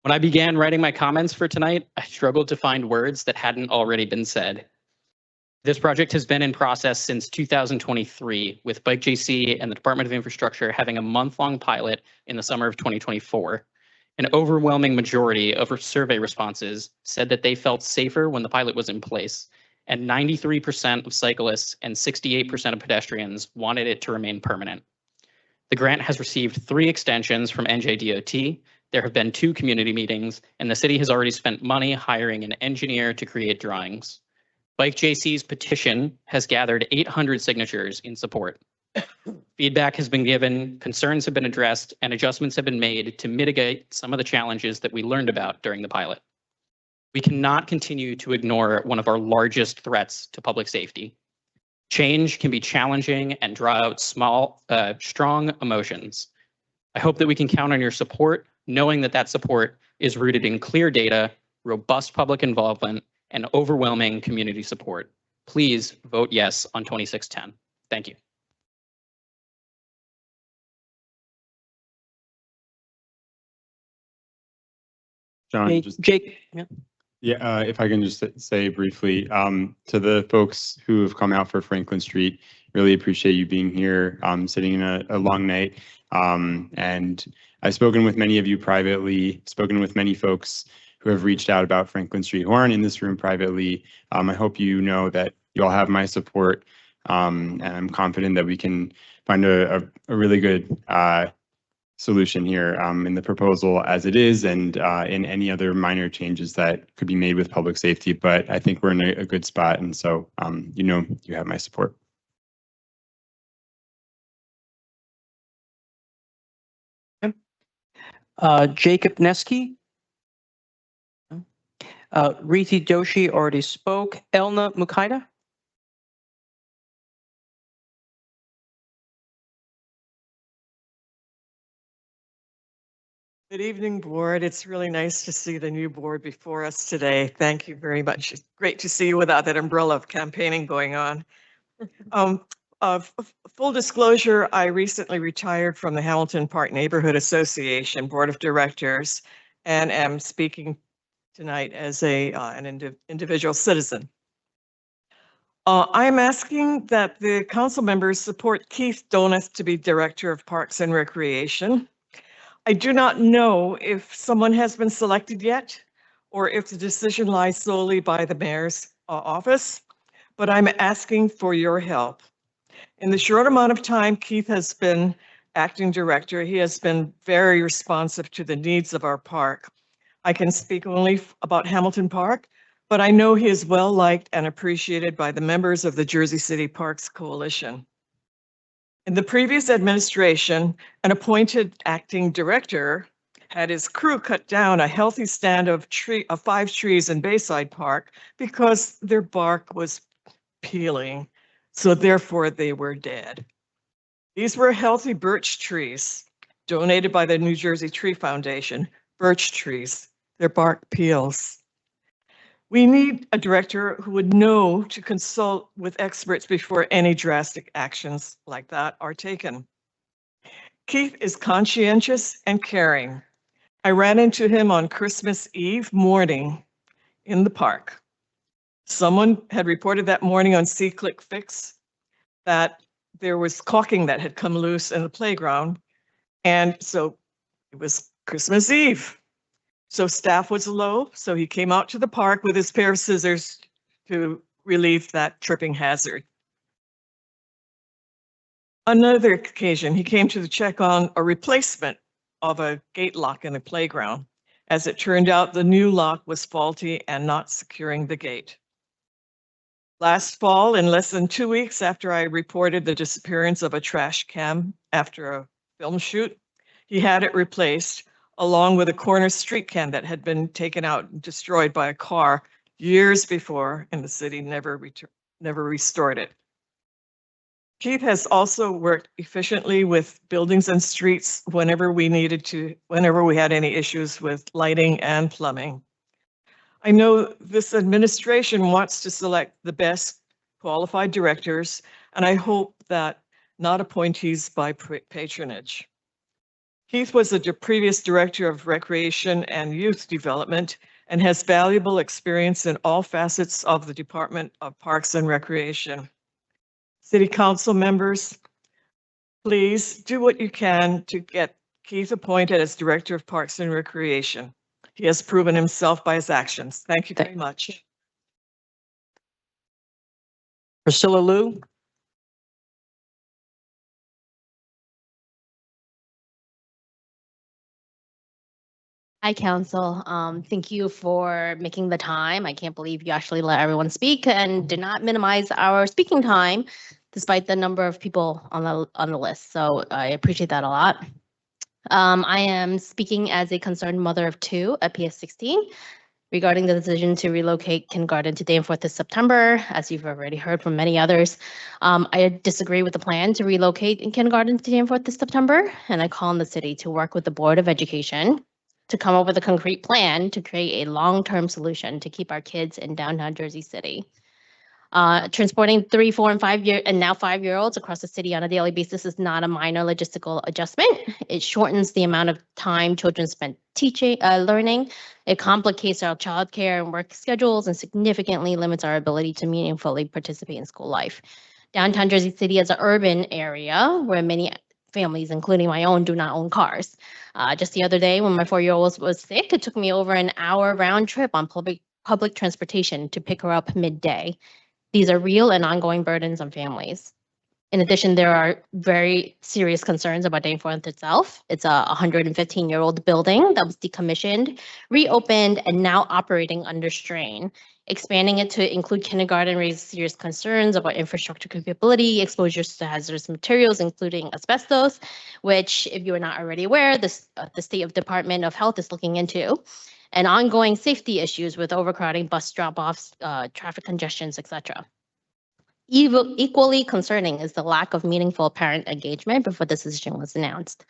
When I began writing my comments for tonight, I struggled to find words that hadn't already been said. This project has been in process since 2023, with Bike JC and the Department of Infrastructure having a month-long pilot in the summer of 2024. An overwhelming majority of survey responses said that they felt safer when the pilot was in place, and 93% of cyclists and 68% of pedestrians wanted it to remain permanent. The grant has received 3 extensions from NJDOT. There have been 2 community meetings, and the city has already spent money hiring an engineer to create drawings. Bike JC's petition has gathered 800 signatures in support. Feedback has been given, concerns have been addressed, and adjustments have been made to mitigate some of the challenges that we learned about during the pilot. We cannot continue to ignore one of our largest threats to public safety. Change can be challenging and draw out strong emotions. I hope that we can count on your support, knowing that that support is rooted in clear data, robust public involvement, and overwhelming community support. Please vote yes on 2610. Thank you. John, Jake, if I can just say briefly, to the folks who have come out for Franklin Street, really appreciate you being here, sitting in a long night. And I've spoken with many of you privately, spoken with many folks who have reached out about Franklin Street who aren't in this room privately. I hope you know that you all have my support, and I'm confident that we can find a really good solution here in the proposal as it is, and in any other minor changes that could be made with public safety. But I think we're in a good spot, and so you know you have my support. Jacob Neski. Riti Doshi already spoke. Elna Mukaida. Good evening, board. It's really nice to see the new board before us today. Thank you very much. It's great to see you without that umbrella of campaigning going on. Full disclosure, I recently retired from the Hamilton Park Neighborhood Association Board of Directors and am speaking tonight as an individual citizen. I'm asking that the council members support Keith Donath to be Director of Parks and Recreation. I do not know if someone has been selected yet, or if the decision lies solely by the mayor's office, but I'm asking for your help. In the short amount of time Keith has been acting director, he has been very responsive to the needs of our park. I can speak only about Hamilton Park, but I know he is well liked and appreciated by the members of the Jersey City Parks Coalition. In the previous administration, an appointed acting director had his crew cut down a healthy stand of 5 trees in Bayside Park because their bark was peeling, so therefore they were dead. These were healthy birch trees donated by the New Jersey Tree Foundation. Birch trees, their bark peels. We need a director who would know to consult with experts before any drastic actions like that are taken. Keith is conscientious and caring. I ran into him on Christmas Eve morning in the park. Someone had reported that morning on C-Click Fix that there was caulking that had come loose in the playground. And so it was Christmas Eve. So staff was low, so he came out to the park with his pair of scissors to relieve that tripping hazard. Another occasion, he came to check on a replacement of a gate lock in the playground. As it turned out, the new lock was faulty and not securing the gate. Last fall, in less than 2 weeks after I reported the disappearance of a trash can after a film shoot, he had it replaced, along with a corner street can that had been taken out and destroyed by a car years before, and the city never restored it. Keith has also worked efficiently with buildings and streets whenever we had any issues with lighting and plumbing. I know this administration wants to select the best qualified directors, and I hope that not appointees by patronage. Keith was the previous director of Recreation and Youth Development and has valuable experience in all facets of the Department of Parks and Recreation. City Council members, please do what you can to get Keith appointed as Director of Parks and Recreation. He has proven himself by his actions. Thank you very much. Priscilla Lou, Hi, Council. Thank you for making the time. I can't believe you actually let everyone speak and did not minimize our speaking time despite the number of people on the list. So I appreciate that a lot. I am speaking as a concerned mother of two at PS 16 regarding the decision to relocate kindergarten to Danforth this September. As you've already heard from many others, I disagree with the plan to relocate in kindergarten to Danforth this September, and I call on the city to work with the Board of Education to come up with a concrete plan to create a long-term solution to keep our kids in downtown Jersey City. Transporting 3, 4, and 5-year and now 5-year-olds across the city on a daily basis is not a minor logistical adjustment. It shortens the amount of time children spend learning. It complicates our childcare and work schedules and significantly limits our ability to meaningfully participate in school life. Downtown Jersey City is an urban area where many families, including my own, do not own cars. Just the other day when my 4-year-old was sick, it took me over an hour round trip on public transportation to pick her up midday. These are real and ongoing burdens on families. In addition, there are very serious concerns about Danforth itself. It's a 115-year-old building that was decommissioned, reopened, and now operating under strain. Expanding it to include kindergarten raises serious concerns about infrastructure capability, exposures to hazardous materials, including asbestos, which, if you are not already aware, the State of Department of Health is looking into, and ongoing safety issues with overcrowding, bus drop-offs, traffic congestions, etc. Equally concerning is the lack of meaningful parent engagement before the decision was announced.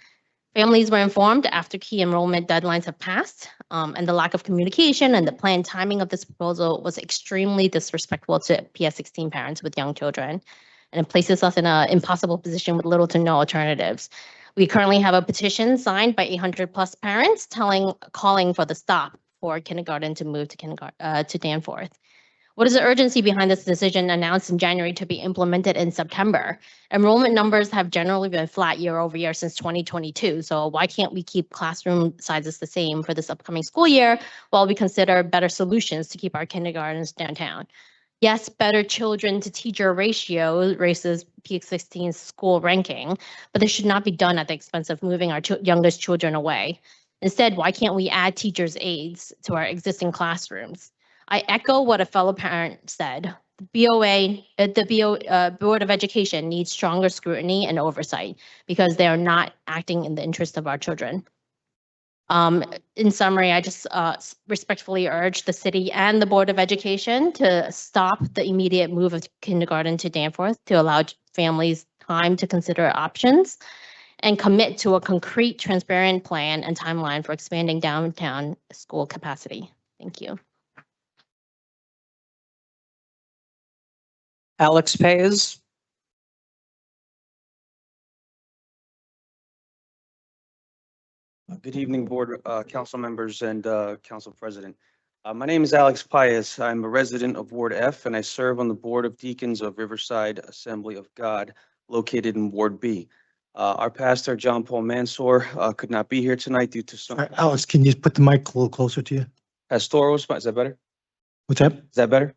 Families were informed after key enrollment deadlines have passed, and the lack of communication and the planned timing of this proposal was extremely disrespectful to PS 16 parents with young children, and it places us in an impossible position with little to no alternatives. We currently have a petition signed by 800+ parents calling for the stop for kindergarten to move to Danforth. What is the urgency behind this decision announced in January to be implemented in September? Enrollment numbers have generally been flat year over year since 2022. So why can't we keep classroom sizes the same for this upcoming school year while we consider better solutions to keep our kindergartens downtown? Yes, better children to teacher ratio raises PS16's school ranking, but this should not be done at the expense of moving our youngest children away. Instead, why can't we add teachers' aides to our existing classrooms? I echo what a fellow parent said. The Board of Education needs stronger scrutiny and oversight because they are not acting in the interest of our children. In summary, I just respectfully urge the city and the Board of Education to stop the immediate move of kindergarten to Danforth to allow families time to consider options and commit to a concrete, transparent plan and timeline for expanding downtown school capacity. Thank you. Alex Payes, Good evening, Board, Council members, and Council President. My name is Alex Pius. I'm a resident of Ward F, and I serve on the Board of Deacons of Riverside Assembly of God, located in Ward B. Our pastor, John Paul Mansour, could not be here tonight due to some Alex, can you put the mic a little closer to you? pastoral response. Is that better? What's that? Is that better?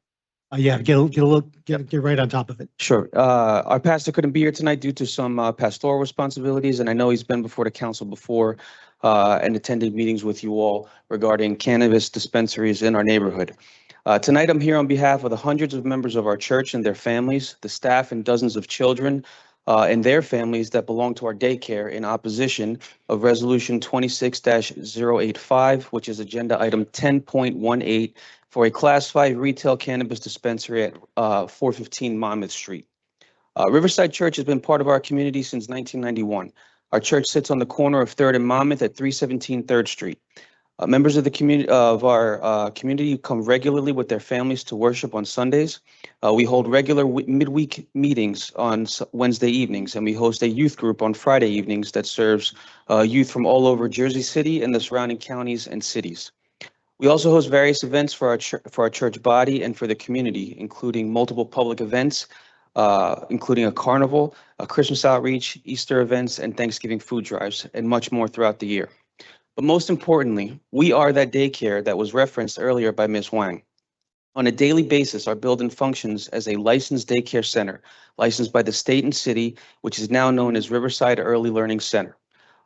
Yeah, get right on top of it. Sure. Our pastor couldn't be here tonight due to some pastoral responsibilities, and I know he's been before the council before and attended meetings with you all regarding cannabis dispensaries in our neighborhood. Tonight, I'm here on behalf of the hundreds of members of our church and their families, the staff and dozens of children and their families that belong to our daycare in opposition of Resolution 26-085, which is Agenda Item 10.18 for a Class 5 retail cannabis dispensary at 415 Monmouth Street. Riverside Church has been part of our community since 1991. Our church sits on the corner of 3rd and Monmouth at 317 3rd Street. Members of the community community come regularly with their families to worship on Sundays. We hold regular midweek meetings on Wednesday evenings, and we host a youth group on Friday evenings that serves youth from all over Jersey City and the surrounding counties and cities. We also host various events for our church body and for the community, including multiple public events including a carnival, a Christmas outreach, Easter events, and Thanksgiving food drives, and much more throughout the year. But most importantly, we are that daycare that was referenced earlier by Ms. Wang. On a daily basis, our building functions as a licensed daycare center, licensed by the state and city, which is now known as Riverside Early Learning Center.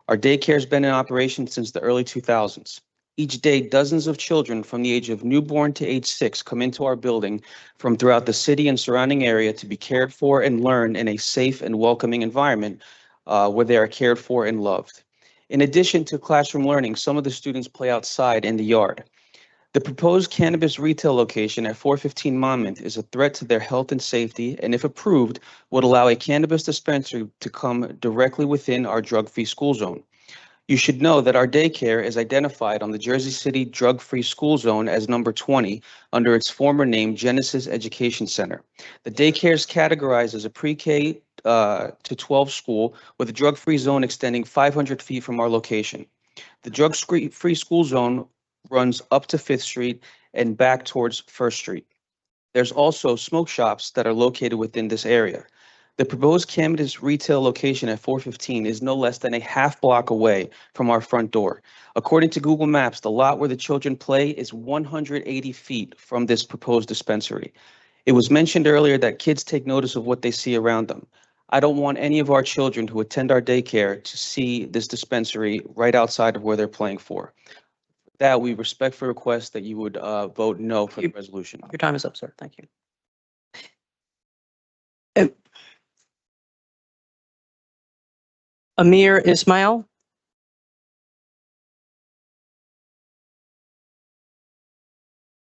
Our daycare has been in operation since the early 2000s. Each day, dozens of children from the age of newborn to age 6 come into our building from throughout the city and surrounding area to be cared for and learn in a safe and welcoming environment where they are cared for and loved. In addition to classroom learning, some of the students play outside in the yard. The proposed cannabis retail location at 415 Monmouth is a threat to their health and safety, and if approved, would allow a cannabis dispensary to come directly within our drug-free school zone. You should know that our daycare is identified on the Jersey City Drug-Free School Zone as number 20 under its former name, Genesis Education Center. The daycare is categorized as a pre-K to 12 school with a drug-free zone extending 500 feet from our location. The drug-free school zone runs up to 5th Street and back towards 1st Street. There's also smoke shops that are located within this area. The proposed cannabis retail location at 415 is no less than a half block away from our front door. According to Google Maps, the lot where the children play is 180 feet from this proposed dispensary. It was mentioned earlier that kids take notice of what they see around them. I don't want any of our children who attend our daycare to see this dispensary right outside of where they're playing for. That we respectfully request that you would vote no for the resolution. Your time is up, sir. Thank you. Amir Ismail.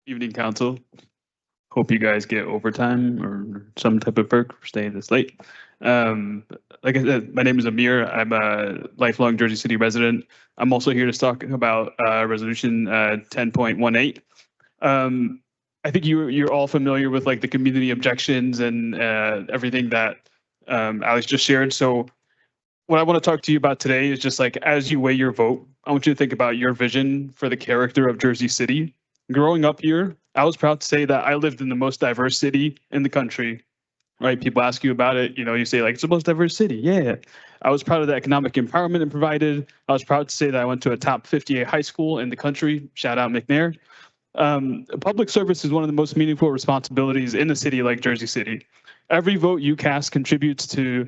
Evening, council. Hope you guys get overtime or some type of perk for staying this late. Like I said, my name is Amir. I'm a lifelong Jersey City resident. I'm also here to talk about resolution 10.18. I think you're all familiar with like the community objections and everything that Alex just shared. So what I want to talk to you about today is just like, as you weigh your vote, I want you to think about your vision for the character of Jersey City. Growing up here, I was proud to say that I lived in the most diverse city in the country, right? People ask you about it, you say like, it's the most diverse city. Yeah. I was proud of the economic empowerment it provided. I was proud to say that I went to a top 58 high school in the country. Shout out McNair. Public service is one of the most meaningful responsibilities in a city like Jersey City. Every vote you cast contributes to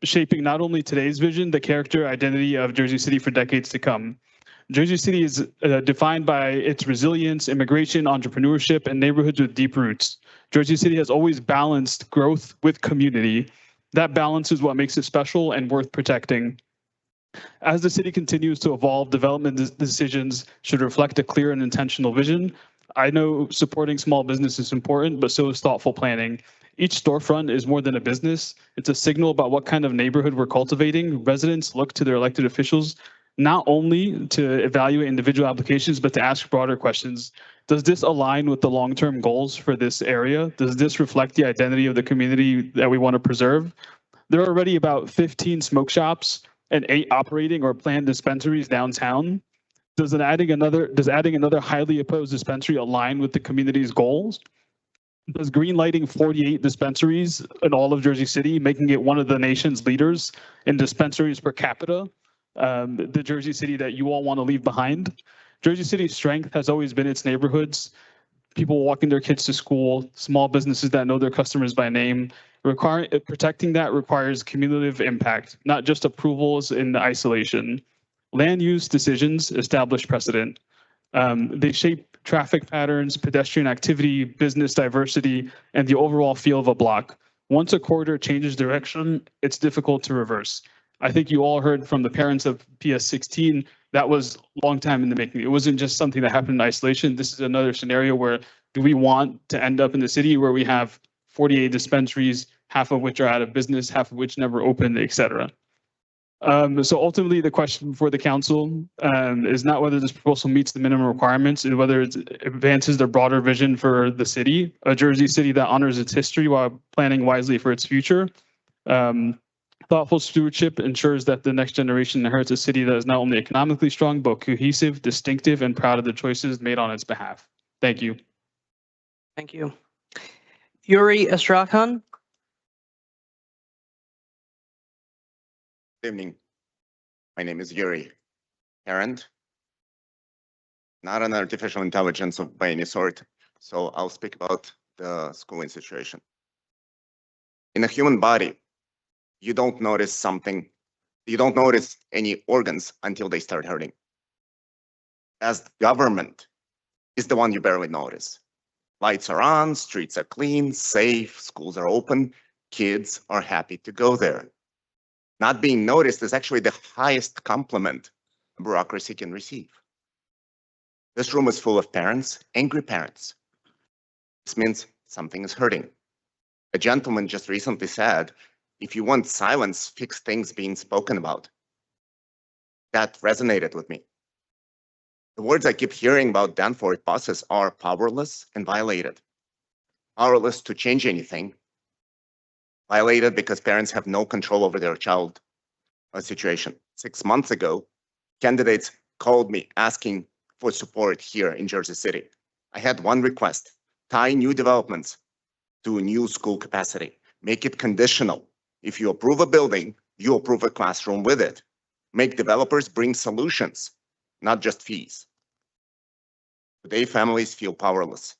shaping not only today's vision, the character, identity of Jersey City for decades to come. Jersey City is defined by its resilience, immigration, entrepreneurship, and neighborhoods with deep roots. Jersey City has always balanced growth with community. That balance is what makes it special and worth protecting. As the city continues to evolve, development decisions should reflect a clear and intentional vision. I know supporting small business is important, but so is thoughtful planning. Each storefront is more than a business. It's a signal about what kind of neighborhood we're cultivating. Residents look to their elected officials not only to evaluate individual applications, but to ask broader questions. Does this align with the long-term goals for this area? Does this reflect the identity of the community that we want to preserve? There are already about 15 smoke shops and 8 operating or planned dispensaries downtown. Does adding another highly opposed dispensary align with the community's goals? Does green lighting 48 dispensaries in all of Jersey City, making it one of the nation's leaders in dispensaries per capita, the Jersey City that you all want to leave behind? Jersey City's strength has always been its neighborhoods, people walking their kids to school, small businesses that know their customers by name. Protecting that requires cumulative impact, not just approvals in isolation. Land use decisions establish precedent. They shape traffic patterns, pedestrian activity, business diversity, and the overall feel of a block. Once a corridor changes direction, it's difficult to reverse. I think you all heard from the parents of PS 16, that was a long time in the making. It wasn't just something that happened in isolation. This is another scenario where do we want to end up in the city where we have 48 dispensaries, half of which are out of business, half of which never opened, et cetera. So ultimately, the question before the council is not whether this proposal meets the minimum requirements, and whether it advances the broader vision for the city, a Jersey City that honors its history while planning wisely for its future. Thoughtful stewardship ensures that the next generation inherits a city that is not only economically strong, but cohesive, distinctive, and proud of the choices made on its behalf. Thank you. Thank you. Yuri Astrakhan. Good evening. My name is Yuri, parent, not an artificial intelligence by any sort. So I'll speak about the schooling situation. In a human body, you don't notice any organs until they start hurting. As the government is the one you barely notice. Lights are on, streets are clean, safe, schools are open, kids are happy to go there. Not being noticed is actually the highest compliment bureaucracy can receive. This room is full of parents, angry parents. This means something is hurting. A gentleman just recently said, if you want silence, fix things being spoken about. That resonated with me. The words I keep hearing about Danforth buses are powerless and violated. Powerless to change anything. Violated because parents have no control over their child situation. 6 months ago, candidates called me asking for support here in Jersey City. I had one request: tie new developments to new school capacity. Make it conditional. If you approve a building, you approve a classroom with it. Make developers bring solutions, not just fees. Today, families feel powerless.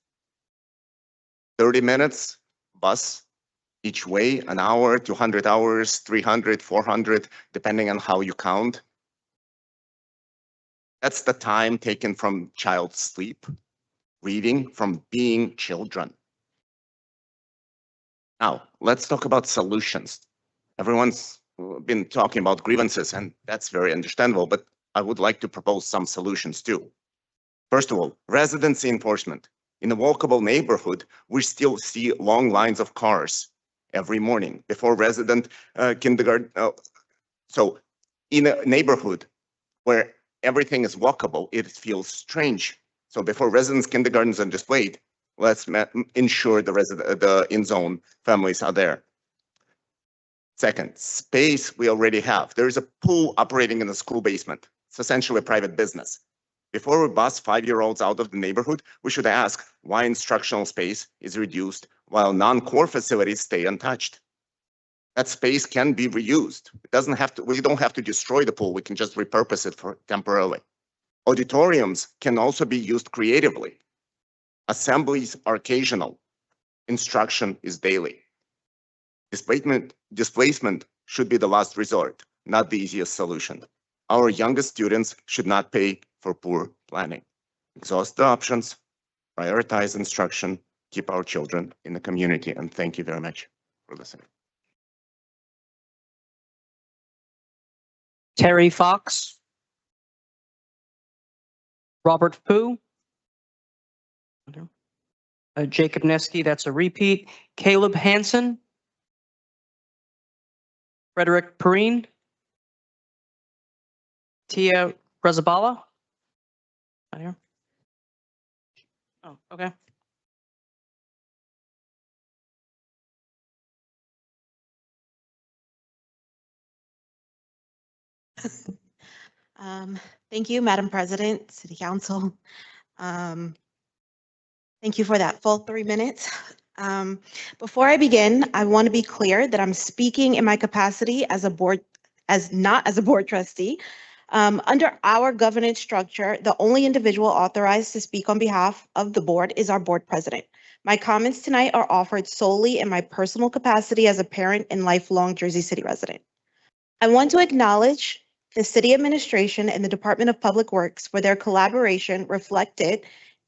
30 minutes bus each way, an hour, 200 hours, 300, 400, depending on how you count. That's the time taken from child's sleep, reading, from being children. Now, let's talk about solutions. Everyone's been talking about grievances, and that's very understandable, but I would like to propose some solutions too. First of all, residency enforcement. In a walkable neighborhood, we still see long lines of cars every morning before resident kindergarten. So in a neighborhood where everything is walkable, it feels strange. So before residents, kindergartens are displayed, let's ensure the in-zone families are there. Second, space we already have. There is a pool operating in the school basement. It's essentially a private business. Before we bus 5-year-olds out of the neighborhood, we should ask why instructional space is reduced while non-core facilities stay untouched. That space can be reused. We don't have to destroy the pool. We can just repurpose it for temporarily. Auditoriums can also be used creatively. Assemblies are occasional. Instruction is daily. Displacement should be the last resort, not the easiest solution. Our youngest students should not pay for poor planning. Exhaust the options, prioritize instruction, keep our children in the community, and thank you very much for listening. Terry Fox. Robert Fu. Jacob Neske, that's a repeat. Caleb Hansen. Frederick Perrine. Tia Rezabala. Not here. Oh, okay. Thank you, Madam President, City Council. Thank you for that full 3 minutes. Before I begin, I want to be clear that I'm speaking in my capacity as not as a board trustee. Under our governance structure, the only individual authorized to speak on behalf of the board is our board president. My comments tonight are offered solely in my personal capacity as a parent and lifelong Jersey City resident. I want to acknowledge the city administration and the Department of Public Works for their collaboration reflected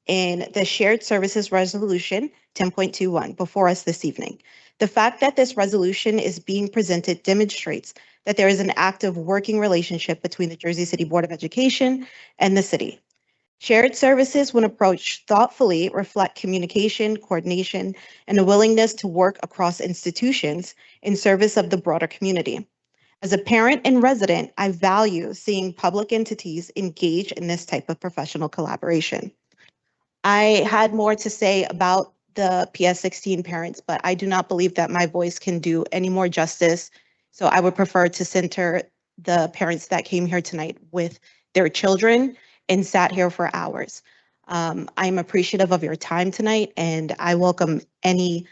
in the Shared Services Resolution 10.21 before us this evening. The fact that this resolution is being presented demonstrates that there is an active working relationship between the Jersey City Board of Education and the city. Shared services, when approached thoughtfully, reflect communication, coordination, and a willingness to work across institutions in service of the broader community. As a parent and resident, I value seeing public entities engage in this type of professional collaboration. I had more to say about the PS16 parents, but I do not believe that my voice can do any more justice. So I would prefer to center the parents that came here tonight with their children and sat here for hours. I'm appreciative of your time tonight, and I welcome any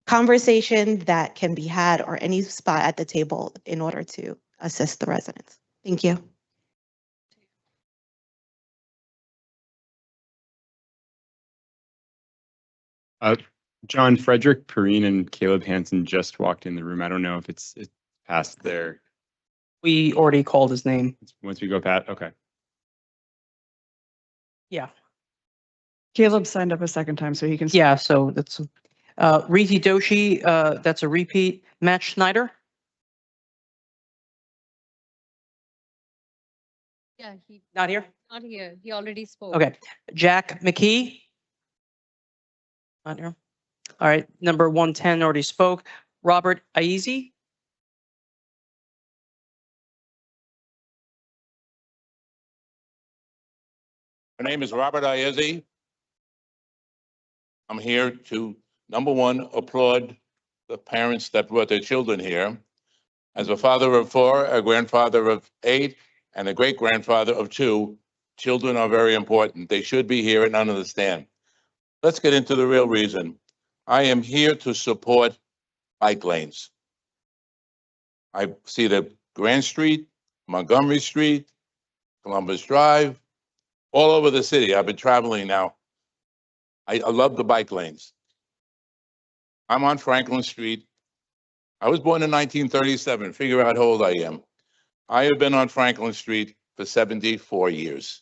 conversation that can be had or any spot at the table in order to assist the residents. Thank you. John, Frederick Perrine and Caleb Hansen just walked in the room. I don't know if it's past there. We already called his name. Once we go past, okay. Yeah. Caleb signed up a second time, so he can. Yeah, so that's Reethi Doshi, that's a repeat. Matt Schneider. Yeah, he. Not here? Not here. He already spoke. Okay. Jack McKee. Not here. All right. Number 110 already spoke. Robert Aizi. My name is Robert Iezzi. I'm here to, number one, applaud the parents that brought their children here. As a father of 4, a grandfather of 8, and a great-grandfather of 2, children are very important. They should be here and understand. Let's get into the real reason. I am here to support bike lanes. I see the Grand Street, Montgomery Street, Columbus Drive, all over the city. I've been traveling now. I love the bike lanes. I'm on Franklin Street. I was born in 1937. Figure out how old I am. I have been on Franklin Street for 74 years.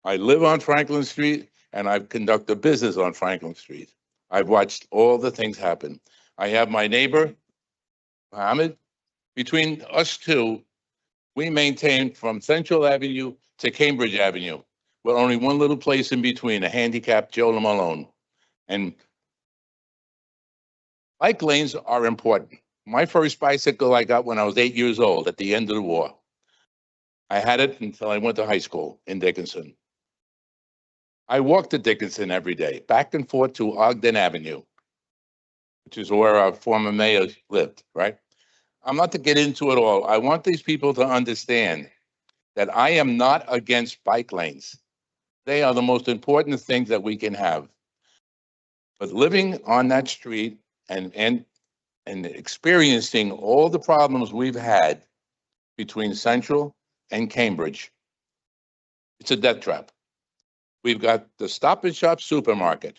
I live on Franklin Street and I've conducted business on Franklin Street. I've watched all the things happen. I have my neighbor, Mohammed. Between us two, we maintain from Central Avenue to Cambridge Avenue, with only one little place in between, a handicapped Joe Malone. And bike lanes are important. My first bicycle I got when I was 8 years old at the end of the war. I had it until I went to high school in Dickinson. I walked to Dickinson every day, back and forth to Ogden Avenue, which is where our former mayor lived, right? I'm not to get into it all. I want these people to understand that I am not against bike lanes. They are the most important things that we can have. But living on that street and experiencing all the problems we've had between Central and Cambridge, it's a death trap. We've got the Stop and Shop supermarket.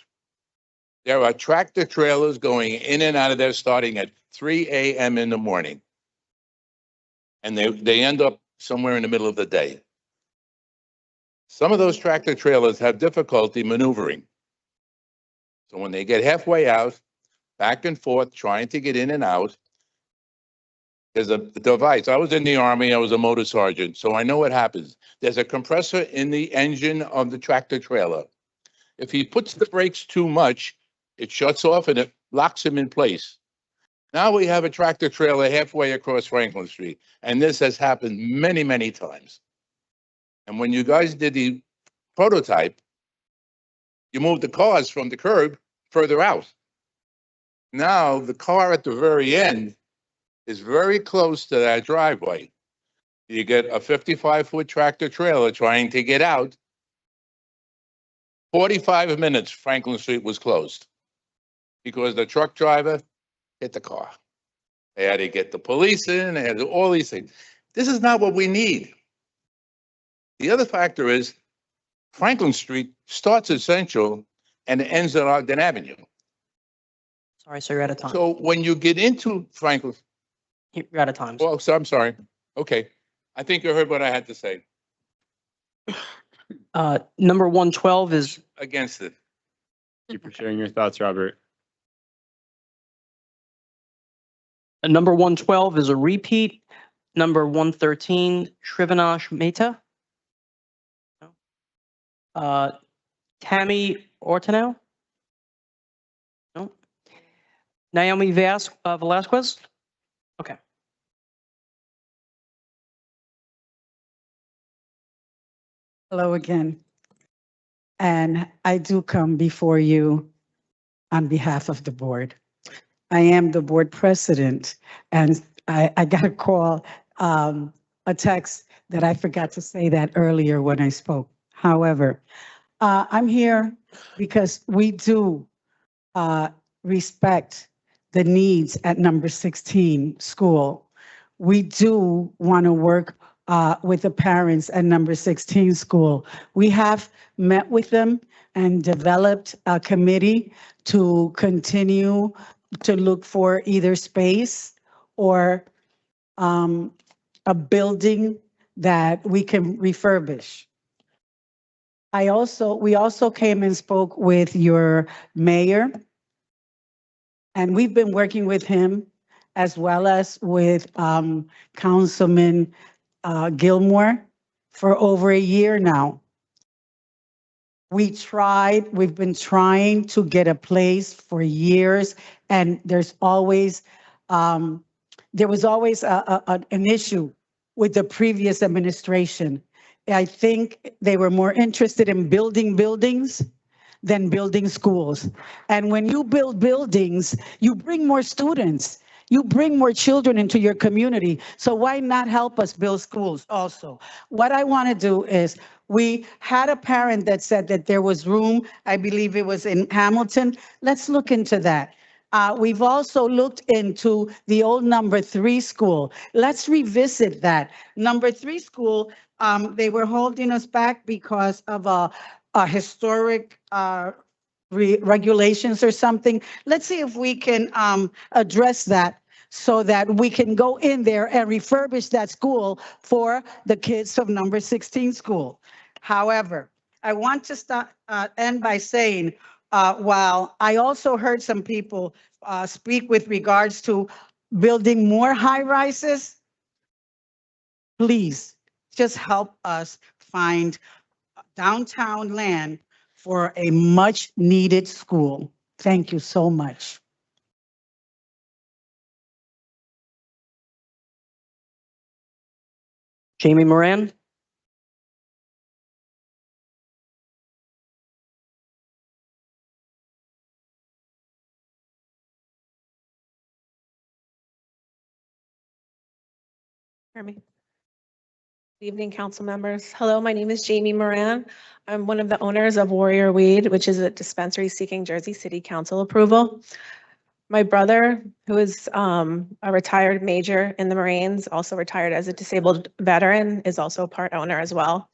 There are tractor trailers going in and out of there starting at 3 a.m. in the morning. And they end up somewhere in the middle of the day. Some of those tractor trailers have difficulty maneuvering. So when they get halfway out, back and forth, trying to get in and out, there's a device. I was in the Army, I was a motor sergeant, so I know what happens. There's a compressor in the engine of the tractor trailer. If he puts the brakes too much, it shuts off and it locks him in place. Now we have a tractor trailer halfway across Franklin Street, and this has happened many, many times. And when you guys did the prototype, you moved the cars from the curb further out. Now the car at the very end is very close to that driveway. You get a 55-foot tractor trailer trying to get out. 45 minutes, Franklin Street was closed because the truck driver hit the car. They had to get the police in, they had to do all these things. This is not what we need. The other factor is Franklin Street starts at Central and ends at Ogden Avenue. Sorry, sir, you're out of time. So when you get into Franklin. You're out of time. Well, so I'm sorry. Okay. I think you heard what I had to say. Number 112 is. Against it. Thank you for sharing your thoughts, Robert. Number 112 is a repeat. Number 113, Shrivanash Mehta. Tammy Ortanow? No. Naomi Velasquez? Okay. Hello again. And I do come before you on behalf of the board. I am the board president, and I got a call, a text that I forgot to say that earlier when I spoke. However, I'm here because we do respect the needs at number 16 school. we do want to work with the parents at number 16 school. We have met with them and developed a committee to continue to look for either space or a building that we can refurbish. We also came and spoke with your mayor, and we've been working with him as well as with Councilman Gilmore for over a year now. We've been trying to get a place for years, and there was always an issue with the previous administration. I think they were more interested in building buildings than building schools. And when you build buildings, you bring more students. You bring more children into your community. So why not help us build schools also? What I want to do is, we had a parent that said that there was room, I believe it was in Hamilton. Let's look into that. We've also looked into the old number 3 school. Let's revisit that. Number 3 school, they were holding us back because of a historic regulations or something. Let's see if we can address that so that we can go in there and refurbish that school for the kids of number 16 school. However, I want to end by saying, while I also heard some people speak with regards to building more high rises, please just help us find downtown land for a much needed school. Thank you so much. Jamie Moran. Hear me? Good evening, council members. Hello, my name is Jamie Moran. I'm one of the owners of Warrior Weed, which is a dispensary seeking Jersey City Council approval. My brother, who is a retired major in the Marines, also retired as a disabled veteran, is also a part owner as well.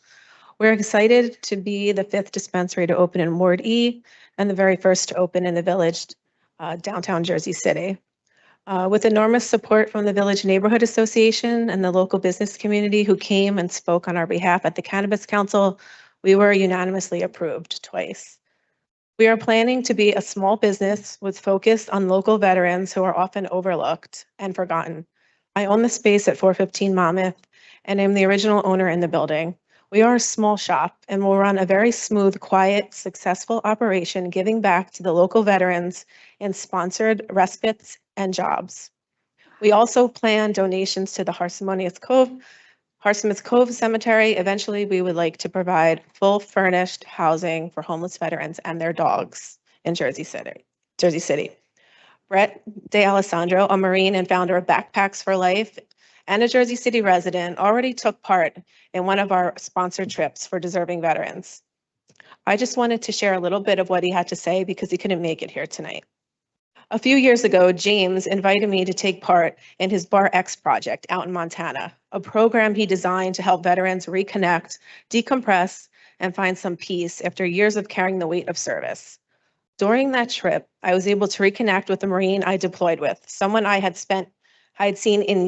We're excited to be the 5th dispensary to open in Ward E and the very first to open in the village, downtown Jersey City. With enormous support from the Village Neighborhood Association and the local business community who came and spoke on our behalf at the Cannabis Council, we were unanimously approved twice. We are planning to be a small business with focus on local veterans who are often overlooked and forgotten. I own the space at 415 Monmouth and am the original owner in the building. We are a small shop and will run a very smooth, quiet, successful operation, giving back to the local veterans in sponsored respites and jobs. We also plan donations to the Harmonious Cove Cemetery. Eventually, we would like to provide full furnished housing for homeless veterans and their dogs in Jersey City. Brett DeAlessandro, a Marine and founder of Backpacks for Life and a Jersey City resident, already took part in one of our sponsored trips for deserving veterans. I just wanted to share a little bit of what he had to say because he couldn't make it here tonight. A few years ago, James invited me to take part in his Bar X project out in Montana, a program he designed to help veterans reconnect, decompress, and find some peace after years of carrying the weight of service. During that trip, I was able to reconnect with a Marine I deployed with, someone I haven't seen in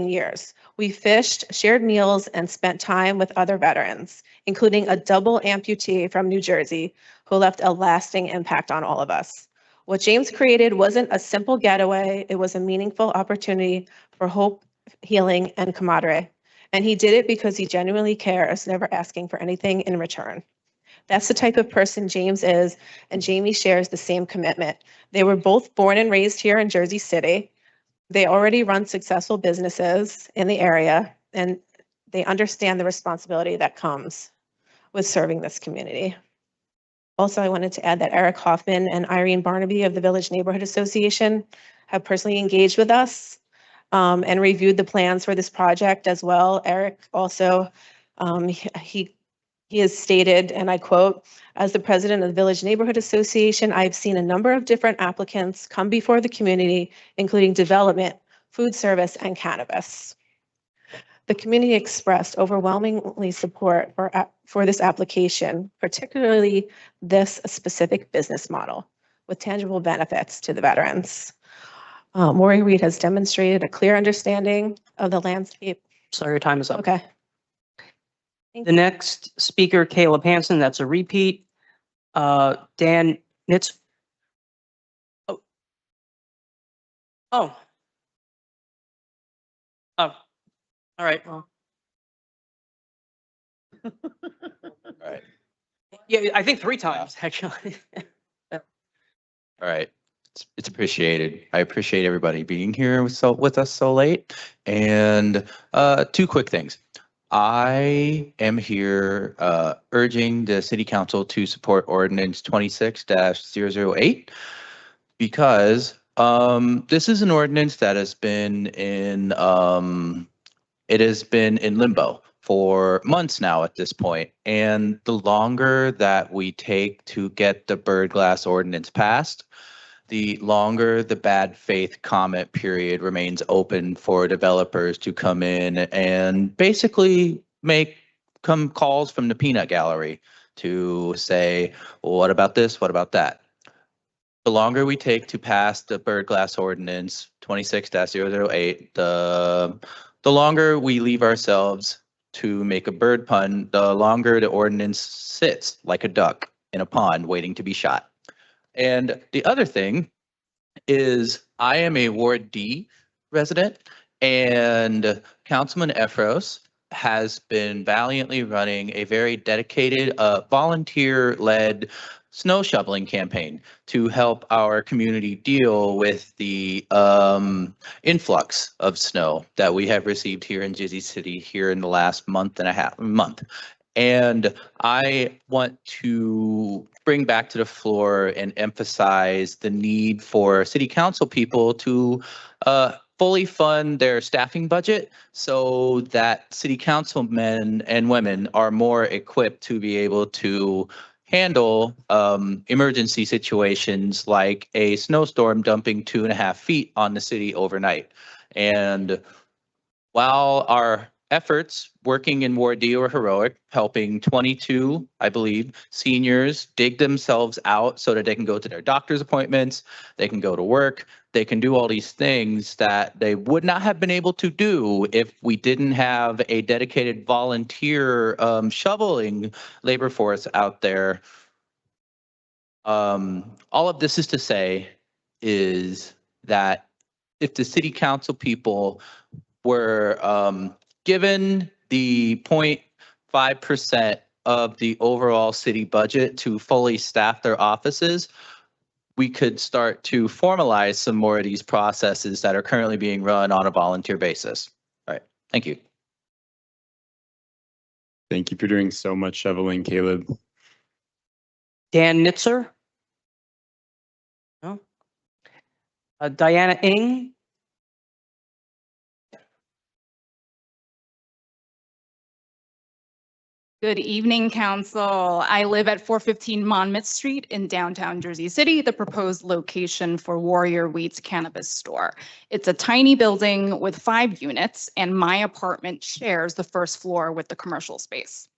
years. We fished, shared meals, and spent time with other veterans, including a double amputee from New Jersey who left a lasting impact on all of us. What James created wasn't a simple getaway, it was a meaningful opportunity for hope, healing, and camaraderie. And he did it because he genuinely cares, never asking for anything in return. That's the type of person James is, and Jamie shares the same commitment. They were both born and raised here in Jersey City. They already run successful businesses in the area, and they understand the responsibility that comes with serving this community. Also, I wanted to add that Eric Hoffman and Irene Barnaby of the Village Neighborhood Association have personally engaged with us and reviewed the plans for this project as well. Eric also, he has stated, and I quote, "As the president of the Village Neighborhood Association, I've seen a number of different applicants come before the community, including development, food service, and cannabis. The community expressed overwhelmingly support for this application, particularly this specific business model with tangible benefits to the veterans. Maureen Reed has demonstrated a clear understanding of the landscape. Sorry, your time is up. Okay. The next speaker, Caleb Hansen, that's a repeat. Dan Nitz. Oh. Oh. Oh. All right. Well. All right. Yeah, I think 3 times, actually. All right. It's appreciated. I appreciate everybody being here with us so late. And 2 quick things. I am here urging the city council to support ordinance 26-008 because this is an ordinance that has been in limbo for months now at this point. And the longer that we take to get the bird glass ordinance passed, the longer the bad faith comment period remains open for developers to come in and basically make calls from the peanut gallery to say, well, what about this? What about that? The longer we take to pass the bird glass ordinance 26-008, the longer we leave ourselves to make a bird pun, the longer the ordinance sits like a duck in a pond waiting to be shot. And the other thing is I am a Ward D resident, and Councilman Efros has been valiantly running a very dedicated volunteer-led snow shoveling campaign to help our community deal with the influx of snow that we have received here in Jersey City here in the last month. And I want to bring back to the floor and emphasize the need for city council people to fully fund their staffing budget so that city council men and women are more equipped to be able to handle emergency situations like a snowstorm dumping 2.5 feet on the city overnight. And while our efforts working in Ward D were heroic, helping 22, I believe, seniors dig themselves out so that they can go to their doctor's appointments, they can go to work, they can do all these things that they would not have been able to do if we didn't have a dedicated volunteer shoveling labor force out there. All of this is to say is that if the city council people were given the 0.5% of the overall city budget to fully staff their offices, we could start to formalize some more of these processes that are currently being run on a volunteer basis. All right, thank you. Thank you for doing so much shoveling, Caleb. Dan Nitzer? No. Diana Ing? Good evening, Council. I live at 415 Monmouth Street in downtown Jersey City, the proposed location for Warrior Weed's cannabis store. It's a tiny building with 5 units, and my apartment shares the first floor with the commercial space.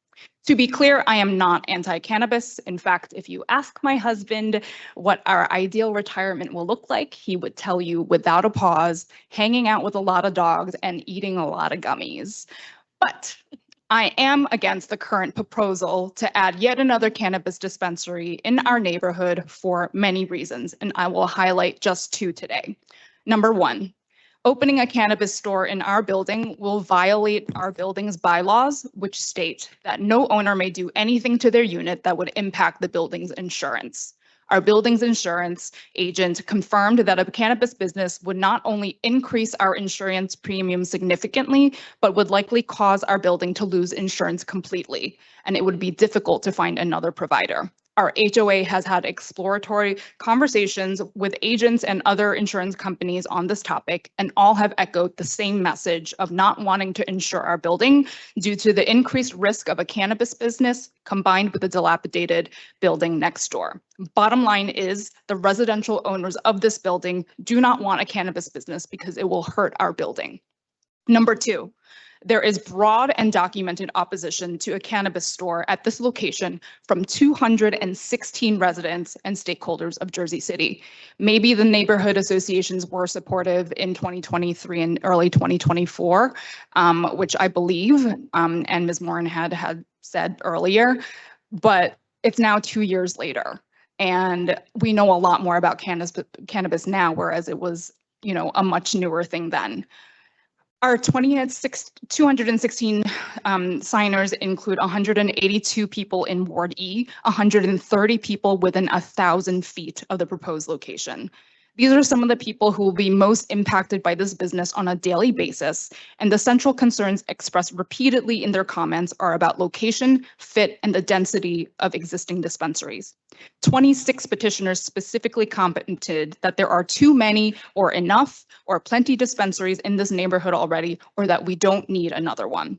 To be clear, I am not anti-cannabis. In fact, if you ask my husband what our ideal retirement will look like, he would tell you without a pause, hanging out with a lot of dogs and eating a lot of gummies. But I am against the current proposal to add yet another cannabis dispensary in our neighborhood for many reasons, and I will highlight just 2 today. Number 1, opening a cannabis store in our building will violate our building's bylaws, which state that no owner may do anything to their unit that would impact the building's insurance. Our building's insurance agent confirmed that a cannabis business would not only increase our insurance premium significantly, but would likely cause our building to lose insurance completely, and it would be difficult to find another provider. Our HOA has had exploratory conversations with agents and other insurance companies on this topic, and all have echoed the same message of not wanting to insure our building due to the increased risk of a cannabis business combined with a dilapidated building next door. Bottom line is the residential owners of this building do not want a cannabis business because it will hurt our building. Number two, there is broad and documented opposition to a cannabis store at this location from 216 residents and stakeholders of Jersey City. Maybe the neighborhood associations were supportive in 2023 and early 2024, which I believe, and Ms. Moran had said earlier, but it's now 2 years later. And we know a lot more about cannabis now, whereas it was, a much newer thing then. Our 216 signers include 182 people in Ward E, 130 people within 1,000 feet of the proposed location. These are some of the people who will be most impacted by this business on a daily basis, and the central concerns expressed repeatedly in their comments are about location, fit, and the density of existing dispensaries. 26 petitioners specifically commented that there are too many or enough or plenty dispensaries in this neighborhood already, or that we don't need another one.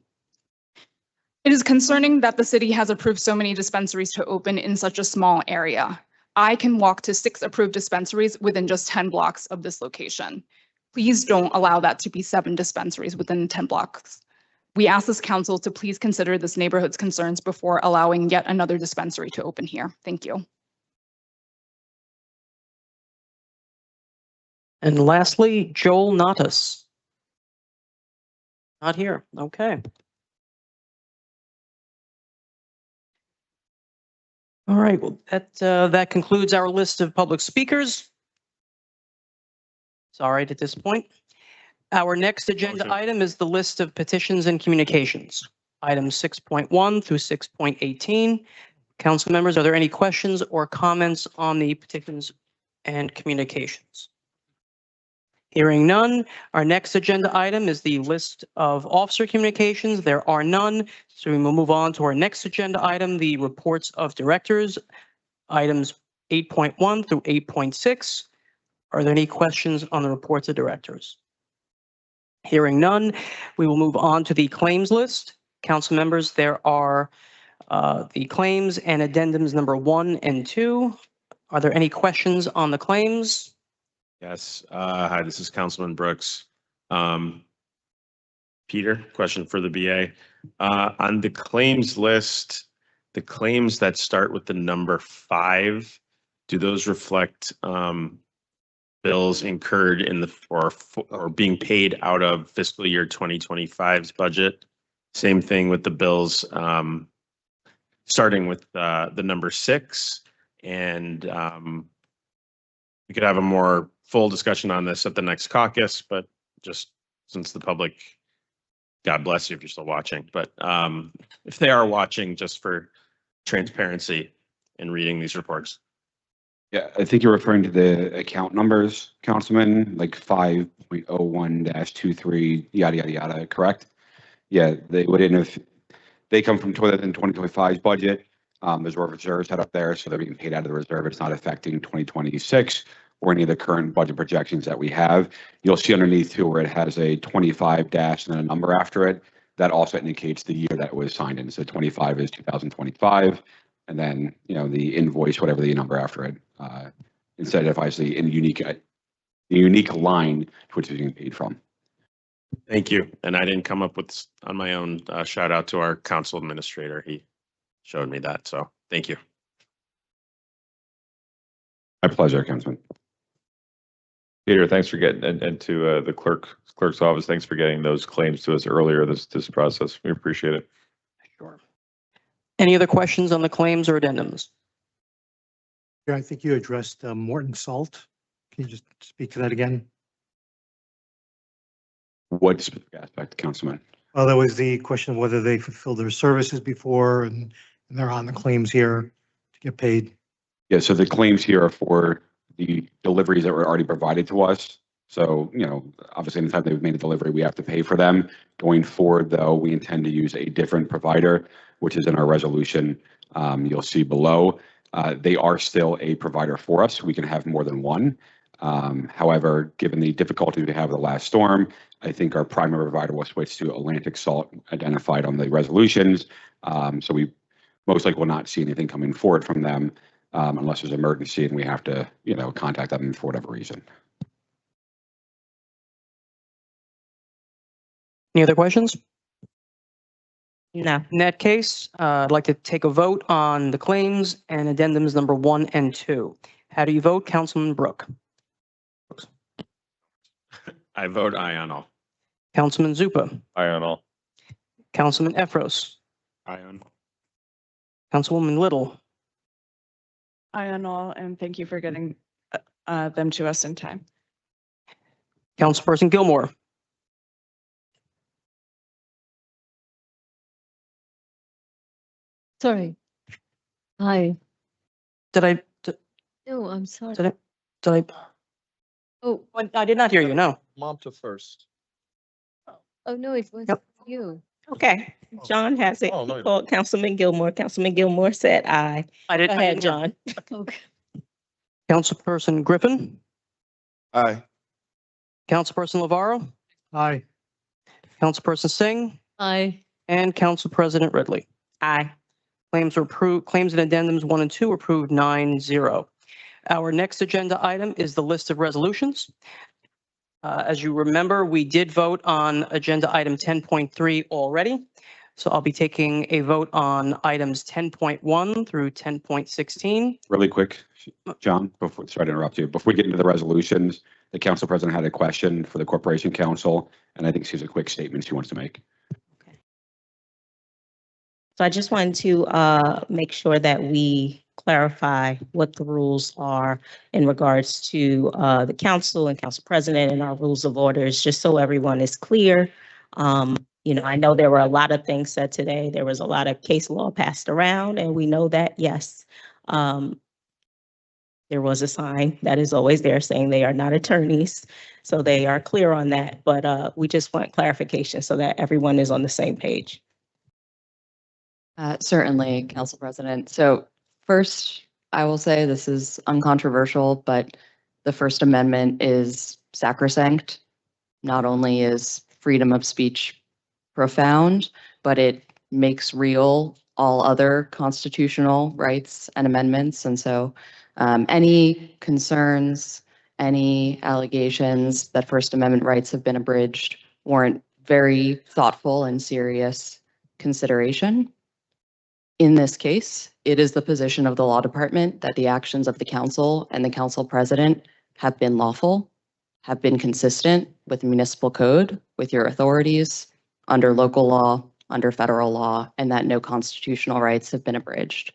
It is concerning that the city has approved so many dispensaries to open in such a small area. I can walk to 6 approved dispensaries within just 10 blocks of this location. Please don't allow that to be 7 dispensaries within 10 blocks. We ask this council to please consider this neighborhood's concerns before allowing yet another dispensary to open here. Thank you. And lastly, Joel Natas. Not here. Okay. All right, well, that concludes our list of public speakers. It's all right at this point. Our next agenda item is the list of petitions and communications. Items 6.1 through 6.18. Council members, are there any questions or comments on the petitions and communications? Hearing none, our next agenda item is the list of officer communications. There are none, so we will move on to our next agenda item, the reports of directors, items 8.1 through 8.6. Are there any questions on the reports of directors? Hearing none, we will move on to the claims list. Council members, there are the claims and addendums number 1 and 2. Are there any questions on the claims? Yes. Hi, this is Councilman Brooks. Peter, question for the BA. On the claims list, the claims that start with the number 5, do those reflect bills incurred in the or being paid out of fiscal year 2025's budget? Same thing with the bills starting with the number 6, and we could have a more full discussion on this at the next caucus, but just since the public, God bless you if you're still watching, but if they are watching, just for transparency in reading these reports. Yeah, I think you're referring to the account numbers, Councilman, like 5.01-23, yada, yada, yada, correct? Yeah, they wouldn't have, they come from 2025's budget. There's reserves set up there, so they're being paid out of the reserve. It's not affecting 2026 or any of the current budget projections that we have. You'll see underneath too where it has a 25 dash and then a number after it. That also indicates the year that it was signed in. So 25 is 2025, and then the invoice, whatever the number after it, instead of obviously in the unique line to which it's being paid from. Thank you. And I didn't come up with on my own. Shout out to our council administrator. He showed me that. So thank you. My pleasure, Councilman. Peter, thanks for getting, and to the clerk's office, thanks for getting those claims to us earlier this process. We appreciate it. Sure. Any other questions on the claims or addendums? Yeah, I think you addressed Morton Salt. Can you just speak to that again? What specific aspect, Councilman? Well, there was the question of whether they fulfilled their services before, and they're on the claims here to get paid. Yeah, so the claims here are for the deliveries that were already provided to us. So, obviously anytime they've made a delivery, we have to pay for them. Going forward, though, we intend to use a different provider, which is in our resolution you'll see below. They are still a provider for us. We can have more than one. However, given the difficulty we have with the last storm, I think our primary provider will switch to Atlantic Salt identified on the resolutions. So we most likely will not see anything coming forward from them unless there's an emergency and we have to, contact them for whatever reason. Any other questions? No. In that case, I'd like to take a vote on the claims and addendums number 1 and 2. How do you vote, Councilman Brooke? I vote aye on all. Councilman Zupa? Aye on all. Councilman Efros? Aye on. Councilwoman Little? Aye on all, and thank you for getting them to us in time. Councilperson Gilmore? Sorry. Hi. Did I, No, I'm sorry. did I? Oh, I did not hear you, no. Mom to first. oh, no, it was Yep. you. Okay, John has it. Oh, no, He you called Councilman Gilmore. Councilman Gilmore said aye. I Go didn't. ahead, John. Okay. Councilperson Griffin? Aye. Councilperson Lavaro? Aye. Councilperson Singh? Aye. And Council President Ridley? Aye. Claims are approved. Claims and addendums 1 and 2 approved 9-0. Our next agenda item is the list of resolutions. As you remember, we did vote on agenda item 10.3 already. So I'll be taking a vote on items 10.1 through 10.16. Really quick, John, sorry to interrupt you. Before we get into the resolutions, the council president had a question for the corporation council, and I think she has a quick statement she wants to make. So I just wanted to make sure that we clarify what the rules are in regards to the council and council president and our rules of orders, just so everyone is clear. I know there were a lot of things said today. There was a lot of case law passed around, and we know that, yes, there was a sign that is always there saying they are not attorneys. So they are clear on that, but we just want clarification so that everyone is on the same page. Certainly, Council President. So first, I will say this is uncontroversial, but the First Amendment is sacrosanct. Not only is freedom of speech profound, but it makes real all other constitutional rights and amendments. And so any concerns, any allegations that First Amendment rights have been abridged warrant very thoughtful and serious consideration. In this case, it is the position of the law department that the actions of the council and the council president have been lawful, have been consistent with the municipal code, with your authorities, under local law, under federal law, and that no constitutional rights have been abridged.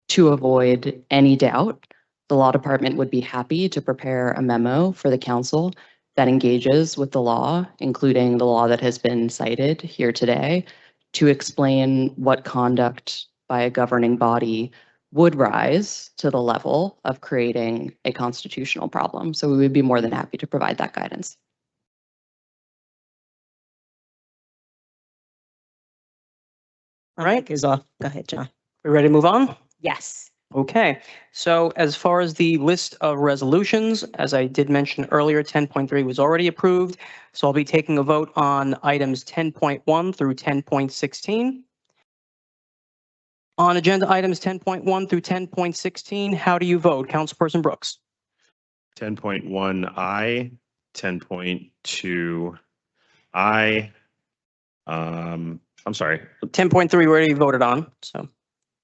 To avoid any doubt, the law department would be happy to prepare a memo for the council that engages with the law, including the law that has been cited here today, to explain what conduct by a governing body would rise to the level of creating a constitutional problem. So we would be more than happy to provide that guidance. All right. Is off. Go ahead, John. We ready to move on? Yes. Okay, so as far as the list of resolutions, as I did mention earlier, 10.3 was already approved. So I'll be taking a vote on items 10.1 through 10.16. On agenda items 10.1 through 10.16, how do you vote? Councilperson Brooks? 10.1 aye, 10.2 aye. I'm sorry. 10.3 we already voted on, so.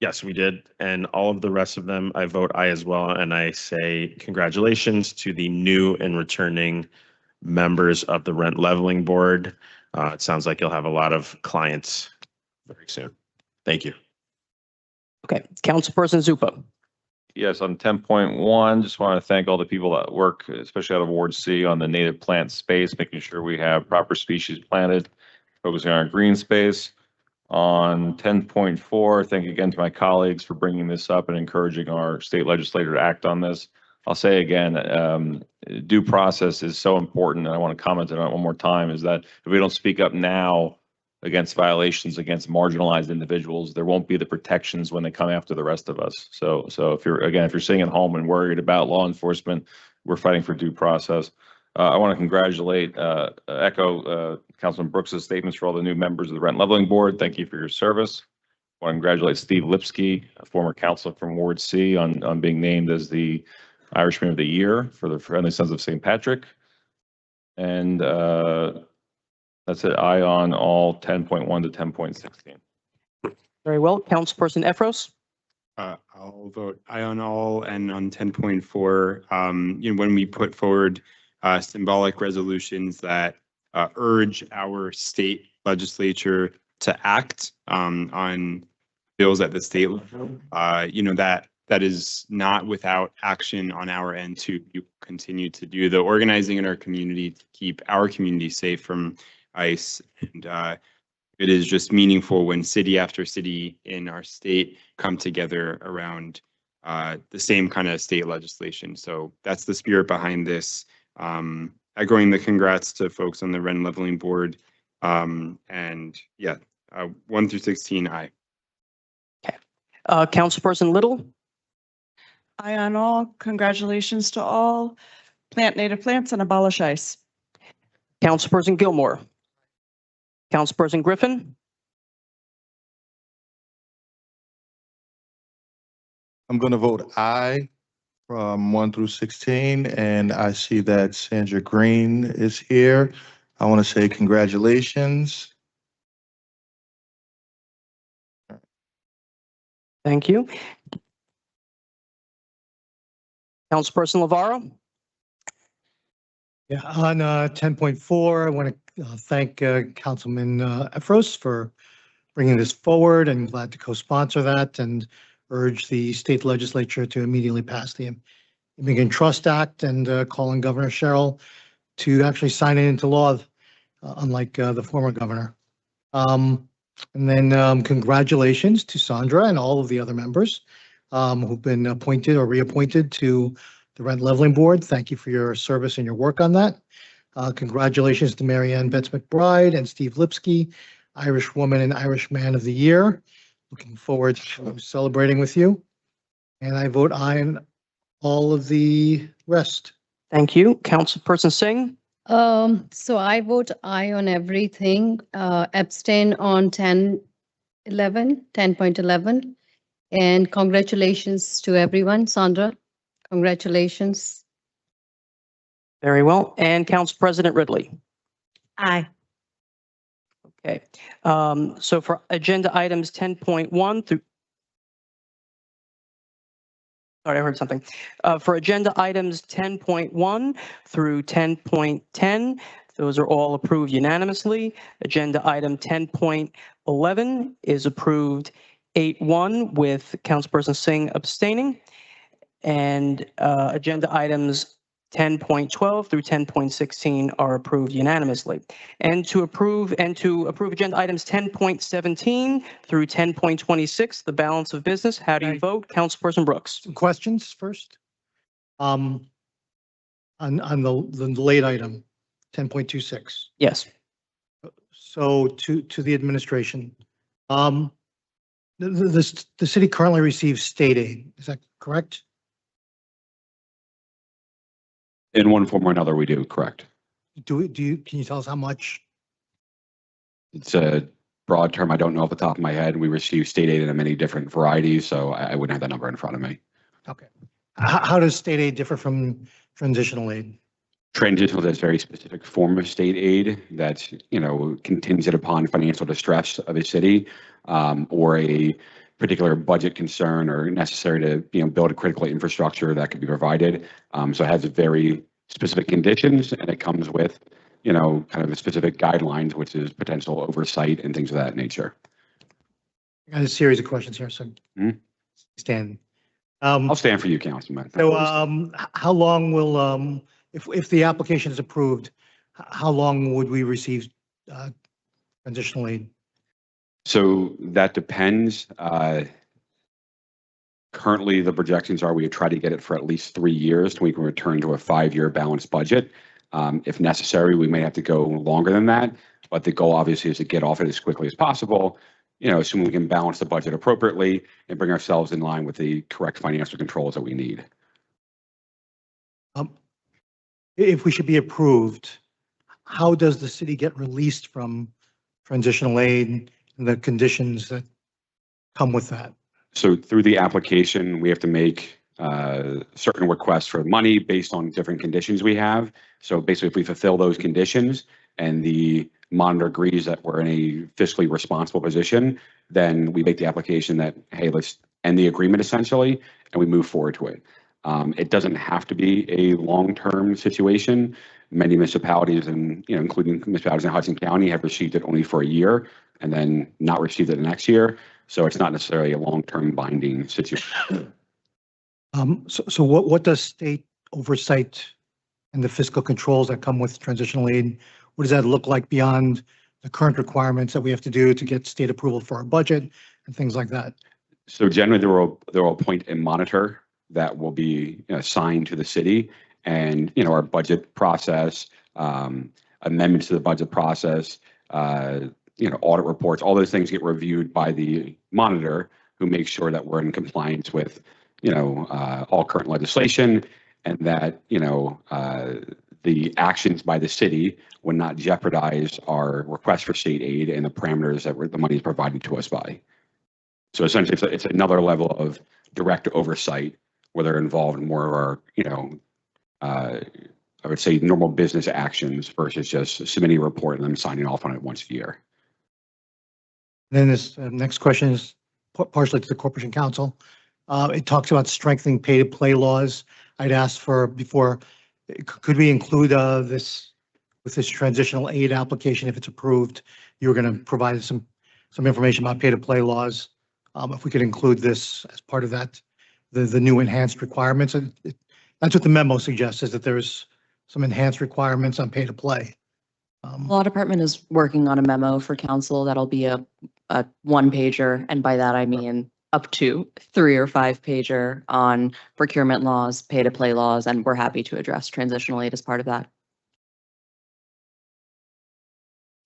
Yes, we did. And all of the rest of them, I vote aye as well. And I say congratulations to the new and returning members of the Rent Leveling Board. It sounds like you'll have a lot of clients very soon. Thank you. Okay, Councilperson Zupa. Yes, on 10.1, just want to thank all the people that work, especially out of Ward C, on the native plant space, making sure we have proper species planted, focusing on our green space. On 10.4, thank you again to my colleagues for bringing this up and encouraging our state legislator to act on this. I'll say again, due process is so important, and I want to comment on it one more time, is that if we don't speak up now, against violations against marginalized individuals. There won't be the protections when they come after the rest of us. So if you're sitting at home and worried about law enforcement, we're fighting for due process. I want to congratulate, echo Councilman Brooks's statements for all the new members of the Rent Leveling Board. Thank you for your service. I want to congratulate Steve Lipsky, a former councilor from Ward C, on being named as the Irishman of the Year for the Friendly Sons of St. Patrick. And that's it. Aye on all 10.1 to 10.16. Very well. Councilperson Efros? I'll vote aye on all, and on 10.4, when we put forward symbolic resolutions that urge our state legislature to act on bills at the state level, that is not without action on our end to continue to do the organizing in our community to keep our community safe from ICE. And it is just meaningful when city after city in our state come together around the same kind of state legislation. So that's the spirit behind this. Echoing the congrats to folks on the Rent Leveling Board. And yeah, 1 through 16, aye. Okay. Councilperson Little? Aye on all. Congratulations to all. Plant native plants and abolish ICE. Councilperson Gilmore? Councilperson Griffin? I'm going to vote aye from 1 through 16, and I see that Sandra Green is here. I want to say congratulations. Thank you. Councilperson Lavarro? Yeah, on 10.4, I want to thank Councilman Efros for bringing this forward, and glad to co-sponsor that and urge the state legislature to immediately pass the Immigrant Trust Act and call on Governor Sherrill to actually sign it into law, unlike the former governor. And then congratulations to Sandra and all of the other members who've been appointed or reappointed to the Rent Leveling Board. Thank you for your service and your work on that. Congratulations to Marianne Betts McBride and Steve Lipsky, Irish Woman and Irish Man of the Year. Looking forward to celebrating with you. And I vote aye on all of the rest. Thank you. Councilperson Singh? So I vote aye on everything, abstain on 10.11. And congratulations to everyone. Sandra, congratulations. Very well. And Council President Ridley? Aye. Okay. So for agenda items 10.1 through, sorry, I heard something. For agenda items 10.1 through 10.10, those are all approved unanimously. Agenda item 10.11 is approved 8-1 with Councilperson Singh abstaining. And agenda items 10.12 through 10.16 are approved unanimously. And to approve agenda items 10.17 through 10.26, the balance of business, how do you vote? Councilperson Brooks? Some questions first. On the late item, 10.26. Yes. So to the administration, the city currently receives state aid. Is that correct? In one form or another, we do, correct. Can you tell us how much? It's a broad term. I don't know off the top of my head. We receive state aid in many different varieties, so I wouldn't have that number in front of me. Okay. How does state aid differ from transitional aid? Transitional is a very specific form of state aid that's, contingent upon financial distress of a city, or a particular budget concern or necessary to, build a critical infrastructure that could be provided. So it has very specific conditions, and it comes with, kind of specific guidelines, which is potential oversight and things of that nature. I got a series of questions here, so stand. I'll stand for you, Councilman. So how long will, if the application is approved, how long would we receive transitional aid? So that depends. Currently, the projections are we try to get it for at least 3 years so we can return to a 5-year balanced budget. If necessary, we may have to go longer than that, but the goal obviously is to get off it as quickly as possible, assuming we can balance the budget appropriately and bring ourselves in line with the correct financial controls that we need. If we should be approved, how does the city get released from transitional aid and the conditions that come with that? So through the application, we have to make certain requests for money based on different conditions we have. So basically, if we fulfill those conditions and the monitor agrees that we're in a fiscally responsible position, then we make the application that, hey, let's end the agreement essentially, and we move forward to it. It doesn't have to be a long-term situation. Many municipalities, and including municipalities in Hudson County, have received it only for a year and then not received it the next year. So it's not necessarily a long-term binding situation. So what does state oversight and the fiscal controls that come with transitional aid, what does that look like beyond the current requirements that we have to do to get state approval for our budget and things like that? So generally, they will appoint a monitor that will be assigned to the city, and our budget process, amendments to the budget process, audit reports, all those things get reviewed by the monitor, who makes sure that we're in compliance with all current legislation, and that the actions by the city would not jeopardize our request for state aid and the parameters that the money is provided to us by. So essentially, it's another level of direct oversight where they're involved in more of our, I would say, normal business actions versus just submitting a report and then signing off on it once a year. Then this next question is partially to the Corporation Council. It talks about strengthening pay-to-play laws. I'd asked for before, could we include this with this transitional aid application if it's approved? You were going to provide some information about pay-to-play laws. If we could include this as part of that, the new enhanced requirements. That's what the memo suggests, is that there's some enhanced requirements on pay-to-play. Law Department is working on a memo for council that'll be a one pager, and by that I mean up to 3 or 5 pager on procurement laws, pay-to-play laws, and we're happy to address transitional aid as part of that.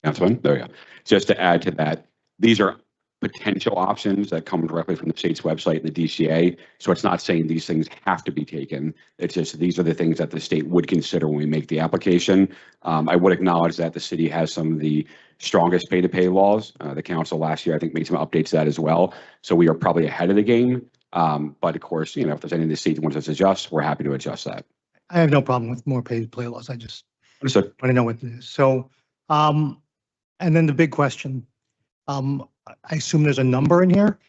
Councilman, there we go. Just to add to that, these are potential options that come directly from the state's website and the DCA. So it's not saying these things have to be taken. It's just these are the things that the state would consider when we make the application. I would acknowledge that the city has some of the strongest pay-to-pay laws. The council last year, I think, made some updates to that as well. So we are probably ahead of the game. But of course, if there's anything the state wants us to adjust, we're happy to adjust that. I have no problem with more pay-to-play laws. I just Understood. want to know what it is. So, and then the big question, I assume there's a number in here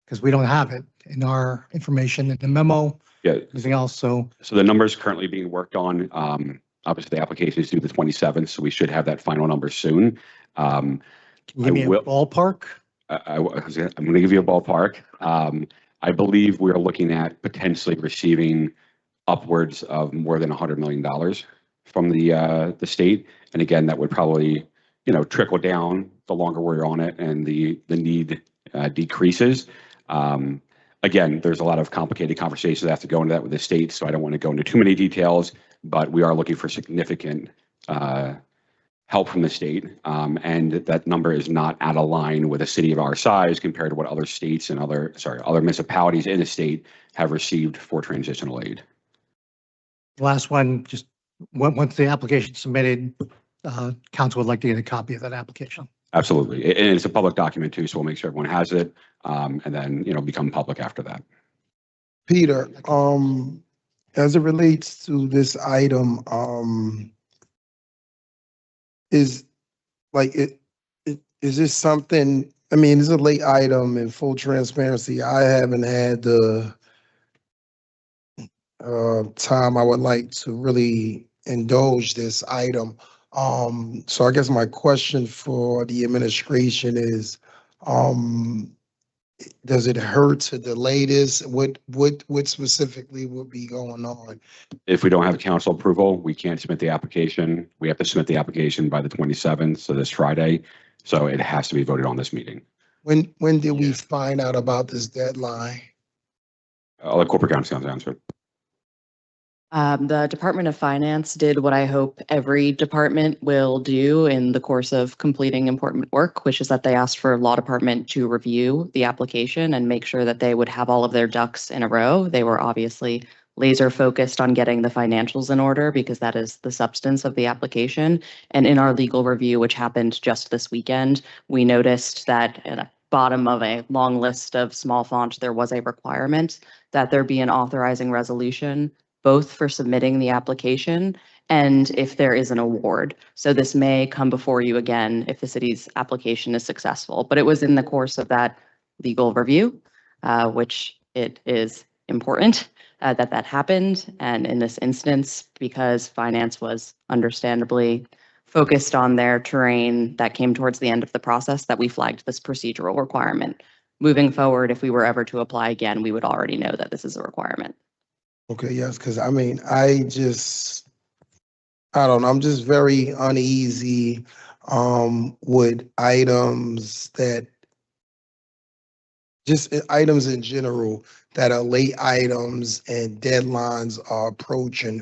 because we don't have it in our information in the memo, Yeah. anything else. So the number is currently being worked on. Obviously, the application is due the 27th, so we should have that final number soon. can you give me a ballpark? I'm going to give you a ballpark. I believe we are looking at potentially receiving upwards of more than $100 million from the state. And again, that would probably, trickle down the longer we're on it and the need decreases. Again, there's a lot of complicated conversations that have to go into that with the state, so I don't want to go into too many details, but we are looking for significant help from the state. And that number is not out of line with a city of our size compared to what other states and other municipalities in the state have received for transitional aid. Last one, just once the application is submitted, council would like to get a copy of that application. Absolutely. And it's a public document too, so we'll make sure everyone has it, and then, become public after that. Peter, as it relates to this item, is this something, it's a late item. In full transparency, I haven't had the time I would like to really indulge this item. So I guess my question for the administration is, does it hurt to delay this? What specifically would be going on? If we don't have council approval, we can't submit the application. We have to submit the application by the 27th, so this Friday. So it has to be voted on this meeting. When did we find out about this deadline? I'll let corporate counsel answer. The Department of Finance did what I hope every department will do in the course of completing important work, which is that they asked for law department to review the application and make sure that they would have all of their ducks in a row. They were obviously laser focused on getting the financials in order because that is the substance of the application. And in our legal review, which happened just this weekend, we noticed that at the bottom of a long list of small font, there was a requirement that there be an authorizing resolution both for submitting the application and if there is an award. So this may come before you again if the city's application is successful. But it was in the course of that legal review, which it is important that that happened. And in this instance, because finance was understandably focused on their terrain that came towards the end of the process, that we flagged this procedural requirement. Moving forward, if we were ever to apply again, we would already know that this is a requirement. Okay, yes, because I mean, I don't know, I'm just very uneasy with items that just items in general that are late items and deadlines are approaching.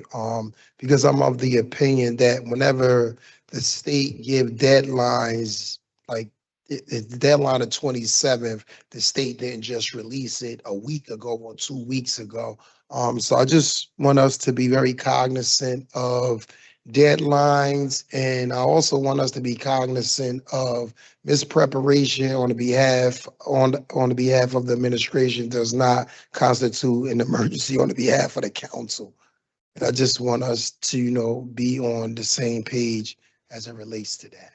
Because I'm of the opinion that whenever the state give deadlines, like the deadline of 27th, the state didn't just release it a week ago or 2 weeks ago. So I just want us to be very cognizant of deadlines, and I also want us to be cognizant of mispreparation on the behalf of the administration does not constitute an emergency on the behalf of the council. And I just want us to, be on the same page as it relates to that.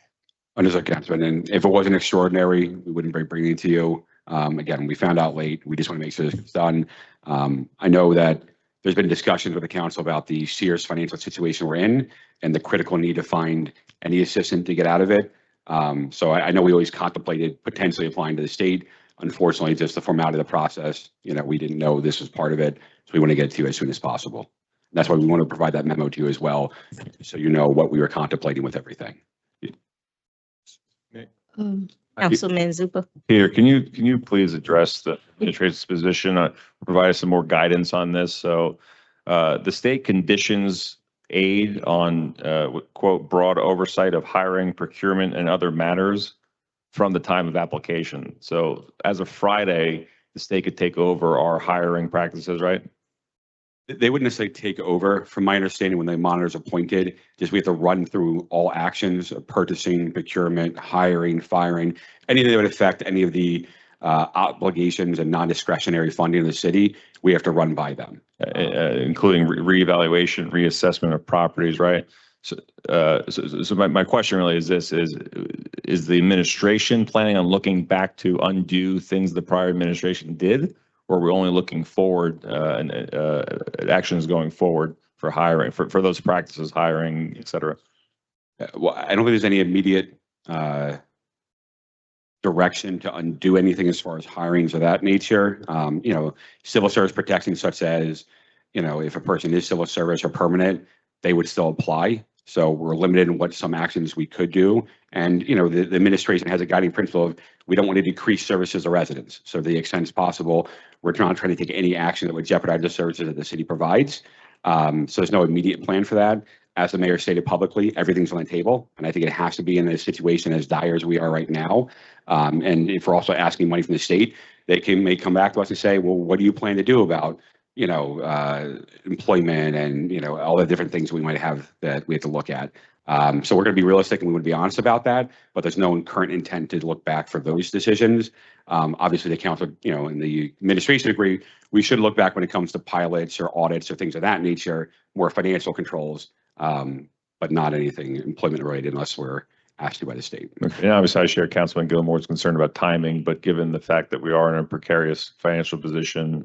Understood, Councilman. And if it wasn't extraordinary, we wouldn't be bringing it to you. Again, we found out late. We just want to make sure this gets done. I know that there's been discussions with the council about the serious financial situation we're in and the critical need to find any assistance to get out of it. So I know we always contemplated potentially applying to the state. Unfortunately, just the formality of the process, we didn't know this was part of it. So we want to get it to you as soon as possible. And that's why we want to provide that memo to you as well, so you know what we were contemplating with everything. Councilman Zupa. Peter, can you please address the administration's position, provide us some more guidance on this? So the state conditions aid on quote broad oversight of hiring, procurement, and other matters from the time of application. So as of Friday, the state could take over our hiring practices, right? They wouldn't necessarily take over. From my understanding, when the monitor is appointed, just we have to run through all actions of purchasing, procurement, hiring, firing, anything that would affect any of the obligations and non-discretionary funding of the city, we have to run by them. Including reevaluation, reassessment of properties, right? So my question really is this: is the administration planning on looking back to undo things the prior administration did? Or we're only looking forward actions going forward for hiring, for those practices, hiring, et cetera? Well, I don't think there's any immediate direction to undo anything as far as hirings of that nature. Civil service protection such as, if a person is civil service or permanent, they would still apply. So we're limited in what some actions we could do. And, the administration has a guiding principle of we don't want to decrease services to residents. So to the extent possible, we're not trying to take any action that would jeopardize the services that the city provides. So there's no immediate plan for that. As the mayor stated publicly, everything's on the table. And I think it has to be in a situation as dire as we are right now. And if we're also asking money from the state, they may come back to us and say, well, what do you plan to do about employment and, all the different things we might have that we have to look at. So we're going to be realistic and we would be honest about that, but there's no current intent to look back for those decisions. Obviously the council, and the administration agree, we should look back when it comes to pilots or audits or things of that nature, more financial controls, but not anything employment related unless we're asked to by the state. And obviously I share Councilman Gilmore's concern about timing, but given the fact that we are in a precarious financial position,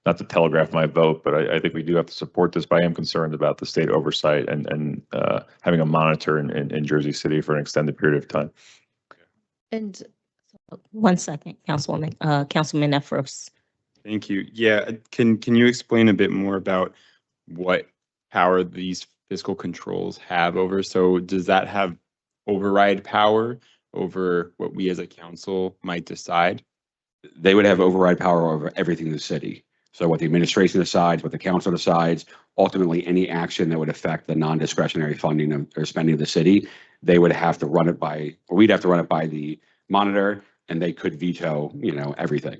not to telegraph my vote, but I think we do have to support this, but I am concerned about the state oversight and having a monitor in Jersey City for an extended period of time. And 1 second, Councilman Efros. Thank you. Yeah, can you explain a bit more about what power these fiscal controls have over? So does that have override power over what we as a council might decide? They would have override power over everything in the city. So what the administration decides, what the council decides, ultimately any action that would affect the non-discretionary funding or spending of the city, they would have to run it by, or we'd have to run it by the monitor, and they could veto, everything.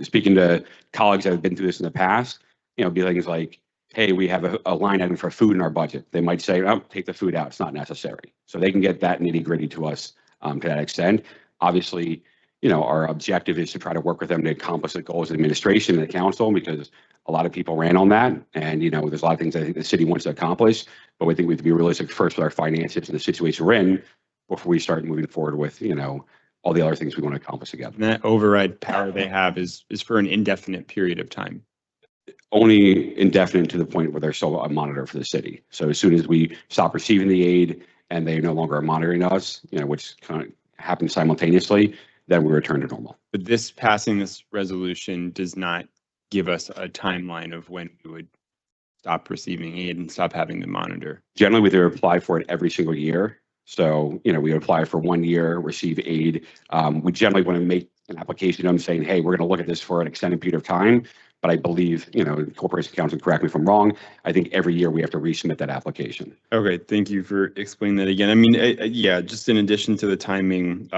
Speaking to colleagues that have been through this in the past, be things like, hey, we have a line item for food in our budget. They might say, oh, take the food out. It's not necessary. So they can get that nitty gritty to us to that extent. Obviously, our objective is to try to work with them to accomplish the goals of the administration and the council, because a lot of people ran on that. And, there's a lot of things I think the city wants to accomplish, but we think we have to be realistic first with our finances and the situation we're in before we start moving forward with, all the other things we want to accomplish together. And that override power they have is for an indefinite period of time. Only indefinite to the point where they're still a monitor for the city. So as soon as we stop receiving the aid and they no longer are monitoring us, which kind of happens simultaneously, then we return to normal. But passing this resolution does not give us a timeline of when we would stop receiving aid and stop having to monitor. Generally, we apply for it every single year. So, we apply for 1 year, receive aid. We generally want to make an application to them saying, hey, we're going to look at this for an extended period of time. But I believe, Corporation Council, correct me if I'm wrong, I think every year we have to resubmit that application. Okay, thank you for explaining that again. I mean, yeah, just in addition to the timing,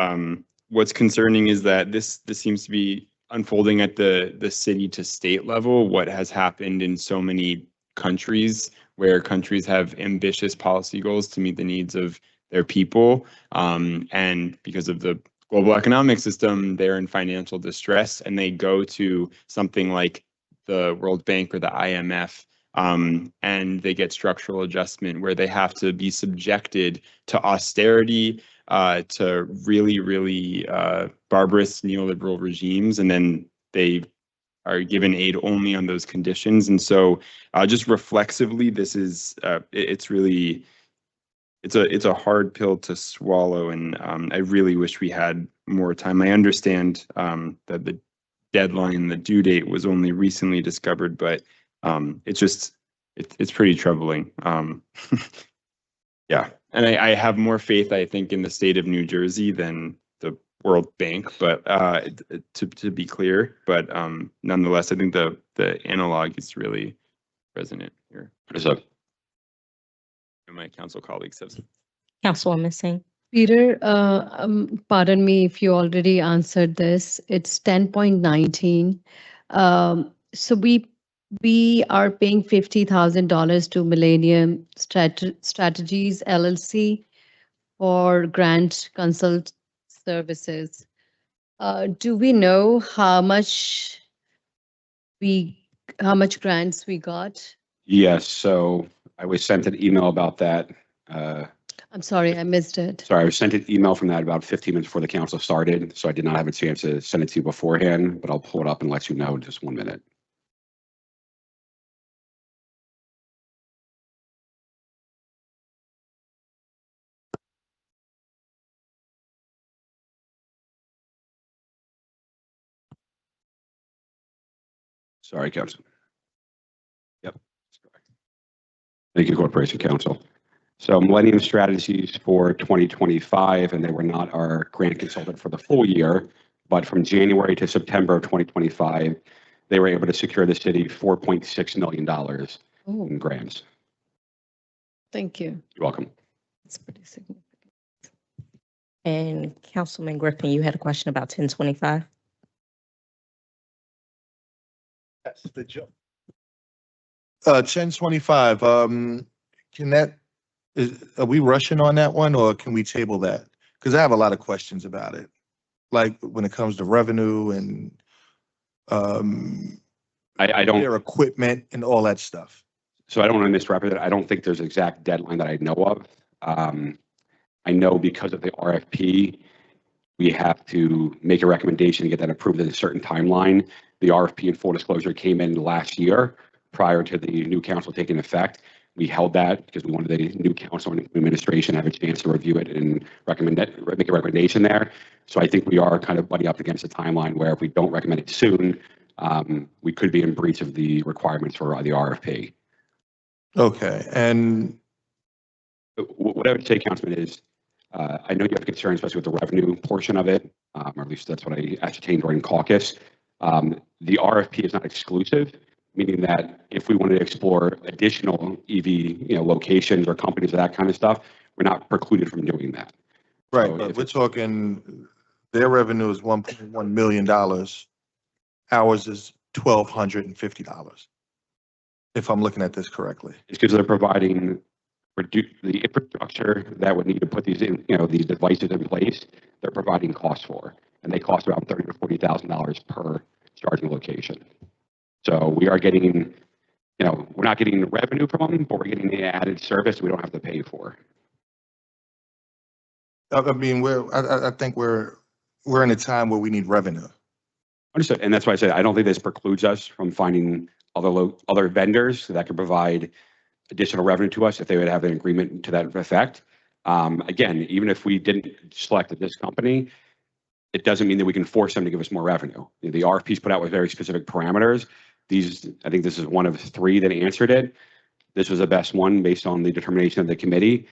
what's concerning is that this seems to be unfolding at the city to state level, what has happened in so many countries where countries have ambitious policy goals to meet the needs of their people. And because of the global economic system, they're in financial distress and they go to something like the World Bank or the IMF, and they get structural adjustment where they have to be subjected to austerity, to really, really barbarous neoliberal regimes, and then they are given aid only on those conditions. And so just reflexively, this is, it's really, it's a hard pill to swallow. And I really wish we had more time. I understand that the deadline, the due date was only recently discovered, but it's pretty troubling. Yeah. And I have more faith, I think, in the state of New Jersey than the World Bank, but to be clear, but nonetheless, I think the analog is really resonant here. My council colleagues have. Councilwoman Singh. Peter, pardon me if you already answered this. It's 10.19. So we are paying $50,000 to Millennium Strategies LLC for grant consult services. Do we know how much grants we got? Yes, so I was sent an email about that. I'm sorry, I missed it. Sorry, I was sent an email from that about 15 minutes before the council started, so I did not have a chance to send it to you beforehand, but I'll pull it up and let you know in just 1 minute. Sorry, Council. Yep. Thank you, Corporation Council. So Millennium Strategies for 2025, and they were not our grant consultant for the full year, but from January to September of 2025, they were able to secure the city $4.6 million in grants. Thank you. You're welcome. That's pretty significant. And Councilman Griffin, you had a question about 1025? That's the joke. 1025, are we rushing on that one, or can we table that? Because I have a lot of questions about it, like when it comes to revenue and I don't, their equipment and all that stuff. So I don't want to misrepresent. I don't think there's an exact deadline that I know of. I know because of the RFP, we have to make a recommendation to get that approved in a certain timeline. The RFP, in full disclosure, came in last year prior to the new council taking effect. We held that because we wanted the new council and administration to have a chance to review it and make a recommendation there. So I think we are kind of butting up against a timeline where if we don't recommend it soon, we could be in breach of the requirements for the RFP. Okay, and what I would say, Councilman, is I know you have concerns, especially with the revenue portion of it, or at least that's what I ascertained during caucus. The RFP is not exclusive, meaning that if we wanted to explore additional EV, locations or companies or that kind of stuff, we're not precluded from doing that. Right, So but if we're talking, their revenue is $1.1 million. Ours is $1,250. If I'm looking at this correctly. It's because they're providing the infrastructure that would need to put these in, these devices in place. They're providing costs for, and they cost about $30,000 to $40,000 per charging location. So we are getting, we're not getting revenue from them, but we're getting the added service we don't have to pay for. I mean, I think we're in a time where we need revenue. Understood, and that's why I said I don't think this precludes us from finding other vendors that could provide additional revenue to us if they would have an agreement to that effect. Again, even if we didn't select this company, it doesn't mean that we can force them to give us more revenue. The RFP's put out with very specific parameters. I think this is one of 3 that answered it. This was the best one based on the determination of the committee.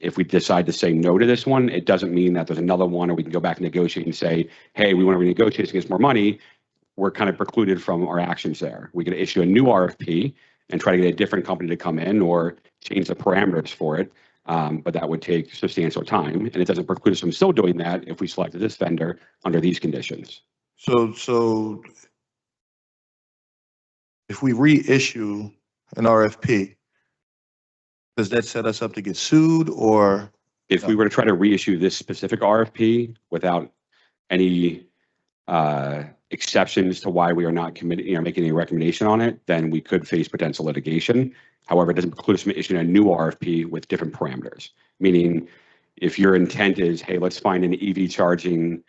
If we decide to say no to this one, it doesn't mean that there's another one, or we can go back and negotiate and say, hey, we want to renegotiate to get more money. We're kind of precluded from our actions there. We could issue a new RFP and try to get a different company to come in or change the parameters for it. But that would take substantial time, and it doesn't preclude us from still doing that if we selected this vendor under these conditions. So if we reissue an RFP, does that set us up to get sued, or? If we were to try to reissue this specific RFP without any exceptions to why we are not committed, making any recommendation on it, then we could face potential litigation. However, it doesn't preclude us from issuing a new RFP with different parameters. Meaning, if your intent is, hey, let's find an EV charging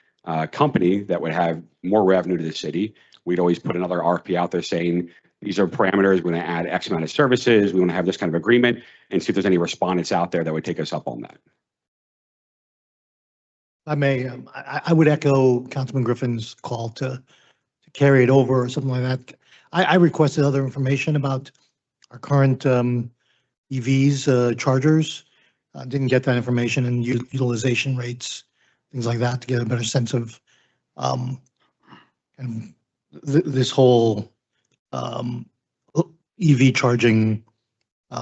company that would have more revenue to the city, we'd always put another RFP out there saying, these are parameters, we're going to add X amount of services, we want to have this kind of agreement, and see if there's any respondents out there that would take us up on that. I would echo Councilman Griffin's call to carry it over or something like that. I requested other information about our current EVs, chargers. Didn't get that information, and utilization rates, things like that, to get a better sense of and this whole EV charging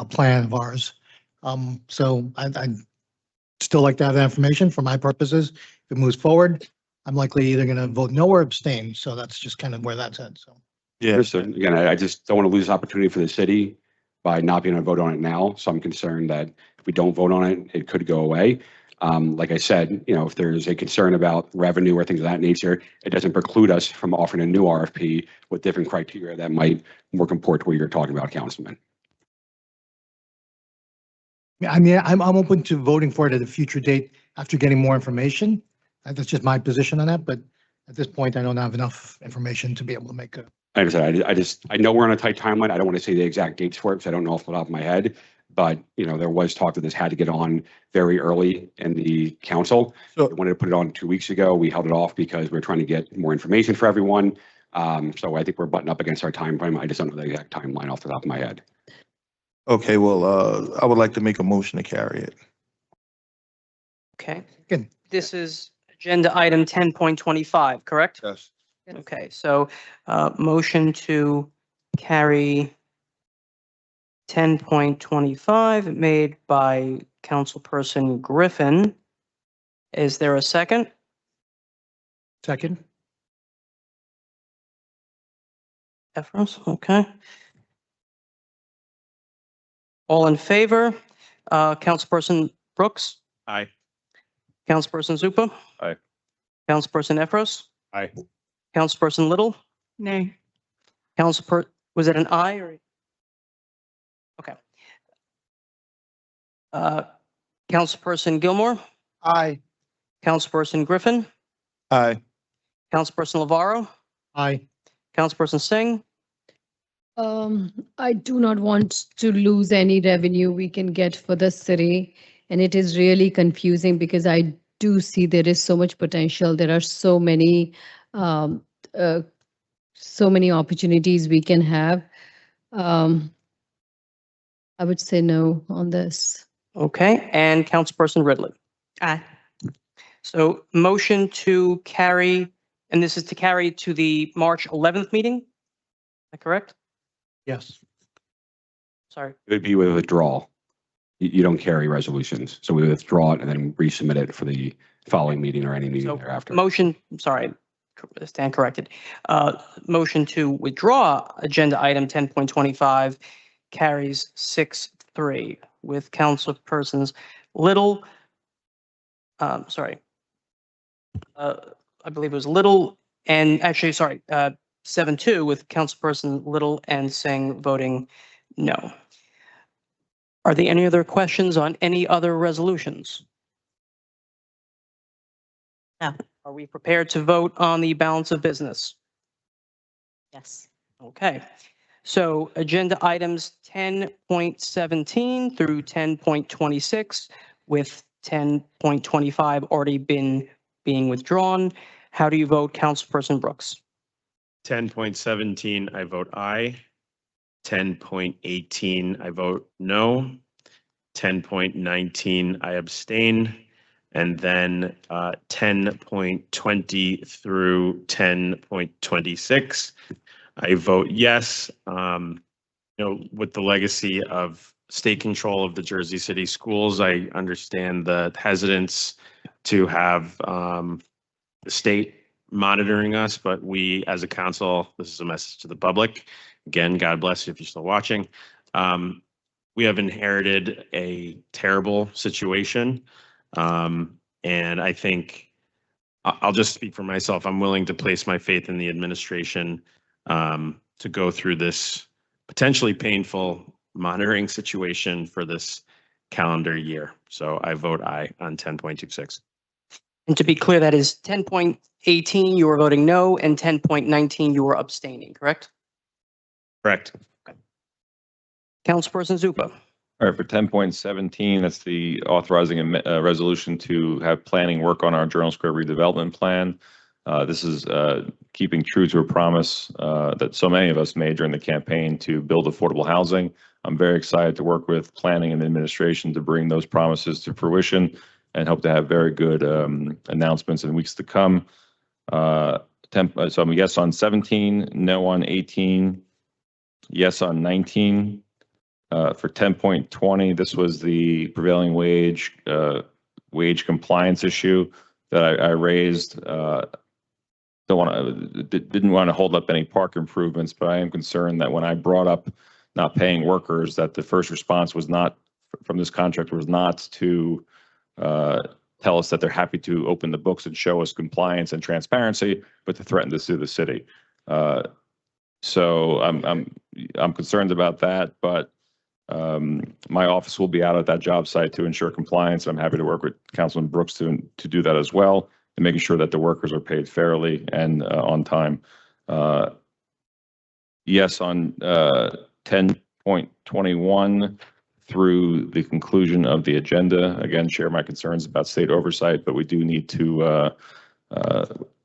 plan of ours. So I'd still like to have that information for my purposes. If it moves forward, I'm likely either going to vote no or abstain. So that's just kind of where that's at. So Yeah. Again, I just don't want to lose opportunity for the city by not being able to vote on it now. So I'm concerned that if we don't vote on it, it could go away. Like I said, if there's a concern about revenue or things of that nature, it doesn't preclude us from offering a new RFP with different criteria that might more comport to what you're talking about, Councilman. I mean, I'm open to voting for it at a future date after getting more information. That's just my position on that. But at this point, I don't have enough information to be able to make a. I understand. I know we're on a tight timeline. I don't want to say the exact dates for it because I don't know off the top of my head. But, there was talk that this had to get on very early in the council. So- We wanted to put it on 2 weeks ago. We held it off because we were trying to get more information for everyone. So I think we're butting up against our time frame. I just don't know the exact timeline off the top of my head. Okay, well, I would like to make a motion to carry it. Okay. Good. This is agenda item 10.25, correct? Yes. Okay, so motion to carry 10.25 made by Councilperson Griffin. Is there a second? Second. Efros, okay. All in favor? Councilperson Brooks? Aye. Councilperson Zupa? Aye. Councilperson Efros? Aye. Councilperson Little? Nay. Was it an aye or? Okay. Councilperson Gilmore? Aye. Councilperson Griffin? Aye. Councilperson Navarro? Aye. Councilperson Singh? I do not want to lose any revenue we can get for the city. And it is really confusing because I do see there is so much potential. There are so many opportunities we can have. I would say no on this. Okay, and Councilperson Ridley? Aye. So motion to carry And this is to carry to the March 11th meeting? Is that correct? Yes. Sorry. It would be with withdrawal. You don't carry resolutions, so we withdraw it and then resubmit it for the following meeting or any meeting So thereafter. motion, sorry, stand corrected. Motion to withdraw agenda item 10.25 carries 6-3 with councilpersons Little, sorry. I believe it was Little and actually, sorry, 7-2 with councilperson Little and Singh voting no. Are there any other questions on any other resolutions? No. Are we prepared to vote on the balance of business? Yes. Okay. So agenda items 10.17 through 10.26 with 10.25 already being withdrawn. How do you vote, Councilperson Brooks? 10.17, I vote aye. 10.18, I vote no. 10.19, I abstain. And then 10.20 through 10.26, I vote yes. With the legacy of state control of the Jersey City schools, I understand the hesitance to have the state monitoring us, but we as a council, this is a message to the public. Again, God bless you if you're still watching. We have inherited a terrible situation. And I think I'll just speak for myself. I'm willing to place my faith in the administration to go through this potentially painful monitoring situation for this calendar year. So I vote aye on 10.26. And to be clear, that is 10.18, you were voting no, and 10.19, you were abstaining, correct? Correct. Councilperson Zupa. All right, for 10.17, that's the authorizing a resolution to have planning work on our Journal Square redevelopment plan. This is keeping true to a promise that so many of us made during the campaign to build affordable housing. I'm very excited to work with planning and administration to bring those promises to fruition and hope to have very good announcements in weeks to come. So I'm a yes on 17, no on 18, yes on 19. For 10.20, this was the prevailing wage compliance issue that I raised. Didn't want to hold up any park improvements, but I am concerned that when I brought up not paying workers, that the first response was not from this contractor was not to tell us that they're happy to open the books and show us compliance and transparency, but to threaten to sue the city. So I'm concerned about that, but my office will be out at that job site to ensure compliance. I'm happy to work with Councilman Brooks to do that as well, and making sure that the workers are paid fairly and on time. Yes on 10.21 through the conclusion of the agenda. Again, share my concerns about state oversight, but we do need to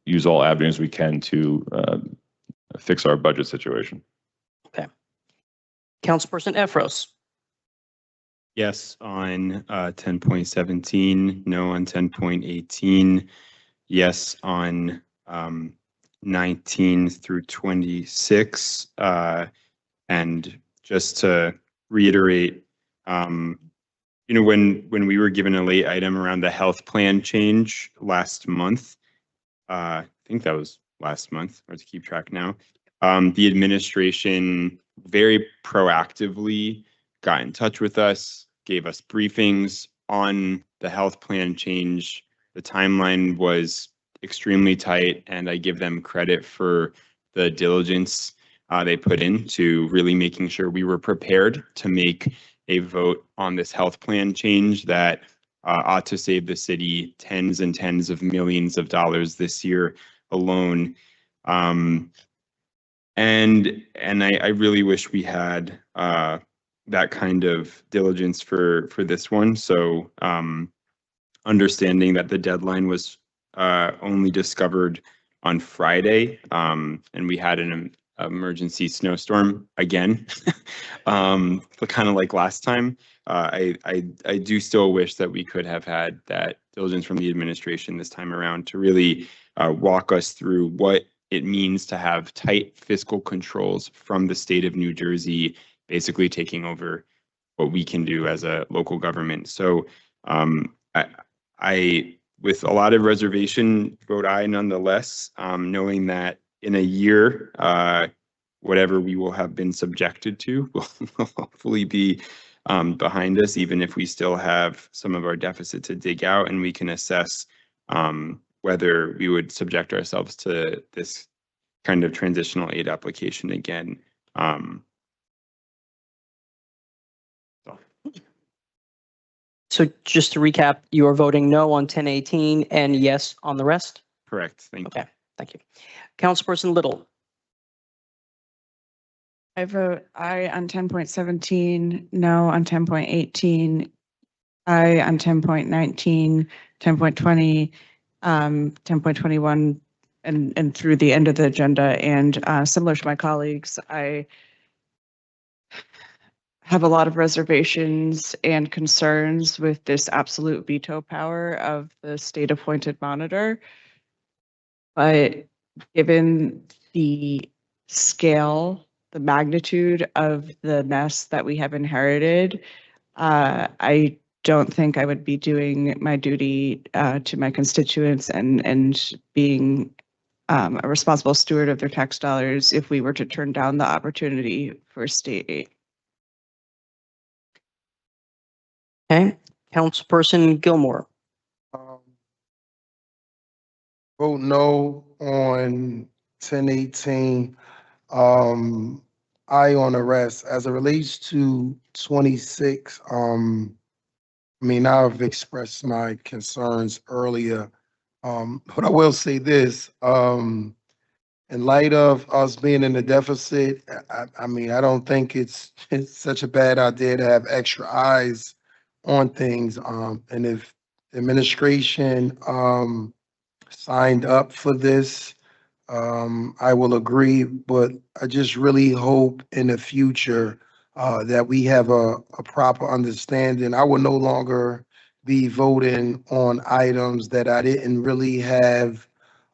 use all avenues we can to fix our budget situation. Okay. Councilperson Efros. Yes on 10.17, no on 10.18, yes on 19 through 26. And just to reiterate, when we were given a late item around the health plan change last month, I think that was last month, or to keep track now, the administration very proactively got in touch with us, gave us briefings on the health plan change. The timeline was extremely tight, and I give them credit for the diligence they put into really making sure we were prepared to make a vote on this health plan change that ought to save the city tens and tens of millions of dollars this year alone. And I really wish we had that kind of diligence for this one. So understanding that the deadline was only discovered on Friday, and we had an emergency snowstorm again, but kind of like last time. I do still wish that we could have had that diligence from the administration this time around to really walk us through what it means to have tight fiscal controls from the state of New Jersey, basically taking over what we can do as a local government. So I, with a lot of reservation, vote aye nonetheless, knowing that in a year, whatever we will have been subjected to will hopefully be behind us, even if we still have some of our deficit to dig out, and we can assess whether we would subject ourselves to this kind of transitional aid application again. So just to recap, you are voting no on 1018 and yes on the rest? Correct. Thank you. Okay, thank you. Councilperson Little. I vote aye on 10.17, no on 10.18, aye on 10.19, 10.20, 10.21, and through the end of the agenda. And similar to my colleagues, I have a lot of reservations and concerns with this absolute veto power of the state appointed monitor. But given the scale, the magnitude of the mess that we have inherited, I don't think I would be doing my duty to my constituents and being a responsible steward of their tax dollars if we were to turn down the opportunity for state aid. Okay, Councilperson Gilmore. Vote no on 1018. Aye on the rest. As it relates to 26, I mean, I've expressed my concerns earlier. But I will say this, in light of us being in the deficit, I mean, I don't think it's such a bad idea to have extra eyes on things. And if the administration signed up for this, I will agree, but I just really hope in the future that we have a proper understanding. I will no longer be voting on items that I didn't really have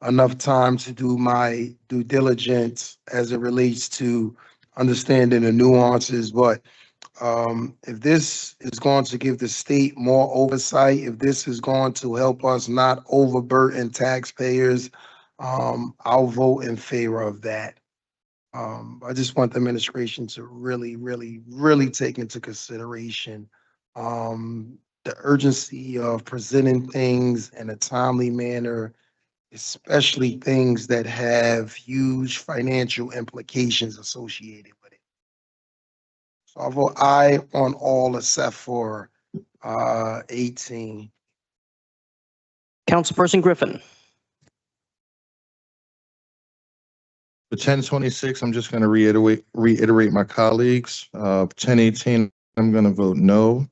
enough time to do my due diligence as it relates to understanding the nuances. But if this is going to give the state more oversight, if this is going to help us not overburden taxpayers, I'll vote in favor of that. I just want the administration to really take into consideration the urgency of presenting things in a timely manner, especially things that have huge financial implications associated with it. So I vote aye on all except for 18. Councilperson Griffin. For 1026, I'm just going to reiterate my colleagues. 1018, I'm going to vote no.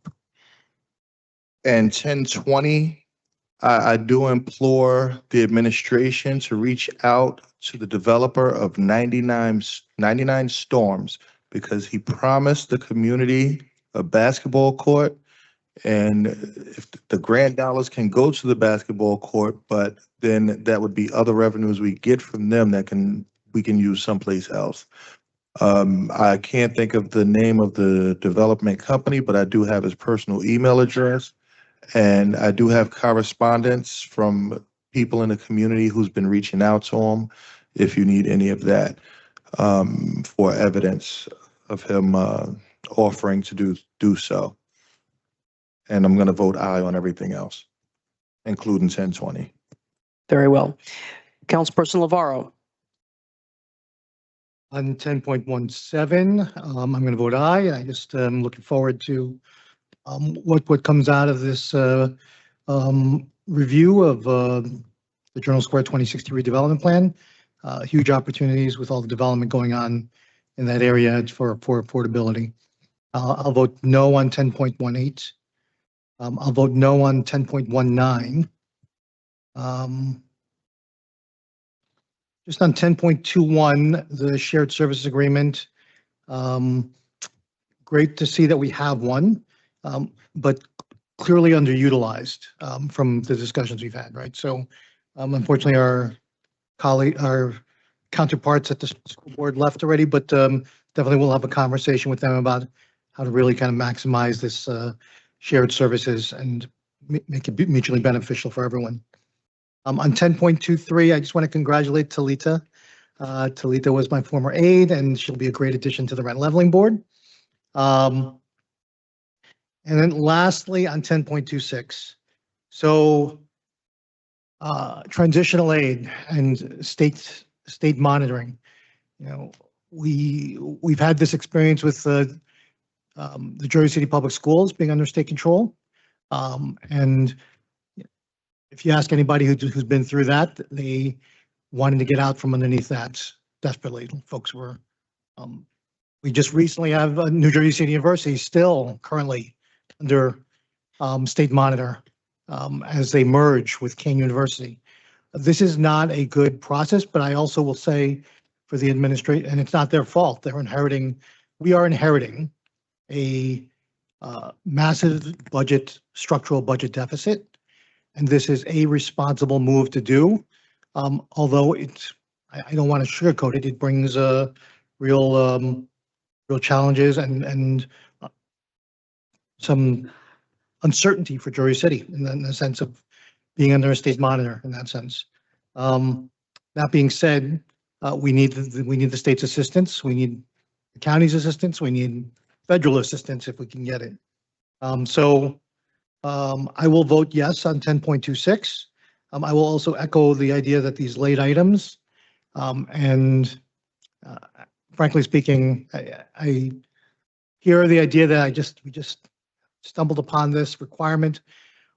And 1020, I do implore the administration to reach out to the developer of 99 Storms, because he promised the community a basketball court. And if the grant dollars can go to the basketball court, but then that would be other revenues we get from them that we can use someplace else. I can't think of the name of the development company, but I do have his personal email address. And I do have correspondence from people in the community who's been reaching out to him if you need any of that for evidence of him offering to do so. And I'm going to vote aye on everything else, including 1020. Very well. Councilperson Navarro. On 10.17, I'm going to vote aye. I just am looking forward to what comes out of this review of the Journal Square 2060 redevelopment plan. Huge opportunities with all the development going on in that area for affordability. I'll vote no on 10.18. I'll vote no on 10.19. Just on 10.21, the shared services agreement. Great to see that we have one, but clearly underutilized from the discussions we've had, right? So unfortunately, our our counterparts at the school board left already, but definitely we'll have a conversation with them about how to really kind of maximize this shared services and make it mutually beneficial for everyone. On 10.23, I just want to congratulate Talita. Talita was my former aide, and she'll be a great addition to the rent leveling board. And then lastly, on 10.26. So transitional aid and state monitoring. You know, we've had this experience with the Jersey City Public Schools being under state control. And if you ask anybody who's been through that, they wanted to get out from underneath that desperately. Folks were, we just recently have New Jersey City University still currently under state monitor as they merge with Kane University. This is not a good process, but I also will say for the administration, and it's not their fault, we are inheriting a massive structural budget deficit. And this is a responsible move to do. Although I don't want to sugarcoat it, it brings real challenges and some uncertainty for Jersey City in the sense of being under a state monitor in that sense. That being said, we need the state's assistance. We need the county's assistance. We need federal assistance if we can get it. I will vote yes on 10.26. I will also echo the idea that these late items, and frankly speaking, I hear the idea that we just stumbled upon this requirement.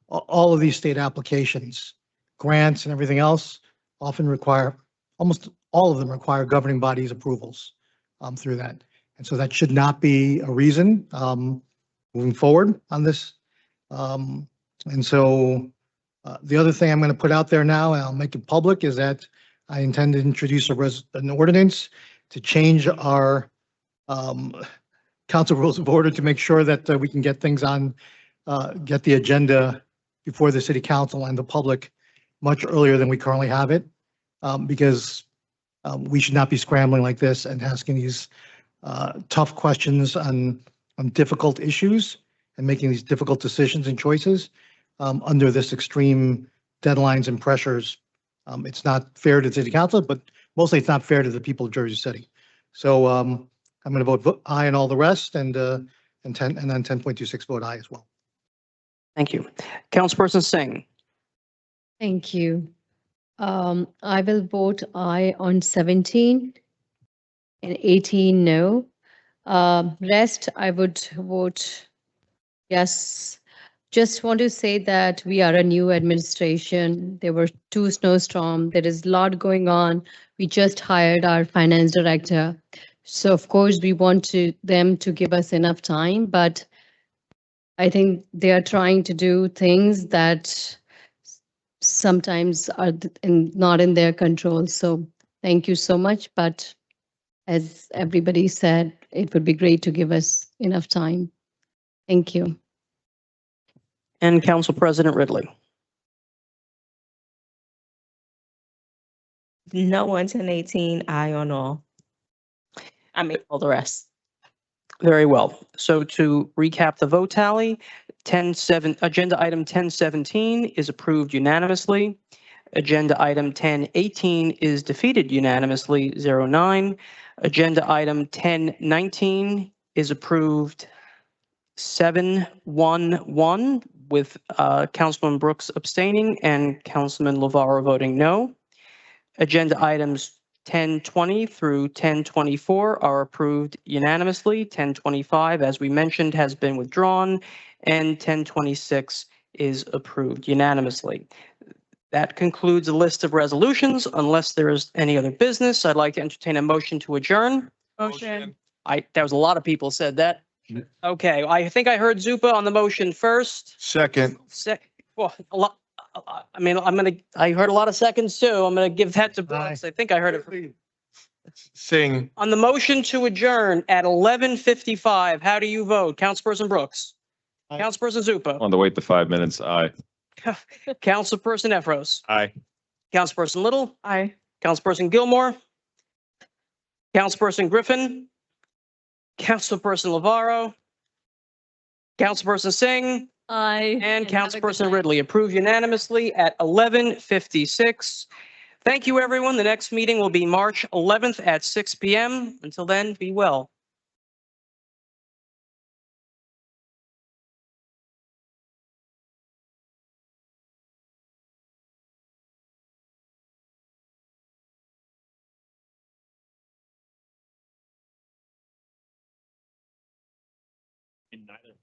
All of these state applications, grants and everything else often require, almost all of them require governing bodies approvals through that. And so that should not be a reason moving forward on this. And so the other thing I'm going to put out there now, and I'll make it public, is that I intend to introduce an ordinance to change our council rules of order to make sure that we can get things on, get the agenda before the city council and the public much earlier than we currently have it, because we should not be scrambling like this and asking these tough questions on difficult issues and making these difficult decisions and choices under this extreme deadlines and pressures. It's not fair to the city council, but mostly it's not fair to the people of Jersey City. So I'm going to vote aye on all the rest, and then 10.26 vote aye as well. Thank you. Councilperson Singh. Thank you. I will vote aye on 17 and 18 no. Rest, I would vote yes. Just want to say that we are a new administration. There were 2 snowstorms. There is a lot going on. We just hired our finance director. So of course we want them to give us enough time, but I think they are trying to do things that sometimes are not in their control. So thank you so much. But as everybody said, it would be great to give us enough time. Thank you. And Council President Ridley. No on 1018, aye on all. I mean, all the rest. Very well. So to recap the vote tally, agenda item 1017 is approved unanimously. Agenda item 1018 is defeated unanimously, 0-9. Agenda item 1019 is approved 7-1-1 with Councilman Brooks abstaining and Councilman LaVara voting no. Agenda items 1020 through 1024 are approved unanimously. 1025, as we mentioned, has been withdrawn, and 1026 is approved unanimously. That concludes the list of resolutions. Unless there is any other business, I'd like to entertain a motion to adjourn. Motion. There was a lot of people said that. Okay, I think I heard Zupa on the motion first. Second. Well, a lot. I mean, I heard a lot of seconds too. I'm gonna give that to Brooks. I think I heard it. Singh. On the motion to adjourn at 11:55, how do you vote? Councilperson Brooks. Aye. Councilperson Zupa. On the wait the 5 minutes, aye. Councilperson Efros. Aye. Councilperson Little. Aye. Councilperson Gilmore, Councilperson Griffin, Councilperson Navarro, Councilperson Singh, Aye. and And have a good Councilperson night. Ridley. Approved unanimously at 11:56. Thank you, everyone. The next meeting will be March 11th at 6 p.m. Until then, be well. In neither.